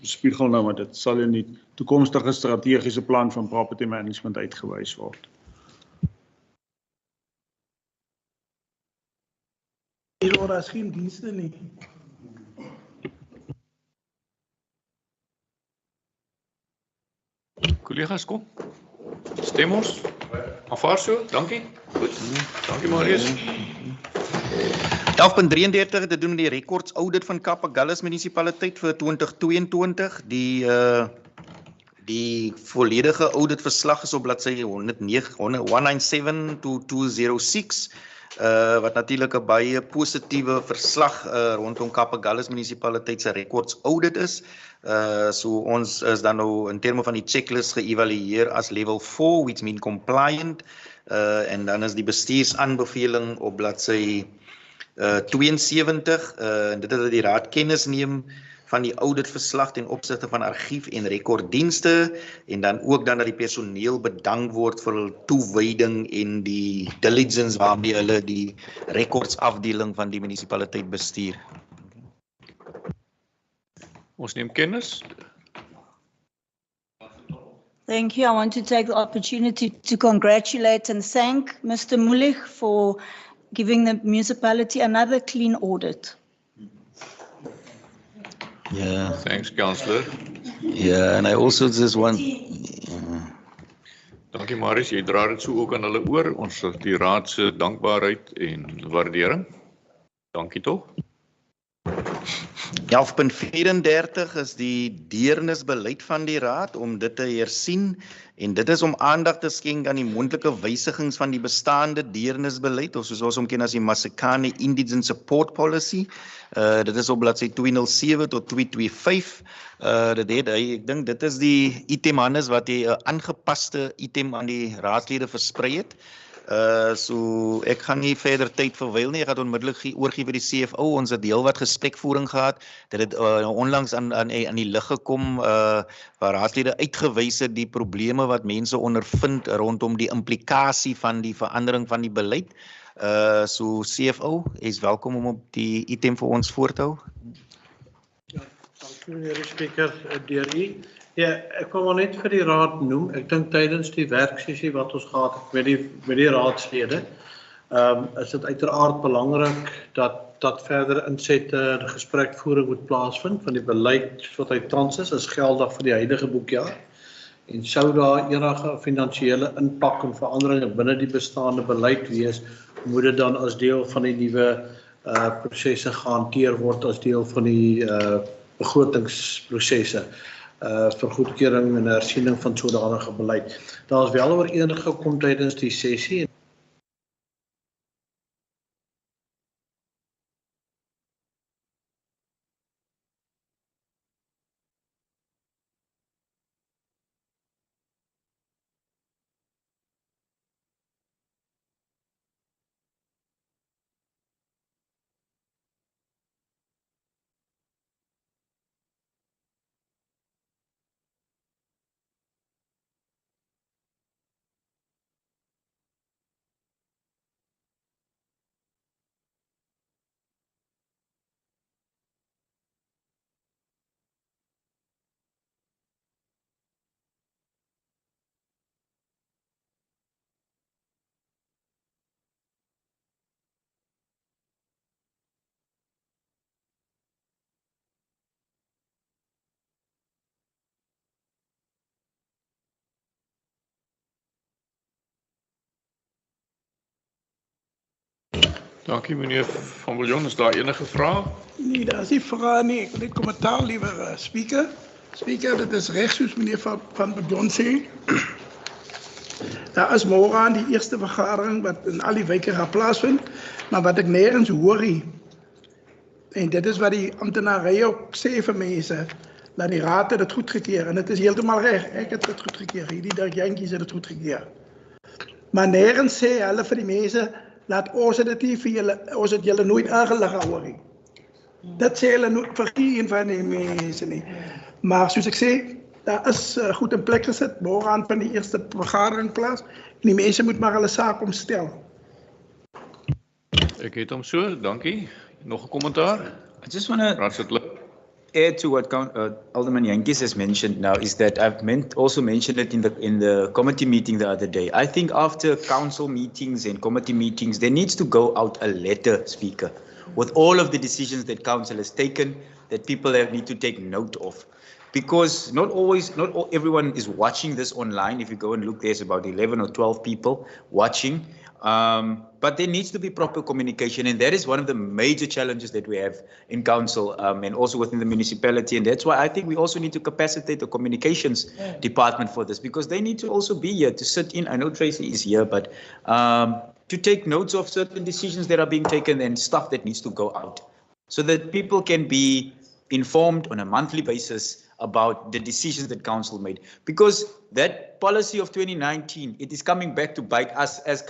spiegel nou maar dit sal in die toekomstige strategiese plan van property management uitgewys word. Hier is geen dienste nie. Collega's, kom. Stem ons. Aanvaar so, dankie. Goed. Dankie Marius. 11.33 te doen met die records audit van Kapagallis munisipaliteit vir 2022. Die volledige audit verslag is op bladsy 197 to 206. Wat natuurlik 'n baie positiewe verslag rondom Kapagallis munisipaliteit se records audit is. So ons is dan nou in terme van die checklist geëvalueer as level 4, which mean compliant. En dan is die bestuursaanbeveling op bladsy 72. En dit is dat die raad kennis neem van die auditverslag ten opsigte van argief en rekorddienste en dan ook dan dat die personeel bedank word vir hul toewyding en die diligence waarmee hulle die rekordsafdeling van die munisipaliteit bestuur. Ons neem kennis. Thank you. I want to take the opportunity to congratulate and thank Mr. Mullich for giving the municipality another clean audit. Yeah. Thanks, Councillor. Yeah, and I also just want... Dankie Marius, jy dra dit so ook aan hulle oor. Ons die raad se dankbaarheid en waardering. Dankie tog. 11.34 is die deernisbeleid van die raad om dit te hersien en dit is om aandag te skenk aan die moontlike wysigings van die bestaande deernisbeleid of soos ons hom ken as die Masekane Indigent Support Policy. Dit is op bladsy 207 tot 225. Ek dink dit is die item Hannes wat jy 'n aangepaste item aan die raadslede versprei het. So ek gaan nie verder tyd verwyl nie. Ek gaan onmiddellik oorgee vir die CFO. Ons het heelwat gesprekvoering gehad. Dit het onlangs aan die lig gekom waar raadslede uitgewys het die probleme wat mense ondervind rondom die implikasie van die verandering van die beleid. So CFO is welkom om op die item vir ons voor te hou. Dankie meneer die spreker deur u. Ja, ek wil maar net vir die raad noem. Ek dink tydens die werksessie wat ons gehad het met die raadslede, is dit uiteraard belangrik dat verdere insette gesprekvoering moet plaasvind van die beleid wat hy tans is geldig vir die huidige boekjaar. En sou daar enige finansiële impak en veranderinge binne die bestaande beleid wees, moet dit dan as deel van die nuwe prosesse gehanteer word as deel van die begrotingsprosesse vir goedkeuring en hersiening van sodanige beleid. Daar is wel ooreengekom tydens die sessie Dankie meneer Van Viljoen. Is daar enige vrae? Nee, daar is nie vrae nie. Ek wil net kommentaar liewer speaker. Speaker, dit is reg soos meneer van Viljoen sê. Daar is môre aan die eerste vergadering wat in al die wijke gaan plaasvind, maar wat ek nergens hoor nie. En dit is wat die amptenarij ook sê vir mense, dat die raad het dit goedgekeer en dit is heeltemal reg. Ek het dit goedgekeer. Hierdie Dirk Jantjies het dit goedgekeer. Maar nergens sê hulle vir die mense, laat ons dit nie vir julle, ons het julle nooit aangelig hoor nie. Dit sê hulle nooit vir geen van die mense nie. Maar soos ek sê, daar is goed in plek gesit, môre aan van die eerste vergadering plaas en die mense moet maar hulle saak omstel. Ek het hom so, dankie. Nog 'n kommentaar? I just want to add to what Alderman Jantjies has mentioned now is that I've also mentioned it in the committee meeting the other day. I think after council meetings and committee meetings, there needs to go out a letter, Speaker, with all of the decisions that council has taken that people need to take note of. Because not everyone is watching this online. If you go and look, there's about 11 or 12 people watching. But there needs to be proper communication, and that is one of the major challenges that we have in council and also within the municipality. And that's why I think we also need to capacitate the communications department for this, because they need to also be here to sit in. I know Tracy is here, but to take notes of certain decisions that are being taken and stuff that needs to go out, so that people can be informed on a monthly basis about the decisions that council made, because that policy of 2019, it is coming back to bite us as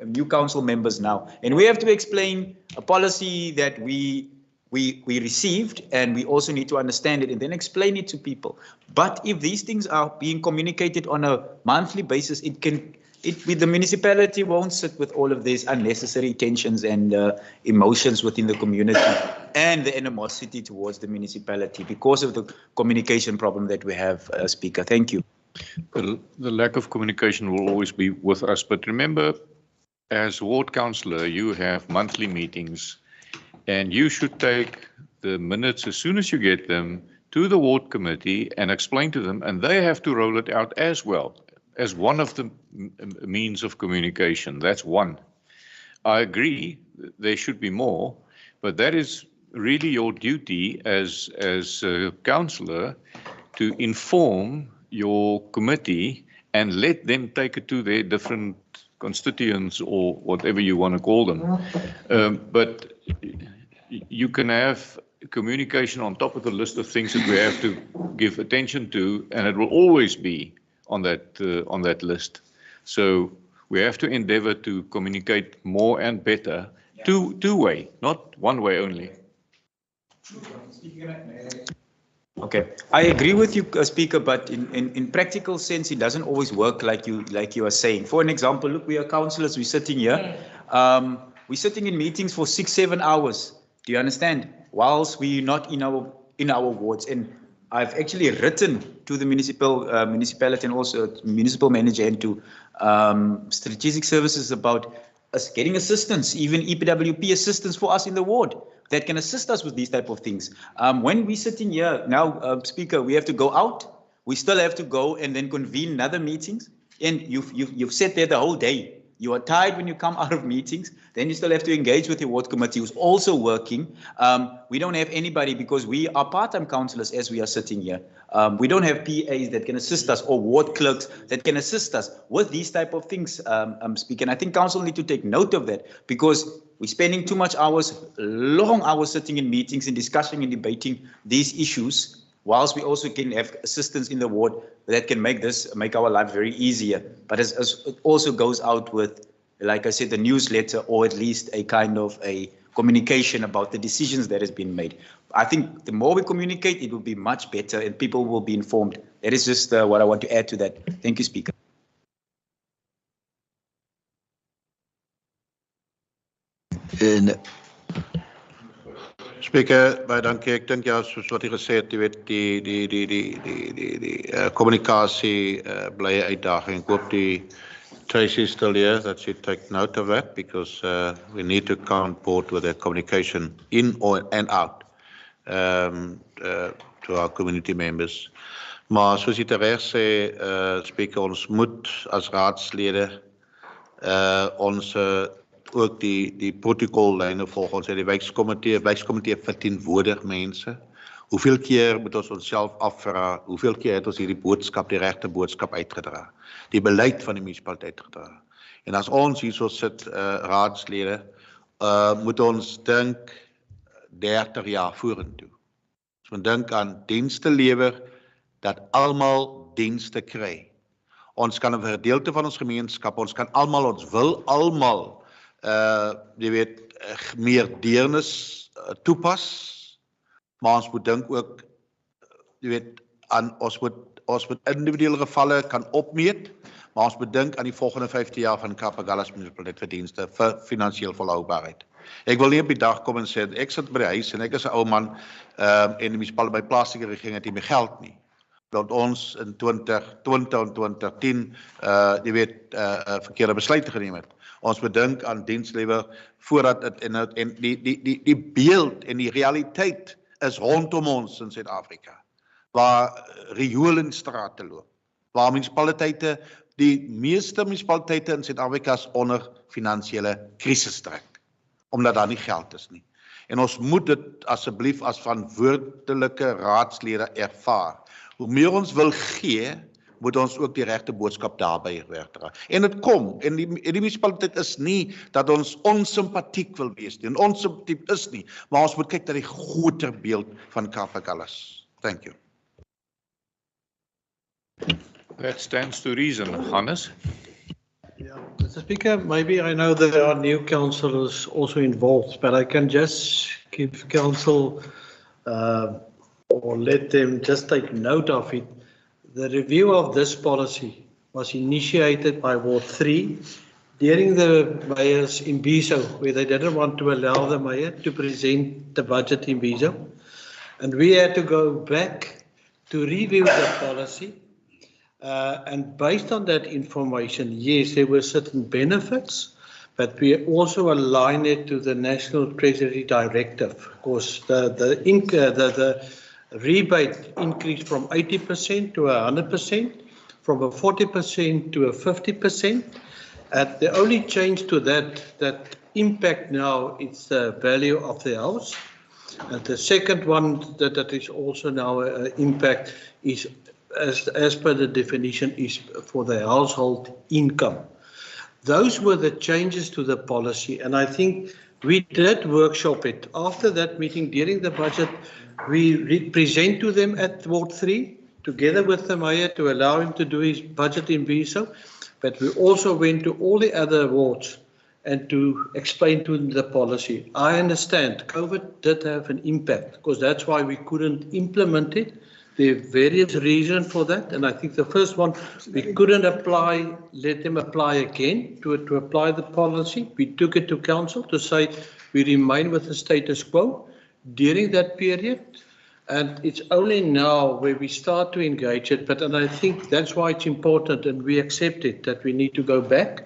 new council members now, and we have to explain a policy that we received, and we also need to understand it and then explain it to people. But if these things are being communicated on a monthly basis, the municipality won't sit with all of these unnecessary tensions and emotions within the community and the animosity towards the municipality because of the communication problem that we have, Speaker. Thank you. The lack of communication will always be with us. But remember, as ward councillor, you have monthly meetings and you should take the minutes as soon as you get them to the ward committee and explain to them, and they have to roll it out as well, as one of the means of communication. That's one. I agree, there should be more, but that is really your duty as a councillor to inform your committee and let them take it to their different constituents or whatever you want to call them. But you can have communication on top of the list of things that we have to give attention to, and it will always be on that list. So we have to endeavor to communicate more and better, two-way, not one way only. Okay, I agree with you, Speaker, but in practical sense, it doesn't always work like you are saying. For an example, look, we are councillors, we're sitting here. We're sitting in meetings for 6-7 hours. Do you understand? Whilst we're not in our wards. And I've actually written to the municipality and also municipal manager and to strategic services about us getting assistance, even EPWP assistance for us in the ward that can assist us with these type of things. When we sit in here now, Speaker, we have to go out. We still have to go and then convene another meetings. And you've sat there the whole day. You are tired when you come out of meetings. Then you still have to engage with your ward committee who's also working. We don't have anybody because we are part-time councillors as we are sitting here. We don't have PAs that can assist us or ward clerks that can assist us with these type of things, Speaker. And I think council need to take note of that because we're spending too much hours, long hours sitting in meetings and discussing and debating these issues, whilst we also can have assistance in the ward that can make our life very easier. But as it also goes out with, like I said, the newsletter or at least a kind of a communication about the decisions that has been made. I think the more we communicate, it will be much better and people will be informed. That is just what I want to add to that. Thank you, Speaker. Speaker, baie dankie. Ek dink ja, soos wat jy gesê het, jy weet die kommunikasie bly 'n uitdaging. Ek hoop die Tracy is still here, that she take note of that because we need to count board with the communication in and out to our community members. Maar soos jy tereg sê, Speaker, ons moet as raadslede ons ook die protokollyne volg. Ons het die wijkskomitee verteenwoordig mense. Hoeveel keer moet ons onsself afvra, hoeveel keer het ons hierdie boodskap, die regte boodskap uitgedra, die beleid van die munisipaliteit uitgedra. En as ons hierso sit, raadslede, moet ons dink 30 jaar vorentoe. Ons moet dink aan dienste lewer, dat almal dienste kry. Ons kan 'n gedeelte van ons gemeenskap, ons wil almal, meer deernis toepas, maar ons moet dink ook, aan ons moet individuele gevalle kan opmeet, maar ons moet dink aan die volgende 15 jaar van Kaap-Agulhas munisipaliteit vir dienste, vir finansiële volhoubaarheid. Ek wil nie op die dag kom en sê, ek sit by die huis en ek is 'n ou man, en die munisipale by plaaslike regering het nie meer geld nie. Dat ons in 2020 en 2010, verkeerde besluite geneem het. Ons bedink aan dienslewer voordat dit en die beeld en die realiteit is rondom ons in Suid-Afrika, waar riool in strate loop, waar munisipaliteite, die meeste munisipaliteite in Suid-Afrika is onder finansiële krisis trek, omdat daar nie geld is nie. En ons moet dit asseblief as verantwoordelike raadslede ervaar. Hoe meer ons wil gee, moet ons ook die regte boodskap daarby wegdra. En dit kom, en die munisipaliteit is nie dat ons onsympatiek wil wees nie, en onsympatiek is nie, maar ons moet kyk na die groter beeld van Kaap-Agulhas. Thank you. That stands to reason, Hannes. Mr. Speaker, maybe I know there are new councillors also involved, but I can just give council or let them just take note of it. The review of this policy was initiated by Ward 3 during the mayor's imbizo, where they didn't want to allow the mayor to present the budget imbizo. And we had to go back to review the policy. And based on that information, yes, there were certain benefits, but we also aligned it to the National Treasury Directive. Of course, the rebate increased from 80% to 100%, from a 40% to a 50%. And the only change to that impact now is the value of the house. And the second one that is also now an impact is, as per the definition, is for the household income. Those were the changes to the policy, and I think we did workshop it. After that meeting, during the budget, we present to them at Ward 3, together with the mayor, to allow him to do his budget in Viso, but we also went to all the other wards and to explain to them the policy. I understand COVID did have an impact, because that's why we couldn't implement it. There are various reasons for that, and I think the first one, we couldn't let them apply again to apply the policy. We took it to council to say we remain with the status quo during that period, and it's only now where we start to engage it, and I think that's why it's important, and we accept it, that we need to go back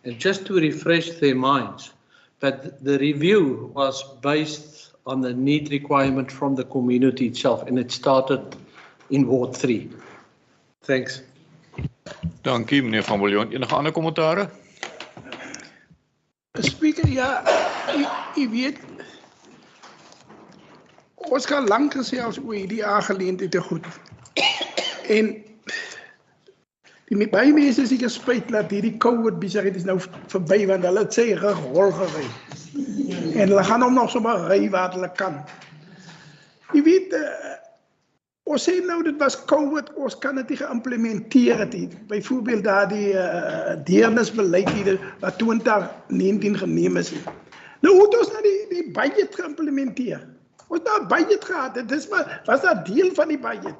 and just to refresh their minds. But the review was based on the need requirement from the community itself, and it started in Ward 3. Thanks. Dankie, meneer Van Biljon. Enige ander kommentare? Speaker, ja, u weet, ons kan lang gesels oor die aangeleentheid goed. En die baie mense is seker spyt dat hierdie COVID besigheid is nou verby, want hulle het sy gerol gery. En hulle gaan hom nog sommer ry waar hulle kan. Jy weet, ons sê nou dit was COVID, ons kan dit nie geïmplementeer het nie. Byvoorbeeld daar die deernisbeleid wat 2019 geneem is. Nou hoe het ons nou die budget geïmplementeer? Ons het nou budget gehad, dit was daar deel van die budget.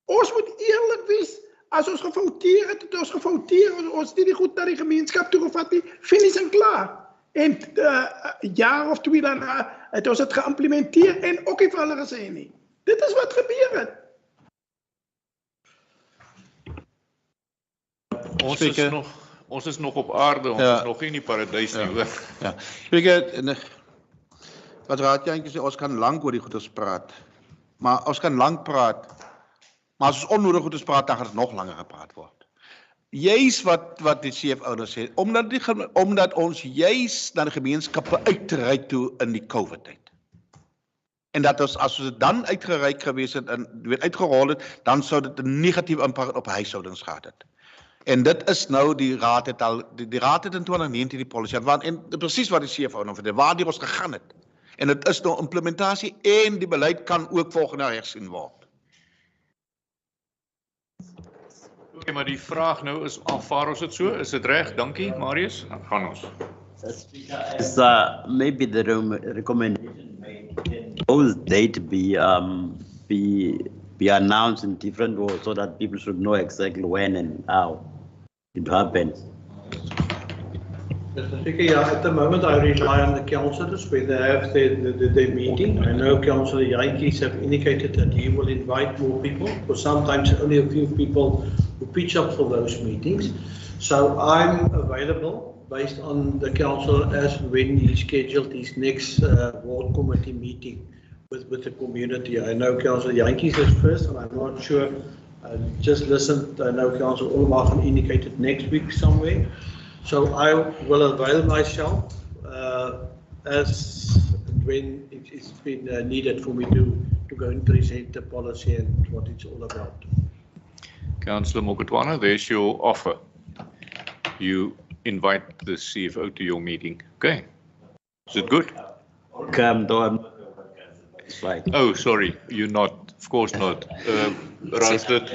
Ons moet eerlik wees, as ons gefouteer het, het ons gefouteer, ons het nie goed na die gemeenskap toegevat nie, finies en klaar. En jaar of 2 daarna het ons het geïmplementeer en ook nie vir hulle gesê nie. Dit is wat gebeur het. Ons is nog op aarde, ons is nog nie in die paradys nie, hoor. Ja. Spreker, wat raad jy sê, ons kan lank oor die goeders praat. Maar ons kan lank praat, maar as ons onnodig goeders praat, dan gaan dit nog langer gepraat word. juis wat die CFO nou sê, omdat ons juis na die gemeenskappe uitgereik toe in die COVID-tyd. En dat ons, as ons dit dan uitgereik gewees het en weer uitgerol het, dan sou dit 'n negatiewe impak op huishoudings gehad het. En dit is nou, die raad het al, die raad het in 2019 die policy, en presies wat die CFO nou vertel, waar die ons gegaan het. En dit is nou implementasie en die beleid kan ook volgende jaar hersien word. Oké, maar die vraag nou is, aanvaar ons dit so? Is dit reg? Dankie, Marius. Dan gaan ons. Is maybe the recommendation made those date be announced in different ways so that people should know exactly when and how it happens. Yeah, at the moment I rely on the councillors where they have their meeting. I know Councillor Jantjies have indicated that he will invite more people, because sometimes only a few people who pitch up for those meetings. So I'm available based on the council as when he scheduled his next ward committee meeting with the community. I know Councillor Jantjies is first, and I'm not sure. I just listened. I know Councillor Olmagen indicated next week somewhere. So I will avail myself as when it's been needed for me to go and present the policy and what it's all about. Councillor Mokotwana, there's your offer. You invite the CFO to your meeting. Okay. Is it good? Come down. Oh, sorry, you're not. Of course not. Raadslid.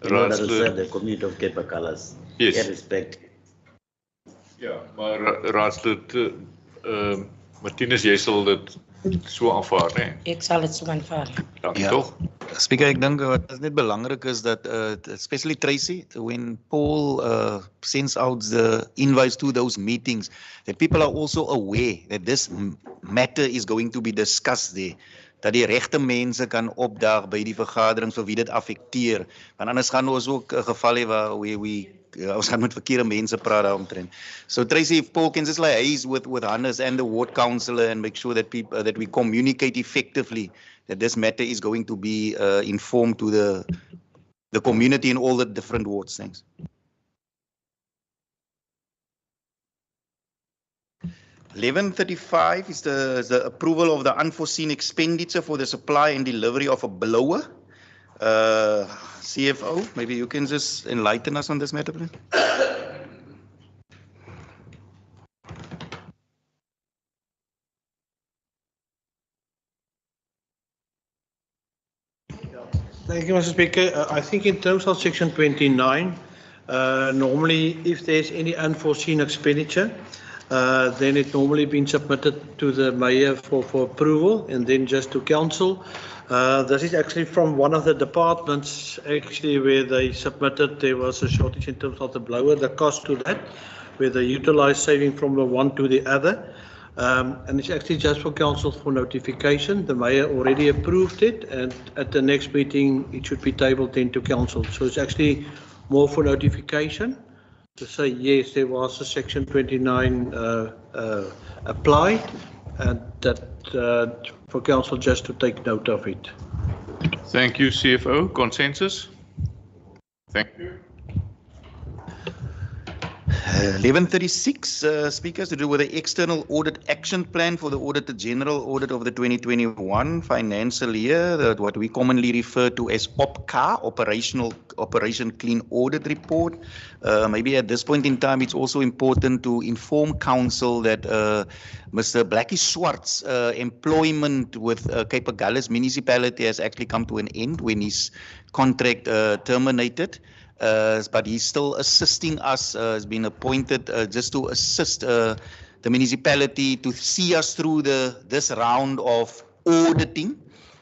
The community of Cape Colors. Yes. Get respect. Ja, maar raadslid Martinus, jy sal dit so aanvaar, né? Ek sal dit so aanvaar. Dankie tog. Speaker, ek dink wat is net belangrik is dat especially Tracy, when Paul sends out the invites to those meetings, that people are also aware that this matter is going to be discussed there. Dat die regte mense kan opdaag by die vergaderings vir wie dit affekteer. Want anders gaan ons ook 'n geval hê waar ons gaan met verkeerde mense praat daaromtrent. So Tracy, if Paul can just liaise with Hannes and the ward councillor and make sure that people that we communicate effectively that this matter is going to be informed to the community in all the different wards. Thanks. $11.35 is the approval of the unforeseen expenditure for the supply and delivery of a blower. CFO, maybe you can just enlighten us on this matter, please. Thank you, Mr. Speaker. I think in terms of section 29, normally if there's any unforeseen expenditure, then it normally been submitted to the mayor for approval and then just to council. This is actually from one of the departments actually where they submitted, there was a shortage in terms of the blower, the cost to that, where they utilized saving from the one to the other. And it's actually just for council for notification. The mayor already approved it, and at the next meeting it should be tabled into council. So it's actually more for notification to say yes, there was a section 29 applied, and that for council just to take note of it. Thank you, CFO. Consensus? Thank you. 1136, speakers, to do with the external audit action plan for the Auditor General audit of the 2021 financial year, what we commonly refer to as OPCA, Operation Clean Audit Report. Maybe at this point in time, it's also important to inform council that Mr. Blackie Swart's employment with Cape Agulhas municipality has actually come to an end when his contract terminated. But he's still assisting us, has been appointed just to assist the municipality to see us through this round of auditing,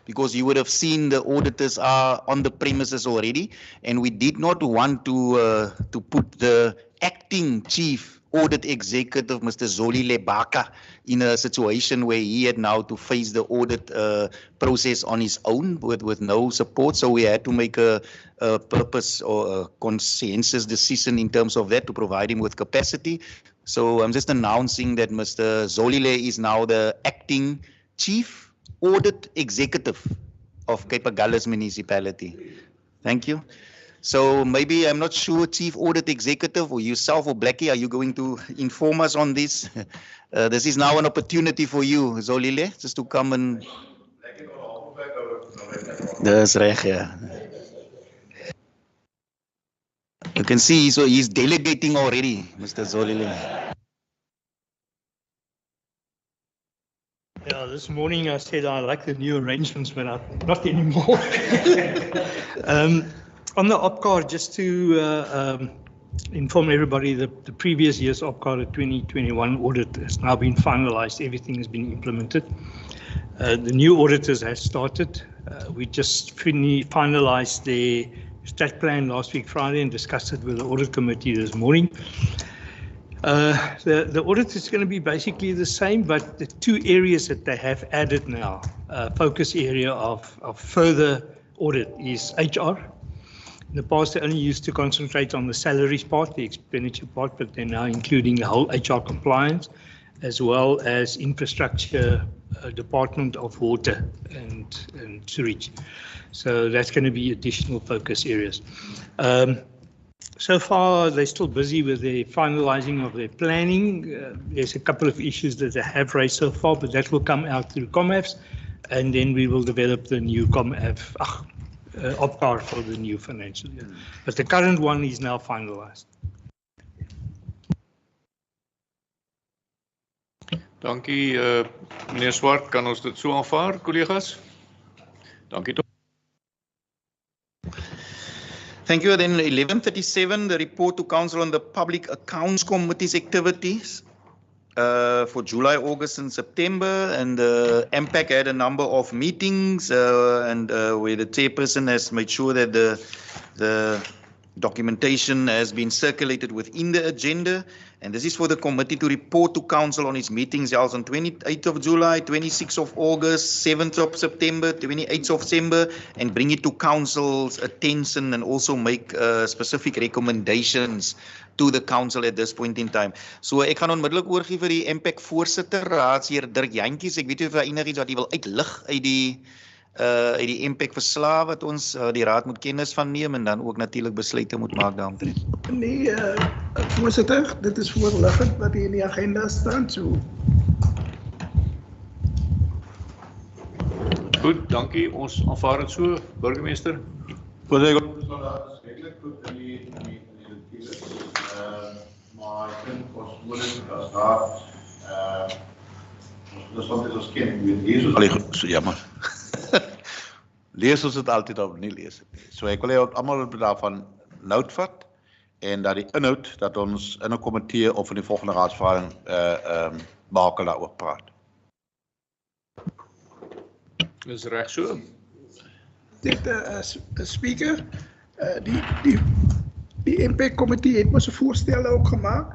because you would have seen the auditors are on the premises already, and we did not want to put the acting chief audit executive, Mr. Zoli Lebaka, in a situation where he had now to face the audit process on his own with no support. So we had to make a purpose or a consensus decision in terms of that to provide him with capacity. So I'm just announcing that Mr. Zolile is now the acting chief audit executive of Cape Agulhas municipality. Thank you. So maybe, I'm not sure, Chief Audit Executive or yourself or Blackie, are you going to inform us on this? This is now an opportunity for you, Zolile, just to come and... That's right, yeah. You can see, so he's delegating already, Mr. Zolile. Yeah, this morning I said I like the new arrangements, but not anymore. On the OPCAR, just to inform everybody, the previous year's OPCAR, the 2021 audit has now been finalized. Everything has been implemented. The new auditors have started. We just finalized the stat plan last week Friday and discussed it with the audit committee this morning. The audit is going to be basically the same, but the two areas that they have added now, focus area of further audit is HR. In the past, they only used to concentrate on the salaries part, the expenditure part, but they're now including the whole HR compliance, as well as infrastructure, Department of Water and Sewage. So that's going to be additional focus areas. So far, they're still busy with the finalizing of their planning. There's a couple of issues that they have raised so far, but that will come out through ComAFs, and then we will develop the new OPCAR for the new financial year. But the current one is now finalized. Dankie, meneer Swart, kan ons dit so aanvaar, collega's? Dankie toch. Thank you. Then 11:37, the report to Council on the Public Accounts Committee's activities for July, August and September. And the MPAC had a number of meetings and where the chairperson has made sure that the documentation has been circulated within the agenda. And this is for the committee to report to Council on its meetings held on 28th of July, 26th of August, 7th of September, 28th of December, and bring it to Council's attention and also make specific recommendations to the Council at this point in time. So ek gaan onmiddellik oorgie vir die MPAC voorsitter, Raadsheer Dirk Jantjies. Ek weet nie of daar enigiets wat jy wil uitlig uit die MPAC verslae wat ons die raad moet kennis van neem en dan ook natuurlik besluite moet maak daaromtrent. Nee, voorsitter, dit is voorliggend wat hier in die agenda staan. So. Goed, dankie. Ons aanvaar dit so, burgemeester. Voorzitter, maar ek dink ons moet as daar dis wat ons ken, weet Jesus. Jammer. Lees ons dit altyd of nie lees het nie. So ek wil hê almal daarvan note vat en dat die inhoud dat ons in 'n komitee of in die volgende raadsvergadering Bakel daaroor praat. Dis reg so. Dit speaker, die MPAC komitee het mos 'n voorstel ook gemaak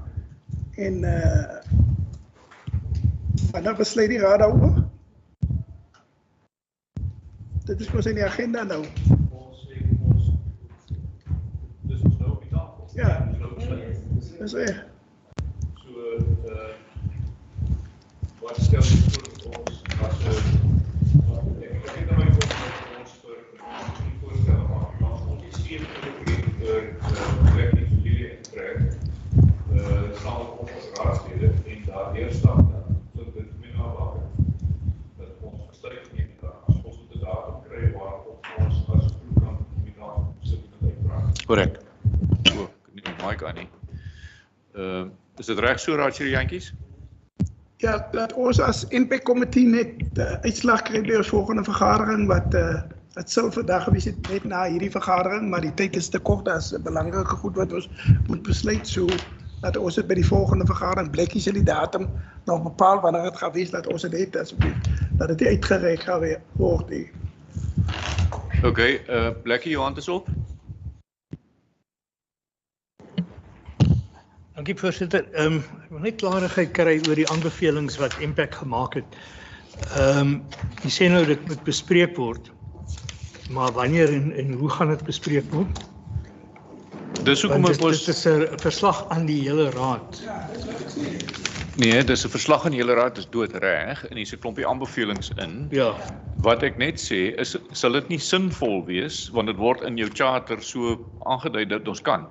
en wanneer besluit die raad daaroor? Dit is mos in die agenda nou. Dis ons nou op die tafel. Ja. Dis reg. So wat stel jy voor ons as ek het nou my ons vir die voorstel maak. Ons is hier vir werklik jullie intrek. Saam met ons raadslede en daardeur stap dan so dit minimum waak. Dat ons besluit neem as ons tot 'n datum kry waarop ons as groep kan uitpraat. Korrek. So, ek nie my kan nie. Is dit reg so, Raadsheer Jantjies? Ja, dat ons as MPAC komitee net uitslag kry by ons volgende vergadering wat het sou vandag gewees het net na hierdie vergadering, maar die tyd is te kort, dat is 'n belangrike goed wat ons moet besluit, so dat ons dit by die volgende vergadering, Blackie sal die datum nog bepaal wanneer het gaan wees, dat ons dit het asseblief, dat dit nie uitgereik gaan word nie. Okay, Blackie, jou hand is op. Dankie voorsitter. Ek wil net klarigheid kry oor die aanbevelings wat MPAC gemaak het. Jy sê nou dit moet bespreek word, maar wanneer en hoe gaan dit bespreek word? Dis hoekom dit is 'n verslag aan die hele raad. Nee, dis 'n verslag aan die hele raad is doodreg en hier's 'n klompie aanbevelings in. Ja. Wat ek net sê is sal dit nie sinvol wees want dit word in jou charter so aangedui dat ons kan.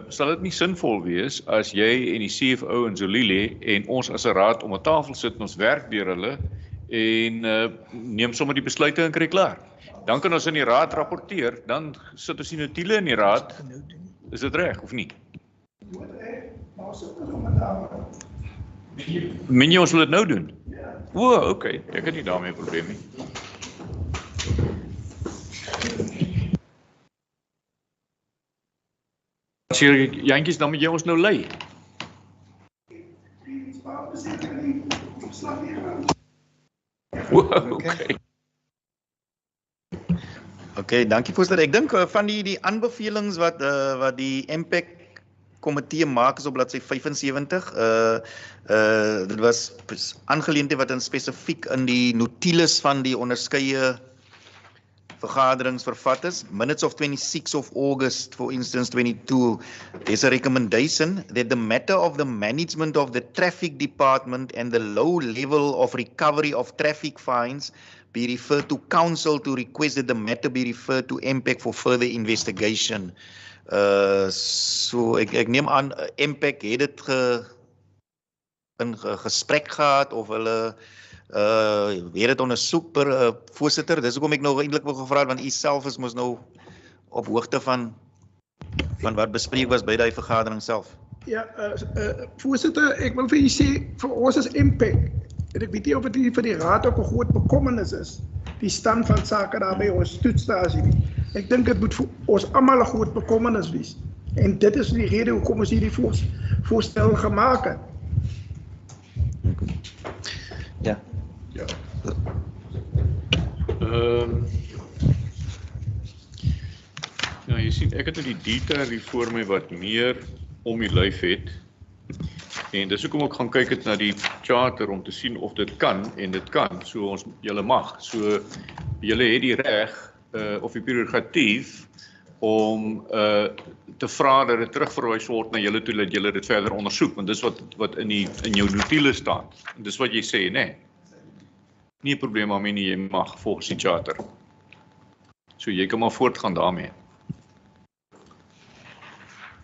Sal dit nie sinvol wees as jy en die CFO en Zolile en ons as 'n raad om 'n tafel sit en ons werk deur hulle en neem sommer die besluite en kry klaar. Dan kan ons in die raad rapporteer, dan sit ons die notulen in die raad. Is dit reg of nie? Meen jy ons wil dit nou doen? O, okay, ek het nie daarmee 'n probleem nie. As jy jantjies, dan moet jy ons nou lei. O, okay. Okay, dankie voorsitter. Ek dink van die aanbevelings wat die MPEC komitee maak is op bladsy 75. Dit was aangeleentheid wat in spesifiek in die notules van die onderskeie vergaderings vervat is. Minutes of 26 of August, for instance, 22. There's a recommendation that the matter of the management of the traffic department and the low level of recovery of traffic fines be referred to council to request that the matter be referred to MPEC for further investigation. So ek neem aan MPEC het dit in gesprek gehad of hulle het dit ondersoek per voorsitter. Dis hoekom ek nou eintlik wou gevra het want u self is mos nou op hoogte van wat bespreek was by daai vergadering self. Ja, voorsitter, ek wil vir u sê vir ons as MPEC en ek weet nie of dit vir die raad ook 'n groot bekommernis is, die stand van sake daar by ons toetsstasie nie. Ek dink dit moet vir ons almal 'n groot bekommernis wees. En dit is die rede hoekom ons hierdie voorstel gemaak het. Ja. Ja. Ja, jy sien, ek het nou die detail hier voor my wat meer om die lyf het. En dis hoekom ek gaan kyk het na die charter om te sien of dit kan en dit kan. So ons julle mag. So julle het die reg of die prerogatief om te vra dat dit terugverwys word na julle toe dat julle dit verder ondersoek, want dis wat in jou notules staan. En dis wat jy sê, nee. Nie 'n probleem daarmee nie, jy mag volgens die charter. So jy kan maar voortgaan daarmee.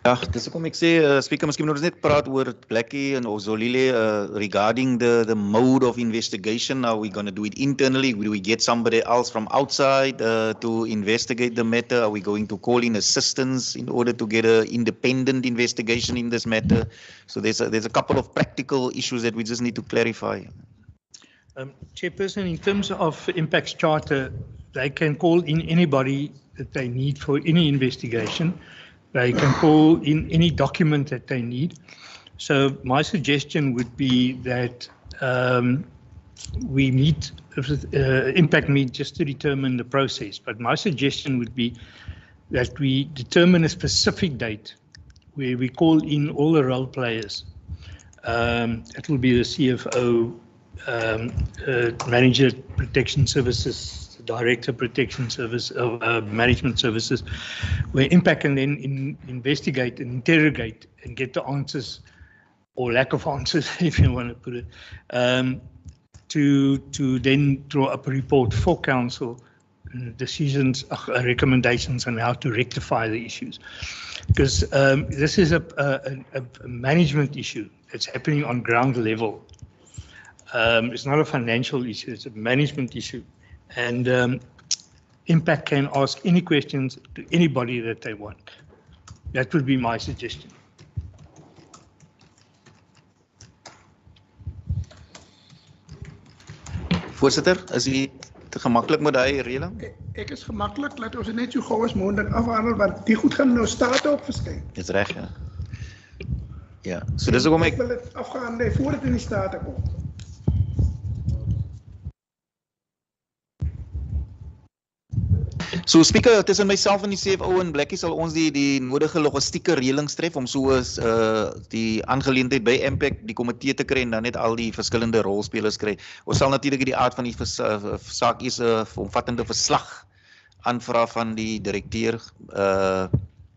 Ja, dis hoekom ek sê, speaker, miskien moet ons net praat oor Blackie en Zolile regarding the mode of investigation. Are we going to do it internally? Will we get somebody else from outside to investigate the matter? Are we going to call in assistance in order to get an independent investigation in this matter? So there's a couple of practical issues that we just need to clarify. Chairperson, in terms of Impact's charter, they can call in anybody that they need for any investigation. They can call in any document that they need. So my suggestion would be that we meet, Impact meet just to determine the process. But my suggestion would be that we determine a specific date where we call in all the role players. It will be the CFO, Manager Protection Services, Director Protection Service, Management Services, where Impact can then investigate and interrogate and get the answers, or lack of answers, if you want to put it, to then draw up a report for council, decisions, recommendations on how to rectify the issues. Because this is a management issue that's happening on ground level. It's not a financial issue, it's a management issue. And Impact can ask any questions to anybody that they want. That would be my suggestion. Voorsitter, is u te gemaklik met daai reëling? Ek is gemaklik, laat ons dit net so gou as moontlik afhandel, want die goed gaan nou state op verskyn. Dis reg, ja. Ja, so dis hoekom ek wil dit afgehandel voordat dit in die state kom. So speaker, tussen myself en die CFO en Blackie sal ons die nodige logistieke reëlings tref om so die aangeleentheid by Impact die komitee te kry en dan net al die verskillende rolspelers kry. Ons sal natuurlik die aard van die saak is 'n omvattende verslag aanvra van die direkteur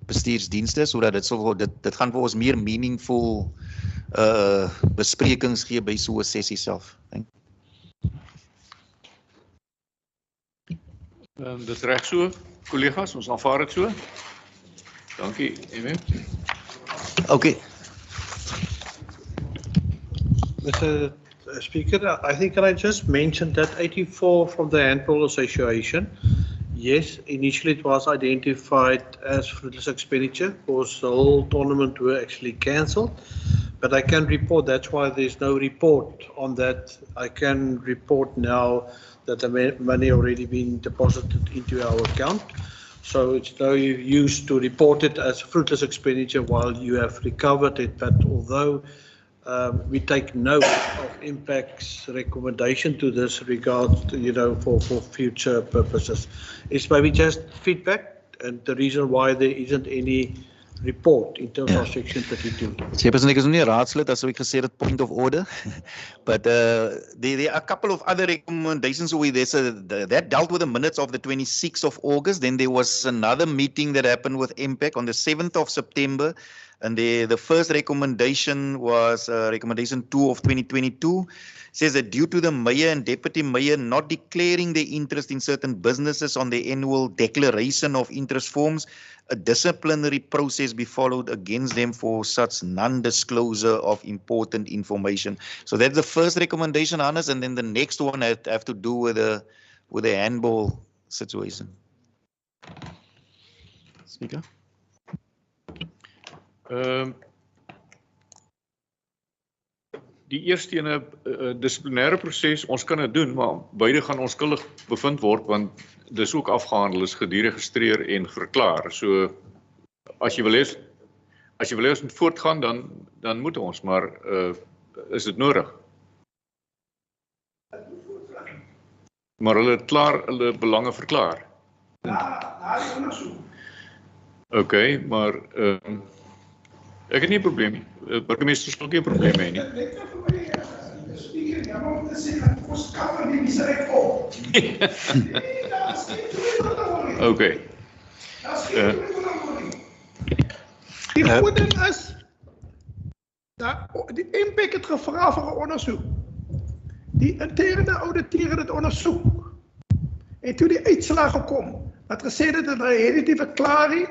bestuursdienste sodat dit gaan vir ons meer meaningful besprekings gee by so 'n sessie self. Dis reg so, kollegas, ons aanvaar dit so. Dankie, Emme. Okay. Mr. Speaker, I think can I just mention that 84 from the Handball Association, yes, initially it was identified as fruitless expenditure because the whole tournament were actually cancelled. But I can report, that's why there's no report on that. I can report now that the money already been deposited into our account. So it's no use to report it as fruitless expenditure while you have recovered it. But although we take note of Impact's recommendation to this regard, for future purposes. It's maybe just feedback and the reason why there isn't any report in terms of Section 32. Chairperson, ek is nie raadslid as ek gesê het point of order, but there are a couple of other recommendations where that dealt with the minutes of the 26th of August. Then there was another meeting that happened with Impact on the 7th of September. And the first recommendation was recommendation 2 of 2022. Says that due to the mayor and deputy mayor not declaring their interest in certain businesses on the annual declaration of interest forms, a disciplinary process be followed against them for such non-disclosure of important information. So that's the first recommendation, Hannes, and then the next one have to do with the handball situation. Speaker. Die eerste ene dissiplinêre proses, ons kan dit doen, maar beide gaan onskuldig bevind word want dis ook afgehandel, is gediregistreer en verklaar. So as jy wil hê ons moet voortgaan, dan moet ons, maar is dit nodig? Maar hulle het klaar hulle belange verklaar. Okay, maar ek het nie 'n probleem nie. Burgemeester sal geen probleem hê nie. Okay. Die goeie ding is dat die Impact het gevra vir 'n ondersoek. Die interne ouditeur het dit ondersoek. En toe die uitslag gekom, wat gesê het dat hulle het die verklaring,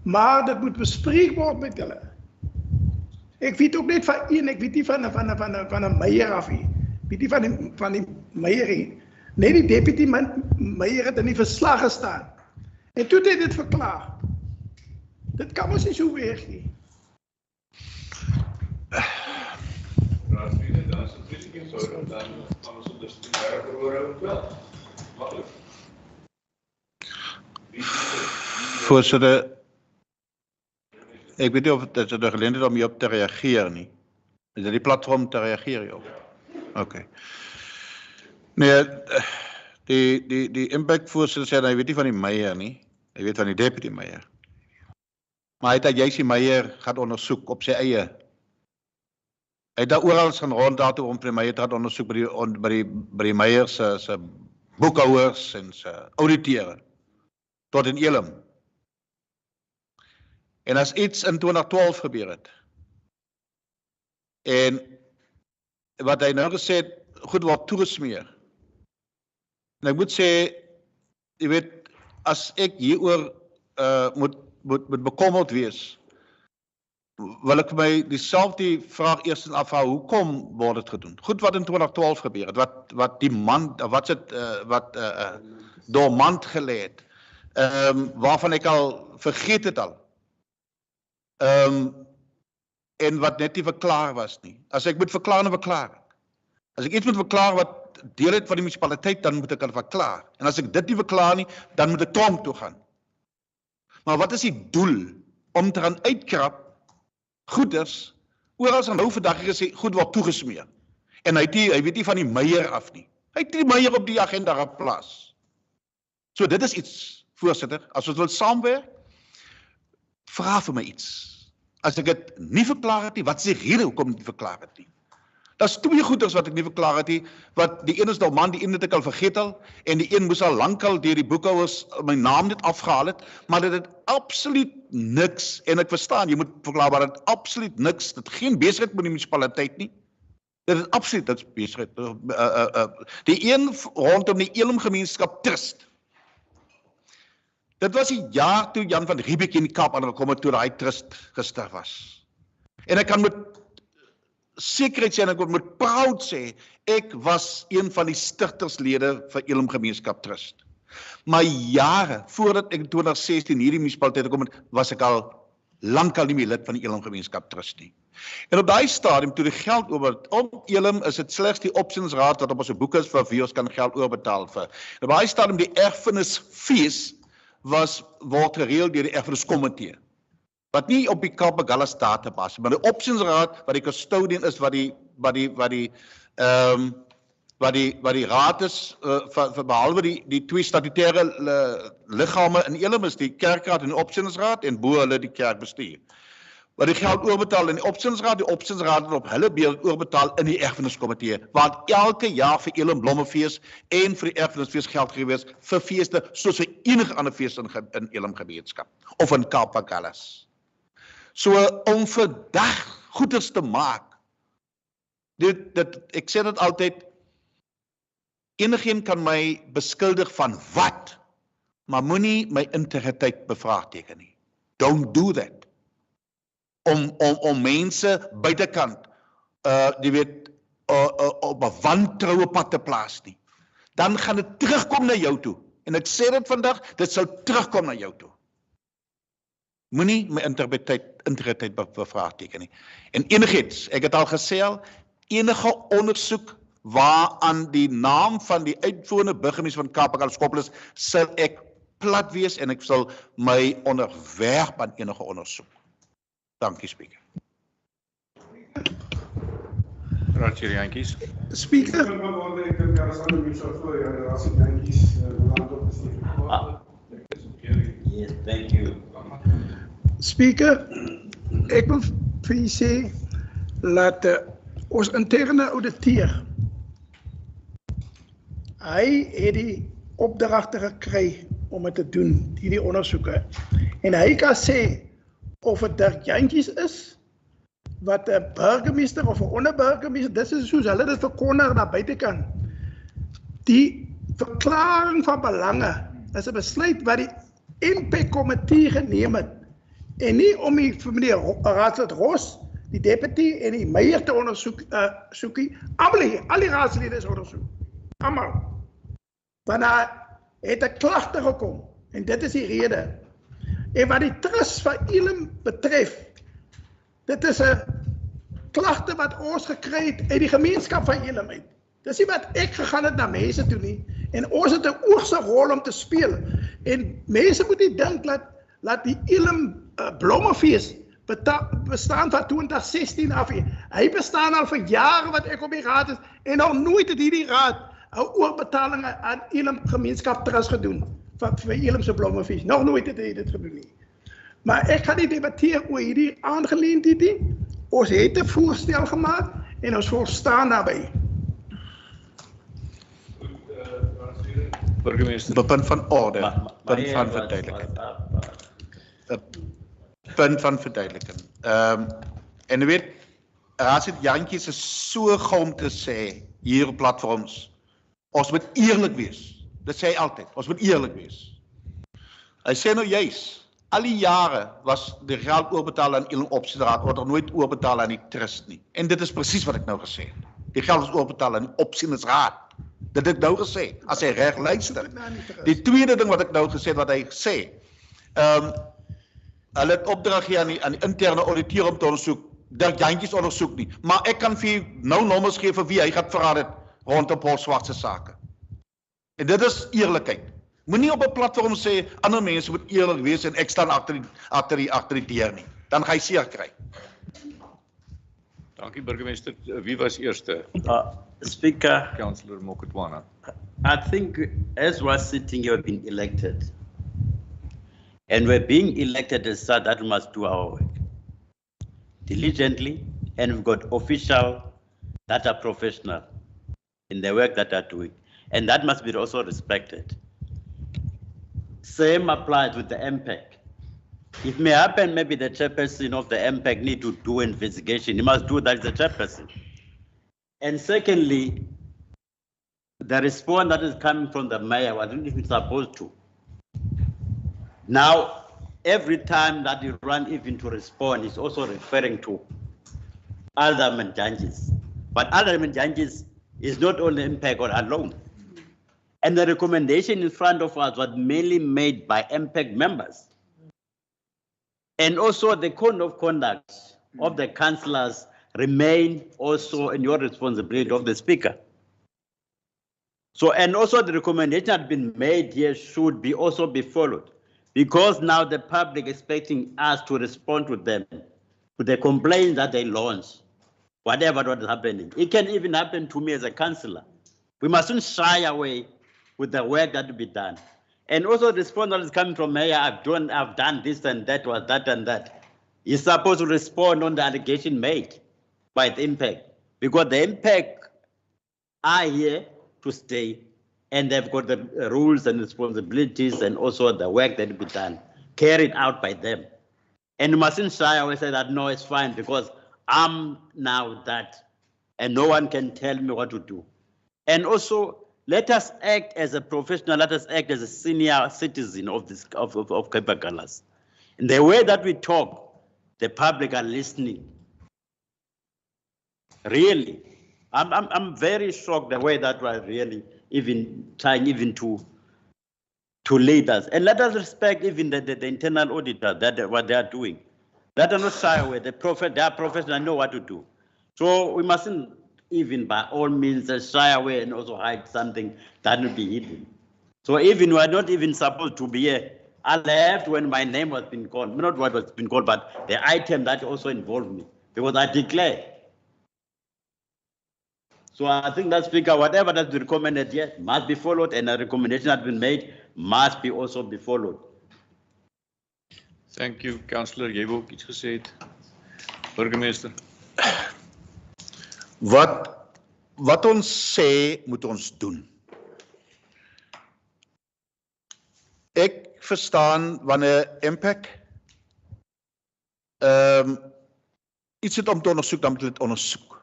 maar dit moet bespreek word met hulle. Ek weet ook net van een, ek weet nie van 'n meier af nie. Ek weet nie van die meier nie. Net die deputy meier het in die verslag gestaan. En toe het hy dit verklaar. Dit kan ons nie so wees nie. Voorzitter, ek weet nie of dit 'n geleentheid om hierop te reageer nie. Is dit die platform te reageer hierop? Okay. Nee, die Impact voorsitter sê hy weet nie van die meier nie. Hy weet van die deputy meier. Maar hy het juist die meier gaan ondersoek op sy eie. Hy het daar oral gaan rond daartoe om die meier te gaan ondersoek by die meier se boekhouers en se auditeure tot in Elim. En as iets in 2012 gebeur het, en wat hy nou gesê het, goed word toegesmeer. En ek moet sê, jy weet, as ek hieroor moet bekommerd wees, wil ek vir my dieselfde vraag eers afhou, hoekom word dit gedoen? Goed wat in 2012 gebeur het, wat die man, wat dormant gelê het, waarvan ek al vergeet het al. En wat net nie verklaar was nie. As ek moet verklaar, dan verklaar ek. As ek iets moet verklaar wat deel het van die munisipaliteit, dan moet ek dit verklaar. En as ek dit nie verklaar nie, dan moet ek tronk toe gaan. Maar wat is die doel? Om te gaan uitkrap goeders, oral aan nou vandag gesê, goed word toegesmeer. En hy weet nie van die meier af nie. Hy het die meier op die agenda geplaas. So dit is iets, voorsitter, as ons wil saamwerk, vra vir my iets. As ek dit nie verklaar het nie, wat is die rede hoekom ek nie verklaar het nie? Daar's twee goeders wat ek nie verklaar het nie, wat die een is nou man, die een het ek al vergeet al, en die een moes al lankal deur die boekhouers my naam net afgehaal het, maar dit het absoluut niks, en ek verstaan, jy moet verklaar, maar dit het absoluut niks, dit het geen besigheid met die munisipaliteit nie, dit het absoluut niks besigheid, die een rondom die Elim Gemeenskap Trust, dit was die jaar toe Jan van Riebeeck in die Kaap aangekom het, toe hy trust gestig was, en ek kan met sekerheid sê, en ek moet proud sê, ek was een van die stigterslede van Elim Gemeenskap Trust. Maar jare, voordat ek in 2016 hierdie munisipaliteit gekom het, was ek al lankal nie meer lid van die Elim Gemeenskap Trust nie. En op daai stadium, toe die geld oor, om Elim is dit slegs die opsiensraad wat op ons boek is vir wie ons kan geld oorbetaal vir. En op daai stadium, die erfenisfees word gereël deur die erfeniskomitee. Wat nie op die Kaap-Agulhas database, maar die opsiensraad wat die custodian is, wat die raad is, behalwe die twee statutêre liggame in Elim is die kerkraad en die opsiensraad en bo hulle die kerkbestuur. Wat die geld oorbetaal in die opsiensraad het op hulle beurt oorbetaal in die erfeniskomitee, want elke jaar vir Elim Blommefees en vir die erfenisfees geld gewees vir feeste soos vir enige ander fees in Elim gemeenskap of in Kaap-Agulhas. So om vandag goeders te maak, ek sê dit altyd, enigeen kan my beskuldig van wat, maar moenie my integriteit bevraagteken nie. Don't do that. Om mense buitekant, jy weet, op 'n wantroue pad te plaas nie. Dan gaan dit terugkom na jou toe. En ek sê dit vandag, dit sal terugkom na jou toe. Moenie my integriteit bevraagteken nie. En enigiets, ek het al gesê al, enige ondersoek waaraan die naam van die uitvoerende burgemeester van Kaap-Agulhas gekoppel is, sal ek plat wees en ek sal my onderwerp aan enige ondersoek. Dankie, Speaker. Raadslid Jantjies. Speaker. Yes, thank you. Speaker, ek wil vir u sê, laat ons interne ouditeur, hy het die opdragte gekry om dit te doen, die ondersoeke, en hy kan sê, of het Dirk Jantjies is, wat 'n burgemeester of 'n onderburgemeester, dit is soos hulle dit verkondig na buitekant. Die verklaring van belange is 'n besluit wat die MP-komitee geneem het, en nie om die vir meneer Raadslid Ross, die deputy en die meier te ondersoekie, al die raadslede is ondersoek, almal. Want daar het 'n klagte gekom, en dit is die rede. En wat die trust van Elim betref, dit is 'n klagte wat ons gekry het uit die gemeenskap van Elim uit. Dis nie wat ek gegaan het na mense toe nie, en ons het 'n oogse rol om te speel. En mense moet nie dink dat die Elim Blommefees bestaan van 2016 af. Hy bestaan al vir jare wat ek op die raad is, en nog nooit het hierdie raad 'n oorbetaling aan Elim Gemeenskap Trust gedoen, vir Elimse Blommefees. Nog nooit het hy dit gedoen nie. Maar ek gaan nie debatteer oor hierdie aangeleentheid nie. Ons het 'n voorstel gemaak, en ons volstaan daarbey. Burgemeester. Punt van orde, punt van verduideliking. Punt van verduideliking. En u weet, Raadslid Jantjies is so gou om te sê, hier op platforms, ons moet eerlik wees. Dit sê hy altyd, ons moet eerlik wees. Hy sê nou juis, al die jare was die geld oorbetaal aan Elim Opsienraad, word er nooit oorbetaal aan die trust nie. En dit is presies wat ek nou gesê het. Die geld is oorbetaal aan die Opsienraad. Dit het ek nou gesê, as hy reg luister. Die tweede ding wat ek nou gesê het, wat hy sê, hulle het opdrag hier aan die interne auditeur om te ondersoek, Dirk Jantjies ondersoek nie, maar ek kan vir nou nommers gee vir wie hy gaan verraad het rondom Paul Swart se sake. En dit is eerlikheid. Moenie op 'n platform sê, ander mense moet eerlik wees en ek staan agter die deur nie. Dan gaan jy seer kry. Dankie burgemeester. Wie was eerste? Speaker. Councillor Mokotwana. I think as we're sitting here, we've been elected. And we're being elected as such that we must do our work diligently, and we've got official that are professional in the work that they're doing. And that must be also respected. Same applies with the MPEC. It may happen maybe the chairperson of the MPEC need to do investigation. He must do that as the chairperson. And secondly, the response that is coming from the mayor wasn't even supposed to. Now, every time that you run even to respond, it's also referring to other Manjanjis. But other Manjanjis is not only MPEC or alone. And the recommendation in front of us was mainly made by MPEC members. And also the code of conduct of the councillors remain also in your responsibility of the speaker. So, and also the recommendation that has been made here should be also be followed, because now the public is expecting us to respond to them, to the complaints that they launch, whatever what is happening. It can even happen to me as a councillor. We mustn't shy away with the work that will be done. And also the response that is coming from mayor, I've done this and that, was that and that. He's supposed to respond on the allegation made by the MPEC, because the MPEC are here to stay, and they've got the rules and responsibilities and also the work that will be done, carried out by them. And you mustn't shy away and say that, no, it's fine, because I'm now that, and no one can tell me what to do. And also, let us act as a professional, let us act as a senior citizen of this of Kaipakalas. In the way that we talk, the public are listening. Really, I'm very shocked the way that we're really even trying even to lead us. And let us respect even the internal auditor, that what they are doing. Let us not shy away. They are professional, know what to do. So we mustn't even by all means shy away and also hide something that will be hidden. So even we are not even supposed to be here. I left when my name was being called, not what was being called, but the item that also involved me, because I declared. So I think that, Speaker, whatever that's been recommended here must be followed, and a recommendation that's been made must be also be followed. Thank you, Councillor. Jy wou ook iets gesê het. Burgemeester. Wat ons sê, moet ons doen. Ek verstaan wanneer MPEC iets het om te ondersoek, dan moet dit ondersoek.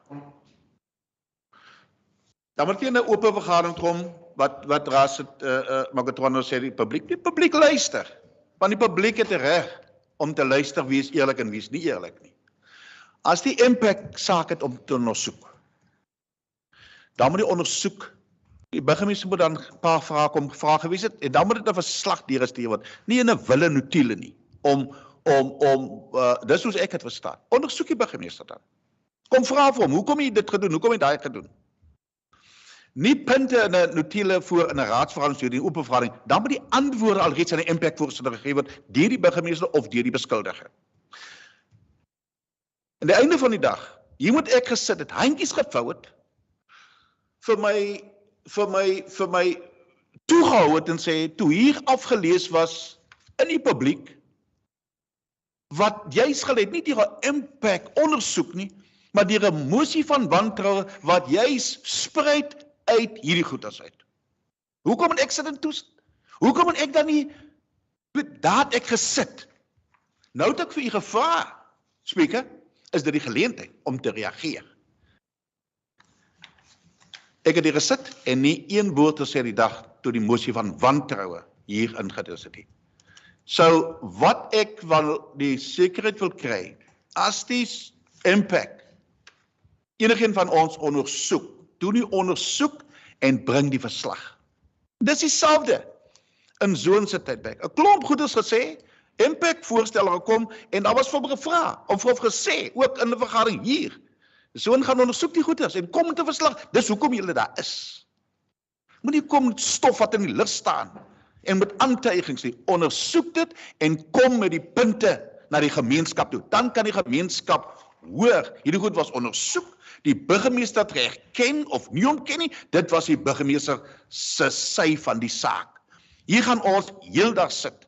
Dan moet jy in 'n oop vergadering kom, wat Raad Magatrono sê, die publiek luister. Want die publiek het 'n reg om te luister wie is eerlik en wie is nie eerlik nie. As die MPEC saak het om te ondersoek, dan moet die ondersoek, die burgemeester moet dan 'n paar vrae kom vra gewees het, en dan moet dit 'n verslag deurgestuur word, nie in 'n wille notule nie, dis soos ek het verstaan. Ondersoek die burgemeester dan. Kom vra vir hom, hoekom jy dit gedoen, hoekom jy daai gedoen? Nie punte in 'n notule voor in 'n raadsvergadering, die oop vergadering, dan moet die antwoorde alreeds aan die MPEC-voorsitter gegee word deur die burgemeester of deur die beskuldiger. Aan die einde van die dag, hier moet ek gesit het, handjies gevou het, vir my toegehou het en sê, toe hier afgelees was in die publiek, wat juis gelei, nie deur 'n MPEC ondersoek nie, maar deur 'n mosie van wantroue wat juis spruit uit hierdie goeders uit. Hoekom moet ek sit in toestand? Hoekom moet ek dan nie, daar het ek gesit. Nou het ek vir u gevra, Speaker, is dit die geleentheid om te reageer. Ek het hier gesit en nie een woord gesê die dag toe die mosie van wantroue hier ingedis het. So wat ek wel die sekerheid wil kry, as die MPEC enigeen van ons ondersoek, doen die ondersoek en bring die verslag. Dis dieselfde in zo'n se tydperk. 'n Klomp goeders gesê, MPEC voorstel gekom en daar was vir hom gevra of gesê ook in 'n vergadering hier. Zo'n gaan ondersoek die goeders en kom met 'n verslag. Dis hoekom julle daar is. Moenie kom met stof wat in die lug staan en met aantuigings nie. Ondersoek dit en kom met die punte na die gemeenskap toe. Dan kan die gemeenskap hoor, hierdie goed was ondersoek. Die burgemeester het erken of nie ontken nie, dit was die burgemeester se sy van die saak. Hier gaan ons heeldag sit,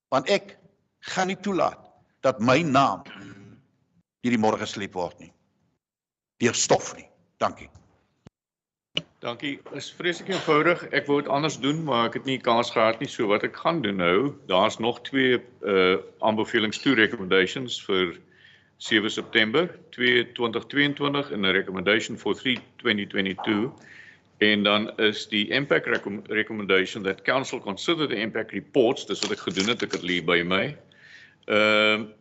want ek gaan nie toelaat dat my naam hierdie môre gesleep word nie. deur stof nie. Dankie. Dankie. Is vreeslik eenvoudig. Ek wou dit anders doen, maar ek het nie kans gehad nie. So wat ek gaan doen nou, daar's nog 2 aanbevelings toe recommendations vir 7 September 2022 en 'n recommendation for 3 2022. En dan is die impact recommendation that council consider the impact reports, dis wat ek gedoen het, ek het hier by my.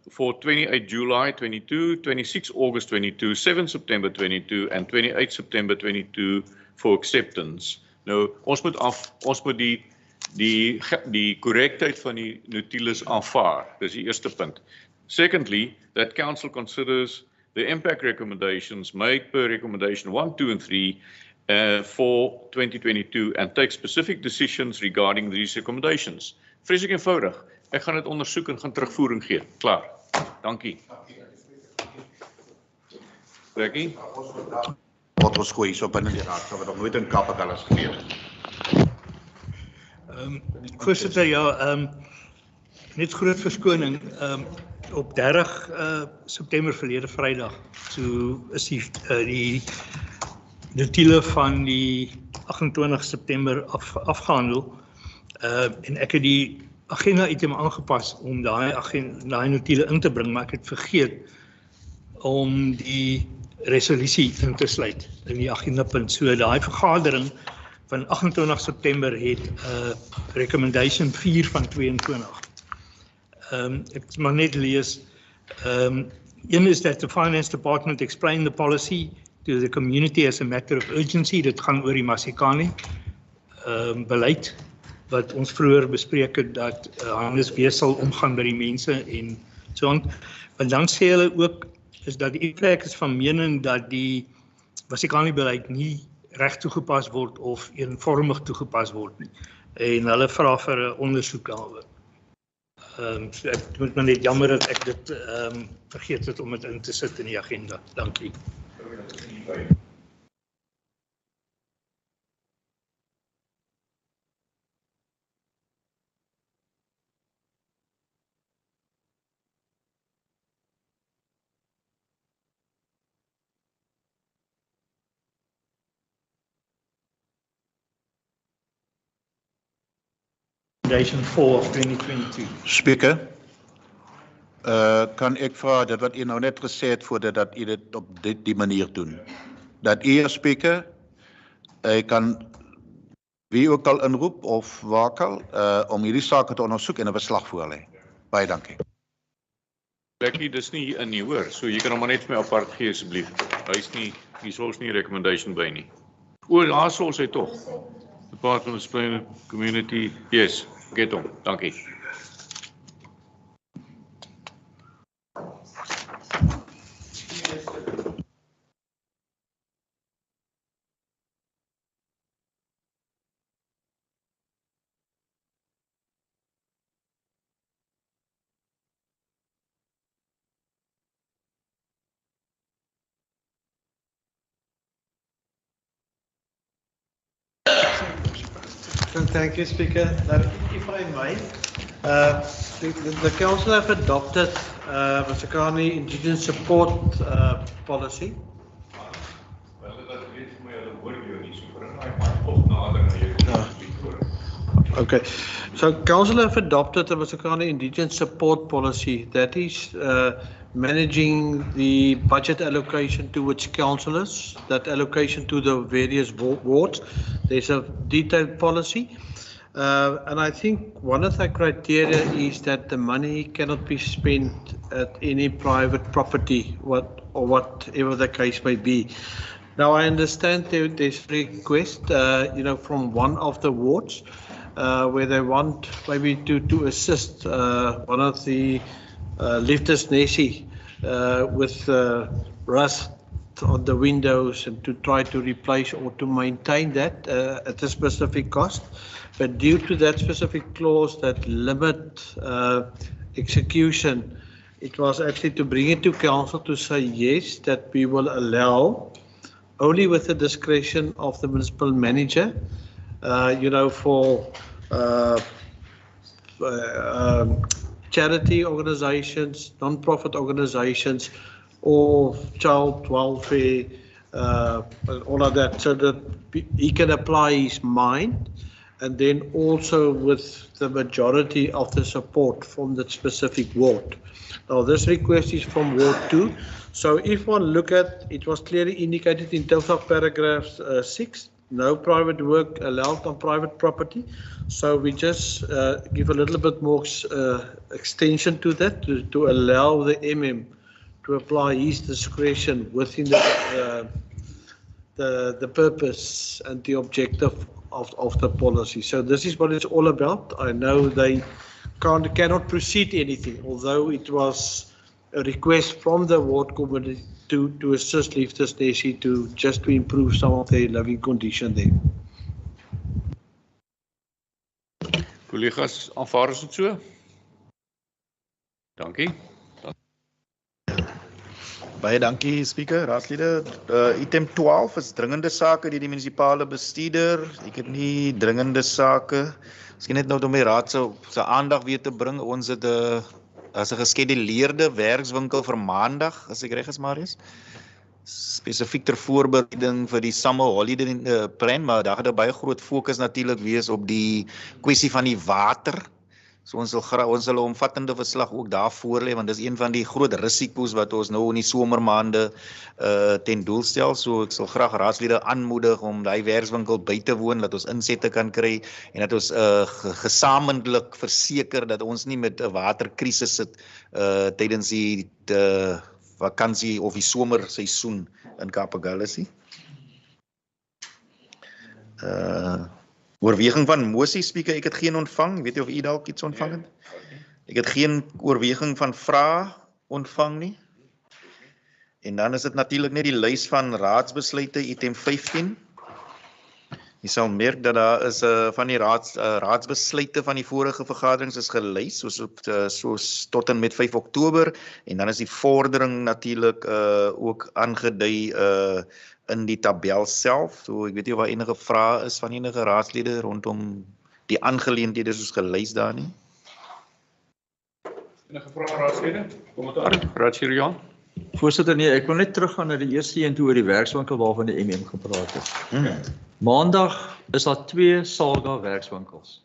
For 28 July 22, 26 August 22, 7 September 22 and 28 September 22 for acceptance. Nou, ons moet die korrektheid van die notules aanvaar. Dis die eerste punt. Secondly, that council considers the impact recommendations made per recommendation 1, 2 and 3 for 2022 and take specific decisions regarding these recommendations. Vreeslik eenvoudig. Ek gaan dit ondersoek en gaan terugvoering gee. Klaar. Dankie. Becky? Wat ons gooi so binne die raad, sal wat nog nooit in Kapakallas gebeur het. Voorsitter, ja, net groot verskoning. Op 30 September verlede Vrydag, so is die notule van die 28 September afgehandel. En ek het die agenda item aangepas om daai notule in te bring, maar ek het vergeet om die resolusie in te sluit in die agendapunt. So daai vergadering van 28 September het recommendation 4 van 22. Ek mag net lees. Een is that the Finance Department explain the policy to the community as a matter of urgency. Dit gaan oor die Masikani beleid wat ons vroeër bespreek het dat Hannes weer sal omgaan by die mense en so aan. Want dan sê hulle ook is dat die IPAC is van mening dat die Masikani beleid nie reg toegepas word of eenvormig toegepas word nie. En hulle vra vir 'n ondersoek daaroor. So ek moet maar net jammer dat ek dit vergeet het om dit in te sit in die agenda. Dankie. Recommendation 4 of 2022. Speaker, kan ek vra dit wat u nou net gesê het voordat dat u dit op die manier doen. Dat u as speaker, kan wie ook al inroep of wakal om hierdie sake te ondersoek en 'n verslag voorlê. Baie dankie. Becky, dis nie in nie hoor, so jy kan hom maar net vir my apart gee asseblief. Hy's nie, hier's nie recommendation by nie. O, daar sou hy tog. Department of Spring Community, yes, get hom, dankie. Thank you, Speaker. Now, if I may, the Council have adopted Masikani Indigenous Support Policy. Okay, so Council have adopted the Masikani Indigenous Support Policy that is managing the budget allocation to its councillors, that allocation to the various wards. There's a detailed policy. And I think one of the criteria is that the money cannot be spent at any private property, whatever the case may be. Now I understand there's a request, from one of the wards where they want maybe to assist one of the lifters, Nessie, with rust on the windows and to try to replace or to maintain that at a specific cost. But due to that specific clause that limit execution, it was actually to bring it to council to say yes, that we will allow only with the discretion of the municipal manager, for charity organizations, non-profit organizations, or child welfare and all of that, so that he can apply his mind, and then also with the majority of the support from that specific ward. Now, this request is from Ward 2. So if one look at, it was clearly indicated in terms of paragraph 6, no private work allowed on private property. So we just give a little bit more extension to that to allow the MM to apply his discretion within the purpose and the objective of the policy. So this is what it's all about. I know they cannot proceed anything, although it was a request from the ward committee to assist Liefdes Nessie to improve some of their living condition there. Collega's, aanvaar is dit so? Dankie. Baie dankie, Speaker, raadslede. Item 12 is dringende sake deur die munisipale bestuurder. Ek het nie dringende sake. Miskien net nou om die raad se aandag weer te bring. Ons het as 'n geskeduleerde werkswinkel vir maandag, as ek reg is, Marius. Spesifiek ter voorbereiding vir die summer holiday plan, maar daar gaan 'n baie groot fokus natuurlik wees op die kwessie van die water. So ons sal 'n omvattende verslag ook daar voorlê, want dis een van die groot risiko's wat ons nou in die somermaande ten doel stel. So ek sal graag raadslede aanmoedig om daai werkswinkel by te woon, dat ons insette kan kry en dat ons gesamentlik verseker dat ons nie met 'n waterkrisis sit tydens die vakansie of die somerseisoen in Kaapagallus nie. Oorweging van mosie, Speaker, ek het geen ontvang. Weet jy of u dalk iets ontvang het? Ek het geen oorweging van vrae ontvang nie. En dan is dit natuurlik net die lys van raadsbesluite, item 15. Jy sal merk dat daar is van die raadsbesluite van die vorige vergaderings is gelys, soos tot en met 5 Oktober, en dan is die vordering natuurlik ook aangedui in die tabel self. So ek weet nie of daar enige vrae is van enige raadslede rondom die aangeleenthede soos gelys daar nie. Enige vrae, raadslede? Kommentaar, Raadslid Jan? Voorsitter, nee, ek wil net teruggaan na die eerste een toe oor die werkswinkel waarvan die MM gepraat het. Maandag is daar 2 Salga werkswinkels.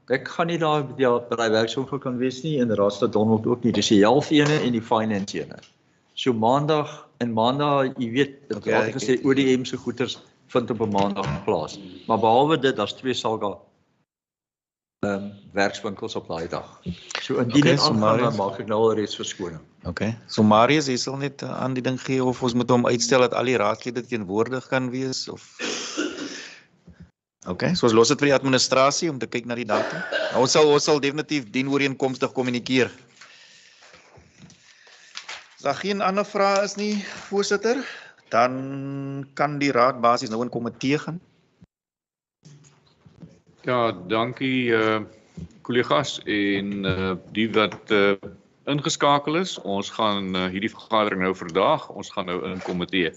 Ek gaan nie daar by die werkswinkel kan wees nie, en Raadslid Donald ook nie. Dis die health ene en die finance ene. So maandag, jy weet, dit het gesê ODM se goeders vind op 'n maandag plaas. Maar behalwe dit, daar's 2 Salga werkswinkels op daai dag. So indien dit aangaan, dan maak ek nou al reeds verskoning. Okay, so Marius, jy sal net aan die ding gee of ons moet hom uitstel dat al die raadslede teenwoordig kan wees of Okay, so ons los dit vir die administrasie om te kyk na die datum. Ons sal definitief dienooreenkomstig kommunikeer. As daar geen ander vrae is nie, voorsitter, dan kan die raad basies nou in komitee gaan. Ja, dankie kollegas en die wat ingeskakel is. Ons gaan hierdie vergadering nou vandag, ons gaan nou in komitee.